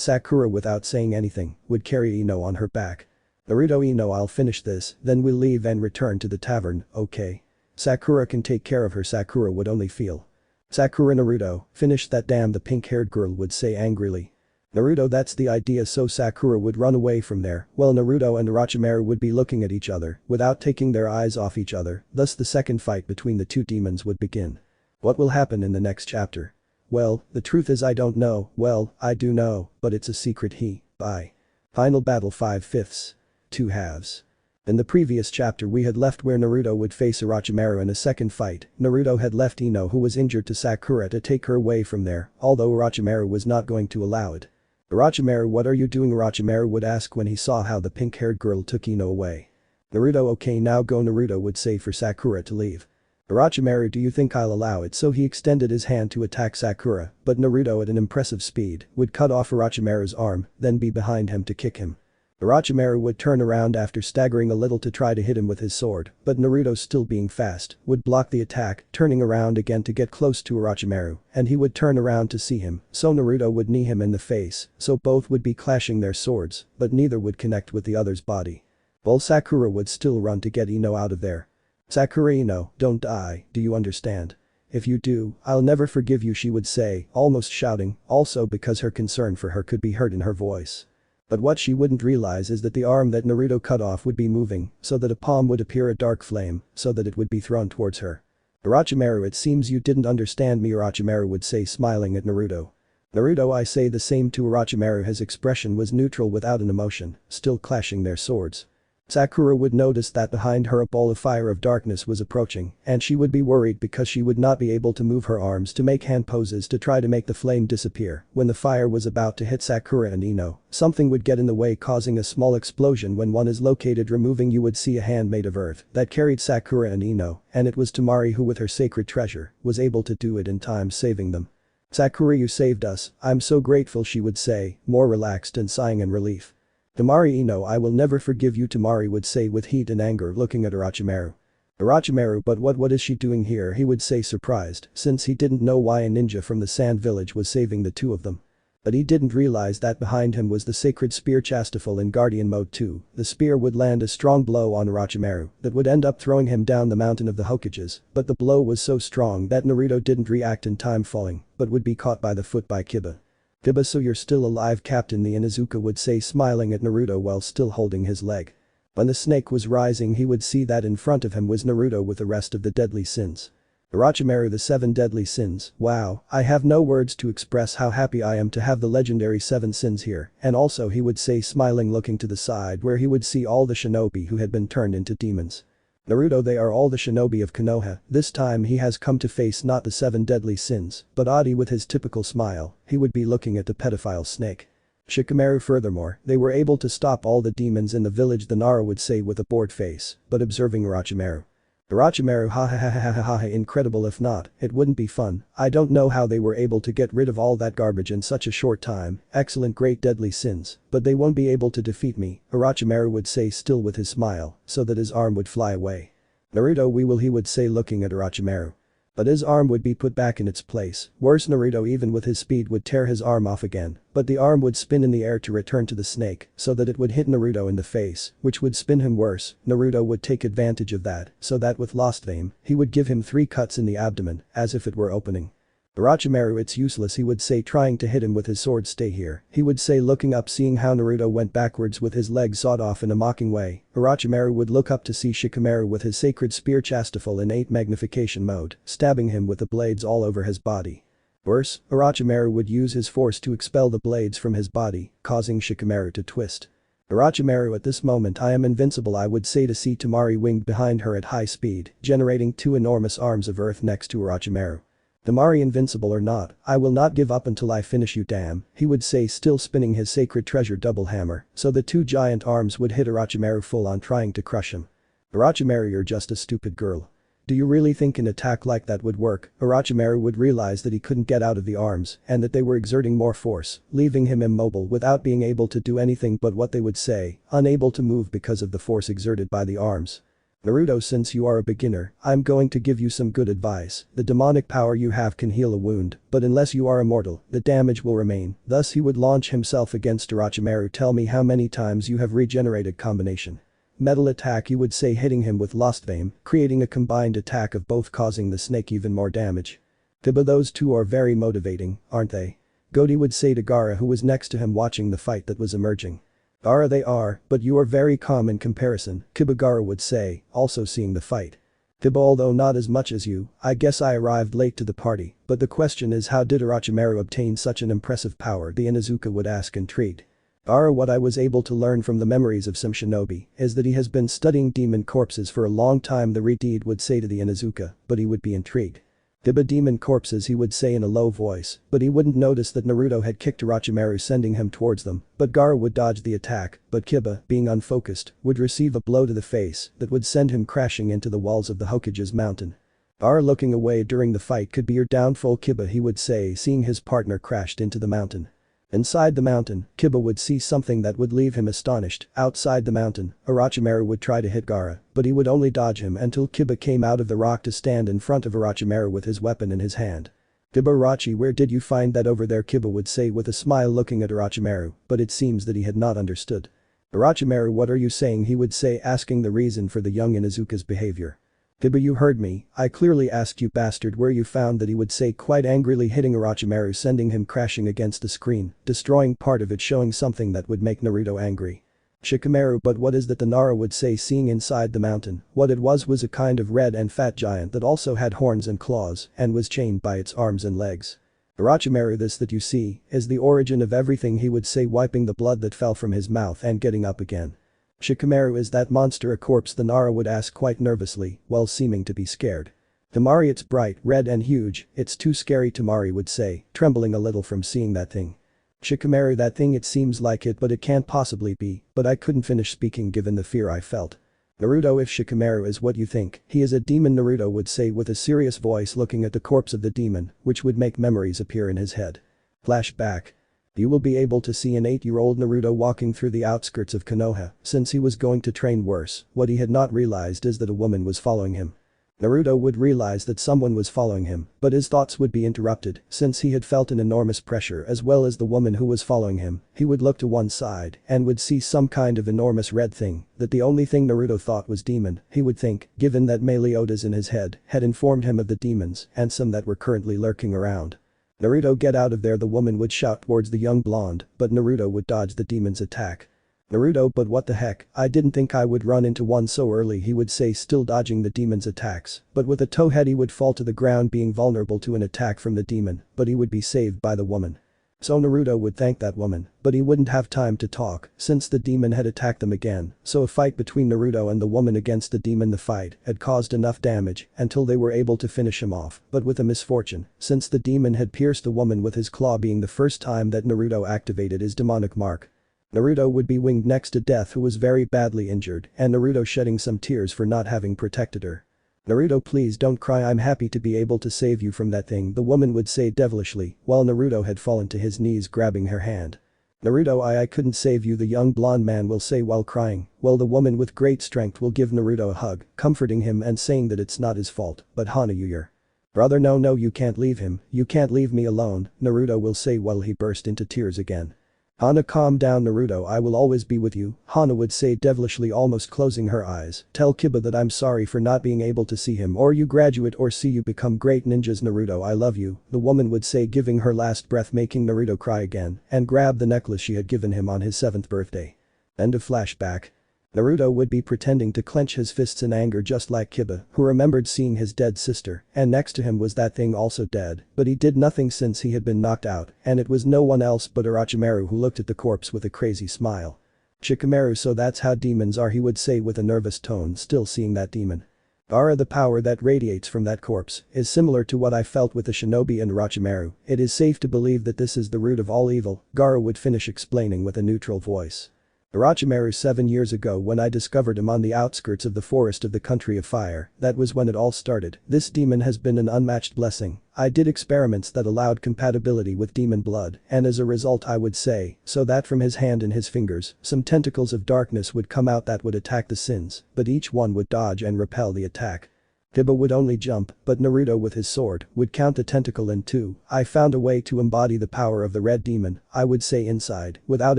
Sakura without saying anything would carry Ino on her back. Naruto, Ino, I'll finish this, then we'll leave and return to the tavern, okay? Sakura can take care of her. Sakura would only feel. Sakura, Naruto, finish that, damn, the pink-haired girl would say angrily. Naruto, that's the idea, so Sakura would run away from there, while Naruto and Orochimaru would be looking at each other without taking their eyes off each other, thus the second fight between the 2 demons would begin. What will happen in the next chapter? Well, the truth is I don't know, well, I do know, but it's a secret. Bye. Final battle 5/5. 2 halves. In the previous chapter we had left where Naruto would face Orochimaru in a second fight. Naruto had left Ino, who was injured, to Sakura to take her away from there, although Orochimaru was not going to allow it. "Orochimaru, what are you doing?" Orochimaru would ask when he saw how the pink-haired girl took Ino away. "Naruto, okay, now go," Naruto would say for Sakura to leave. "Orochimaru, do you think I'll allow it?" So he extended his hand to attack Sakura, but Naruto at an impressive speed would cut off Orochimaru's arm, then be behind him to kick him. Orochimaru would turn around after staggering a little to try to hit him with his sword, but Naruto, still being fast, would block the attack, turning around again to get close to Orochimaru, and he would turn around to see him, so Naruto would knee him in the face, so both would be clashing their swords, but neither would connect with the other's body. While Sakura would still run to get Ino out of there. "Sakura, Ino, don't die, do you understand? If you do, I'll never forgive you," she would say, almost shouting, also because her concern for her could be heard in her voice. But what she wouldn't realize is that the arm that Naruto cut off would be moving, so that a palm would appear, a dark flame, so that it would be thrown towards her. "Orochimaru, it seems you didn't understand me," Orochimaru would say, smiling at Naruto. "Naruto, I say the same to Orochimaru." His expression was neutral, without an emotion, still clashing their swords. Sakura would notice that behind her a ball of fire of darkness was approaching, and she would be worried because she would not be able to move her arms to make hand poses to try to make the flame disappear. When the fire was about to hit Sakura and Ino, something would get in the way, causing a small explosion. When one is located removing, you would see a hand made of earth that carried Sakura and Ino, and it was Temari who, with her sacred treasure, was able to do it in time, saving them. "Sakura, you saved us, I'm so grateful," she would say, more relaxed and sighing in relief. "Temari, Ino, I will never forgive you," Temari would say with heat and anger, looking at Orochimaru. "Orochimaru, but what is she doing here?" he would say, surprised, since he didn't know why a ninja from the sand village was saving the two of them. But he didn't realize that behind him was the sacred spear Chastafel in Guardian Mode 2. The spear would land a strong blow on Orochimaru that would end up throwing him down the mountain of the Hokages, but the blow was so strong that Naruto didn't react in time, falling, but would be caught by the foot by Kiba. "Kiba, so you're still alive, Captain," the Inuzuka would say, smiling at Naruto while still holding his leg. When the snake was rising, he would see that in front of him was Naruto with the rest of the deadly sins. "Orochimaru, the 7 deadly sins, wow, I have no words to express how happy I am to have the legendary 7 sins here," and also he would say, smiling, looking to the side where he would see all the shinobi who had been turned into demons. "Naruto, they are all the shinobi of Konoha. This time he has come to face not the 7 deadly sins, but Adi." With his typical smile, he would be looking at the pedophile snake. "Shikamaru, furthermore, they were able to stop all the demons in the village," the Nara would say with a bored face, but observing Orochimaru. "Orochimaru, ha ha ha ha ha ha ha, incredible. If not, it wouldn't be fun. I don't know how they were able to get rid of all that garbage in such a short time. Excellent, great deadly sins, but they won't be able to defeat me," Orochimaru would say, still with his smile, so that his arm would fly away. "Naruto, we will," he would say, looking at Orochimaru. But his arm would be put back in its place. Worse, Naruto, even with his speed, would tear his arm off again, but the arm would spin in the air to return to the snake so that it would hit Naruto in the face, which would spin him worse. Naruto would take advantage of that, so that with lost aim, he would give him 3 cuts in the abdomen, as if it were opening. "Orochimaru, it's useless," he would say, trying to hit him with his sword. "Stay here," he would say, looking up, seeing how Naruto went backwards with his leg sawed off in a mocking way. Orochimaru would look up to see Shikamaru with his sacred spear Chastafel in 8 magnification mode, stabbing him with the blades all over his body. Worse, Orochimaru would use his force to expel the blades from his body, causing Shikamaru to twist. "Orochimaru, at this moment I am invincible," I would say to see Temari winged behind her at high speed, generating 2 enormous arms of earth next to Orochimaru. "Temari, invincible or not, I will not give up until I finish you, damn," he would say, still spinning his sacred treasure double hammer, so the 2 giant arms would hit Orochimaru full on, trying to crush him. "Orochimaru, you're just a stupid girl. Do you really think an attack like that would work?" Orochimaru would realize that he couldn't get out of the arms and that they were exerting more force, leaving him immobile without being able to do anything but what they would say, unable to move because of the force exerted by the arms. "Naruto, since you are a beginner, I'm going to give you some good advice. The demonic power you have can heal a wound, but unless you are immortal, the damage will remain." Thus he would launch himself against Orochimaru. "Tell me how many times you have regenerated combination. Metal attack," you would say, hitting him with lost vein, creating a combined attack of both, causing the snake even more damage. "Kiba, those 2 are very motivating, aren't they?" Godi would say to Gaara, who was next to him watching the fight that was emerging. "Gaara, they are, but you are very calm in comparison," Kiba, Gaara would say, also seeing the fight. "Kiba, although not as much as you, I guess I arrived late to the party, but the question is, how did Orochimaru obtain such an impressive power?" the Inuzuka would ask, intrigued. What I was able to learn from the memories of some shinobi is that he has been studying demon corpses for a long time, the Redeed would say to the Inuzuka, but he would be intrigued. Kiba demon corpses, he would say in a low voice, but he wouldn't notice that Naruto had kicked Orochimaru, sending him towards them, but Gaara would dodge the attack, but Kiba, being unfocused, would receive a blow to the face that would send him crashing into the walls of the Hokage's mountain. Looking away during the fight could be your downfall, Kiba, he would say, seeing his partner crashed into the mountain. Inside the mountain, Kiba would see something that would leave him astonished. Outside the mountain, Orochimaru would try to hit Gaara, but he would only dodge him until Kiba came out of the rock to stand in front of Orochimaru with his weapon in his hand. Kiba, Orochi, where did you find that? Over there, Kiba would say with a smile, looking at Orochimaru, but it seems that he had not understood. Orochimaru, what are you saying? He would say, asking the reason for the young Inuzuka's behavior. Kiba, you heard me, I clearly asked you, bastard, where you found that, he would say, quite angrily, hitting Orochimaru, sending him crashing against the screen, destroying part of it, showing something that would make Naruto angry. Shikamaru, but what is that? The Nara would say, seeing inside the mountain, what it was a kind of red and fat giant that also had horns and claws and was chained by its arms and legs. Orochimaru, this that you see is the origin of everything, he would say, wiping the blood that fell from his mouth and getting up again. Shikamaru, is that monster a corpse? The Nara would ask quite nervously, while seeming to be scared. Tamari, it's bright, red and huge, it's too scary, Tamari would say, trembling a little from seeing that thing. Shikamaru, that thing, it seems like it, but it can't possibly be, but I couldn't finish speaking given the fear I felt. Naruto, if Shikamaru is what you think, he is a demon, Naruto would say with a serious voice, looking at the corpse of the demon, which would make memories appear in his head. Flashback. You will be able to see an 8-year-old Naruto walking through the outskirts of Konoha, since he was going to train worse. What he had not realized is that a woman was following him. Naruto would realize that someone was following him, but his thoughts would be interrupted since he had felt an enormous pressure as well as the woman who was following him. He would look to one side and would see some kind of enormous red thing that the only thing Naruto thought was demon, he would think, given that Meliodas in his head had informed him of the demons and some that were currently lurking around. Naruto, get out of there, the woman would shout towards the young blonde, but Naruto would dodge the demon's attack. Naruto, but what the heck, I didn't think I would run into one so early, he would say, still dodging the demon's attacks, but with a toe head he would fall to the ground, being vulnerable to an attack from the demon, but he would be saved by the woman. So Naruto would thank that woman, but he wouldn't have time to talk since the demon had attacked them again, so a fight between Naruto and the woman against the demon, the fight had caused enough damage until they were able to finish him off, but with a misfortune, since the demon had pierced the woman with his claw, being the first time that Naruto activated his demonic mark. Naruto would be winged next to Death, who was very badly injured, and Naruto shedding some tears for not having protected her. Naruto, please don't cry, I'm happy to be able to save you from that thing, the woman would say devilishly, while Naruto had fallen to his knees, grabbing her hand. Naruto, I couldn't save you, the young blonde man will say while crying, while the woman with great strength will give Naruto a hug, comforting him and saying that it's not his fault, but Hana, your brother, no, you can't leave him, you can't leave me alone, Naruto will say while he burst into tears again. Hana, calm down, Naruto, I will always be with you, Hana would say devilishly, almost closing her eyes. Tell Kiba that I'm sorry for not being able to see him or you graduate or see you become great ninjas, Naruto, I love you, the woman would say, giving her last breath, making Naruto cry again and grab the necklace she had given him on his 7th birthday. End of flashback. Naruto would be pretending to clench his fists in anger just like Kiba, who remembered seeing his dead sister, and next to him was that thing also dead, but he did nothing since he had been knocked out, and it was no one else but Orochimaru who looked at the corpse with a crazy smile. Shikamaru, so that's how demons are, he would say with a nervous tone, still seeing that demon. The power that radiates from that corpse is similar to what I felt with the shinobi and Orochimaru. It is safe to believe that this is the root of all evil, Gaara would finish explaining with a neutral voice. Orochimaru, 7 years ago when I discovered him on the outskirts of the forest of the country of fire, that was when it all started. This demon has been an unmatched blessing. I did experiments that allowed compatibility with demon blood, and as a result I would say, so that from his hand and his fingers, some tentacles of darkness would come out that would attack the sins, but each one would dodge and repel the attack. Kiba would only jump, but Naruto with his sword would count the tentacle in two. I found a way to embody the power of the red demon, I would say inside, without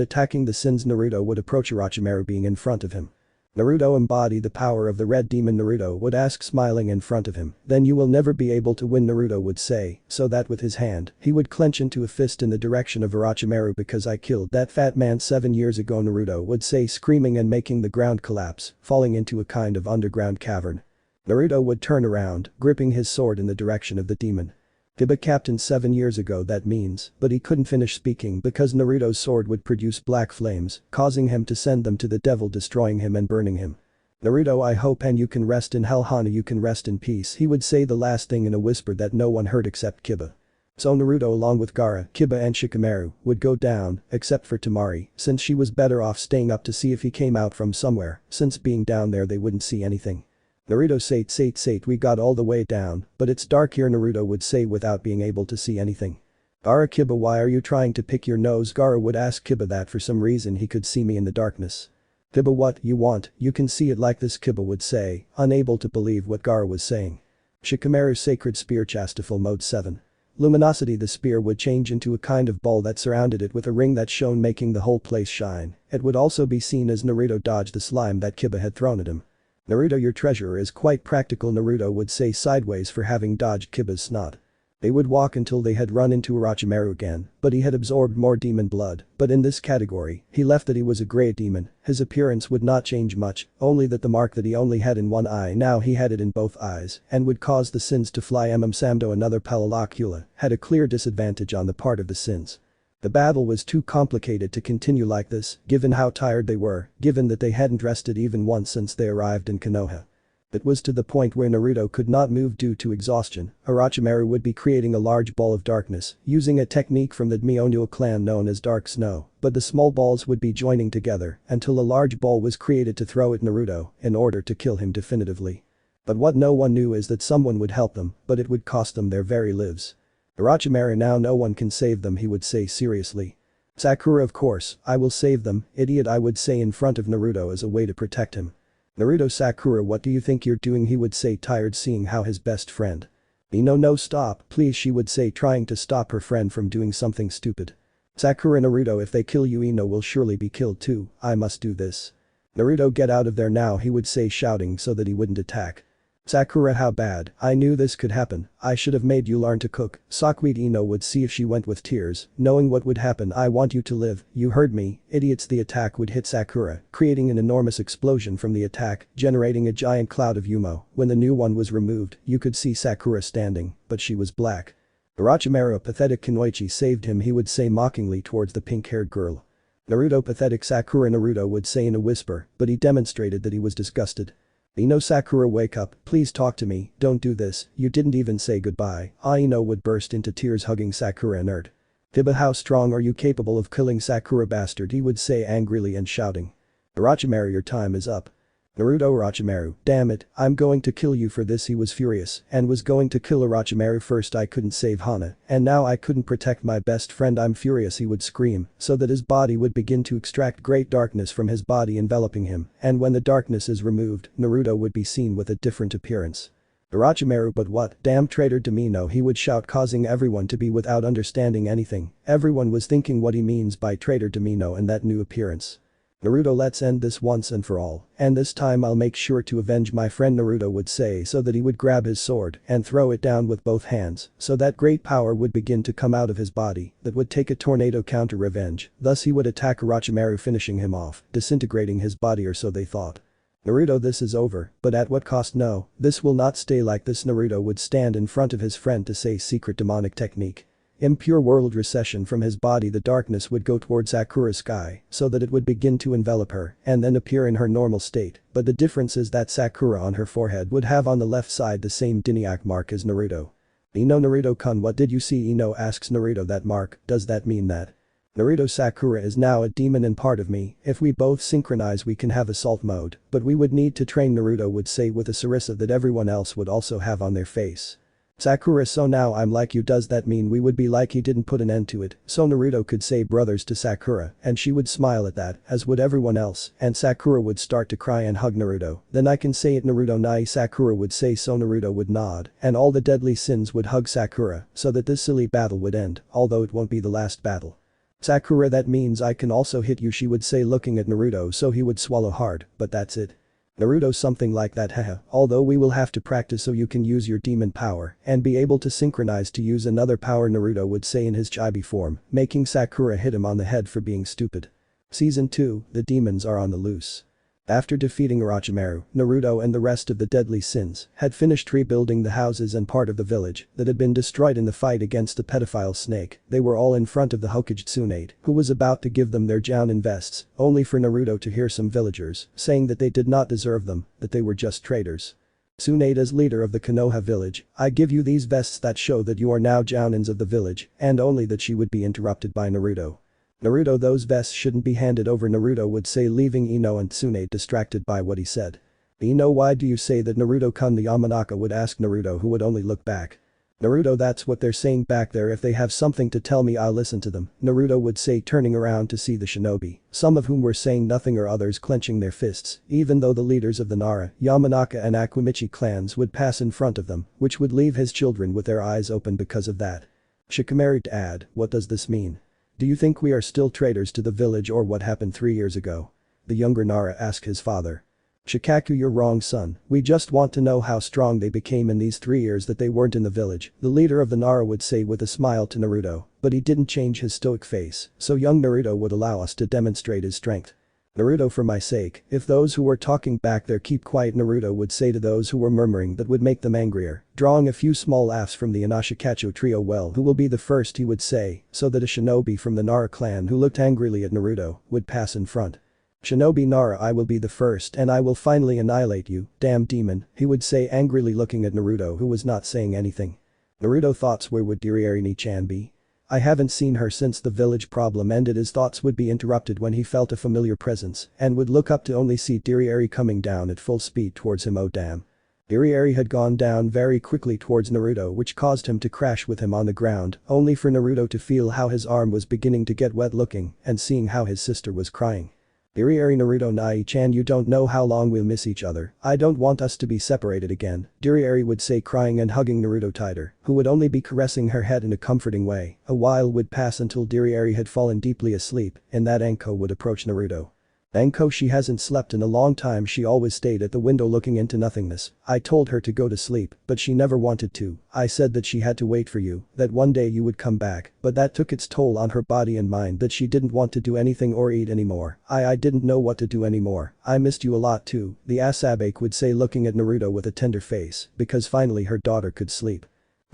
attacking the sins. Naruto would approach Orochimaru being in front of him. Naruto, embody the power of the red demon, Naruto would ask, smiling in front of him. Then you will never be able to win, Naruto would say, so that with his hand, he would clench into a fist in the direction of Orochimaru. Because I killed that fat man 7 years ago, Naruto would say, screaming and making the ground collapse, falling into a kind of underground cavern. Naruto would turn around, gripping his sword in the direction of the demon. Kiba captained 7 years ago that means, but he couldn't finish speaking because Naruto's sword would produce black flames, causing him to send them to the devil, destroying him and burning him. Naruto, I hope and you can rest in hell. Hana, you can rest in peace. He would say the last thing in a whisper that no one heard except Kiba. So Naruto along with Gaara, Kiba and Shikamaru would go down, except for Temari, since she was better off staying up to see if he came out from somewhere, since being down there they wouldn't see anything. Naruto sate, we got all the way down, but it's dark here, Naruto would say without being able to see anything. Gaara, Kiba, why are you trying to pick your nose? Gaara would ask Kiba that for some reason he could see me in the darkness. Kiba, what you want, you can see it like this, Kiba would say, unable to believe what Gaara was saying. Shikamaru's sacred spear, Chastiful mode 7. Luminosity, the spear would change into a kind of ball that surrounded it with a ring that shone, making the whole place shine. It would also be seen as Naruto dodged the slime that Kiba had thrown at him. Naruto, your treasure is quite practical, Naruto would say sideways for having dodged Kiba's snot. They would walk until they had run into Orochimaru again, but he had absorbed more demon blood, but in this category, he left that he was a great demon. His appearance would not change much, only that the mark that he only had in one eye now he had it in both eyes, and would cause the sins to fly. Samdo, another Palilocula, had a clear disadvantage on the part of the sins. The battle was too complicated to continue like this, given how tired they were, given that they hadn't rested even once since they arrived in Konoha. It was to the point where Naruto could not move due to exhaustion. Orochimaru would be creating a large ball of darkness, using a technique from the Mionua clan known as Dark Snow, but the small balls would be joining together until a large ball was created to throw at Naruto in order to kill him definitively. But what no one knew is that someone would help them, but it would cost them their very lives. Orochimaru, now no one can save them, he would say seriously. Sakura, of course, I will save them, idiot, I would say in front of Naruto as a way to protect him. Naruto, Sakura, what do you think you're doing, he would say, tired seeing how his best friend. No, stop, please, she would say, trying to stop her friend from doing something stupid. Sakura, Naruto, if they kill you, Ino will surely be killed too, I must do this. Naruto, get out of there now, he would say, shouting so that he wouldn't attack. Sakura, how bad, I knew this could happen, I should have made you learn to cook. Sakuid Ino would see if she went with tears, knowing what would happen. I want you to live, you heard me, idiots. The attack would hit Sakura, creating an enormous explosion from the attack, generating a giant cloud of Yumo. When the new one was removed, you could see Sakura standing, but she was black. Orochimaru, a pathetic Kunoichi, saved him, he would say mockingly towards the pink-haired girl. Naruto, pathetic Sakura, Naruto would say in a whisper, but he demonstrated that he was disgusted. Ino, Sakura, wake up, please talk to me, don't do this, you didn't even say goodbye. Ino would burst into tears, hugging Sakura inert. Kiba, how strong are you, capable of killing Sakura, bastard, he would say angrily and shouting. Orochimaru, your time is up. Naruto, Orochimaru, damn it, I'm going to kill you for this. He was furious and was going to kill Orochimaru first. I couldn't save Hana, and now I couldn't protect my best friend. I'm furious, he would scream, so that his body would begin to extract great darkness from his body, enveloping him, and when the darkness is removed, Naruto would be seen with a different appearance. Orochimaru, but what, damn traitor Domino, he would shout, causing everyone to be without understanding anything. Everyone was thinking what he means by traitor Domino and that new appearance. Naruto, let's end this once and for all, and this time I'll make sure to avenge my friend, Naruto would say, so that he would grab his sword and throw it down with both hands, so that great power would begin to come out of his body that would take a tornado counter revenge. Thus he would attack Orochimaru, finishing him off, disintegrating his body, or so they thought. Naruto, this is over, but at what cost? No, this will not stay like this. Naruto would stand in front of his friend to say secret demonic technique. Impure world recession from his body, the darkness would go towards Sakura's sky so that it would begin to envelop her and then appear in her normal state, but the difference is that Sakura on her forehead would have on the left side the same Diniac mark as Naruto. Ino, Naruto-kun, what did you see? Ino asks Naruto, that mark, does that mean that? Naruto, Sakura is now a demon and part of me, if we both synchronize we can have assault mode, but we would need to train, Naruto would say with a sarissa that everyone else would also have on their face. Sakura, so now I'm like you, does that mean we would be like he didn't put an end to it? So Naruto could say brothers to Sakura and she would smile at that, as would everyone else, and Sakura would start to cry and hug Naruto. Then I can say it, Naruto nai, Sakura would say, so Naruto would nod and all the deadly sins would hug Sakura so that this silly battle would end, although it won't be the last battle. Sakura, that means I can also hit you, she would say looking at Naruto, so he would swallow hard, but that's it. Naruto, something like that, haha, although we will have to practice so you can use your demon power and be able to synchronize to use another power, Naruto would say in his chibi form, making Sakura hit him on the head for being stupid. Season 2, the demons are on the loose. After defeating Orochimaru, Naruto and the rest of the deadly sins had finished rebuilding the houses and part of the village that had been destroyed in the fight against the pedophile snake. They were all in front of the Hokage Tsunade, who was about to give them their Jounin vests, only for Naruto to hear some villagers saying that they did not deserve them, that they were just traitors. Tsunade, as leader of the Konoha village, I give you these vests that show that you are now Jounins of the village, and only that she would be interrupted by Naruto. Naruto, those vests shouldn't be handed over, Naruto would say, leaving Ino and Tsunade distracted by what he said. Ino, why do you say that, Naruto-kun? The Yamanaka would ask Naruto, who would only look back. Naruto, that's what they're saying back there. If they have something to tell me, I'll listen to them, Naruto would say, turning around to see the shinobi, some of whom were saying nothing or others clenching their fists, even though the leaders of the Nara, Yamanaka and Akimichi clans would pass in front of them, which would leave his children with their eyes open because of that. Shikamaru to add, what does this mean? Do you think we are still traitors to the village, or what happened 3 years ago? The younger Nara asked his father. Shikaku, you're wrong, son, we just want to know how strong they became in these 3 years that they weren't in the village, the leader of the Nara would say with a smile to Naruto, but he didn't change his stoic face, so young Naruto would allow us to demonstrate his strength. Naruto, for my sake, if those who were talking back there keep quiet, Naruto would say to those who were murmuring, that would make them angrier, drawing a few small laughs from the Inashikacho trio. Well, who will be the first, he would say, so that a shinobi from the Nara clan who looked angrily at Naruto would pass in front. Shinobi Nara, I will be the first and I will finally annihilate you, damn demon, he would say angrily, looking at Naruto, who was not saying anything. Naruto thoughts, where would Iriarini-chan be? I haven't seen her since the village problem ended. His thoughts would be interrupted when he felt a familiar presence and would look up to only see Iriari coming down at full speed towards him. Oh damn. Iriari had gone down very quickly towards Naruto, which caused him to crash with him on the ground, only for Naruto to feel how his arm was beginning to get wet, looking and seeing how his sister was crying. Iriari, Naruto, Nai-chan, you don't know how long we'll miss each other, I don't want us to be separated again, Iriari would say, crying and hugging Naruto tighter, who would only be caressing her head in a comforting way. A while would pass until Iriari had fallen deeply asleep, and that Anko would approach Naruto. Anko, she hasn't slept in a long time, she always stayed at the window looking into nothingness. I told her to go to sleep, but she never wanted to. I said that she had to wait for you, that one day you would come back, but that took its toll on her body and mind, that she didn't want to do anything or eat anymore. I didn't know what to do anymore. I missed you a lot too, the Asabe would say, looking at Naruto with a tender face, because finally her daughter could sleep.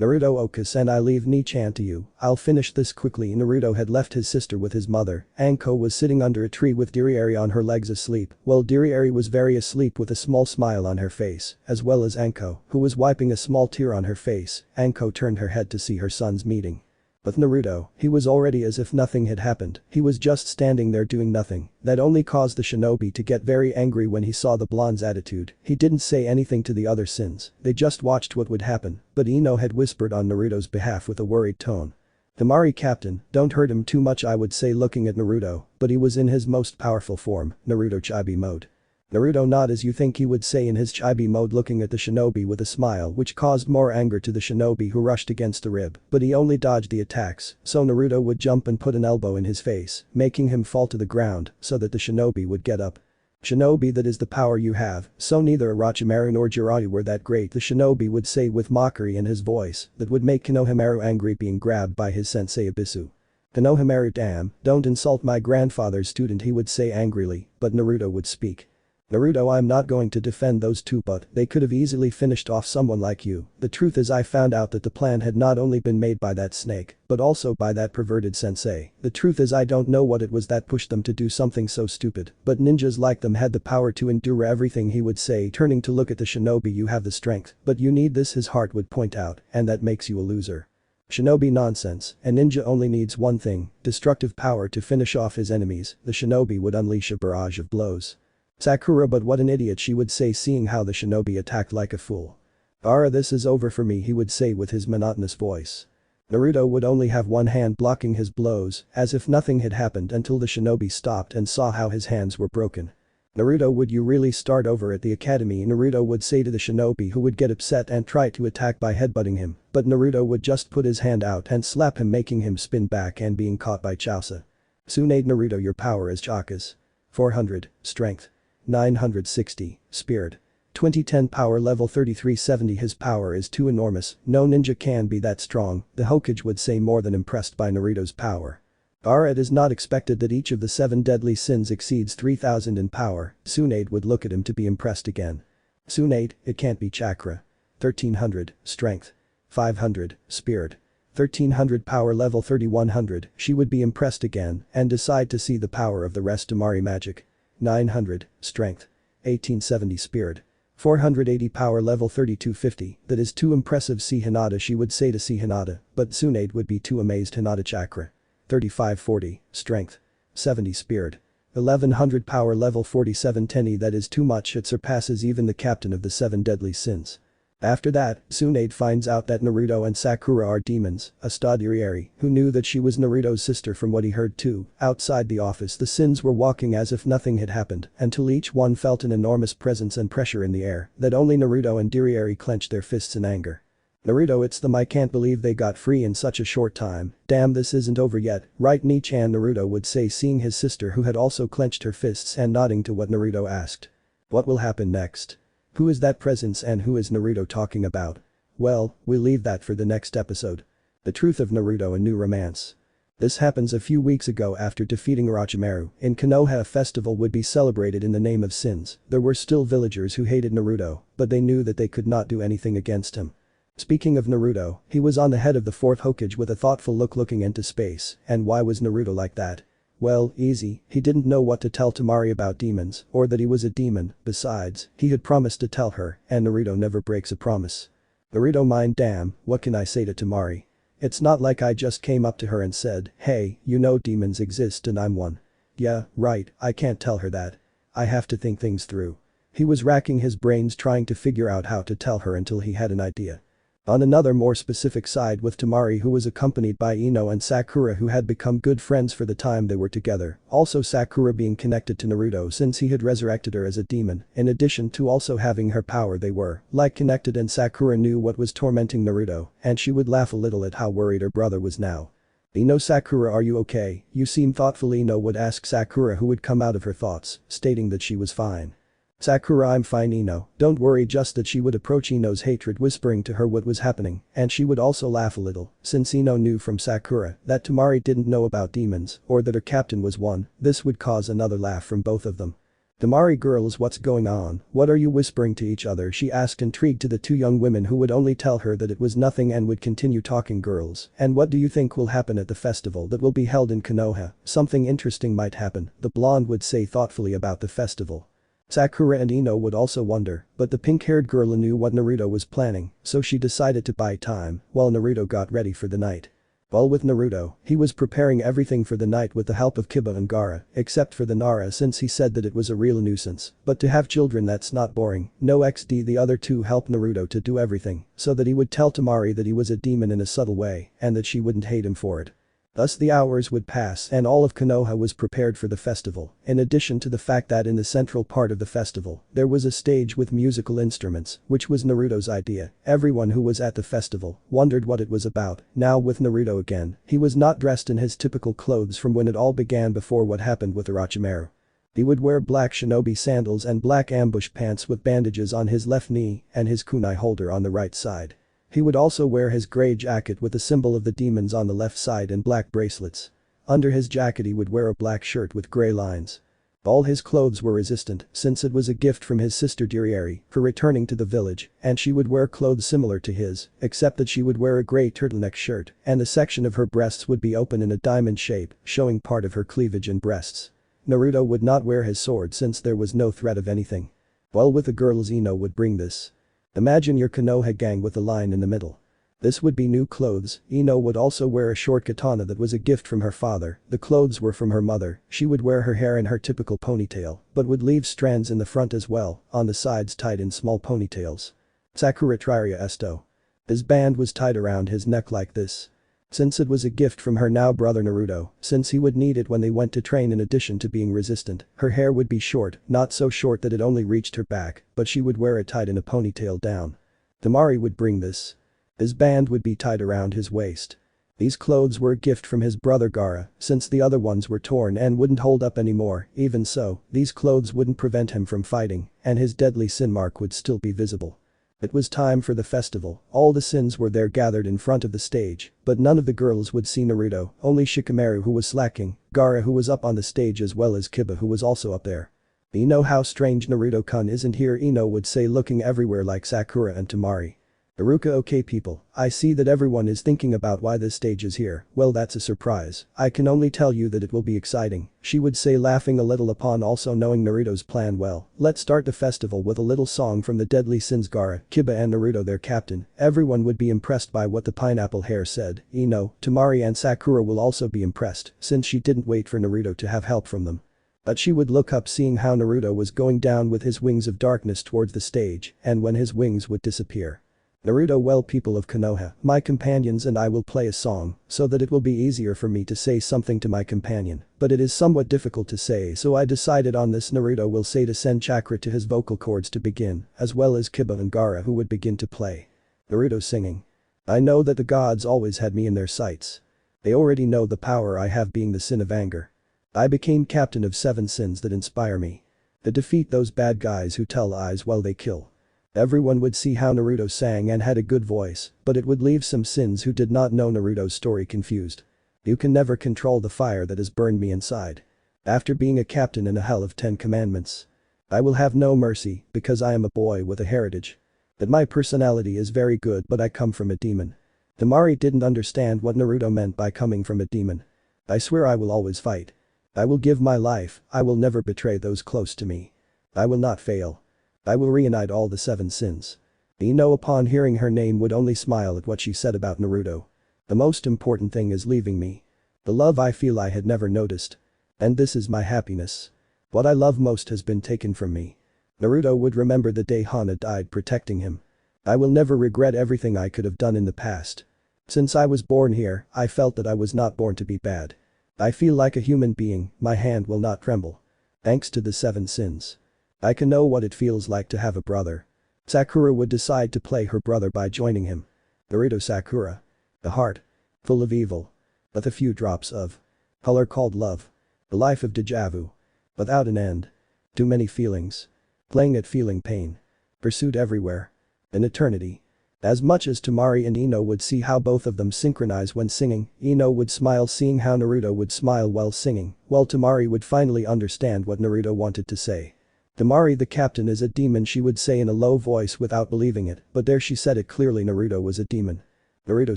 Naruto, Okus, and I leave Ni-chan to you, I'll finish this quickly. Naruto had left his sister with his mother. Anko was sitting under a tree with Iriari on her legs asleep, while Iriari was very asleep with a small smile on her face, as well as Anko, who was wiping a small tear on her face. Anko turned her head to see her son's meeting. With Naruto, he was already as if nothing had happened, he was just standing there doing nothing. That only caused the shinobi to get very angry when he saw the blonde's attitude. He didn't say anything to the other sins, they just watched what would happen, but Ino had whispered on Naruto's behalf with a worried tone. Himari, captain, don't hurt him too much, I would say, looking at Naruto, but he was in his most powerful form, Naruto Chibi mode. Naruto, not as you think, he would say in his Chibi mode, looking at the shinobi with a smile which caused more anger to the shinobi who rushed against the rib, but he only dodged the attacks, so Naruto would jump and put an elbow in his face, making him fall to the ground so that the shinobi would get up. Shinobi, that is the power you have, so neither Orochimaru nor Jiraiya were that great, the shinobi would say with mockery in his voice that would make Konohamaru angry, being grabbed by his sensei Abisu. Konohamaru, damn, don't insult my grandfather's student, he would say angrily, but Naruto would speak. Naruto, I'm not going to defend those two, but they could have easily finished off someone like you. The truth is, I found out that the plan had not only been made by that snake, but also by that perverted sensei. The truth is, I don't know what it was that pushed them to do something so stupid, but ninjas like them had the power to endure everything, he would say, turning to look at the shinobi. You have the strength, but you need this, his heart would point out, and that makes you a loser. Shinobi, nonsense, a ninja only needs one thing, destructive power to finish off his enemies. The shinobi would unleash a barrage of blows. Sakura, but what an idiot, she would say, seeing how the shinobi attacked like a fool. Ara, this is over for me, he would say with his monotonous voice. Naruto would only have one hand blocking his blows, as if nothing had happened until the shinobi stopped and saw how his hands were broken. Naruto, would you really start over at the academy? Naruto would say to the shinobi, who would get upset and try to attack by headbutting him, but Naruto would just put his hand out and slap him, making him spin back and being caught by Chausa. Tsunade, Naruto, your power is Chaka's. 400, strength. 960, spirit. 2010 power level 3370, his power is too enormous, no ninja can be that strong, the Hokage would say, more than impressed by Naruto's power. It is not expected that each of the 7 deadly sins exceeds 3000 in power. Tsunade would look at him to be impressed again. Tsunade, it can't be chakra. 1300, strength. 500, spirit. 1300 power level 3100, she would be impressed again and decide to see the power of the rest Temari magic. 900, strength. 1870 spirit. 480 power level 3250, that is too impressive see Hinata she would say to see Hinata, but Tsunade would be too amazed Hinata chakra. 3540, strength. 70 spirit. 1100 power level 4710 that is too much it surpasses even the captain of the 7 deadly sins. After that, Tsunade finds out that Naruto and Sakura are demons, Estarossa, who knew that she was Naruto's sister from what he heard too. Outside the office the sins were walking as if nothing had happened until each one felt an enormous presence and pressure in the air that only Naruto and Estarossa clenched their fists in anger. Naruto it's them I can't believe they got free in such a short time, damn this isn't over yet, right Nichan Naruto would say seeing his sister who had also clenched her fists and nodding to what Naruto asked. What will happen next? Who is that presence and who is Naruto talking about? Well, we'll leave that for the next episode. The truth of Naruto and new romance. This happens a few weeks ago after defeating Orochimaru. In Konoha a festival would be celebrated in the name of sins. There were still villagers who hated Naruto, but they knew that they could not do anything against him. Speaking of Naruto, he was on the head of the 4th Hokage with a thoughtful look looking into space, and why was Naruto like that? Well, easy, he didn't know what to tell Temari about demons, or that he was a demon, besides, he had promised to tell her, and Naruto never breaks a promise. Naruto mind damn, what can I say to Temari? It's not like I just came up to her and said, hey, you know demons exist and I'm one. Yeah, right, I can't tell her that. I have to think things through. He was racking his brains trying to figure out how to tell her until he had an idea. On another more specific side with Temari who was accompanied by Ino and Sakura who had become good friends for the time they were together, also Sakura being connected to Naruto since he had resurrected her as a demon, in addition to also having her power they were, like connected and Sakura knew what was tormenting Naruto, and she would laugh a little at how worried her brother was now. Ino Sakura are you okay? You seem thoughtful Ino would ask Sakura who would come out of her thoughts, stating that she was fine. Sakura I'm fine Ino, don't worry just that she would approach Ino's hatred whispering to her what was happening, and she would also laugh a little, since Ino knew from Sakura that Temari didn't know about demons, or that her captain was one, this would cause another laugh from both of them. Temari girls what's going on, what are you whispering to each other she asked intrigued to the 2 young women who would only tell her that it was nothing and would continue talking girls, and what do you think will happen at the festival that will be held in Konoha? Something interesting might happen, the blonde would say thoughtfully about the festival. Sakura and Ino would also wonder, but the pink-haired girl knew what Naruto was planning, so she decided to buy time while Naruto got ready for the night. While with Naruto, he was preparing everything for the night with the help of Kiba and Gaara, except for the Nara since he said that it was a real nuisance, but to have children that's not boring, no XD the other 2 helped Naruto to do everything, so that he would tell Temari that he was a demon in a subtle way, and that she wouldn't hate him for it. Thus the hours would pass and all of Konoha was prepared for the festival, in addition to the fact that in the central part of the festival, there was a stage with musical instruments, which was Naruto's idea. Everyone who was at the festival wondered what it was about. Now with Naruto again, he was not dressed in his typical clothes from when it all began before what happened with Orochimaru. He would wear black shinobi sandals and black ambush pants with bandages on his left knee and his kunai holder on the right side. He would also wear his grey jacket with the symbol of the demons on the left side and black bracelets. Under his jacket he would wear a black shirt with grey lines. All his clothes were resistant since it was a gift from his sister Estarossa for returning to the village, and she would wear clothes similar to his, except that she would wear a grey turtleneck shirt and the section of her breasts would be open in a diamond shape, showing part of her cleavage and breasts. Naruto would not wear his sword since there was no threat of anything. While with the girls Ino would bring this. Imagine your Konoha gang with a line in the middle. This would be new clothes. Ino would also wear a short katana that was a gift from her father, the clothes were from her mother, she would wear her hair in her typical ponytail, but would leave strands in the front as well, on the sides tied in small ponytails. Sakura Triria Esto. His band was tied around his neck like this. Since it was a gift from her now brother Naruto, since he would need it when they went to train in addition to being resistant, her hair would be short, not so short that it only reached her back, but she would wear it tied in a ponytail down. Temari would bring this. His band would be tied around his waist. These clothes were a gift from his brother Gaara, since the other ones were torn and wouldn't hold up anymore, even so, these clothes wouldn't prevent him from fighting, and his deadly sin mark would still be visible. It was time for the festival, all the sins were there gathered in front of the stage, but none of the girls would see Naruto, only Shikamaru who was slacking, Gaara who was up on the stage as well as Kiba who was also up there. You know how strange Naruto-kun isn't here, Ino would say, looking everywhere like Sakura and Temari. Iruka, okay people, I see that everyone is thinking about why this stage is here, well that's a surprise, I can only tell you that it will be exciting, she would say, laughing a little upon also knowing Naruto's plan well. Let's start the festival with a little song from the Deadly Sins. Gaara, Kiba and Naruto their captain, everyone would be impressed by what the pineapple hair said, Ino, Temari and Sakura will also be impressed since she didn't wait for Naruto to have help from them. But she would look up seeing how Naruto was going down with his wings of darkness towards the stage and when his wings would disappear. Naruto, well people of Konoha, my companions and I will play a song so that it will be easier for me to say something to my companion, but it is somewhat difficult to say so I decided on this. Naruto will say to send chakra to his vocal cords to begin, as well as Kiba and Gaara who would begin to play. Naruto singing. I know that the gods always had me in their sights. They already know the power I have being the sin of anger. I became captain of 7 sins that inspire me. To defeat those bad guys who tell lies while they kill. Everyone would see how Naruto sang and had a good voice, but it would leave some sins who did not know Naruto's story confused. You can never control the fire that has burned me inside. After being a captain in a hell of 10 commandments. I will have no mercy because I am a boy with a heritage. That my personality is very good but I come from a demon. Temari didn't understand what Naruto meant by coming from a demon. I swear I will always fight. I will give my life, I will never betray those close to me. I will not fail. I will reunite all the 7 sins. Ino upon hearing her name would only smile at what she said about Naruto. The most important thing is leaving me. The love I feel I had never noticed. And this is my happiness. What I love most has been taken from me. Naruto would remember the day Hana died protecting him. I will never regret everything I could have done in the past. Since I was born here, I felt that I was not born to be bad. I feel like a human being, my hand will not tremble. Thanks to the 7 sins. I can know what it feels like to have a brother. Sakura would decide to play her brother by joining him. Naruto Sakura. A heart. Full of evil. With a few drops of color called love. The life of déjà vu. Without an end. Too many feelings. Playing at feeling pain. Pursued everywhere. An eternity. As much as Temari and Ino would see how both of them synchronize when singing, Ino would smile seeing how Naruto would smile while singing, while Temari would finally understand what Naruto wanted to say. Temari, the captain is a demon, she would say in a low voice without believing it, but there she said it clearly, Naruto was a demon. Naruto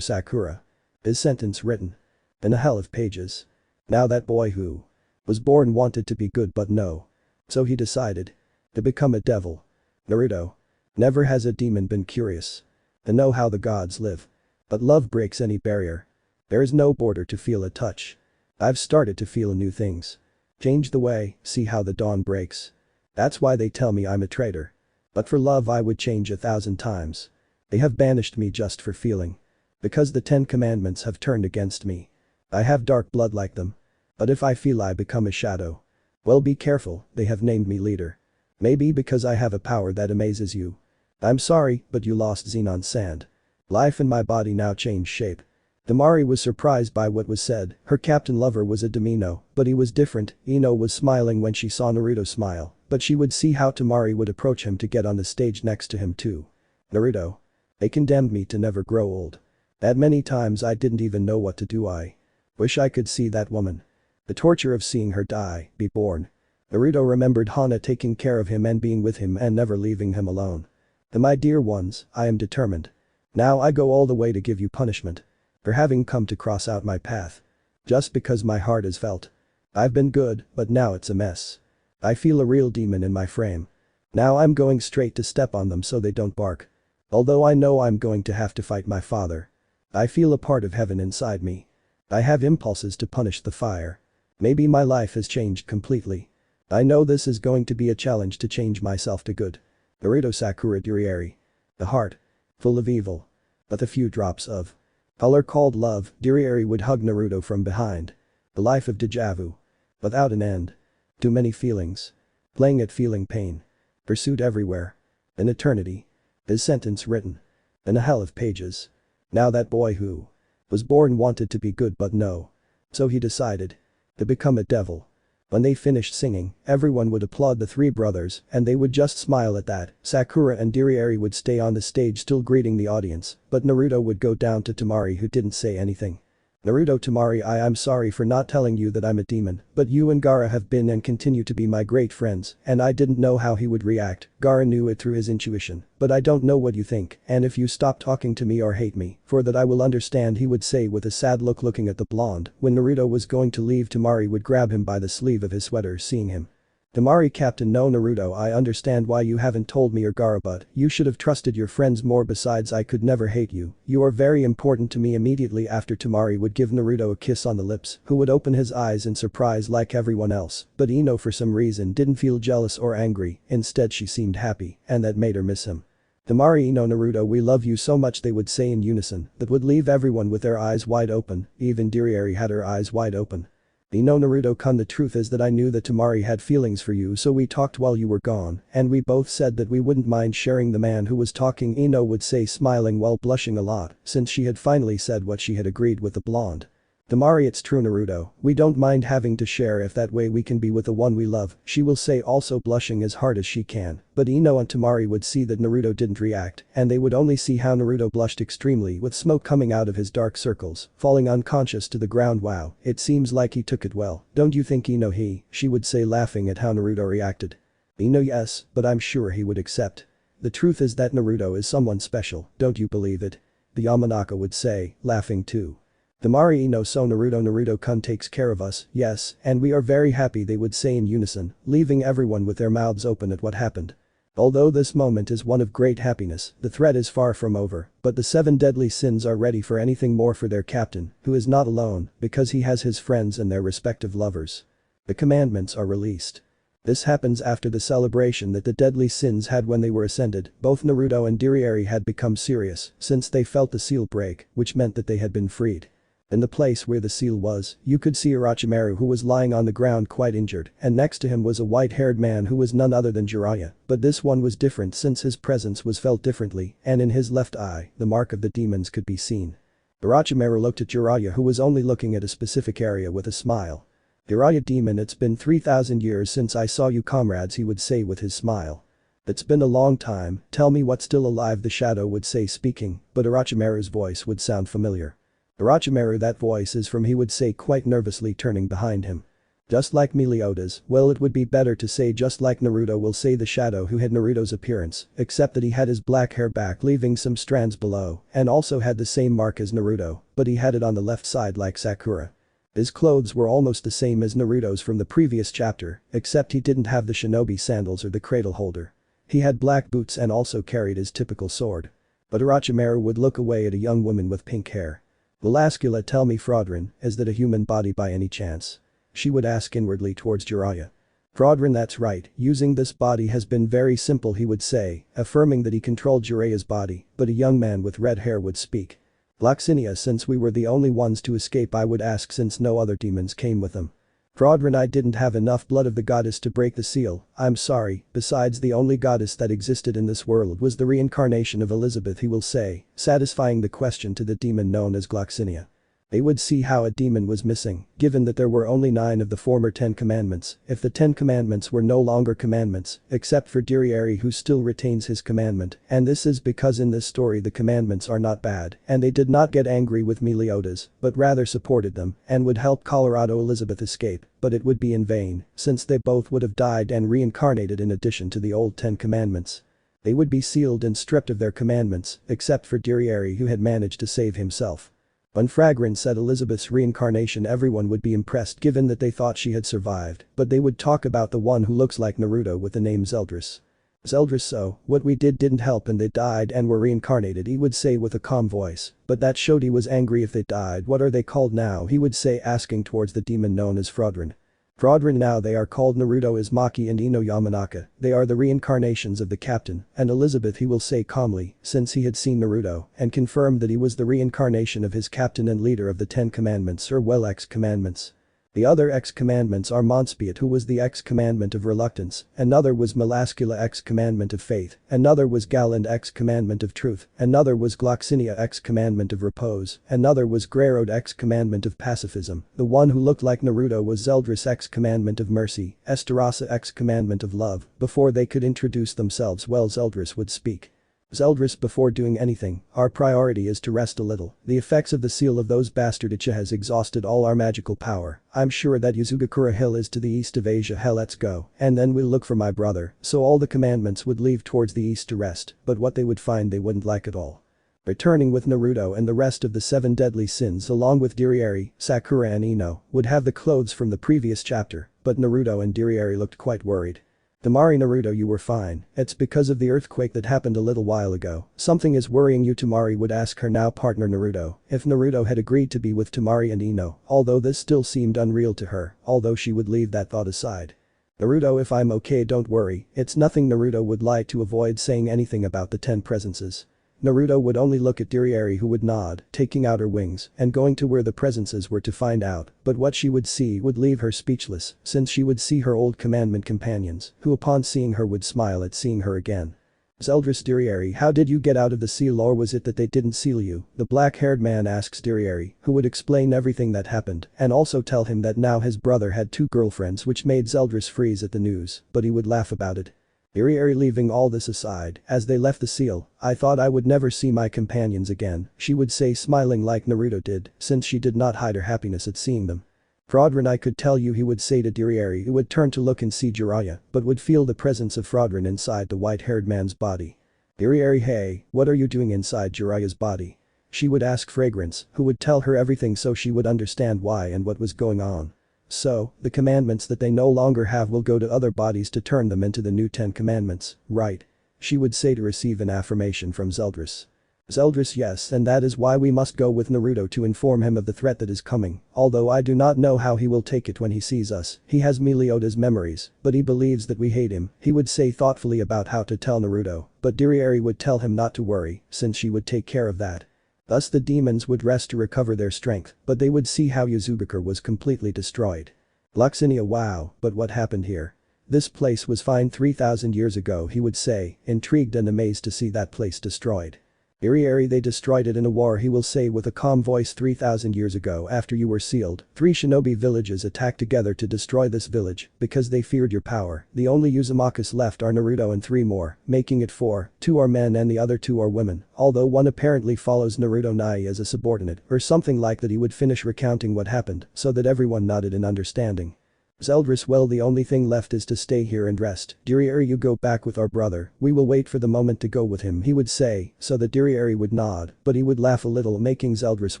Sakura. His sentence written. In a hell of pages. Now that boy who was born wanted to be good but no. So he decided to become a devil. Naruto. Never has a demon been curious to know how the gods live. But love breaks any barrier. There is no border to feel a touch. I've started to feel new things. Change the way, see how the dawn breaks. That's why they tell me I'm a traitor. But for love I would change 1,000 times. They have banished me just for feeling. Because the 10 commandments have turned against me. I have dark blood like them. But if I feel I become a shadow. Well, be careful, they have named me leader. Maybe because I have a power that amazes you. I'm sorry, but you lost Xenon Sand. Life in my body now changed shape. Temari was surprised by what was said, her captain lover was a Domino, but he was different. Ino was smiling when she saw Naruto smile, but she would see how Temari would approach him to get on the stage next to him too. Naruto. They condemned me to never grow old. That many times I didn't even know what to do. I wish I could see that woman. The torture of seeing her die, be born. Naruto remembered Hana taking care of him and being with him and never leaving him alone. My dear ones, I am determined. Now I go all the way to give you punishment. For having come to cross out my path. Just because my heart is felt. I've been good, but now it's a mess. I feel a real demon in my frame. Now I'm going straight to step on them so they don't bark. Although I know I'm going to have to fight my father. I feel a part of heaven inside me. I have impulses to punish the fire. Maybe my life has changed completely. I know this is going to be a challenge to change myself to good. Naruto Sakura Dirieri. The heart. Full of evil. With a few drops of color called love, Dirieri would hug Naruto from behind. The life of déjà vu. Without an end. Too many feelings. Playing at feeling pain. Pursued everywhere. An eternity. His sentence written. In a hell of pages. Now that boy who was born wanted to be good but no. So he decided to become a devil. When they finished singing, everyone would applaud the three brothers and they would just smile at that. Sakura and Iriari would stay on the stage still greeting the audience, but Naruto would go down to Temari who didn't say anything. Naruto Temari, I'm sorry for not telling you that I'm a demon, but you and Gaara have been and continue to be my great friends, and I didn't know how he would react. Gaara knew it through his intuition, but I don't know what you think, and if you stop talking to me or hate me, for that I will understand, he would say with a sad look looking at the blonde. When Naruto was going to leave, Temari would grab him by the sleeve of his sweater, seeing him. Temari, Captain, no Naruto, I understand why you haven't told me or Gaara, but you should have trusted your friends more, besides I could never hate you, you are very important to me. Immediately after, Temari would give Naruto a kiss on the lips, who would open his eyes in surprise like everyone else, but Ino for some reason didn't feel jealous or angry, instead she seemed happy, and that made her miss him. Temari, Ino, Naruto, we love you so much, they would say in unison, that would leave everyone with their eyes wide open, even Iriari had her eyes wide open. Ino, Naruto-kun, the truth is that I knew that Temari had feelings for you, so we talked while you were gone, and we both said that we wouldn't mind sharing. The man who was talking, Ino would say, smiling while blushing a lot, since she had finally said what she had agreed with the blonde. Temari, it's true Naruto, we don't mind having to share if that way we can be with the one we love, she will say, also blushing as hard as she can, but Ino and Temari would see that Naruto didn't react, and they would only see how Naruto blushed extremely with smoke coming out of his dark circles, falling unconscious to the ground. Wow, it seems like he took it well, don't you think Ino? She would say, laughing at how Naruto reacted. Ino, yes, but I'm sure he would accept. The truth is that Naruto is someone special, don't you believe it? The Yamanaka would say, laughing too. Temari, Ino, so Naruto-kun takes care of us, yes, and we are very happy, they would say in unison, leaving everyone with their mouths open at what happened. Although this moment is one of great happiness, the threat is far from over, but the 7 deadly sins are ready for anything more for their captain, who is not alone, because he has his friends and their respective lovers. The commandments are released. This happens after the celebration that the deadly sins had when they were ascended. Both Naruto and Iriari had become serious, since they felt the seal break, which meant that they had been freed. In the place where the seal was, you could see Orochimaru, who was lying on the ground quite injured, and next to him was a white-haired man who was none other than Jiraiya, but this one was different since his presence was felt differently, and in his left eye, the mark of the demons could be seen. Orochimaru looked at Jiraiya, who was only looking at a specific area, with a smile. Jiraiya, demon, it's been 3,000 years since I saw you comrades, he would say with his smile. It's been a long time, tell me what's still alive, the shadow would say, speaking, but Orochimaru's voice would sound familiar. Orochimaru, that voice is from, he would say quite nervously, turning behind him. Just like Meliodas, well, it would be better to say just like Naruto, will say the shadow who had Naruto's appearance, except that he had his black hair back leaving some strands below, and also had the same mark as Naruto, but he had it on the left side like Sakura. His clothes were almost the same as Naruto's from the previous chapter, except he didn't have the shinobi sandals or the cradle holder. He had black boots and also carried his typical sword. But Orochimaru would look away at a young woman with pink hair. Will Ascula, tell me Fraudrin, is that a human body by any chance? She would ask inwardly towards Jiraiya. Fraudrin, that's right, using this body has been very simple, he would say, affirming that he controlled Jiraiya's body, but a young man with red hair would speak. Gloxinia, since we were the only ones to escape, I would ask, since no other demons came with them. Fraudrin, I didn't have enough blood of the goddess to break the seal, I'm sorry, besides the only goddess that existed in this world was the reincarnation of Elizabeth, he will say, satisfying the question to the demon known as Gloxinia. They would see how a demon was missing, given that there were only 9 of the former 10 commandments, if the 10 commandments were no longer commandments, except for Iriari who still retains his commandment, and this is because in this story the commandments are not bad, and they did not get angry with Meliodas, but rather supported them, and would help Colorado Elizabeth escape, but it would be in vain, since they both would have died and reincarnated in addition to the old 10 commandments. They would be sealed and stripped of their commandments, except for Iriari who had managed to save himself. When Fragrant said Elizabeth's reincarnation, everyone would be impressed given that they thought she had survived, but they would talk about the one who looks like Naruto with the name Zeldris. Zeldris, so, what we didn't help and they died and were reincarnated, he would say with a calm voice, but that showed he was angry if they died. What are they called now, he would say, asking towards the demon known as Fraudrin. Fraudrin, now they are called Naruto, Uzumaki and Ino Yamanaka, they are the reincarnations of the captain, and Elizabeth, he will say calmly, since he had seen Naruto, and confirmed that he was the reincarnation of his captain and leader of the 10 commandments, or well X commandments. The other X-commandments are Monspiat, who was the X-commandment of reluctance, another was Melascula X-commandment of faith, another was Galand X-commandment of truth, another was Gloxinia X-commandment of repose, another was Grerode X-commandment of pacifism, the one who looked like Naruto was Zeldris X-commandment of mercy, Estarossa X-commandment of love. Before they could introduce themselves, well, Zeldris would speak. Zeldris, before doing anything, our priority is to rest a little. The effects of the seal of those bastard Uchiha has exhausted all our magical power. I'm sure that Yuzugakura Hill is to the east of Asia. Hell, let's go. And then we'll look for my brother. So all the commandments would leave towards the east to rest, but what they would find they wouldn't like at all. Returning with Naruto and the rest of the 7 deadly sins along with Dirieri, Sakura and Ino, would have the clothes from the previous chapter, but Naruto and Dirieri looked quite worried. Tamari, Naruto, you were fine. It's because of the earthquake that happened a little while ago. Something is worrying you, Tamari would ask her now partner Naruto if Naruto had agreed to be with Tamari and Ino, although this still seemed unreal to her, although she would leave that thought aside. Naruto, if I'm okay, don't worry, it's nothing. Naruto would lie to avoid saying anything about the 10 presences. Naruto would only look at Dirieri, who would nod, taking out her wings and going to where the presences were to find out, but what she would see would leave her speechless since she would see her old commandment companions, who upon seeing her would smile at seeing her again. Zeldris, Dirieri, how did you get out of the seal, or was it that they didn't seal you? The black-haired man asks Dirieri, who would explain everything that happened and also tell him that now his brother had 2 girlfriends, which made Zeldris freeze at the news, but he would laugh about it. Dirieri, leaving all this aside, as they left the seal, I thought I would never see my companions again, she would say, smiling like Naruto did, since she did not hide her happiness at seeing them. Frodran, I could tell you, he would say to Dirieri, who would turn to look and see Jiraiya, but would feel the presence of Frodran inside the white-haired man's body. Dirieri, hey, what are you doing inside Jiraiya's body? She would ask Fragrance, who would tell her everything so she would understand why and what was going on. So, the commandments that they no longer have will go to other bodies to turn them into the new 10 commandments, right? She would say to receive an affirmation from Zeldris. Zeldris, yes, and that is why we must go with Naruto to inform him of the threat that is coming, although I do not know how he will take it when he sees us. He has Meliodas' memories, but he believes that we hate him. He would say thoughtfully about how to tell Naruto, but Dirieri would tell him not to worry, since she would take care of that. Thus the demons would rest to recover their strength, but they would see how Uzumaki was completely destroyed. Gloxinia, wow, but what happened here? This place was fine 3,000 years ago, he would say, intrigued and amazed to see that place destroyed. Dirieri, they destroyed it in a war, he will say with a calm voice. 3,000 years ago, after you were sealed, 3 shinobi villages attacked together to destroy this village because they feared your power. The only Uzumakis left are Naruto and 3 more, making it 4, 2 are men and the other 2 are women, although one apparently follows Naruto Nai as a subordinate or something like that. He would finish recounting what happened so that everyone nodded in understanding. Zeldris, well, the only thing left is to stay here and rest. Dirieri, you go back with our brother, we will wait for the moment to go with him, he would say, so that Dirieri would nod, but he would laugh a little, making Zeldris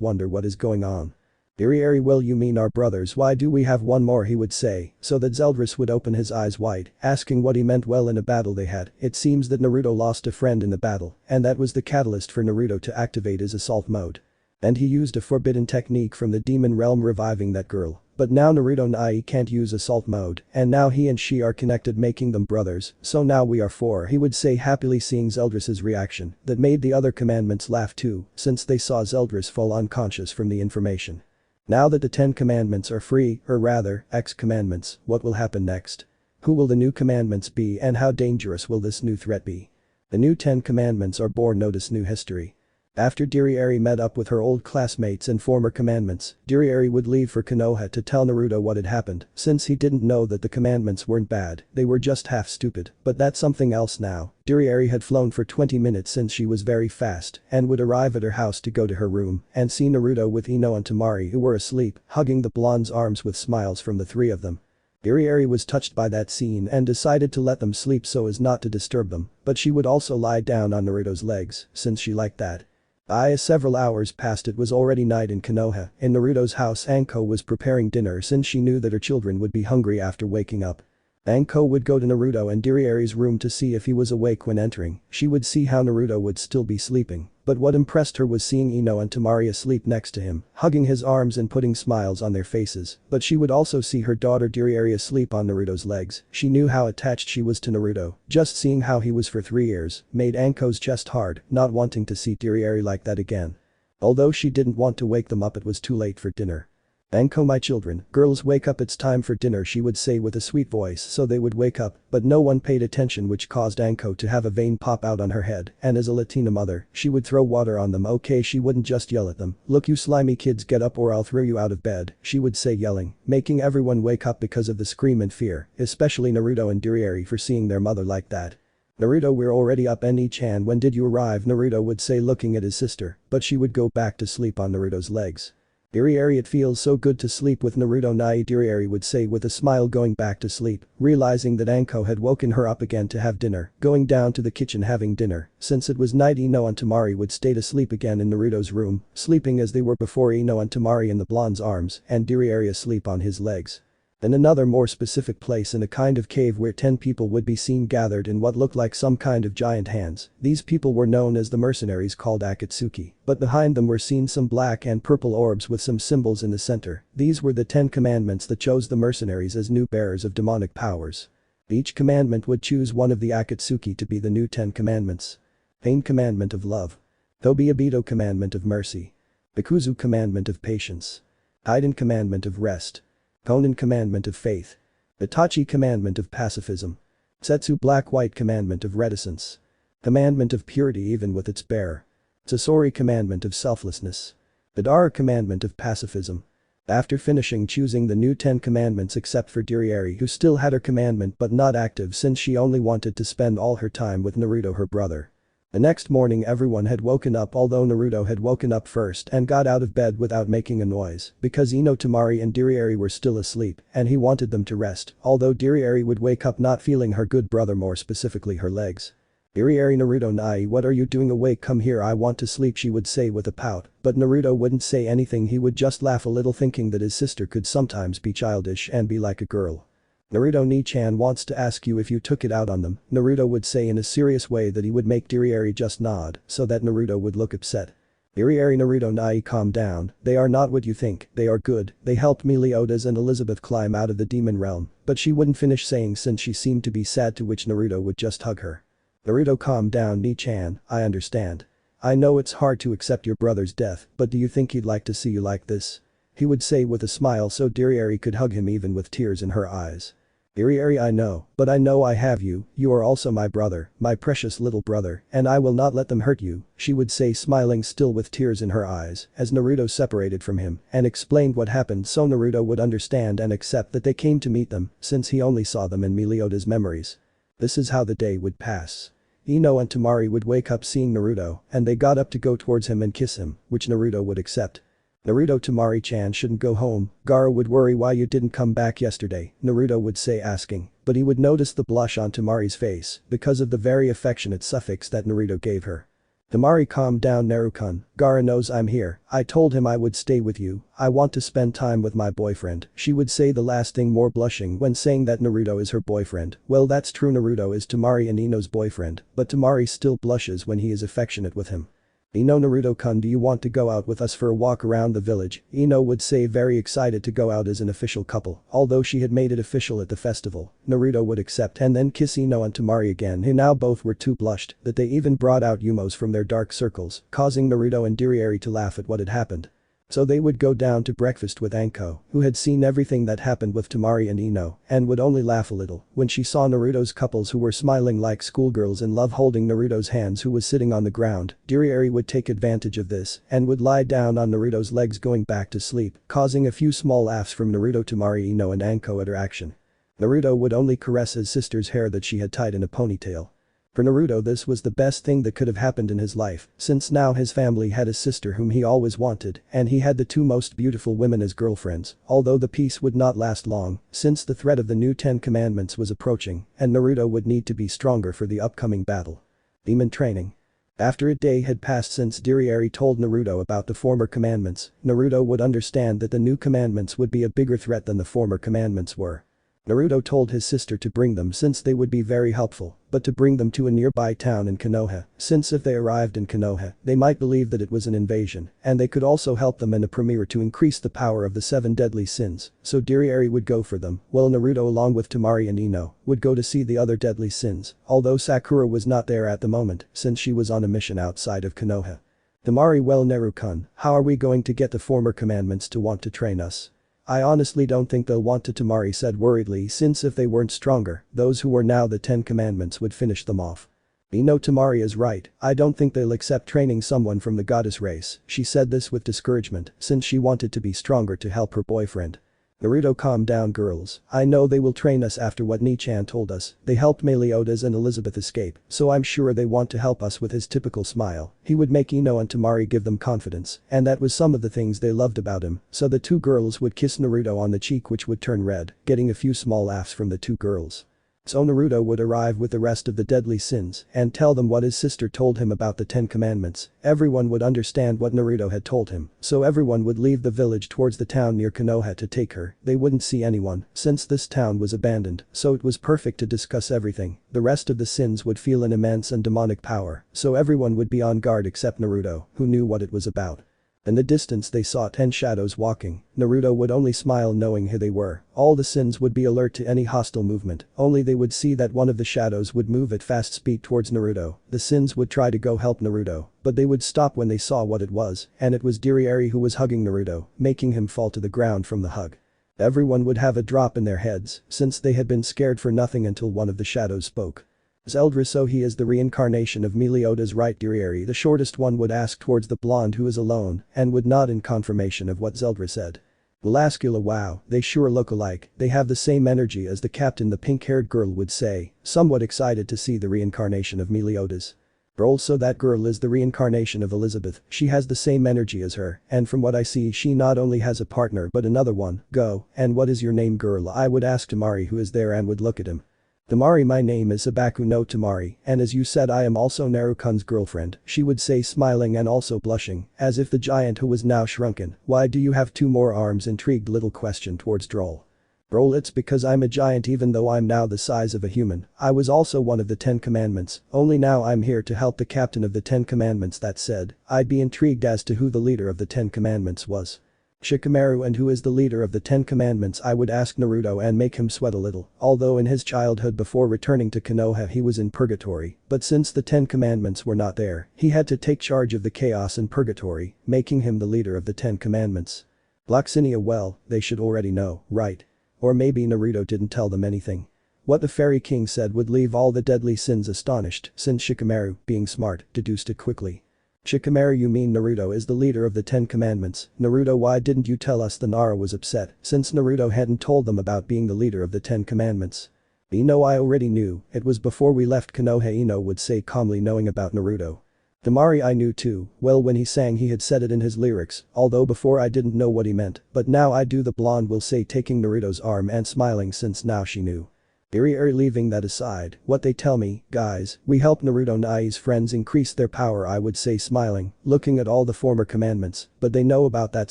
wonder what is going on. Dirieri, well, you mean our brothers, why do we have one more, he would say, so that Zeldris would open his eyes wide, asking what he meant. Well, in a battle they had, it seems that Naruto lost a friend in the battle, and that was the catalyst for Naruto to activate his assault mode. And he used a forbidden technique from the demon realm reviving that girl. But now Naruto Nai can't use assault mode, and now he and she are connected, making them brothers, so now we are 4, he would say, happily seeing Zeldris's reaction that made the other commandments laugh too, since they saw Zeldris fall unconscious from the information. Now that the 10 commandments are free, or rather, X-commandments, what will happen next? Who will the new commandments be and how dangerous will this new threat be? The new 10 commandments are born, notice new history. After Dirieri met up with her old classmates and former commandments, Dirieri would leave for Konoha to tell Naruto what had happened, since he didn't know that the commandments weren't bad, they were just half stupid, but that's something else now. Dirieri had flown for 20 minutes since she was very fast and would arrive at her house to go to her room and see Naruto with Ino and Tamari, who were asleep, hugging the blonde's arms with smiles from the 3 of them. Dirieri was touched by that scene and decided to let them sleep so as not to disturb them, but she would also lie down on Naruto's legs, since she liked that. As several hours passed, it was already night in Konoha. In Naruto's house, Anko was preparing dinner since she knew that her children would be hungry after waking up. Anko would go to Naruto and Dirieri's room to see if he was awake. When entering, she would see how Naruto would still be sleeping, but what impressed her was seeing Ino and Tamari asleep next to him, hugging his arms and putting smiles on their faces, but she would also see her daughter Dirieri asleep on Naruto's legs. She knew how attached she was to Naruto, just seeing how he was for 3 years made Anko's chest hard, not wanting to see Dirieri like that again. Although she didn't want to wake them up, it was too late for dinner. "Anko, my children, girls wake up, it's time for dinner," she would say with a sweet voice, so they would wake up, but no one paid attention, which caused Anko to have a vein pop out on her head, and as a Latina mother, she would throw water on them. Okay, she wouldn't just yell at them, "Look, you slimy kids, get up or I'll throw you out of bed," she would say, yelling, making everyone wake up because of the scream and fear, especially Naruto and Iriari for seeing their mother like that. "Naruto, we're already up. Ni-chan, when did you arrive?" Naruto would say, looking at his sister, but she would go back to sleep on Naruto's legs. "Iriari, it feels so good to sleep with Naruto night," Iriari would say with a smile, going back to sleep, realizing that Anko had woken her up again to have dinner, going down to the kitchen having dinner. Since it was night, Ino and Temari would stay to sleep again in Naruto's room, sleeping as they were before, Ino and Temari in the blonde's arms and Iriari asleep on his legs. In another more specific place, in a kind of cave where 10 people would be seen gathered in what looked like some kind of giant hands. These people were known as the mercenaries, called Akatsuki, but behind them were seen some black and purple orbs with some symbols in the center. These were the 10 commandments that chose the mercenaries as new bearers of demonic powers. Each commandment would choose one of the Akatsuki to be the new 10 commandments. Pain commandment of love. Tobiabido commandment of mercy. Bikuzu commandment of patience. Aiden commandment of rest. Konan commandment of faith. Itachi commandment of pacifism. Setsu black-white commandment of reticence. Commandment of purity even with its bearer. Sasori commandment of selflessness. Madara commandment of pacifism. After finishing choosing the new 10 commandments except for Iriari, who still had her commandment but not active since she only wanted to spend all her time with Naruto, her brother. The next morning everyone had woken up, although Naruto had woken up first and got out of bed without making a noise because Ino, Temari and Iriari were still asleep and he wanted them to rest, although Iriari would wake up not feeling her good brother, more specifically her legs. "Iriari, Naruto, Nai, what are you doing awake? Come here, I want to sleep," she would say with a pout, but Naruto wouldn't say anything. He would just laugh a little, thinking that his sister could sometimes be childish and be like a girl. "Naruto, Ni-chan wants to ask you if you took it out on them," Naruto would say in a serious way that he would make Iriari just nod so that Naruto would look upset. "Iriari, Naruto, Nai, calm down, they are not what you think, they are good, they helped Meliodas and Elizabeth climb out of the demon realm," but she wouldn't finish saying since she seemed to be sad, to which Naruto would just hug her. "Naruto, calm down, Ni-chan, I understand. I know it's hard to accept your brother's death, but do you think he'd like to see you like this?" he would say with a smile so Iriari could hug him even with tears in her eyes. "Iriari, I know, but I know I have you, you are also my brother, my precious little brother, and I will not let them hurt you," she would say, smiling still with tears in her eyes as Naruto separated from him and explained what happened so Naruto would understand and accept that they came to meet them since he only saw them in Meliodas' memories. This is how the day would pass. Ino and Temari would wake up seeing Naruto and they got up to go towards him and kiss him, which Naruto would accept. "Naruto, Temari-chan shouldn't go home, Gaara would worry why you didn't come back yesterday," Naruto would say, asking, but he would notice the blush on Temari's face because of the very affectionate suffix that Naruto gave her. "Temari, calm down, Naru-kun, Gaara knows I'm here, I told him I would stay with you, I want to spend time with my boyfriend," she would say, the last thing more blushing when saying that Naruto is her boyfriend. Well, that's true, Naruto is Temari and Ino's boyfriend, but Temari still blushes when he is affectionate with him. "Ino, Naruto-kun, do you want to go out with us for a walk around the village?" Ino would say, very excited to go out as an official couple, although she had made it official at the festival. Naruto would accept and then kiss Ino and Temari again, who now both were too blushed that they even brought out Yumos from their dark circles, causing Naruto and Iriari to laugh at what had happened. So they would go down to breakfast with Anko, who had seen everything that happened with Temari and Ino, and would only laugh a little when she saw Naruto's couples who were smiling like schoolgirls in love holding Naruto's hands, who was sitting on the ground. Iriari would take advantage of this and would lie down on Naruto's legs going back to sleep, causing a few small laughs from Naruto, Temari, Ino and Anko at her action. Naruto would only caress his sister's hair that she had tied in a ponytail. For Naruto, this was the best thing that could have happened in his life, since now his family had a sister whom he always wanted and he had the two most beautiful women as girlfriends, although the peace would not last long since the threat of the new 10 commandments was approaching and Naruto would need to be stronger for the upcoming battle. Demon training. After a day had passed since Iriari told Naruto about the former commandments, Naruto would understand that the new commandments would be a bigger threat than the former commandments were. Naruto told his sister to bring them since they would be very helpful, but to bring them to a nearby town in Konoha, since if they arrived in Konoha, they might believe that it was an invasion, and they could also help them in a premiere to increase the power of the 7 deadly sins, so Iriari would go for them, while Naruto along with Temari and Ino would go to see the other deadly sins, although Sakura was not there at the moment since she was on a mission outside of Konoha. Temari, well, Naru-kun, how are we going to get the former commandments to want to train us? I honestly don't think they'll want to, Tamari said worriedly, since if they weren't stronger, those who were now the 10 commandments would finish them off. Tamari is right, I don't think they'll accept training someone from the goddess race. She said this with discouragement since she wanted to be stronger to help her boyfriend. Naruto, calm down girls, I know they will train us after what Nichan told us, they helped Meliodas and Elizabeth escape, so I'm sure they want to help us. With his typical smile, he would make Ino and Tamari give them confidence, and that was some of the things they loved about him, so the two girls would kiss Naruto on the cheek which would turn red, getting a few small laughs from the two girls. So Naruto would arrive with the rest of the deadly sins and tell them what his sister told him about the 10 commandments. Everyone would understand what Naruto had told him, so everyone would leave the village towards the town near Konoha to take her. They wouldn't see anyone since this town was abandoned, so it was perfect to discuss everything. The rest of the sins would feel an immense and demonic power, so everyone would be on guard except Naruto, who knew what it was about. In the distance they saw 10 shadows walking. Naruto would only smile knowing who they were. All the sins would be alert to any hostile movement, only they would see that one of the shadows would move at fast speed towards Naruto. The sins would try to go help Naruto, but they would stop when they saw what it was, and it was Eri who was hugging Naruto, making him fall to the ground from the hug. Everyone would have a drop in their heads, since they had been scared for nothing until one of the shadows spoke. Zeldris, so he is the reincarnation of Meliodas, right? Eri, the shortest one, would ask towards the blonde who is alone and would nod in confirmation of what Zeldris said. Velascula, wow, they sure look alike, they have the same energy as the captain, the pink-haired girl would say, somewhat excited to see the reincarnation of Meliodas. Also that girl is the reincarnation of Elizabeth, she has the same energy as her, and from what I see she not only has a partner but another one. Go, and what is your name, girl? I would ask Tamari, who is there, and would look at him. Tamari, my name is Sabaku no Tamari, and as you said I am also Narukun's girlfriend, she would say, smiling and also blushing, as if the giant who was now shrunken. Why do you have 2 more arms? Intrigued little question towards Droll. Droll, it's because I'm a giant even though I'm now the size of a human. I was also one of the 10 commandments, only now I'm here to help the captain of the 10 commandments. That said, I'd be intrigued as to who the leader of the 10 commandments was. Shikamaru, and who is the leader of the 10 commandments? I would ask Naruto and make him sweat a little, although in his childhood before returning to Konoha he was in purgatory, but since the 10 commandments were not there, he had to take charge of the chaos in purgatory, making him the leader of the 10 commandments. Gloxinia, well, they should already know, right? Or maybe Naruto didn't tell them anything. What the Fairy King said would leave all the deadly sins astonished, since Shikamaru, being smart, deduced it quickly. Shikamaru, you mean Naruto is the leader of the 10 commandments? Naruto, why didn't you tell us? The Nara was upset, since Naruto hadn't told them about being the leader of the 10 commandments. Ino, I already knew, it was before we left Konoha, Ino would say calmly, knowing about Naruto. Tamari, I knew too, well when he sang he had said it in his lyrics, although before I didn't know what he meant, but now I do. The blonde will say, taking Naruto's arm and smiling since now she knew. Leaving that aside, what they tell me, guys, we help Naruto Nai's friends increase their power, I would say, smiling, looking at all the former commandments, but they know about that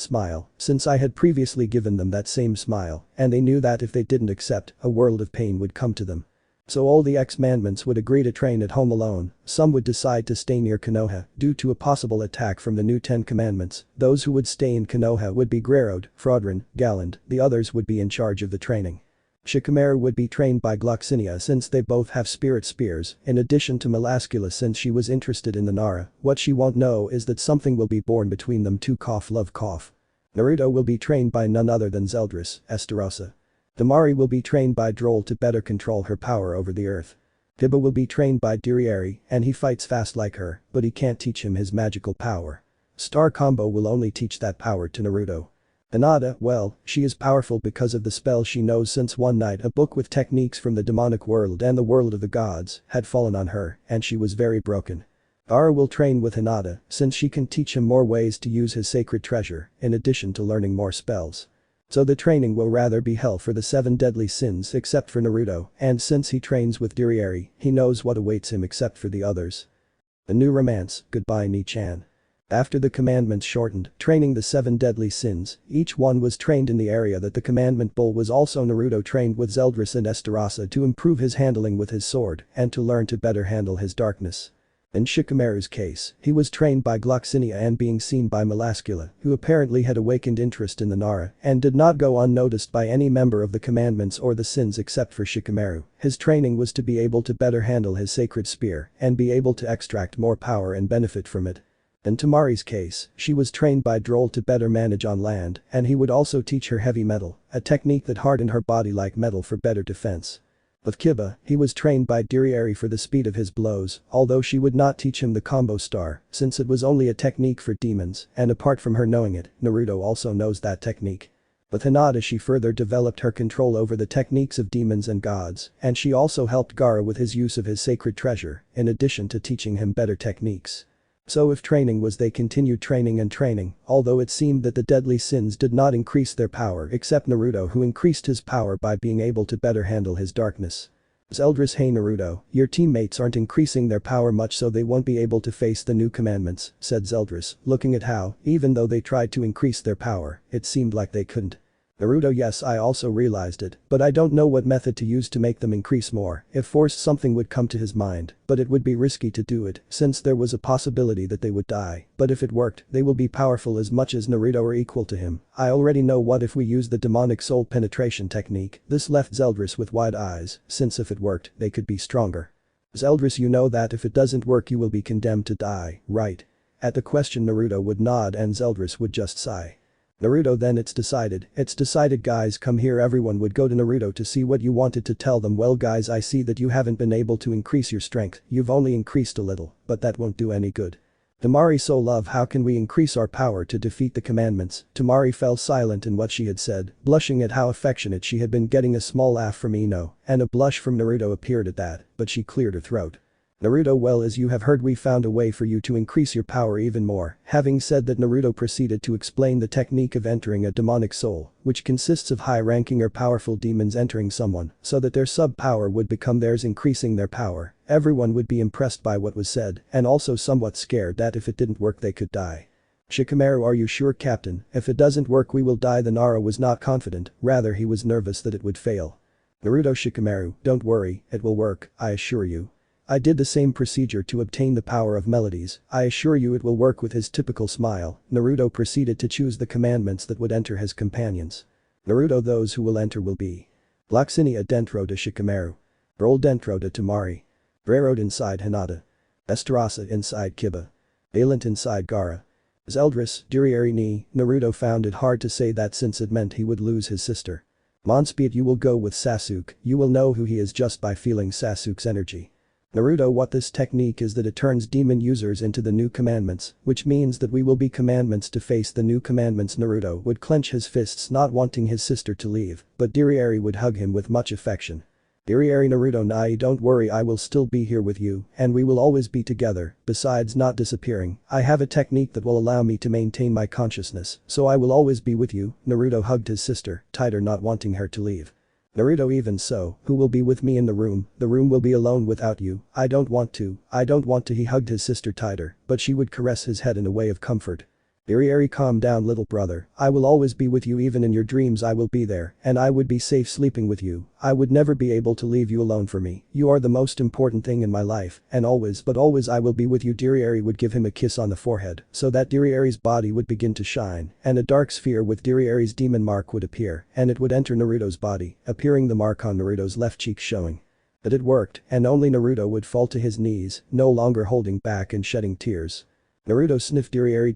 smile, since I had previously given them that same smile, and they knew that if they didn't accept, a world of pain would come to them. So all the ex-commandments would agree to train at home alone, some would decide to stay near Konoha due to a possible attack from the new 10 commandments. Those who would stay in Konoha would be Grerod, Frodran, Galland, the others would be in charge of the training. Shikamaru would be trained by Gloxinia since they both have spirit spears, in addition to Melascula since she was interested in the Nara. What she won't know is that something will be born between them two. Love. Naruto will be trained by none other than Zeldris, Estarossa. Tamari will be trained by Droll to better control her power over the earth. Tiba will be trained by Eri, and he fights fast like her, but he can't teach him his magical power. Star Combo will only teach that power to Naruto. Hinata, well, she is powerful because of the spell she knows since one night a book with techniques from the demonic world and the world of the gods had fallen on her and she was very broken. Ara will train with Hinata since she can teach him more ways to use his sacred treasure in addition to learning more spells. So the training will rather be hell for the 7 deadly sins except for Naruto, and since he trains with Eri, he knows what awaits him except for the others. A new romance, goodbye Ni-chan. After the commandments shortened, training the 7 deadly sins, each one was trained in the area that the commandment bull was. Also Naruto trained with Zeldris and Estarossa to improve his handling with his sword and to learn to better handle his darkness. In Shikamaru's case, he was trained by Gloxinia and being seen by Melascula, who apparently had awakened interest in the Nara and did not go unnoticed by any member of the commandments or the sins except for Shikamaru. His training was to be able to better handle his sacred spear and be able to extract more power and benefit from it. In Tamari's case, she was trained by Droll to better manage on land, and he would also teach her heavy metal, a technique that hardened her body like metal for better defense. With Kiba, he was trained by Dirieri for the speed of his blows, although she would not teach him the combo star, since it was only a technique for demons, and apart from her knowing it, Naruto also knows that technique. With Hinata she further developed her control over the techniques of demons and gods, and she also helped Gaara with his use of his sacred treasure, in addition to teaching him better techniques. So if training was they continued training and training, although it seemed that the deadly sins did not increase their power except Naruto who increased his power by being able to better handle his darkness. Zeldris, hey Naruto, your teammates aren't increasing their power much so they won't be able to face the new commandments, said Zeldris, looking at how, even though they tried to increase their power, it seemed like they couldn't. Naruto, yes, I also realized it, but I don't know what method to use to make them increase more. If forced something would come to his mind, but it would be risky to do it since there was a possibility that they would die, but if it worked, they will be powerful as much as Naruto or equal to him. I already know what if we use the demonic soul penetration technique. This left Zeldris with wide eyes, since if it worked, they could be stronger. Zeldris, you know that if it doesn't work you will be condemned to die, right? At the question Naruto would nod and Zeldris would just sigh. Naruto, then it's decided guys, come here. Everyone would go to Naruto to see what you wanted to tell them. Well guys, I see that you haven't been able to increase your strength, you've only increased a little, but that won't do any good. Tamari, so love, how can we increase our power to defeat the commandments? Tamari fell silent in what she had said, blushing at how affectionate she had been. Getting a small laugh from Ino, and a blush from Naruto appeared at that, but she cleared her throat. Naruto, well, as you have heard, we found a way for you to increase your power even more. Having said that, Naruto proceeded to explain the technique of entering a demonic soul, which consists of high-ranking or powerful demons entering someone, so that their sub-power would become theirs, increasing their power. Everyone would be impressed by what was said, and also somewhat scared that if it didn't work they could die. Shikamaru, are you sure, Captain? If it doesn't work we will die. The Nara was not confident, rather he was nervous that it would fail. Naruto, Shikamaru, don't worry, it will work, I assure you. I did the same procedure to obtain the power of melodies, I assure you it will work. With his typical smile, Naruto proceeded to choose the commandments that would enter his companions. Naruto, those who will enter will be Loxinia dentro to Shikamaru, Roll dentro to Tamari, Railroad inside Hinata, Estarossa inside Kiba, Valent inside Gaara, Zeldris, Dirieri ni. Naruto found it hard to say that since it meant he would lose his sister. Monspeed, you will go with Sasuke, you will know who he is just by feeling Sasuke's energy. Naruto, what this technique is that it turns demon users into the new commandments, which means that we will be commandments to face the new commandments. Naruto would clench his fists, not wanting his sister to leave, but Dirieri would hug him with much affection. Dirieri, Naruto, Nai, don't worry, I will still be here with you, and we will always be together. Besides not disappearing, I have a technique that will allow me to maintain my consciousness, so I will always be with you. Naruto hugged his sister tighter, not wanting her to leave. Naruto, even so, who will be with me in the room? The room will be alone without you. I don't want to. He hugged his sister tighter, but she would caress his head in a way of comfort. Dirieri, calm down little brother, I will always be with you, even in your dreams I will be there, and I would be safe sleeping with you. I would never be able to leave you alone. For me, you are the most important thing in my life, and always, but always I will be with you. Dirieri would give him a kiss on the forehead, so that Dirieri's body would begin to shine, and a dark sphere with Dirieri's demon mark would appear, and it would enter Naruto's body, appearing the mark on Naruto's left cheek, showing that it worked, and only Naruto would fall to his knees, no longer holding back and shedding tears. Naruto sniffed Dirieri,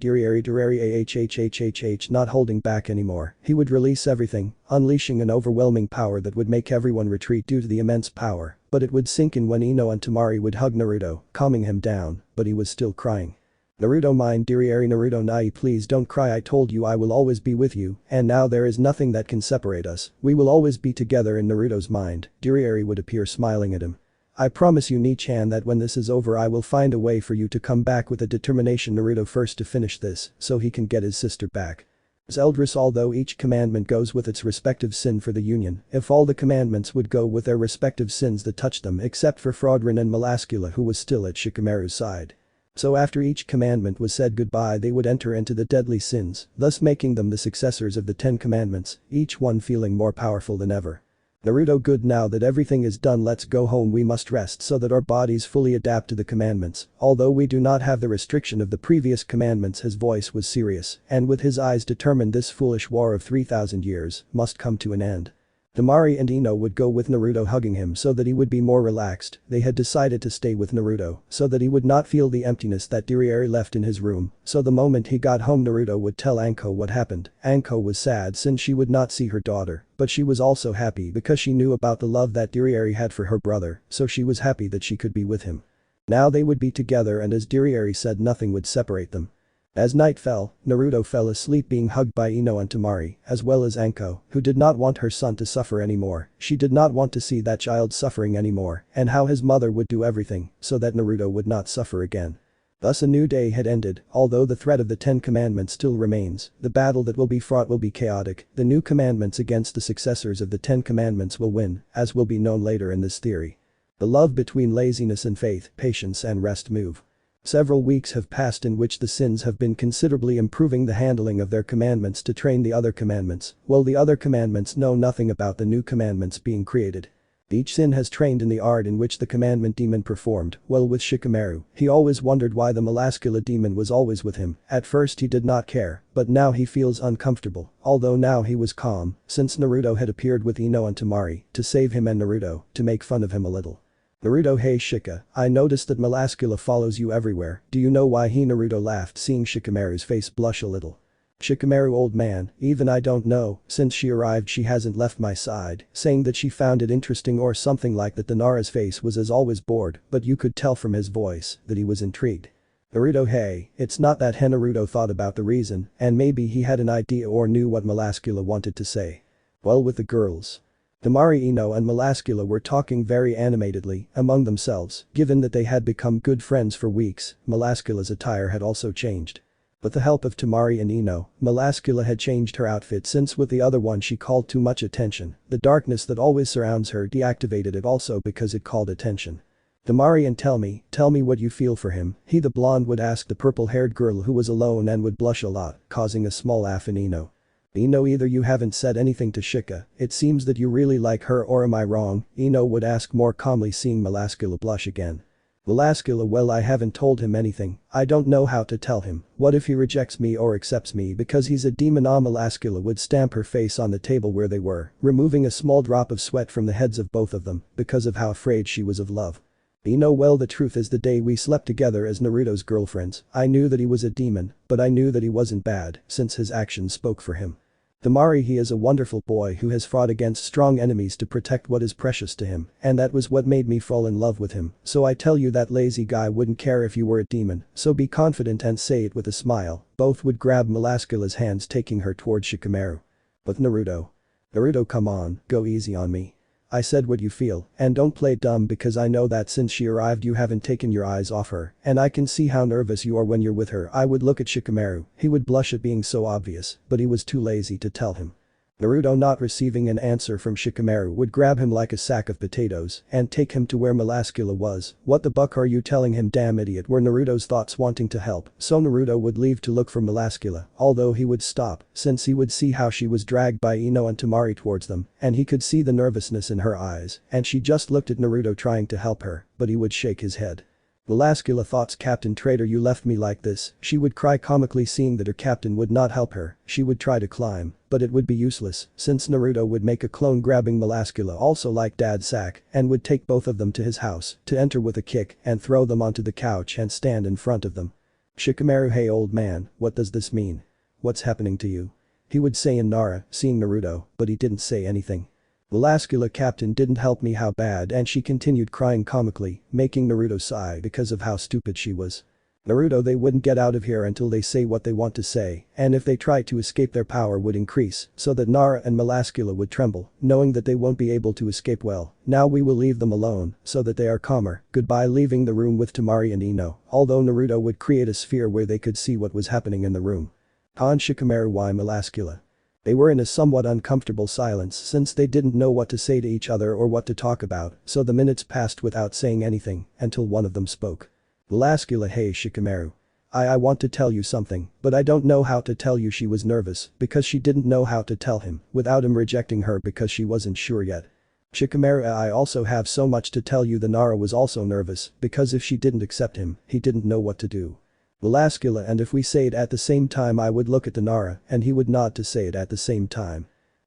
not holding back anymore. He would release everything, unleashing an overwhelming power that would make everyone retreat due to the immense power, but it would sink in when Ino and Tamari would hug Naruto, calming him down, but he was still crying. Naruto, mind Dirieri, Naruto, Nai, please don't cry, I told you I will always be with you, and now there is nothing that can separate us, we will always be together. In Naruto's mind, Dirieri would appear smiling at him. I promise you, Ni-chan, that when this is over I will find a way for you to come back with a determination. Naruto first to finish this, so he can get his sister back. Zeldris, although each commandment goes with its respective sin for the union, if all the commandments would go with their respective sins that touched them except for Fraudrin and Melascula, who was still at Shikamaru's side. So after each commandment was said goodbye they would enter into the deadly sins, thus making them the successors of the 10 commandments, each one feeling more powerful than ever. Naruto, good, now that everything is done let's go home, we must rest so that our bodies fully adapt to the commandments, although we do not have the restriction of the previous commandments. His voice was serious, and with his eyes determined, this foolish war of 3,000 years must come to an end. Temari and Ino would go with Naruto hugging him so that he would be more relaxed. They had decided to stay with Naruto so that he would not feel the emptiness that Dirieri left in his room. So the moment he got home Naruto would tell Anko what happened. Anko was sad since she would not see her daughter, but she was also happy because she knew about the love that Dirieri had for her brother, so she was happy that she could be with him. Now they would be together and as Dirieri said nothing would separate them. As night fell, Naruto fell asleep being hugged by Ino and Temari, as well as Anko, who did not want her son to suffer anymore. She did not want to see that child suffering anymore, and how his mother would do everything so that Naruto would not suffer again. Thus a new day had ended, although the threat of the 10 commandments still remains. The battle that will be fought will be chaotic. The new commandments against the successors of the 10 commandments will win, as will be known later in this theory. The love between laziness and faith, patience and rest move. Several weeks have passed in which the sins have been considerably improving the handling of their commandments to train the other commandments, while the other commandments know nothing about the new commandments being created. Each sin has trained in the art in which the commandment demon performed. Well, with Shikamaru, he always wondered why the Melascula demon was always with him. At first he did not care, but now he feels uncomfortable, although now he was calm, since Naruto had appeared with Ino and Temari to save him and Naruto, to make fun of him a little. Naruto, hey Shika, I noticed that Melascula follows you everywhere. Do you know why he? Naruto laughed seeing Shikamaru's face blush a little. Shikamaru, old man, even I don't know, since she arrived she hasn't left my side, saying that she found it interesting or something like that. Nara's face was as always bored, but you could tell from his voice that he was intrigued. Naruto, hey, it's not that. Naruto thought about the reason, and maybe he had an idea or knew what Melascula wanted to say. Well, with the girls. Temari, Ino and Melascula were talking very animatedly among themselves. Given that they had become good friends for weeks, Melascula's attire had also changed. With the help of Temari and Ino, Melascula had changed her outfit since with the other one she called too much attention. The darkness that always surrounds her deactivated it also because it called attention. Temari, and tell me what you feel for him. He, the blonde, would ask the purple-haired girl who was alone and would blush a lot, causing a small laugh in Ino. Ino, either you haven't said anything to Shika, it seems that you really like her, or am I wrong? Ino would ask more calmly seeing Melascula blush again. Melascula, well, I haven't told him anything. I don't know how to tell him. What if he rejects me or accepts me because he's a demon? Melascula would stamp her face on the table where they were, removing a small drop of sweat from the heads of both of them because of how afraid she was of love. Ino, well, the truth is the day we slept together as Naruto's girlfriends, I knew that he was a demon, but I knew that he wasn't bad since his actions spoke for him. Temari, he is a wonderful boy who has fought against strong enemies to protect what is precious to him, and that was what made me fall in love with him. So I tell you that lazy guy wouldn't care if you were a demon, so be confident and say it with a smile. Both would grab Melascula's hands taking her towards Shikamaru. But Naruto, come on, go easy on me. I said what you feel, and don't play dumb because I know that since she arrived you haven't taken your eyes off her, and I can see how nervous you are when you're with her. I would look at Shikamaru, he would blush at being so obvious, but he was too lazy to tell him. Naruto, not receiving an answer from Shikamaru, would grab him like a sack of potatoes and take him to where Melascula was. What the buck are you telling him, damn idiot, were Naruto's thoughts, wanting to help, so Naruto would leave to look for Melascula, although he would stop since he would see how she was dragged by Ino and Temari towards them, and he could see the nervousness in her eyes, and she just looked at Naruto trying to help her, but he would shake his head. Melascula thoughts, Captain Traitor, you left me like this. She would cry comically seeing that her captain would not help her. She would try to climb, but it would be useless since Naruto would make a clone grabbing Melascula also like Dad's sack and would take both of them to his house to enter with a kick and throw them onto the couch and stand in front of them. Shikamaru, hey old man, what does this mean? What's happening to you? He would say in Nara, seeing Naruto, but he didn't say anything. Melascula, captain didn't help me, how bad, and she continued crying comically, making Naruto sigh because of how stupid she was. Naruto, they wouldn't get out of here until they say what they want to say, and if they try to escape their power would increase, so that Nara and Melascula would tremble, knowing that they won't be able to escape. Well, now we will leave them alone, so that they are calmer. Goodbye, leaving the room with Temari and Ino, although Naruto would create a sphere where they could see what was happening in the room. Han, Shikamaru, why Melascula? They were in a somewhat uncomfortable silence since they didn't know what to say to each other or what to talk about, so the minutes passed without saying anything until one of them spoke. Melascula, hey Shikamaru. I want to tell you something, but I don't know how to tell you. She was nervous because she didn't know how to tell him without him rejecting her because she wasn't sure yet. Shikamaru, I also have so much to tell you. The Nara was also nervous because if she didn't accept him, he didn't know what to do. Melascula, and if we say it at the same time I would look at the Nara and he would nod to say it at the same time.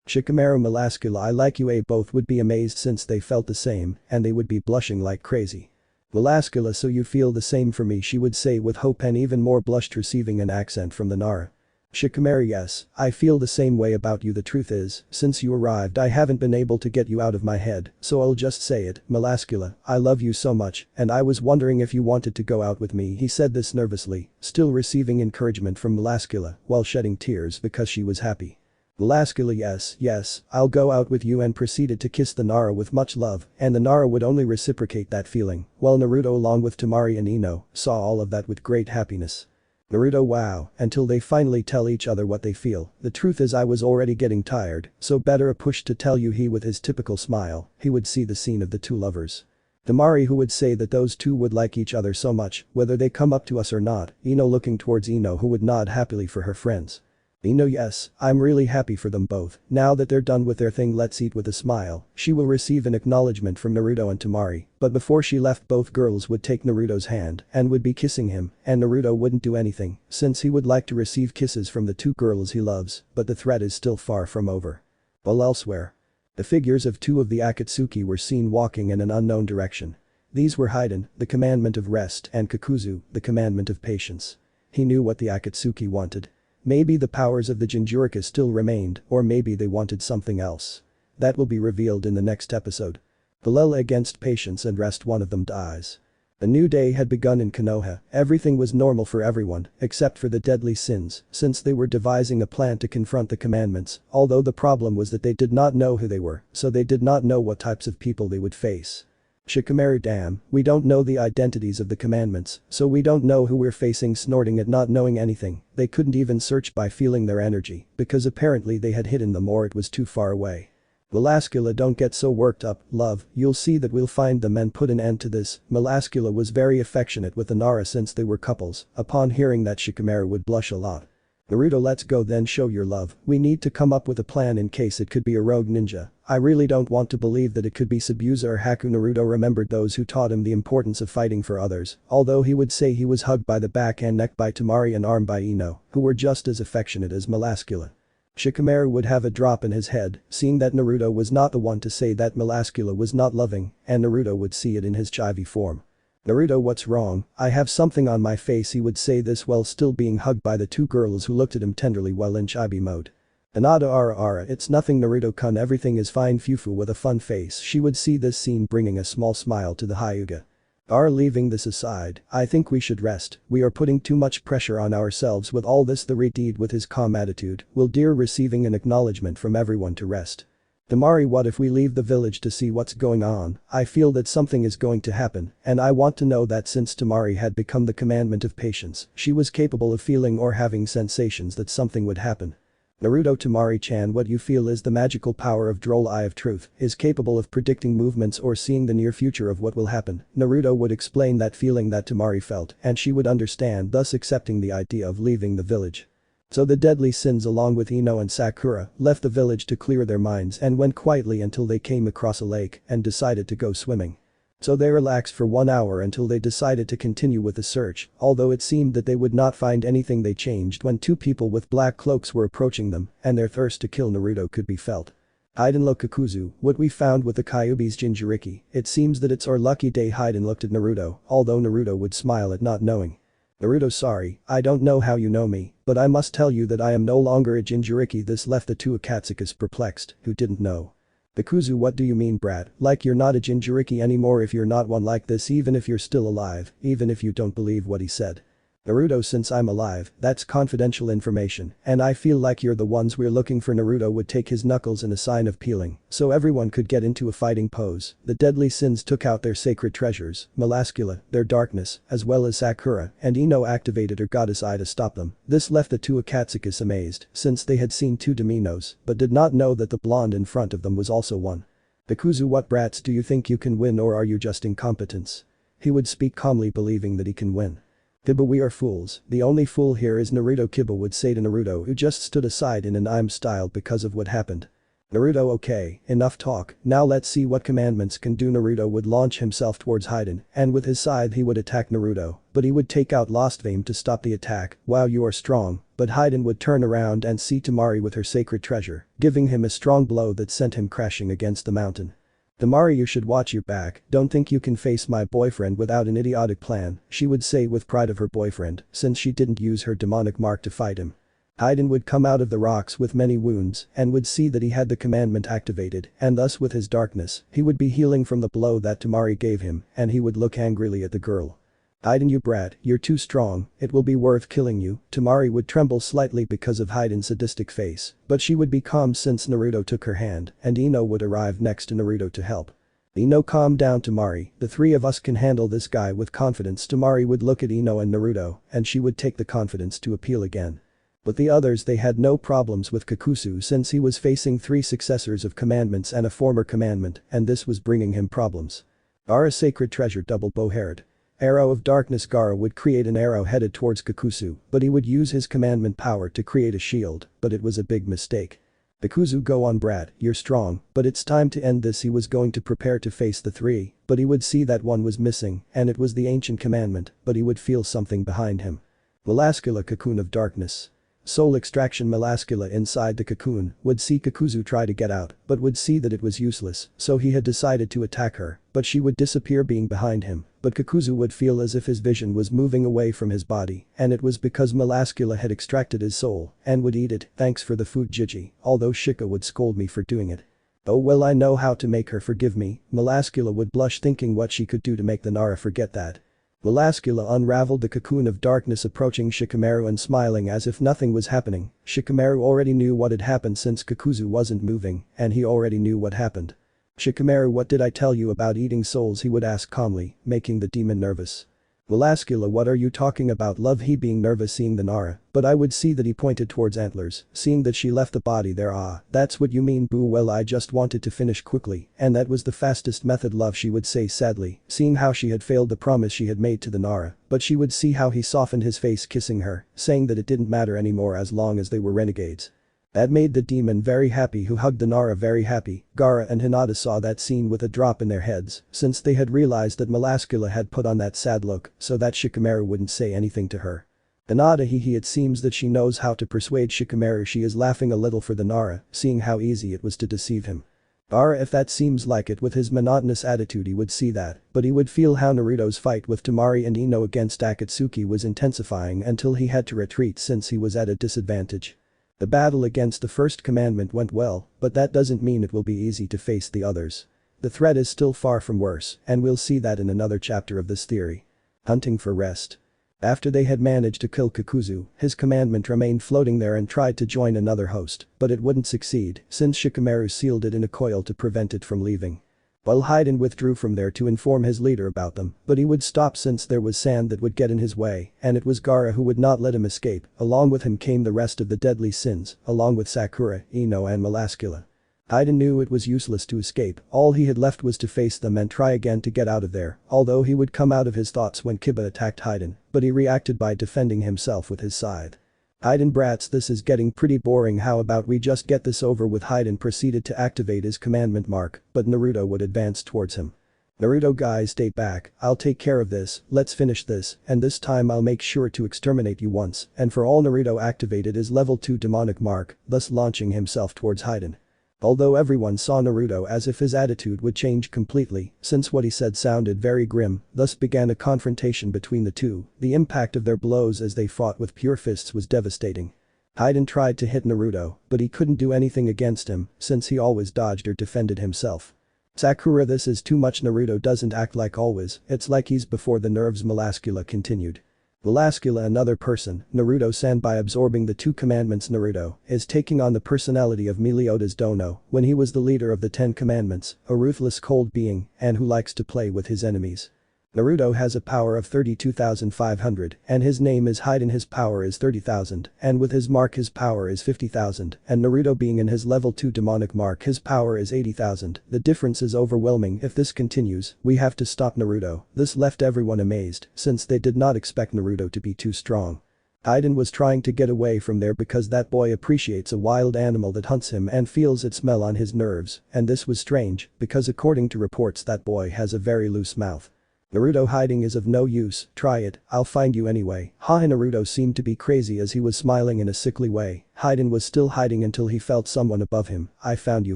Shikamaru Melascula I like you. Both would be amazed since they felt the same and they would be blushing like crazy. Melascula so you feel the same for me she would say with hope and even more blushed receiving an accent from the Nara. Shikamaru yes, I feel the same way about you. The truth is, since you arrived I haven't been able to get you out of my head, so I'll just say it, Melascula, I love you so much and I was wondering if you wanted to go out with me. He said this nervously, still receiving encouragement from Melascula while shedding tears because she was happy. Melascula yes, I'll go out with you and proceeded to kiss the Nara with much love and the Nara would only reciprocate that feeling, while Naruto along with Temari and Ino saw all of that with great happiness. Naruto wow, until they finally tell each other what they feel. The truth is I was already getting tired, so better a push to tell you. He with his typical smile, he would see the scene of the two lovers. Temari who would say that those two would like each other so much, whether they come up to us or not. Ino looking towards Ino who would nod happily for her friends. Ino yes, I'm really happy for them both. Now that they're done with their thing let's eat with a smile. She will receive an acknowledgement from Naruto and Temari, but before she left both girls would take Naruto's hand and would be kissing him and Naruto wouldn't do anything since he would like to receive kisses from the two girls he loves, but the threat is still far from over. While elsewhere, the figures of two of the Akatsuki were seen walking in an unknown direction. These were Haiden, the commandment of rest, and Kakuzu, the commandment of patience. He knew what the Akatsuki wanted. Maybe the powers of the Jinchuriki still remained, or maybe they wanted something else. That will be revealed in the next episode. Valhalla against patience and rest one of them dies. A new day had begun in Konoha. Everything was normal for everyone, except for the deadly sins, since they were devising a plan to confront the commandments, although the problem was that they did not know who they were, so they did not know what types of people they would face. Shikamaru damn, we don't know the identities of the commandments, so we don't know who we're facing. Snorting at not knowing anything, they couldn't even search by feeling their energy, because apparently they had hidden them or it was too far away. Melascula don't get so worked up, love, you'll see that we'll find them and put an end to this. Melascula was very affectionate with the Nara since they were couples. Upon hearing that Shikamaru would blush a lot. Naruto let's go then show your love. We need to come up with a plan in case it could be a rogue ninja. I really don't want to believe that it could be Sabuza or Haku. Naruto remembered those who taught him the importance of fighting for others, although he would say he was hugged by the back and neck by Temari and armed by Ino, who were just as affectionate as Melascula. Shikamaru would have a drop in his head, seeing that Naruto was not the one to say that Melascula was not loving, and Naruto would see it in his chibi form. Naruto what's wrong, I have something on my face. He would say this while still being hugged by the two girls who looked at him tenderly while in chibi mode. Hinata ara it's nothing Naruto-kun everything is fine. Fufu with a fun face she would see this scene bringing a small smile to the Hyuga. Leaving this aside, I think we should rest, we are putting too much pressure on ourselves with all this. The Redeed with his calm attitude will dear receiving an acknowledgement from everyone to rest. Temari what if we leave the village to see what's going on? I feel that something is going to happen and I want to know that. Since Temari had become the commandment of patience, she was capable of feeling or having sensations that something would happen. Naruto Temari-chan what you feel is the magical power of Droll Eye of Truth is capable of predicting movements or seeing the near future of what will happen. Naruto would explain that feeling that Temari felt and she would understand, thus accepting the idea of leaving the village. So the deadly sins along with Ino and Sakura left the village to clear their minds and went quietly until they came across a lake and decided to go swimming. So they relaxed for 1 hour until they decided to continue with the search, although it seemed that they would not find anything. They changed when two people with black cloaks were approaching them and their thirst to kill Naruto could be felt. Haiden lo Kakuzu, what we found with the Kyuubi's Jinchuriki, it seems that it's our lucky day. Haiden looked at Naruto, although Naruto would smile at not knowing. Naruto sorry, I don't know how you know me, but I must tell you that I am no longer a Jinchuriki. This left the two Akatsuki perplexed, who didn't know. Kakuzu what do you mean brat, like you're not a Jinchuriki anymore? If you're not one like this, even if you're still alive, even if you don't believe what he said. Naruto since I'm alive, that's confidential information, and I feel like you're the ones we're looking for. Naruto would take his knuckles in a sign of peeling, so everyone could get into a fighting pose. The deadly sins took out their sacred treasures, Melascula, their darkness, as well as Sakura, and Ino activated her goddess eye to stop them. This left the two Akatsuki amazed, since they had seen two Dominos, but did not know that the blonde in front of them was also one. Kakuzu what brats do you think you can win or are you just incompetence? He would speak calmly believing that he can win. Kiba we are fools, the only fool here is Naruto. Kiba would say to Naruto who just stood aside in an I'm style because of what happened. Naruto okay, enough talk, now let's see what commandments can do. Naruto would launch himself towards Haiden, and with his scythe he would attack Naruto, but he would take out Lost Fame to stop the attack. Wow, you are strong, but Haiden would turn around and see Temari with her sacred treasure, giving him a strong blow that sent him crashing against the mountain. Temari, you should watch your back, don't think you can face my boyfriend without an idiotic plan, she would say with pride of her boyfriend, since she didn't use her demonic mark to fight him. Haiden would come out of the rocks with many wounds and would see that he had the commandment activated, and thus with his darkness, he would be healing from the blow that Temari gave him, and he would look angrily at the girl. Haiden, you brat, you're too strong, it will be worth killing you. Temari would tremble slightly because of Haiden's sadistic face, but she would be calm since Naruto took her hand, and Ino would arrive next to Naruto to help. Ino, calm down Temari, the three of us can handle this guy with confidence. Temari would look at Ino and Naruto, and she would take the confidence to appeal again. But the others, they had no problems with Kakuzu since he was facing 3 successors of commandments and a former commandment, and this was bringing him problems. Gaara's sacred treasure double bow-haired. Arrow of darkness. Gaara would create an arrow headed towards Kakuzu, but he would use his commandment power to create a shield, but it was a big mistake. Kakuzu, go on brat, you're strong, but it's time to end this. He was going to prepare to face the 3, but he would see that one was missing, and it was the ancient commandment, but he would feel something behind him. Melascula, cocoon of darkness. Soul extraction. Melascula inside the cocoon would see Kakuzu try to get out but would see that it was useless, so he had decided to attack her, but she would disappear being behind him, but Kakuzu would feel as if his vision was moving away from his body, and it was because Melascula had extracted his soul and would eat it. Thanks for the food Gigi, although Shika would scold me for doing it. Oh well, I know how to make her forgive me. Melascula would blush thinking what she could do to make the Nara forget that. Melascula unraveled the cocoon of darkness, approaching Shikamaru and smiling as if nothing was happening. Shikamaru already knew what had happened since Kakuzu wasn't moving, and he already knew what happened. Shikamaru, what did I tell you about eating souls? He would ask calmly, making the demon nervous. Melascula, what are you talking about? Love he being nervous seeing the Nara, but I would see that he pointed towards antlers, seeing that she left the body there. Ah, that's what you mean boo, well I just wanted to finish quickly, and that was the fastest method. Love, she would say sadly, seeing how she had failed the promise she had made to the Nara, but she would see how he softened his face kissing her, saying that it didn't matter anymore as long as they were renegades. That made the demon very happy, who hugged the Nara very happy. Gaara and Hinata saw that scene with a drop in their heads since they had realized that Melascula had put on that sad look so that Shikamaru wouldn't say anything to her. Hinata, it seems that she knows how to persuade Shikamaru. She is laughing a little for the Nara, seeing how easy it was to deceive him. Gaara, if that seems like it, with his monotonous attitude he would see that, but he would feel how Naruto's fight with Temari and Ino against Akatsuki was intensifying until he had to retreat since he was at a disadvantage. The battle against the first commandment went well, but that doesn't mean it will be easy to face the others. The threat is still far from worse, and we'll see that in another chapter of this theory. Hunting for rest. After they had managed to kill Kakuzu, his commandment remained floating there and tried to join another host, but it wouldn't succeed since Shikamaru sealed it in a coil to prevent it from leaving. While Haiden withdrew from there to inform his leader about them, but he would stop since there was sand that would get in his way, and it was Gaara who would not let him escape. Along with him came the rest of the deadly sins, along with Sakura, Ino and Melascula. Haiden knew it was useless to escape, all he had left was to face them and try again to get out of there, although he would come out of his thoughts when Kiba attacked Haiden, but he reacted by defending himself with his scythe. Haiden, brats, this is getting pretty boring, how about we just get this over with? Haiden proceeded to activate his commandment mark, but Naruto would advance towards him. Naruto, guys, stay back, I'll take care of this, let's finish this, and this time I'll make sure to exterminate you once and for all. Naruto activated his level 2 demonic mark, thus launching himself towards Haiden. Although everyone saw Naruto as if his attitude would change completely since what he said sounded very grim, thus began a confrontation between the two. The impact of their blows as they fought with pure fists was devastating. Haiden tried to hit Naruto, but he couldn't do anything against him since he always dodged or defended himself. Sakura, this is too much. Naruto doesn't act like always, it's like he's before the nerves. Melascula continued. Melascula, another person, Naruto-san, by absorbing the 2 commandments. Naruto is taking on the personality of Meliodas Dono when he was the leader of the 10 commandments, a ruthless cold being and who likes to play with his enemies. Naruto has a power of 32,500 and his name is Haiden. His power is 30,000 and with his mark his power is 50,000 and Naruto being in his level 2 demonic mark his power is 80,000. The difference is overwhelming. If this continues, we have to stop Naruto. This left everyone amazed since they did not expect Naruto to be too strong. Aiden was trying to get away from there because that boy appreciates a wild animal that hunts him and feels its smell on his nerves, and this was strange because according to reports that boy has a very loose mouth. Naruto, hiding is of no use, try it, I'll find you anyway. Haha. Naruto seemed to be crazy as he was smiling in a sickly way. Aiden was still hiding until he felt someone above him. I found you,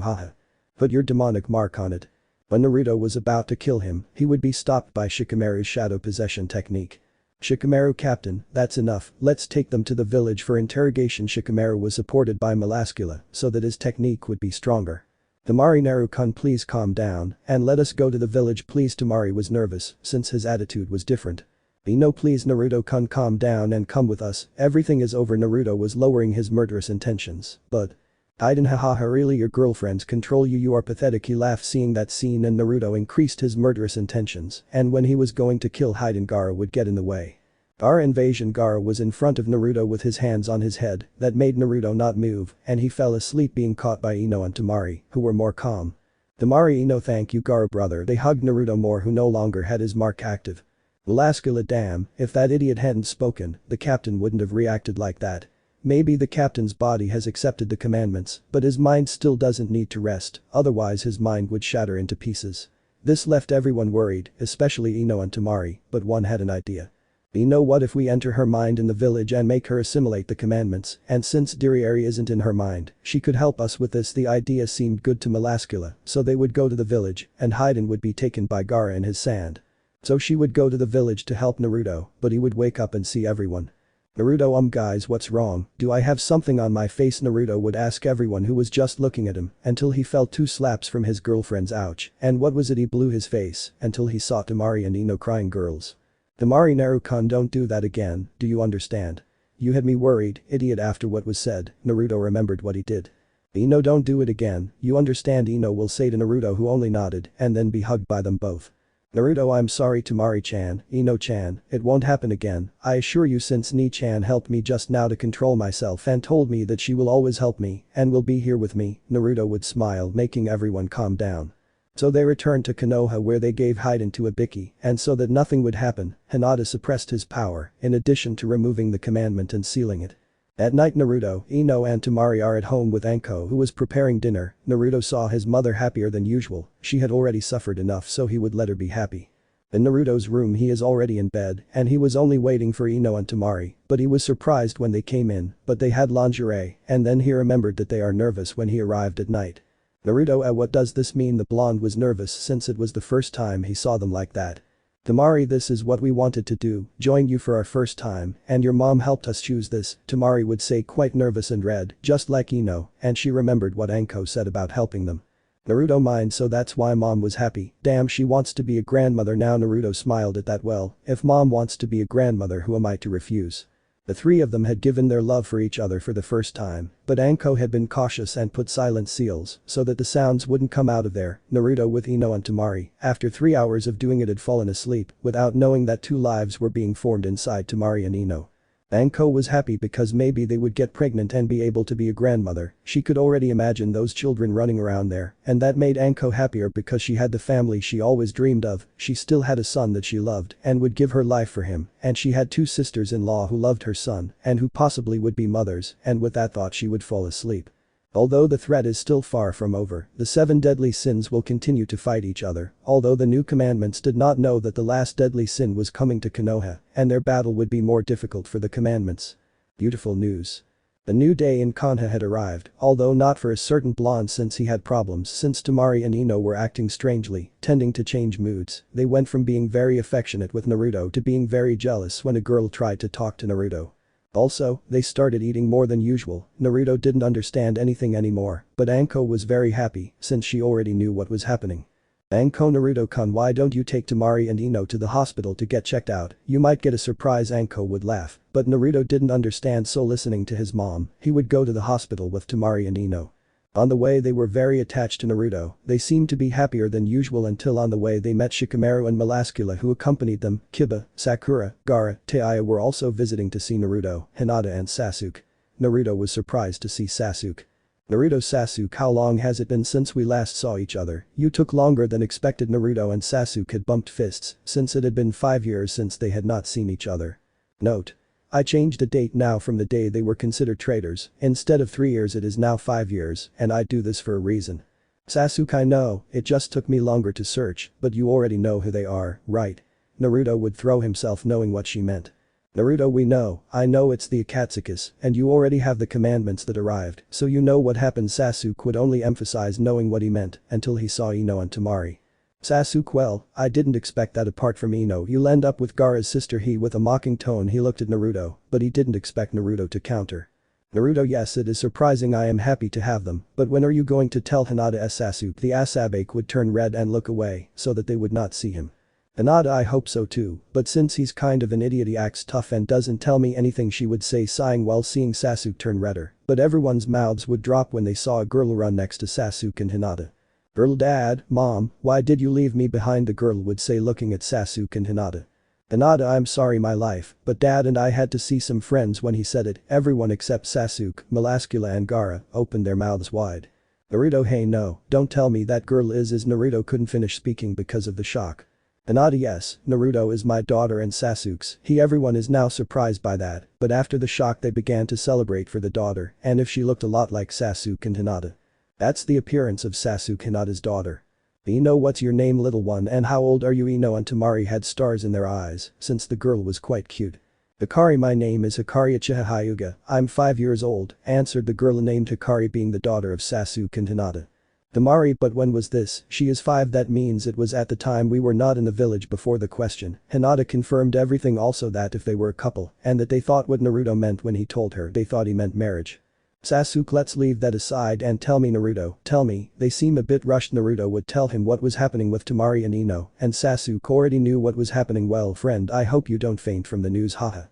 haha. Put your demonic mark on it. When Naruto was about to kill him, he would be stopped by Shikamaru's shadow possession technique. Shikamaru, Captain, that's enough, let's take them to the village for interrogation. Shikamaru was supported by Melascula so that his technique would be stronger. Tamari, Naru-kun, please calm down and let us go to the village please. Tamari was nervous since his attitude was different. No, please Naruto-kun, calm down and come with us, everything is over. Naruto was lowering his murderous intentions, but Aiden, haha, really your girlfriends control you are pathetic. He laughed seeing that scene and Naruto increased his murderous intentions, and when he was going to kill Aiden, Gaara would get in the way. Gaara invasion. Gaara was in front of Naruto with his hands on his head that made Naruto not move and he fell asleep being caught by Ino and Tamari, who were more calm. Tamari, Ino, thank you Gaara brother. They hugged Naruto more who no longer had his mark active. Melascula, damn, if that idiot hadn't spoken, the captain wouldn't have reacted like that. Maybe the captain's body has accepted the commandments, but his mind still doesn't need to rest, otherwise his mind would shatter into pieces. This left everyone worried, especially Ino and Tamari, but one had an idea. What if we enter her mind in the village and make her assimilate the commandments, and since Dirieri isn't in her mind, she could help us with this. The idea seemed good to Melascula, so they would go to the village, and Aiden would be taken by Gaara and his sand. So she would go to the village to help Naruto, but he would wake up and see everyone. Naruto, guys, what's wrong, do I have something on my face? Naruto would ask everyone who was just looking at him until he felt 2 slaps from his girlfriend's ouch, and what was it, he blew his face until he saw Tamari and Ino crying. Girls. Tamari, Naru-kun, don't do that again, do you understand? You had me worried, idiot. After what was said, Naruto remembered what he did. Ino, don't do it again, you understand? Ino will say to Naruto, who only nodded and then be hugged by them both. Naruto, I'm sorry Tamari-chan, Ino-chan, it won't happen again, I assure you, since Ni-chan helped me just now to control myself and told me that she will always help me and will be here with me. Naruto would smile, making everyone calm down. So they returned to Konoha where they gave Aiden to Ibiki, and so that nothing would happen, Hinata suppressed his power in addition to removing the commandment and sealing it. At night Naruto, Ino and Tamari are at home with Anko who was preparing dinner. Naruto saw his mother happier than usual, she had already suffered enough so he would let her be happy. In Naruto's room he is already in bed and he was only waiting for Ino and Tamari, but he was surprised when they came in, but they had lingerie and then he remembered that they are nervous when he arrived at night. Naruto, what does this mean? The blonde was nervous since it was the first time he saw them like that. Tamari, this is what we wanted to do, join you for our first time, and your mom helped us choose this, Tamari would say, quite nervous and red, just like Ino, and she remembered what Anko said about helping them. Naruto, mind, so that's why mom was happy, damn, she wants to be a grandmother now. Naruto smiled at that. Well, if mom wants to be a grandmother, who am I to refuse? The 3 of them had given their love for each other for the first time, but Anko had been cautious and put silent seals so that the sounds wouldn't come out of there. Naruto with Ino and Tamari, after 3 hours of doing it, had fallen asleep without knowing that 2 lives were being formed inside Tamari and Ino. Anko was happy because maybe they would get pregnant and be able to be a grandmother. She could already imagine those children running around there, and that made Anko happier because she had the family she always dreamed of. She still had a son that she loved and would give her life for him, and she had 2 sisters-in-law who loved her son and who possibly would be mothers, and with that thought she would fall asleep. Although the threat is still far from over, the 7 deadly sins will continue to fight each other, although the new commandments did not know that the last deadly sin was coming to Konoha, and their battle would be more difficult for the commandments. Beautiful news. The new day in Konoha had arrived, although not for a certain blonde since he had problems since Tamari and Ino were acting strangely, tending to change moods. They went from being very affectionate with Naruto to being very jealous when a girl tried to talk to Naruto. Also, they started eating more than usual. Naruto didn't understand anything anymore, but Anko was very happy since she already knew what was happening. Anko, Naruto-kun, why don't you take Tamari and Ino to the hospital to get checked out? You might get a surprise. Anko would laugh, but Naruto didn't understand, so listening to his mom, he would go to the hospital with Tamari and Ino. On the way they were very attached to Naruto, they seemed to be happier than usual until on the way they met Shikamaru and Melascula who accompanied them. Kiba, Sakura, Gaara, Taiya were also visiting to see Naruto, Hinata and Sasuke. Naruto was surprised to see Sasuke. Naruto, Sasuke, how long has it been since we last saw each other? You took longer than expected. Naruto and Sasuke had bumped fists since it had been 5 years since they had not seen each other. Note: I changed the date now from the day they were considered traitors, instead of 3 years it is now 5 years, and I do this for a reason. Sasuke, I know, it just took me longer to search, but you already know who they are, right? Naruto would throw himself knowing what she meant. Naruto, we know, I know it's the Akatsukis, and you already have the commandments that arrived, so you know what happened. Sasuke would only emphasize knowing what he meant until he saw Ino and Temari. Sasuke, well, I didn't expect that. Apart from Ino, you'll end up with Gaara's sister. He with a mocking tone he looked at Naruto, but he didn't expect Naruto to counter. Naruto, yes, it is surprising. I am happy to have them, but when are you going to tell Hinata? Sasuke the Asabe would turn red and look away so that they would not see him. Hinata, I hope so too, but since he's kind of an idiot he acts tough and doesn't tell me anything, she would say, sighing while seeing Sasuke turn redder, but everyone's mouths would drop when they saw a girl run next to Sasuke and Hinata. Girl, Dad, Mom, why did you leave me behind? The girl would say, looking at Sasuke and Hinata. Hinata, I'm sorry my life, but Dad and I had to see some friends. When he said it, everyone except Sasuke, Melascula and Gaara opened their mouths wide. Naruto, hey no, don't tell me that girl is Naruto couldn't finish speaking because of the shock. Hinata, yes, Naruto is my daughter and Sasuke's. Everyone is now surprised by that, but after the shock they began to celebrate for the daughter, and if she looked a lot like Sasuke and Hinata. That's the appearance of Sasuke, Hinata's daughter. Ino, what's your name, little one, and how old are you? Ino and Temari had stars in their eyes, since the girl was quite cute. Hikari, my name is Hikari Uchiha Hyuga, I'm 5 years old, answered the girl named Hikari, being the daughter of Sasuke and Hinata. Temari, but when was this? She is 5, that means it was at the time we were not in the village before the question. Hinata confirmed everything, also that if they were a couple, and that they thought what Naruto meant when he told her, they thought he meant marriage. Sasuke, let's leave that aside and tell me, Naruto, tell me. They seem a bit rushed. Naruto would tell him what was happening with Temari and Ino, and Sasuke already knew what was happening. Well friend, I hope you don't faint from the news, haha.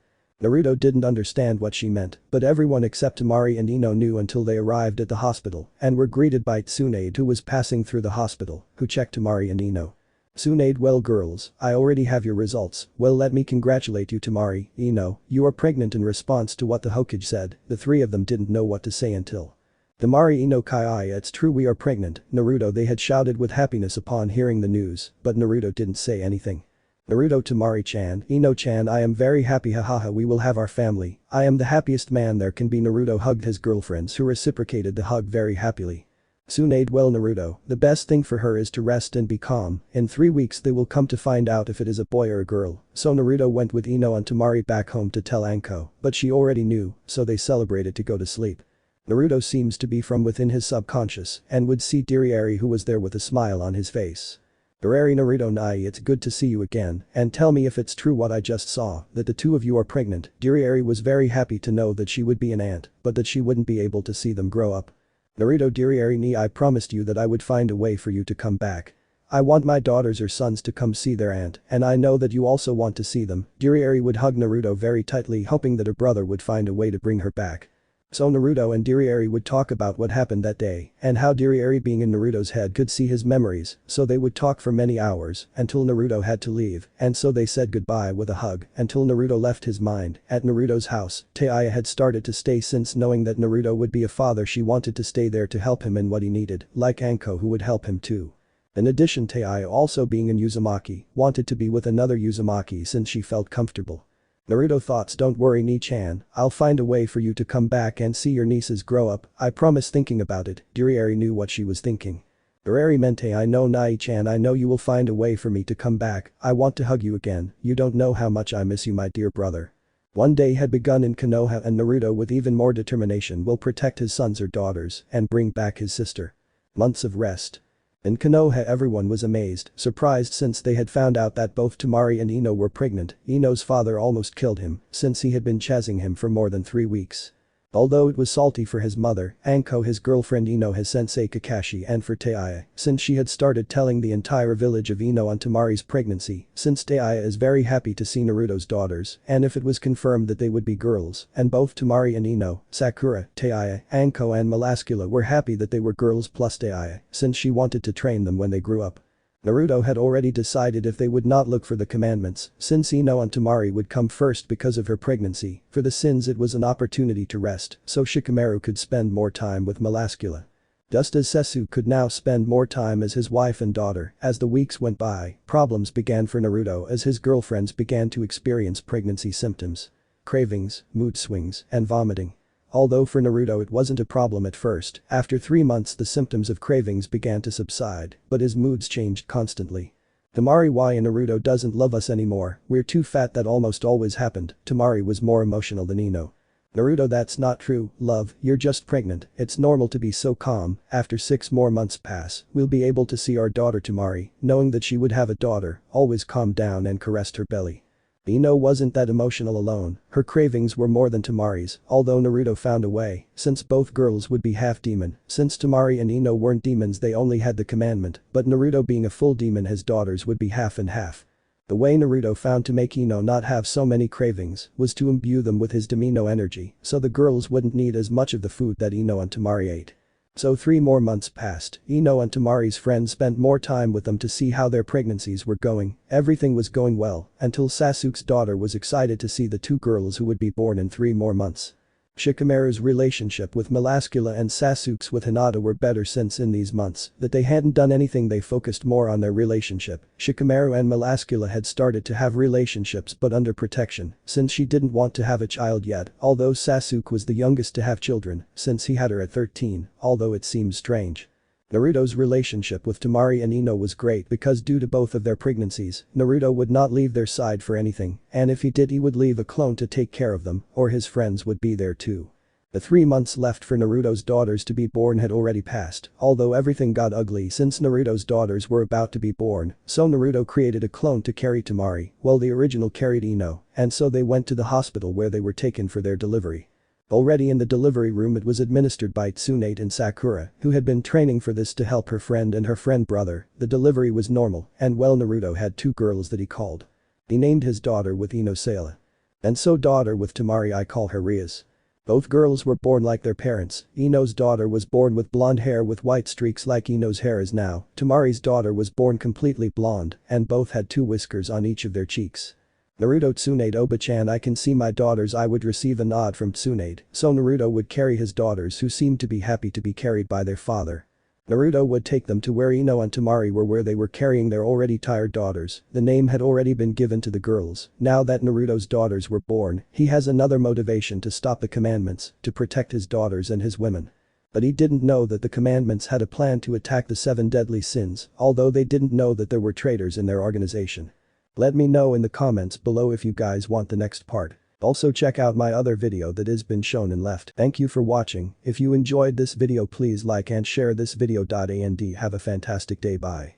Naruto didn't understand what she meant, but everyone except Temari and Ino knew until they arrived at the hospital and were greeted by Tsunade, who was passing through the hospital, who checked Temari and Ino. Tsunade, well girls, I already have your results. Well, let me congratulate you. Temari, Ino, you are pregnant. In response to what the Hokage said, the three of them didn't know what to say until. Temari, Ino, Kai, it's true, we are pregnant. Naruto, they had shouted with happiness upon hearing the news, but Naruto didn't say anything. Naruto, Temari-chan, Ino-chan, I am very happy, hahaha, we will have our family. I am the happiest man there can be. Naruto hugged his girlfriends, who reciprocated the hug very happily. Tsunade, well Naruto, the best thing for her is to rest and be calm. In 3 weeks they will come to find out if it is a boy or a girl. So Naruto went with Ino and Temari back home to tell Anko, but she already knew, so they celebrated to go to sleep. Naruto seems to be from within his subconscious and would see Diriari, who was there with a smile on his face. Diriari, Naruto, Nai, it's good to see you again, and tell me if it's true what I just saw, that the two of you are pregnant. Diriari was very happy to know that she would be an aunt, but that she wouldn't be able to see them grow up. Naruto, Diriari, ni, I promised you that I would find a way for you to come back. I want my daughters or sons to come see their aunt, and I know that you also want to see them. Diriari would hug Naruto very tightly, hoping that her brother would find a way to bring her back. So Naruto and Diriari would talk about what happened that day, and how Diriari, being in Naruto's head, could see his memories, so they would talk for many hours, until Naruto had to leave, and so they said goodbye with a hug, until Naruto left his mind. At Naruto's house, Taiya had started to stay, since knowing that Naruto would be a father she wanted to stay there to help him in what he needed, like Anko, who would help him too. In addition, Taiya, also being in Uzumaki, wanted to be with another Uzumaki since she felt comfortable. Naruto thoughts, don't worry Ni-chan, I'll find a way for you to come back and see your nieces grow up, I promise. Thinking about it, Diriari knew what she was thinking. Diriari meant, I know Nai-chan, I know you will find a way for me to come back. I want to hug you again, you don't know how much I miss you, my dear brother. One day had begun in Konoha, and Naruto with even more determination will protect his sons or daughters and bring back his sister. Months of rest. In Konoha everyone was amazed, surprised, since they had found out that both Temari and Ino were pregnant. Ino's father almost killed him, since he had been chasing him for more than 3 weeks. Although it was salty for his mother, Anko, his girlfriend, Ino, his sensei Kakashi, and for Taiya, since she had started telling the entire village of Ino and Temari's pregnancy, since Taiya is very happy to see Naruto's daughters, and if it was confirmed that they would be girls, and both Temari and Ino, Sakura, Taiya, Anko and Melascula were happy that they were girls plus Taiya, since she wanted to train them when they grew up. Naruto had already decided if they would not look for the commandments, since Ino and Temari would come first because of her pregnancy. For the sins it was an opportunity to rest, so Shikamaru could spend more time with Melascula. Just as Sasuke could now spend more time as his wife and daughter. As the weeks went by, problems began for Naruto as his girlfriends began to experience pregnancy symptoms. cravings, mood swings, and vomiting. Although for Naruto it wasn't a problem at first, after 3 months the symptoms of cravings began to subside, but his moods changed constantly. Tamari, why Naruto doesn't love us anymore, we're too fat. That almost always happened. Tamari was more emotional than Ino. Naruto, that's not true, love, you're just pregnant, it's normal to be so calm. After 6 more months pass, we'll be able to see our daughter. Tamari, knowing that she would have a daughter, always calmed down and caressed her belly. Ino wasn't that emotional alone, her cravings were more than Tamari's, although Naruto found a way, since both girls would be half demon. Since Tamari and Ino weren't demons, they only had the commandment, but Naruto being a full demon, his daughters would be half and half. The way Naruto found to make Ino not have so many cravings was to imbue them with his Demino energy, so the girls wouldn't need as much of the food that Ino and Tamari ate. So 3 more months passed. Ino and Tamari's friends spent more time with them to see how their pregnancies were going. Everything was going well, until Sasuke's daughter was excited to see the 2 girls who would be born in 3 more months. Shikamaru's relationship with Melascula and Sasuke's with Hinata were better since in these months that they hadn't done anything they focused more on their relationship. Shikamaru and Melascula had started to have relationships but under protection since she didn't want to have a child yet, although Sasuke was the youngest to have children since he had her at 13, although it seems strange. Naruto's relationship with Tamari and Ino was great because due to both of their pregnancies, Naruto would not leave their side for anything, and if he did he would leave a clone to take care of them, or his friends would be there too. The 3 months left for Naruto's daughters to be born had already passed, although everything got ugly since Naruto's daughters were about to be born, so Naruto created a clone to carry Tamari, while the original carried Ino, and so they went to the hospital where they were taken for their delivery. Already in the delivery room it was administered by Tsunade and Sakura, who had been training for this to help her friend and her friend brother. The delivery was normal, and well, Naruto had 2 girls that he called. He named his daughter with Ino Sayla. And so daughter with Tamari I call her Rias. Both girls were born like their parents. Ino's daughter was born with blonde hair with white streaks like Ino's hair is now. Tamari's daughter was born completely blonde, and both had 2 whiskers on each of their cheeks. Naruto, Tsunade, Oba-chan, I can see my daughters. I would receive a nod from Tsunade, so Naruto would carry his daughters who seemed to be happy to be carried by their father. Naruto would take them to where Ino and Tamari were, where they were carrying their already tired daughters. The name had already been given to the girls. Now that Naruto's daughters were born, he has another motivation to stop the commandments, to protect his daughters and his women. But he didn't know that the commandments had a plan to attack the 7 deadly sins, although they didn't know that there were traitors in their organization. Let me know in the comments below if you guys want the next part. Also check out my other video that has been shown and left. Thank you for watching. If you enjoyed this video please like and share this video. And have a fantastic day. Bye.